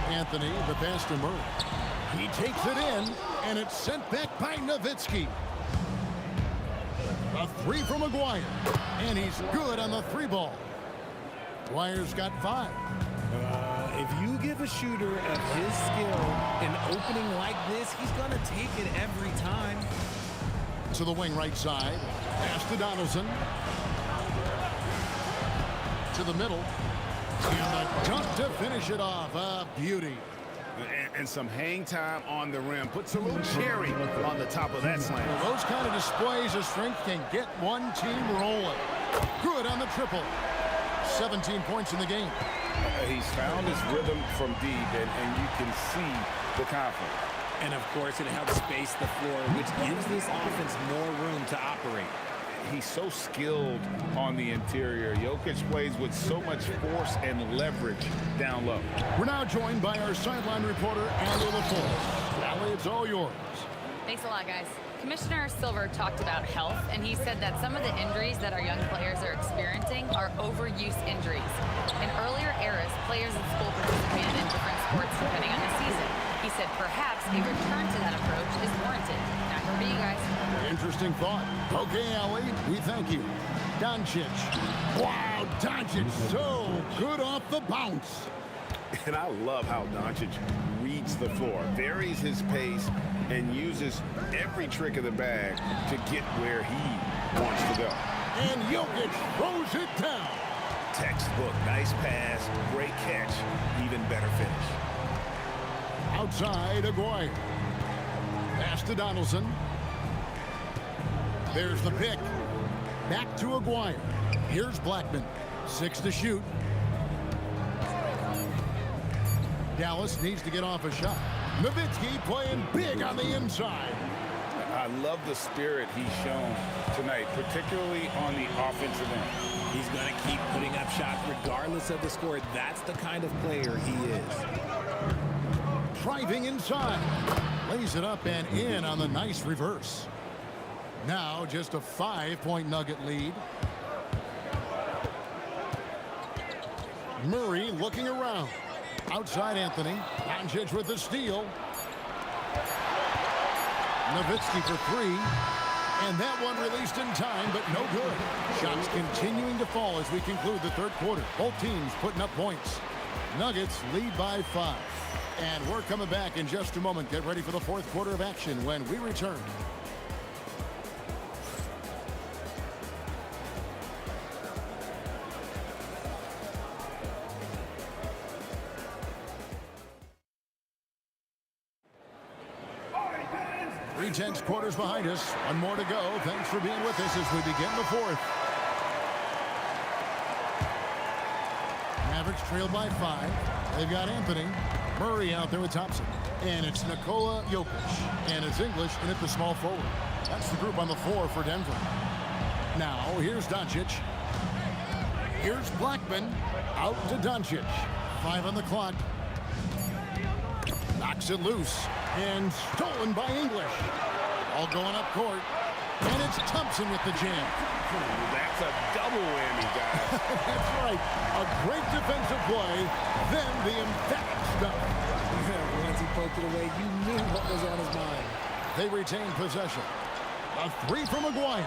Anthony, the pass to Murray. He takes it in, and it's sent back by Nowitzki. A 3 from Aguirre, and he's good on the 3 ball. Aguirre's got 5. If you give a shooter of his skill an opening like this, he's going to take it every time. To the wing right side. Pass to Donaldson. To the middle. And a dunk to finish it off. A beauty. And some hang time on the rim. Puts a little cherry on the top of that slam. Those kind of displays of strength can get one team rolling. Good on the triple. 17 points in the game. He's found his rhythm from deep, and you can see the confidence. And, of course, it helps space the floor, which gives this offense more room to operate. He's so skilled on the interior. Jokic plays with so much force and leverage down low. We're now joined by our sideline reporter, Allie LaForce. Allie, it's all yours. Thanks a lot, guys. Commissioner Silver talked about health, and he said that some of the injuries that our young players are experiencing are overuse injuries. In earlier eras, players in school participated in different sports depending on the season. He said perhaps a return to that approach is warranted. Back over to you guys. Interesting thought. Okay, Allie, we thank you. Doncic. Wow, Doncic so good off the bounce. And I love how Doncic reads the floor, varies his pace, and uses every trick of the bag to get where he wants to go. And Jokic throws it down. Textbook, nice pass, great catch, even better finish. Outside, Aguirre. Pass to Donaldson. There's the pick. Back to Aguirre. Here's Blackman. 6 to shoot. Dallas needs to get off a shot. Nowitzki playing big on the inside. I love the spirit he's shown tonight, particularly on the offensive end. He's going to keep putting up shots regardless of the score. That's the kind of player he is. Driving inside. Lays it up and in on the nice reverse. Now just a 5-point Nugget lead. Murray looking around. Outside Anthony. Doncic with the steal. Nowitzki for 3. And that one released in time, but no good. Shots continuing to fall as we conclude the third quarter. Both teams putting up points. Nuggets lead by 5. And we're coming back in just a moment. Get ready for the fourth quarter of action when we return. Three-tenths quarters behind us. One more to go. Thanks for being with us as we begin the fourth. Mavericks trail by 5. They've got Anthony. Murray out there with Thompson. And it's Nikola Jokic. And it's English in at the small forward. That's the group on the floor for Denver. Now, here's Doncic. Here's Blackman. Out to Doncic. 5 on the clock. Knocks it loose. And stolen by English. All going up court. And it's Thompson with the jam. That's a double whammy, guys. That's right. A great defensive play. Then the emphatic stuff. Once he poked it away, you knew what was on his mind. They retain possession. A 3 from McGuire.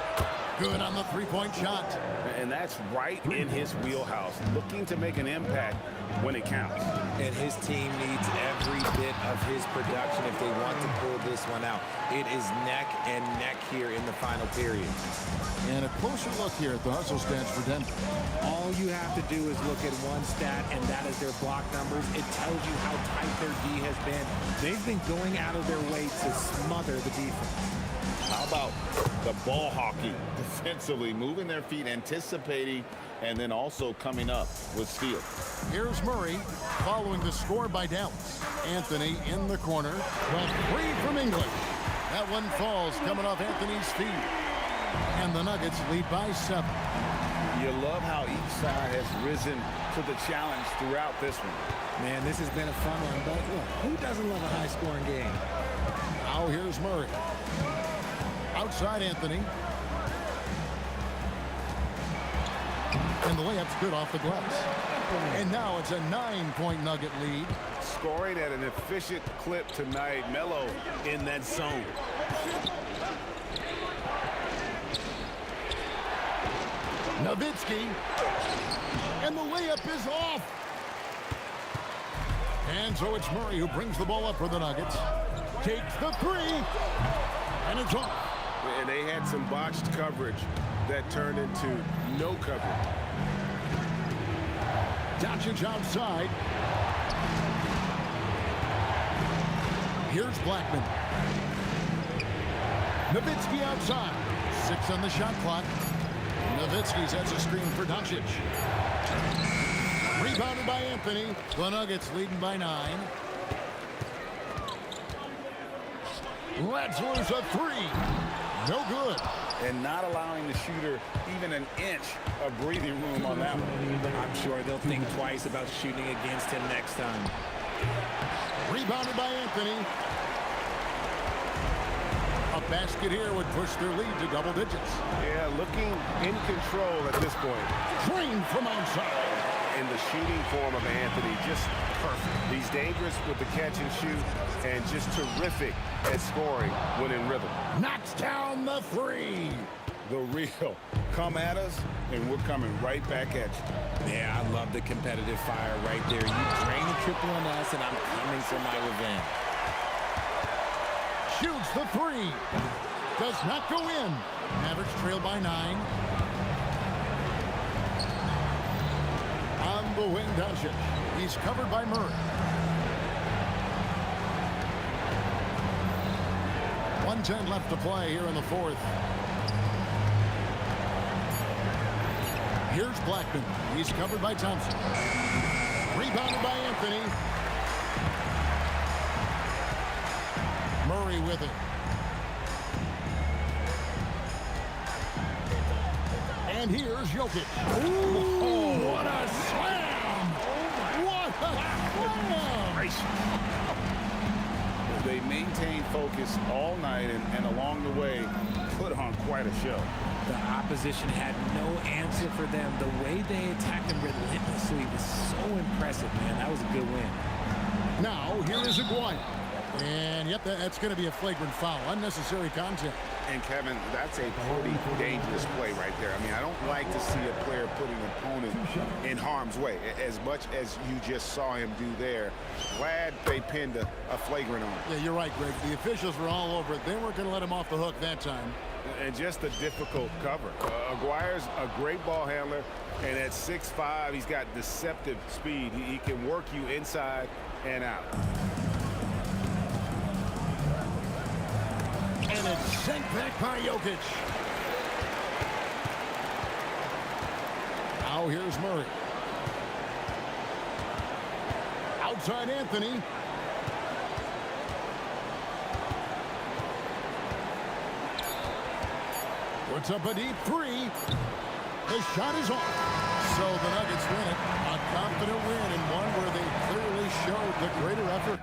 Good on the three-point shot. And that's right in his wheelhouse, looking to make an impact when it counts. And his team needs every bit of his production if they want to pull this one out. It is neck and neck here in the final period. And a closer look here at the hustle stats for Denver. All you have to do is look at one stat, and that is their block numbers. It tells you how tight their D has been. They've been going out of their way to smother the defense. How about the ball hockey defensively, moving their feet, anticipating, and then also coming up with steals. Here's Murray following the score by Dallas. Anthony in the corner. The 3 from English. That one falls coming off Anthony's feet. And the Nuggets lead by 7. You love how each side has risen to the challenge throughout this one. Man, this has been a fun one, but look, who doesn't love a high-scoring game? Now here's Murray. Outside Anthony. And the layup's good off the glass. And now it's a 9-point Nugget lead. Scoring at an efficient clip tonight. Melo in that zone. Nowitzki. And the layup is off. And so it's Murray who brings the ball up for the Nuggets. Takes the 3. And it's off. And they had some botched coverage that turned into no coverage. Doncic outside. Here's Blackman. Nowitzki outside. 6 on the shot clock. Nowitzki sets a screen for Doncic. Rebounded by Anthony. The Nuggets leading by 9. Let's lose a 3. No good. And not allowing the shooter even an inch of breathing room on that one. I'm sure they'll think twice about shooting against him next time. Rebounded by Anthony. A basket here would push their lead to double digits. Yeah, looking in control at this point. Drained from outside. And the shooting form of Anthony just perfect. He's dangerous with the catch and shoot and just terrific at scoring when in rhythm. Knocks down the 3. The real. Come at us, and we're coming right back at you. Yeah, I love the competitive fire right there. You drain the triple on us, and I'm coming for my revenge. Shoots the 3. Does not go in. Mavericks trail by 9. On the wing, Doncic. He's covered by Murray. 1:10 left to play here in the 4th. Here's Blackman. He's covered by Thompson. Rebounded by Anthony. Murray with it. And here's Jokic. Ooh, what a slam! What a slam! They maintained focus all night and along the way put on quite a show. The opposition had no answer for them. The way they attacked them relentlessly was so impressive, man. That was a good win. Now, here is Aguirre. And, yep, that's going to be a flagrant foul. Unnecessary contact. And, Kevin, that's a pretty dangerous play right there. I mean, I don't like to see a player put an opponent in harm's way, as much as you just saw him do there. Glad they pinned a flagrant on him. Yeah, you're right, Greg. The officials were all over it. They weren't going to let him off the hook that time. And just a difficult cover. Aguirre's a great ball handler, and at 6'5", he's got deceptive speed. He can work you inside and out. And it's sent back by Jokic. Now here's Murray. outside Anthony. Puts up a deep three. The shot is off. So the Nuggets win it. A confident win and one where they clearly showed the greater effort.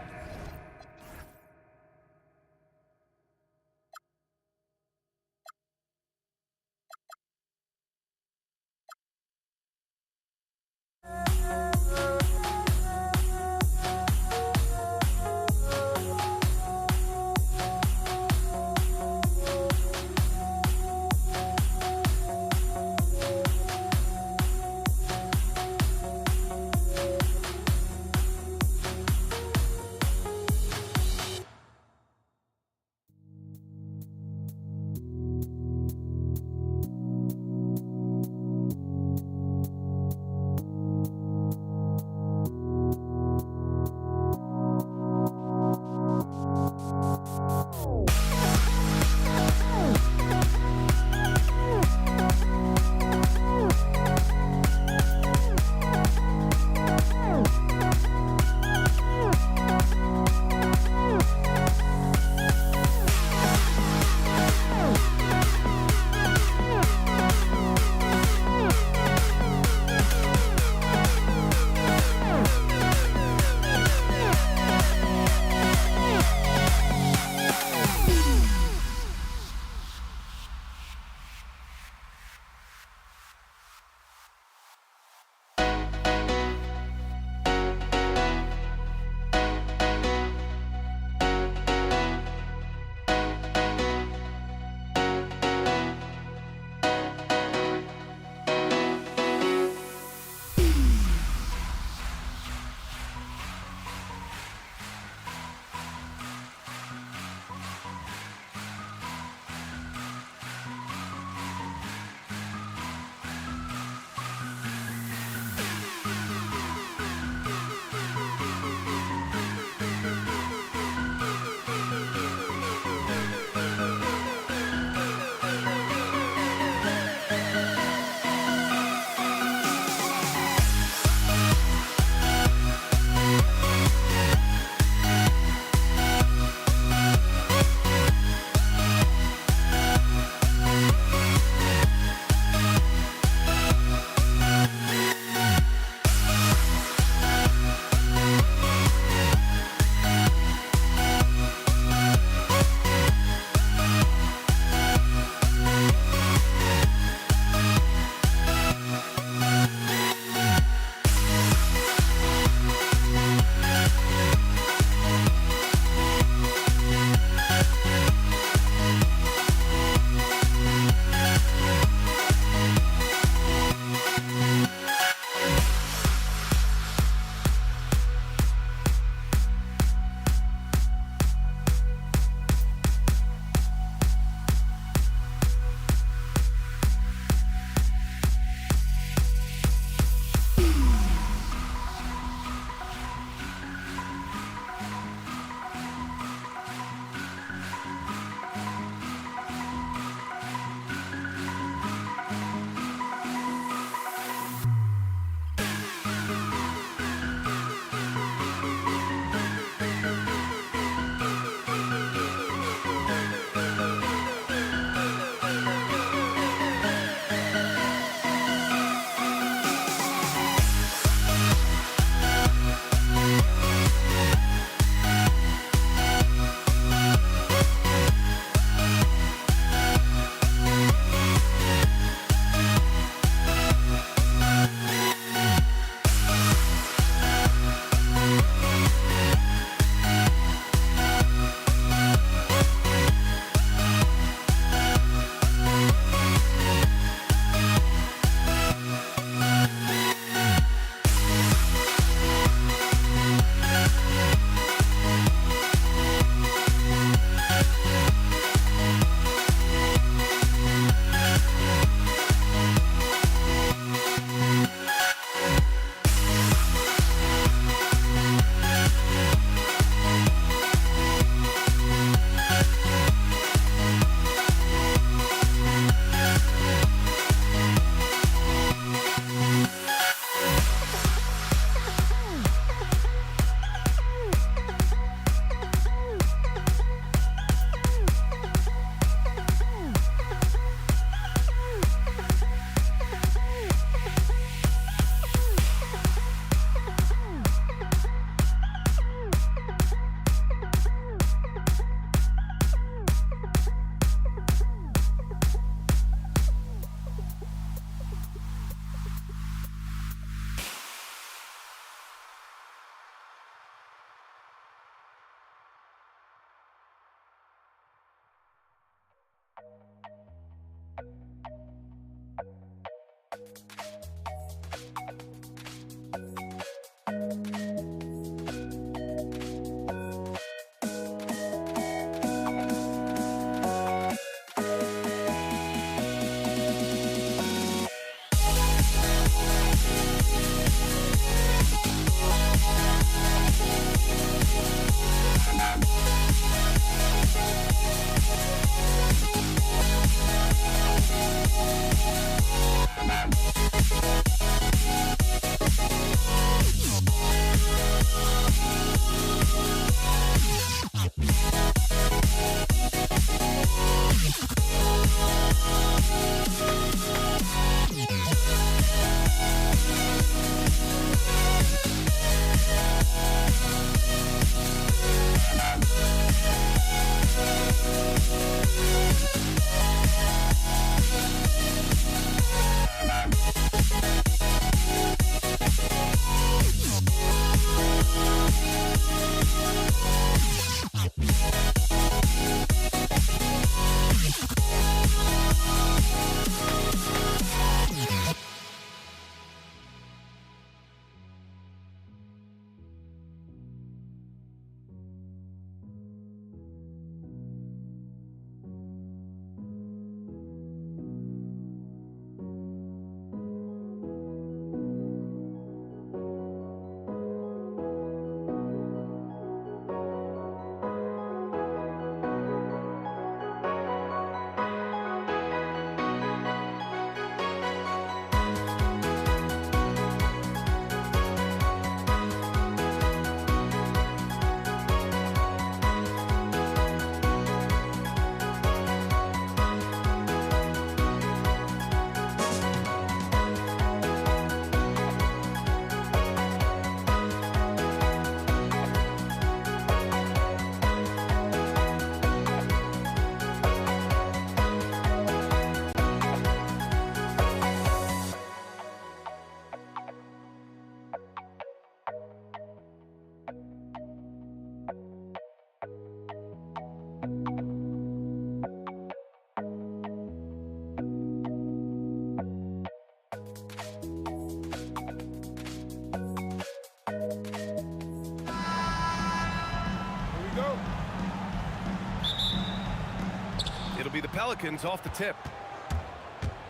It'll be the Pelicans off the tip.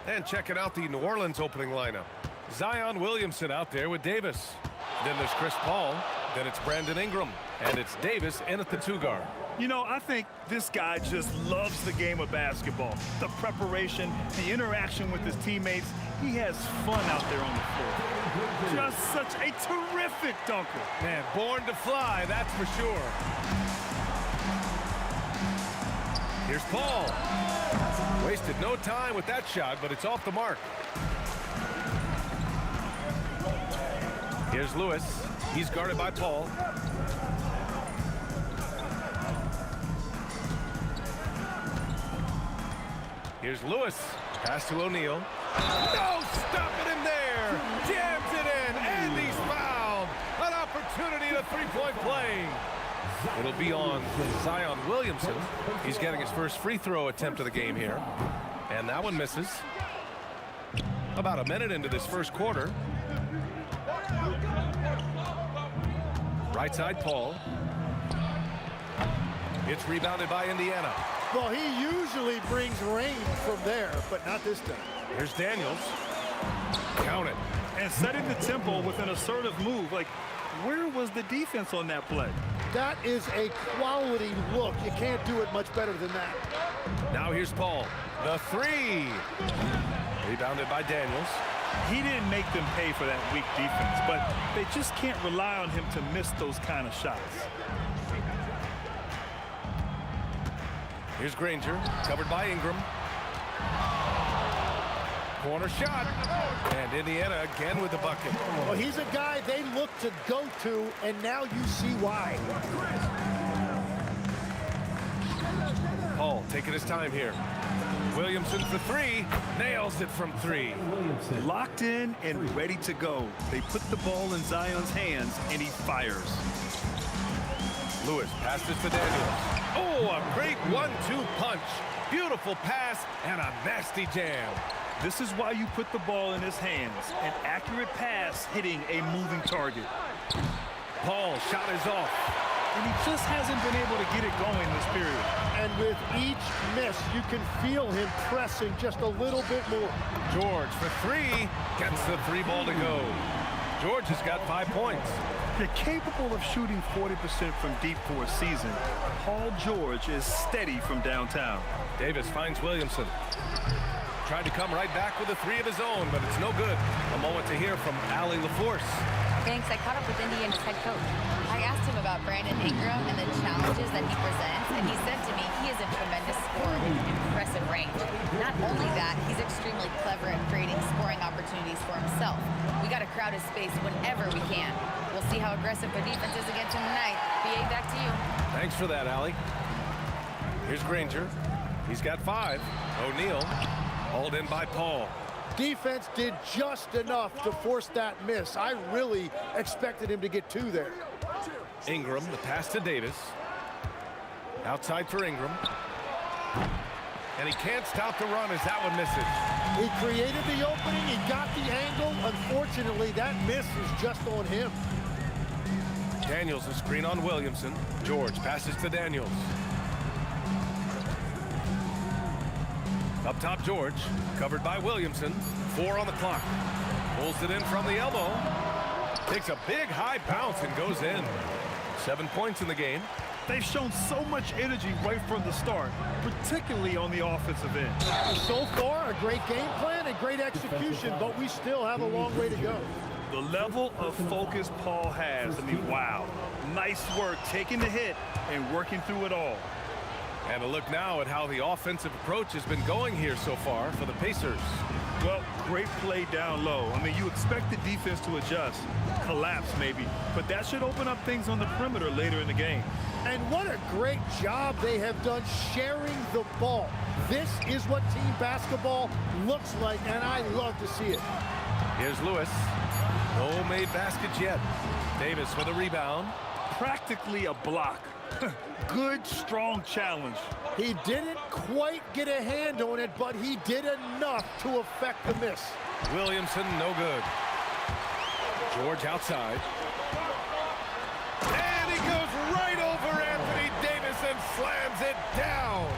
And checking out the New Orleans opening lineup. Zion Williamson out there with Davis. Then there's Chris Paul. Then it's Brandon Ingram. And it's Davis in at the 2 guard. You know, I think this guy just loves the game of basketball. The preparation, the interaction with his teammates. He has fun out there on the floor. Just such a terrific dunker. Man, born to fly, that's for sure. Here's Paul. Wasted no time with that shot, but it's off the mark. Here's Lewis. He's guarded by Paul. Here's Lewis. Pass to O'Neal. No stopping him there. Jams it in, and he's fouled. An opportunity to three-point play. It'll be on Zion Williamson. He's getting his first free throw attempt of the game here. And that one misses. About a minute into this first quarter. Right side, Paul. It's rebounded by Indiana. Well, he usually brings rain from there, but not this time. Here's Daniels. Count it. And setting the tempo with an assertive move. Like, where was the defense on that play? That is a quality look. You can't do it much better than that. Now here's Paul. The 3. Rebounded by Daniels. He didn't make them pay for that weak defense, but they just can't rely on him to miss those kind of shots. Here's Granger, covered by Ingram. Corner shot, and Indiana again with the bucket. Well, he's a guy they look to go to, and now you see why. Paul taking his time here. Williamson for 3, nails it from 3. Locked in and ready to go. They put the ball in Zion's hands, and he fires. Lewis passes to Daniels. Oh, a great 1-2 punch. Beautiful pass and a nasty jam. This is why you put the ball in his hands. An accurate pass hitting a moving target. Paul shot is off. And he just hasn't been able to get it going this period. And with each miss, you can feel him pressing just a little bit more. George for 3, gets the 3 ball to go. George has got 5 points. They're capable of shooting 40% from deep for a season. Paul George is steady from downtown. Davis finds Williamson. Tried to come right back with a 3 of his own, but it's no good. A moment to hear from Allie LaForce. Thanks. I caught up with Indiana's head coach. I asked him about Brandon Ingram and the challenges that he presents, and he said to me he is a tremendous scorer with impressive range. Not only that, he's extremely clever at creating scoring opportunities for himself. We got to crowd his space whenever we can. We'll see how aggressive the defense is against him tonight. BA, back to you. Thanks for that, Allie. Here's Granger. He's got 5. O'Neal, hauled in by Paul. Defense did just enough to force that miss. I really expected him to get 2 there. Ingram, the pass to Davis. Outside for Ingram. And he can't stop the run as that one misses. He created the opening. He got the angle. Unfortunately, that miss is just on him. Daniels, a screen on Williamson. George passes to Daniels. Up top, George, covered by Williamson. 4 on the clock. Pulls it in from the elbow. Takes a big high bounce and goes in. 7 points in the game. They've shown so much energy right from the start, particularly on the offensive end. So far, a great game plan and great execution, but we still have a long way to go. The level of focus Paul has, I mean, wow. Nice work taking the hit and working through it all. And a look now at how the offensive approach has been going here so far for the Pacers. Well, great play down low. I mean, you expect the defense to adjust, collapse maybe, but that should open up things on the perimeter later in the game. And what a great job they have done sharing the ball. This is what team basketball looks like, and I love to see it. Here's Lewis. No made baskets yet. Davis with a rebound. Practically a block. Good, strong challenge. He didn't quite get a hand on it, but he did enough to affect the miss. Williamson, no good. George outside. And he goes right over Anthony Davis and slams it down.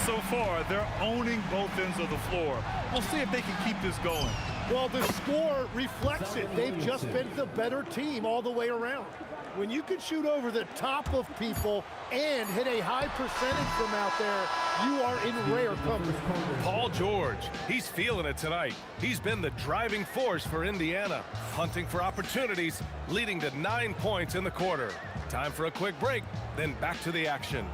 So far, they're owning both ends of the floor. We'll see if they can keep this going. Well, the score reflects it. They've just been the better team all the way around. When you can shoot over the top of people and hit a high percentage from out there, you are in rare company. Paul George, he's feeling it tonight. He's been the driving force for Indiana, hunting for opportunities, leading to 9 points in the quarter. Time for a quick break, then back to the action.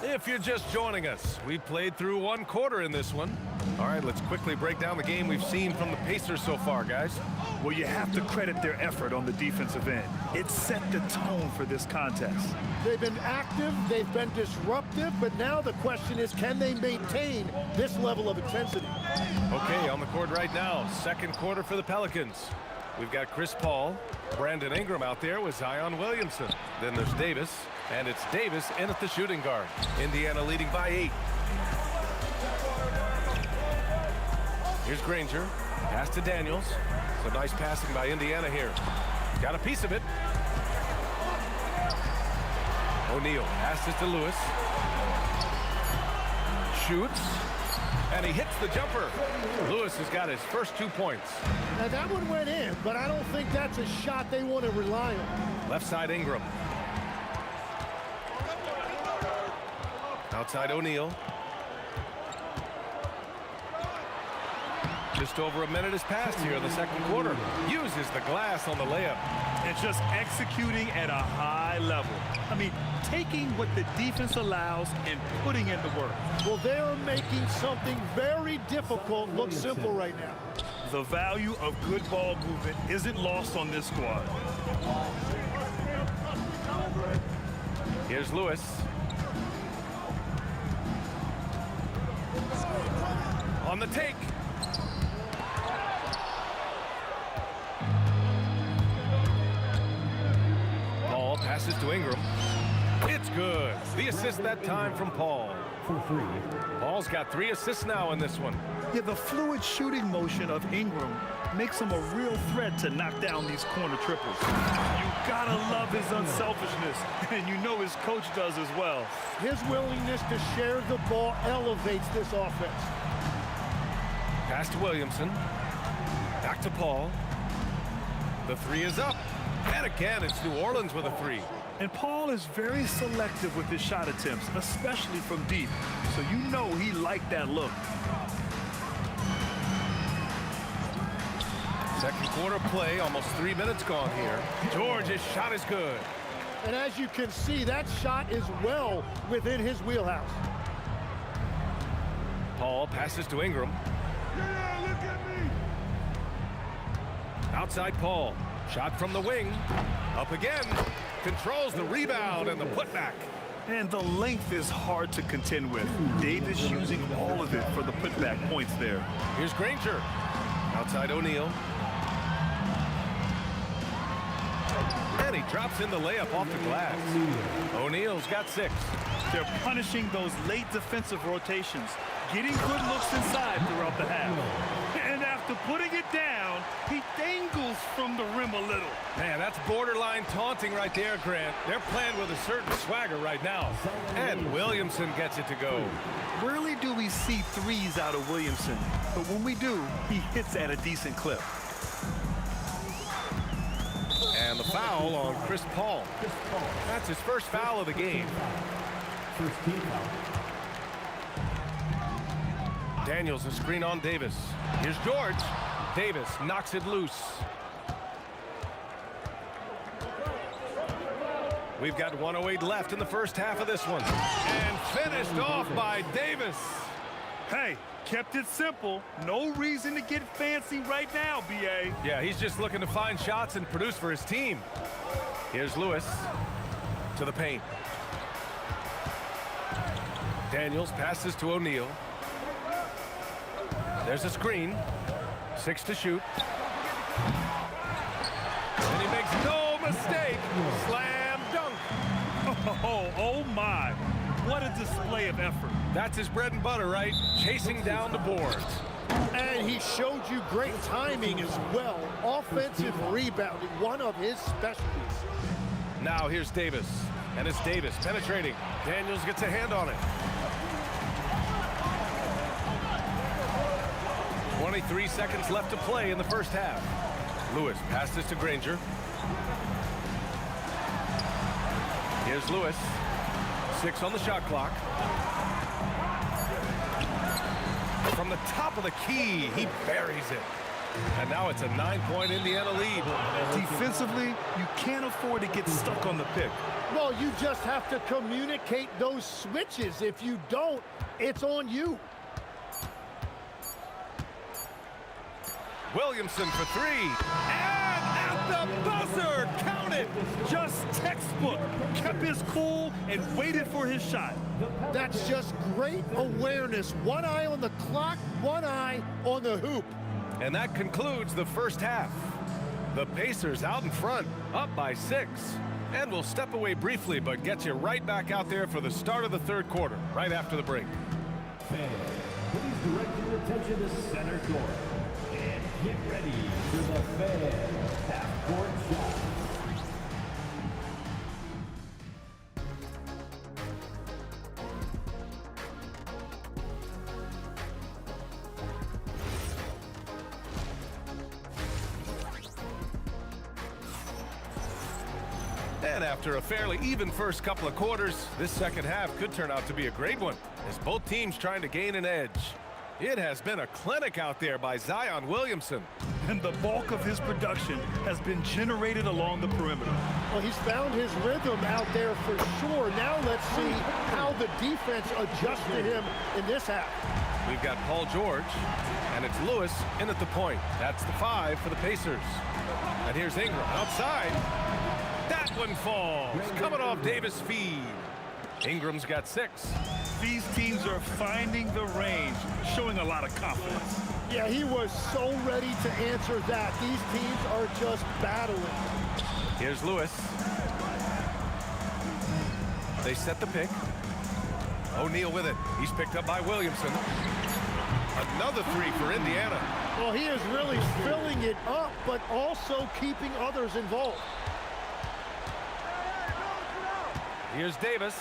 If you're just joining us, we played through 1 quarter in this one. All right, let's quickly break down the game we've seen from the Pacers so far, guys. Well, you have to credit their effort on the defensive end. It set the tone for this contest. They've been active, they've been disruptive, but now the question is, can they maintain this level of intensity? Okay, on the court right now, 2nd quarter for the Pelicans. We've got Chris Paul, Brandon Ingram out there with Zion Williamson. Then there's Davis, and it's Davis in at the shooting guard. Indiana leading by 8. Here's Granger, pass to Daniels. Some nice passing by Indiana here. Got a piece of it. O'Neal passes to Lewis. Shoots. And he hits the jumper. Lewis has got his first 2 points. Now that one went in, but I don't think that's a shot they want to rely on. Left side Ingram. Outside O'Neal. Just over a minute has passed here in the 2nd quarter. Uses the glass on the layup. And just executing at a high level. I mean, taking what the defense allows and putting in the work. Well, they're making something very difficult look simple right now. The value of good ball movement isn't lost on this squad. Here's Lewis. On the take. Paul passes to Ingram. It's good. The assist that time from Paul. Paul's got 3 assists now in this one. Yeah, the fluid shooting motion of Ingram makes him a real threat to knock down these corner triples. You gotta love his unselfishness, and you know his coach does as well. His willingness to share the ball elevates this offense. Pass to Williamson. Back to Paul. The 3 is up. And again, it's New Orleans with a 3. And Paul is very selective with his shot attempts, especially from deep. So you know he liked that look. 2nd quarter play, almost 3 minutes gone here. George's shot is good. And as you can see, that shot is well within his wheelhouse. Paul passes to Ingram. Yeah, look at me. Outside Paul. Shot from the wing. Up again. Controls the rebound and the putback. And the length is hard to contend with. Davis using all of it for the putback points there. Here's Granger. Outside O'Neal. And he drops in the layup off the glass. O'Neal's got 6. They're punishing those late defensive rotations, getting good looks inside throughout the half. And after putting it down, he dangles from the rim a little. Man, that's borderline taunting right there, Grant. They're playing with a certain swagger right now. And Williamson gets it to go. Rarely do we see 3s out of Williamson, but when we do, he hits at a decent clip. And the foul on Chris Paul. That's his first foul of the game. First team foul. Daniels, a screen on Davis. Here's George. Davis knocks it loose. We've got 1:08 left in the first half of this one. And finished off by Davis. Hey, kept it simple. No reason to get fancy right now, B.A. Yeah, he's just looking to find shots and produce for his team. Here's Lewis to the paint. Daniels passes to O'Neal. There's a screen. 6 to shoot. And he makes no mistake. Slam dunk. Oh my. What a display of effort. That's his bread and butter, right? Chasing down the boards. And he showed showed you great timing as well. Offensive rebounding, one of his specialties. Now here's Davis. And it's Davis penetrating. Daniels gets a hand on it. 23 seconds left to play in the first half. Lewis passes to Granger. Here's Lewis. 6 on the shot clock. From the top of the key, he buries it. And now it's a 9-point Indiana lead. Defensively, you can't afford to get stuck on the pick. Well, you just have to communicate those switches. If you don't, it's on you. Williamson for 3. And at the buzzer, count it. Just textbook. Kept his cool and waited for his shot. That's just great awareness. One eye on the clock, one eye on the hoop. And that concludes the first half. The Pacers out in front, up by 6. And we'll step away briefly, but get you right back out there for the start of the third quarter, right after the break. Fans, please direct your attention to center court. And get ready for the fan half-court shot. And after a fairly even first couple of quarters, this second half could turn out to be a great one, as both teams trying to gain an edge. It has been a clinic out there by Zion Williamson. And the bulk of his production has been generated along the perimeter. Well, he's found his rhythm out there for sure. Now let's see how the defense adjusts to him in this half. We've got Paul George, and it's Lewis in at the point. That's the 5 for the Pacers. And here's Ingram outside. That one falls, coming off Davis' feed. Ingram's got 6. These teams are finding the range, showing a lot of confidence. Yeah, he was so ready to answer that. These teams are just battling. Here's Lewis. They set the pick. O'Neal with it. He's picked up by Williamson. Another 3 for Indiana. Well, he is really filling it up, but also keeping others involved. Here's Davis.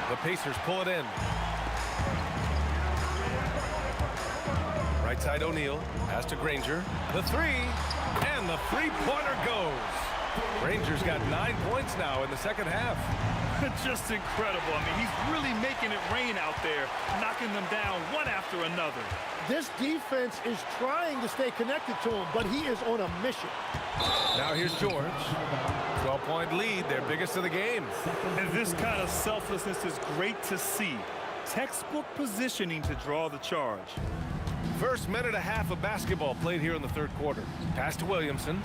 The Pacers pull it in. Right side O'Neal. Pass to Granger. The 3. And the three-pointer goes. Granger's got 9 points now in the second half. Just incredible. I mean, he's really making it rain out there, knocking them down one after another. This defense is trying to stay connected to him, but he is on a mission. Now here's George. 12-point lead, their biggest of the game. And this kind of selflessness is great to see. Textbook positioning to draw the charge. First minute and a half of basketball played here in the third quarter. Pass to Williamson.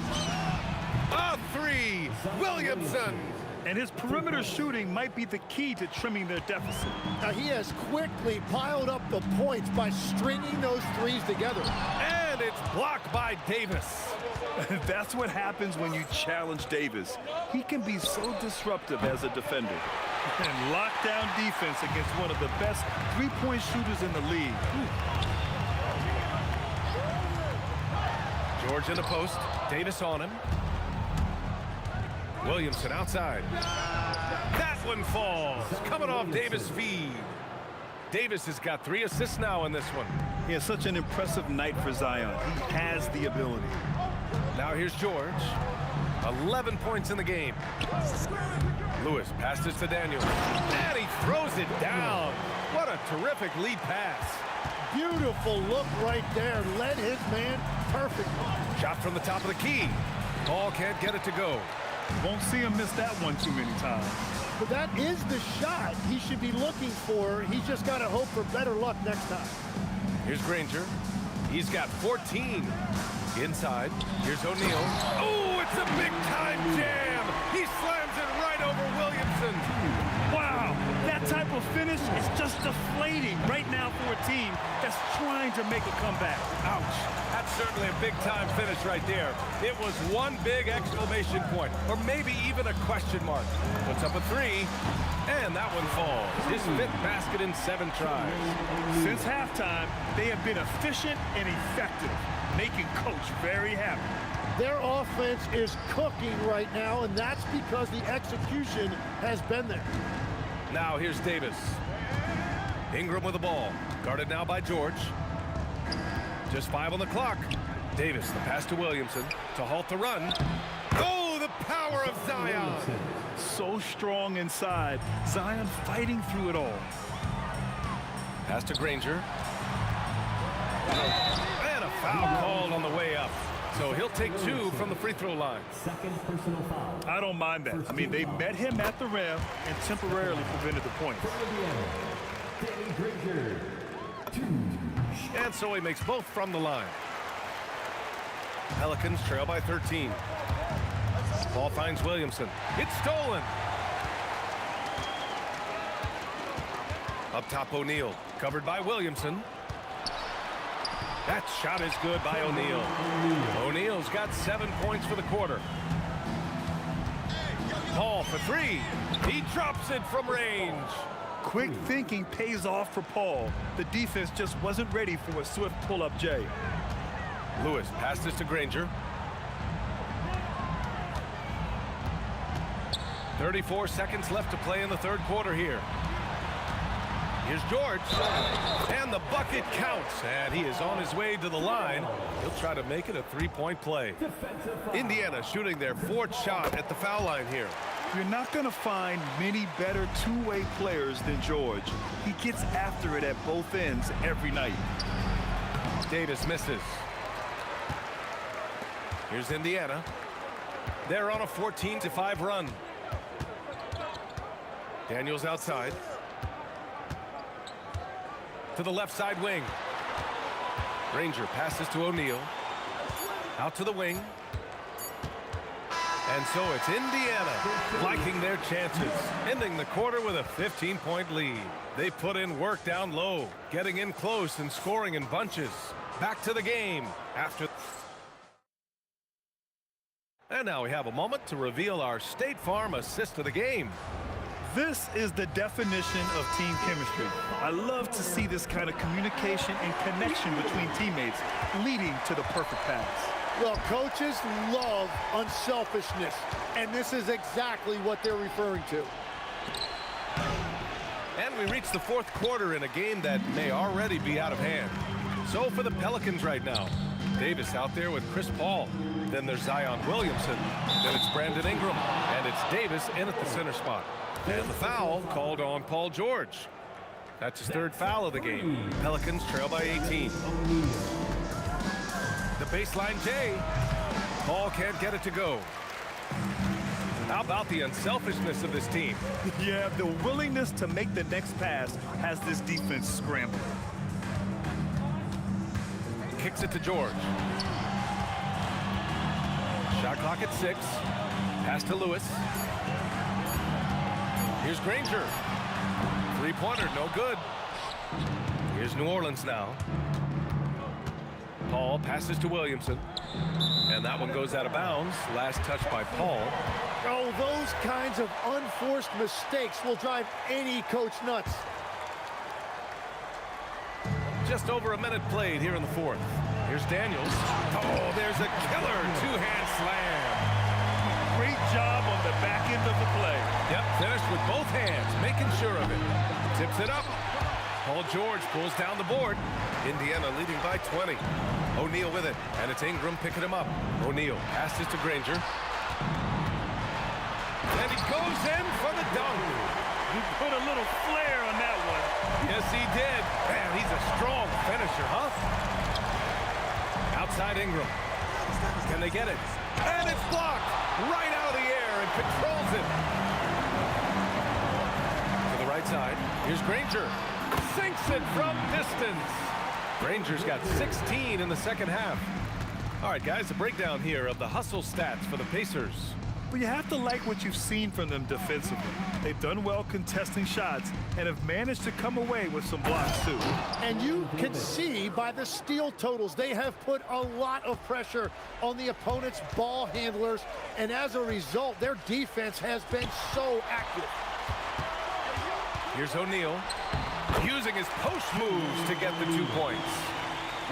A 3! Williamson! And his perimeter shooting might be the key to trimming their deficit. Now he has quickly piled up the points by stringing those threes together. And it's blocked by Davis. That's what happens when you challenge Davis. He can be so disruptive as a defender. And lockdown defense against one of the best three-point shooters in the league. George in the post. Davis on him. Williamson outside. That one falls. Coming off Davis' feed. Davis has got 3 assists now in this one. He has such an impressive night for Zion. He has the ability. Now here's George. 11 points in the game. Lewis passes to Daniels. And he throws it down. What a terrific lead pass. Beautiful look right there. Led his man perfect. Shot from the top of the key. Ball can't get it to go. Won't see him miss that one too many times. But that is the shot he should be looking for. He's just got to hope for better luck next time. Here's Granger. He's got 14. Inside. Here's O'Neal. Oh, it's a big-time jam. He slams it right over Williamson. Wow, that That type of finish is just deflating right now for a team that's trying to make a comeback. Ouch. That's certainly a big-time finish right there. It was one big exclamation point, or maybe even a question mark. Puts up a 3, and that one falls. His 5th basket in 7 tries. Since halftime, they have been efficient and effective, making Coach very happy. Their offense is cooking right now, and that's because the execution has been there. Now here's Davis. Ingram with the ball. Guarded now by George. Just 5 on the clock. Davis, the pass to Williamson to halt the run. Oh, the power of Zion. So strong inside. Zion fighting through it all. Pass to Granger. And a foul called on the way up. So he'll take 2 from the free throw line. Second personal foul. I don't mind that. I mean, they met him at the rim and temporarily prevented the points. And so he makes both from the line. Pelicans trail by 13. Ball finds Williamson. It's stolen. Up top, O'Neal. Covered by Williamson. That shot is good by O'Neal. O'Neal's got 7 points for the quarter. Paul for 3. He drops it from range. Quick thinking pays off for Paul. The defense just wasn't ready for a swift pull-up J. Lewis passes to Granger. 34 seconds left to play in the 3rd quarter here. Here's George, and the bucket counts, and he is on his way to the line. He'll try to make it a 3-point play. Indiana shooting their 4th shot at the foul line here. You're not going to find many better two-way players than George. He gets after it at both ends every night. Davis misses. Here's Indiana. They're on a 14-5 run. Daniels outside. To the left side wing. Granger passes to O'Neal. Out to the wing. And so it's Indiana liking their chances, ending the quarter with a 15-point lead. They put in work down low, getting in close and scoring in bunches. Back to the game after. And now we have a moment to reveal our State Farm assist of the game. This is the definition of team chemistry. I love to see this kind of communication and connection between teammates leading to the perfect pass. Well, coaches love unselfishness, and this is exactly what they're referring to. And we reach the 4th quarter in a game that may already be out of hand. So for the Pelicans right now, Davis out there with Chris Paul. Then there's Zion Williamson. Then it's Brandon Ingram. And it's Davis in at the center spot. And the foul called on Paul George. That's his 3rd foul of the game. Pelicans trail by 18. The baseline J. Paul can't get it to go. How about the unselfishness of this team? Yeah, the willingness to make the next pass has this defense scrambling. Kicks it to George. Shot clock at 6. Pass to Lewis. Here's Granger. 3-pointer, no good. Here's New Orleans now. Paul passes to Williamson. And that one goes out of bounds. Last touch by Paul. Oh, those kinds of unforced mistakes will drive any coach nuts. Just over a minute played here in the 4th. Here's Daniels. Oh, there's a killer 2-hand slam. Great job on the back end of the play. Yep, finished with both hands, making sure of it. Tips it up. Paul George pulls down the board. Indiana leading by 20. O'Neal with it, and it's Ingram picking him up. O'Neal passes to Granger. And he goes in for the dunk. He put a little flair on that one. Yes, he did. Man, he's a strong finisher, huh? Outside Ingram. Can they get it? And it's blocked right out of the air and controls it. To the right side, here's Granger. Sinks it from distance. Granger's got 16 in the 2nd half. All right, guys, a breakdown here of the hustle stats for the Pacers. but you have to like what you've seen from them defensively. They've done well contesting shots and have managed to come away with some blocks too. And you can see by the steal totals, they have put a lot of pressure on the opponent's ball handlers, and as a result, their defense has been so active. Here's O'Neal using his post moves to get the 2 points.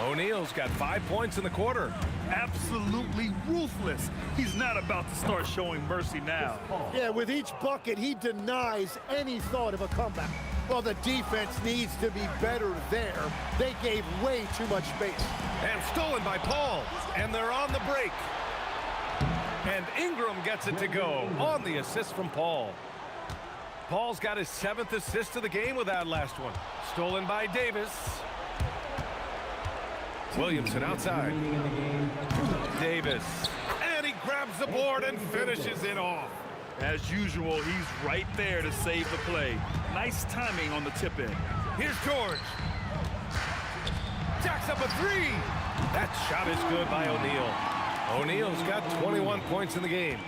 O'Neal's got 5 points in the quarter. Absolutely ruthless. He's not about to start showing mercy now. Yeah, with each bucket, he denies any thought of a comeback. Well, the defense needs to be better there. They gave way too much space. And stolen by Paul. And they're on the break. And Ingram gets it to go on the assist from Paul. Paul's got his 7th assist of the game with that last one. Stolen by Davis. Williamson outside. Davis. And he grabs the board and finishes it off. As usual, he's right there to save the play. Nice timing on the tip in. Here's George. Jacks up a 3. That shot is good by O'Neal. O'Neal's got 21 points in the game.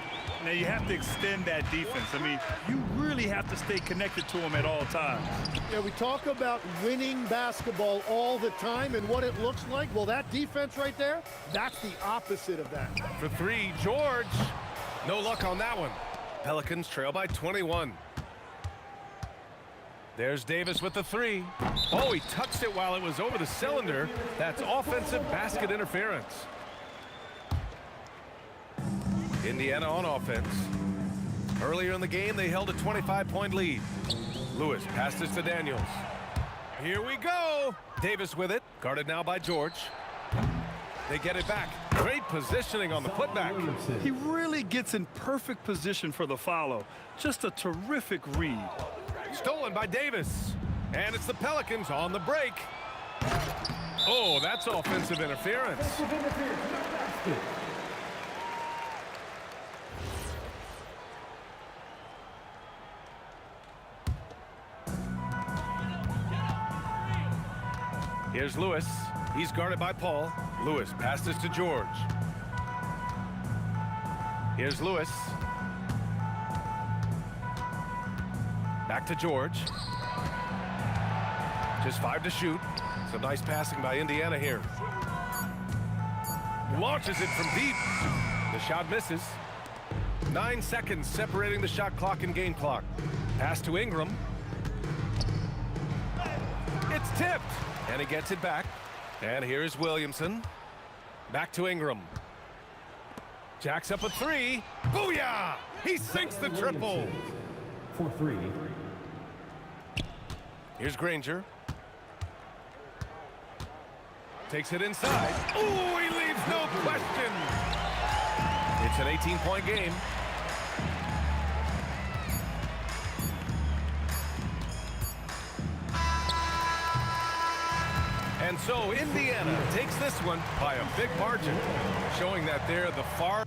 Now you have to extend that defense. I mean, you really have to stay connected to him at all times. Yeah, we talk about winning basketball all the time and what it looks like. Well, that defense right there, that's the opposite of that. For 3, George. No luck on that one. Pelicans trail by 21. There's Davis with the 3. Oh, he touched it while it was over the cylinder. That's offensive basket interference. Indiana on offense. Earlier in the game, they held a 25-point lead. Lewis passes to Daniels. Here we go. Davis with it, guarded now by George. They get it back. Great positioning on the putback. He really gets in perfect position for the follow. Just a terrific read. Stolen by Davis. And it's the Pelicans on the break. Oh, that's offensive interference. Here's Lewis. He's guarded by Paul. Lewis passes to George. Here's Lewis. Back to George. Just 5 to shoot. Some nice passing by Indiana here. Launches it from deep. The shot misses. 9 seconds separating the shot clock and game clock. Pass to Ingram. It's tipped. And he gets it back. And here's Williamson. Back to Ingram. Jacks up a 3. Booyah! He sinks the triple. For 3. Here's Granger. Takes it inside. Ooh, he leaves no question. It's an 18-point game. And so Indiana takes this one by a big margin, showing that they're the far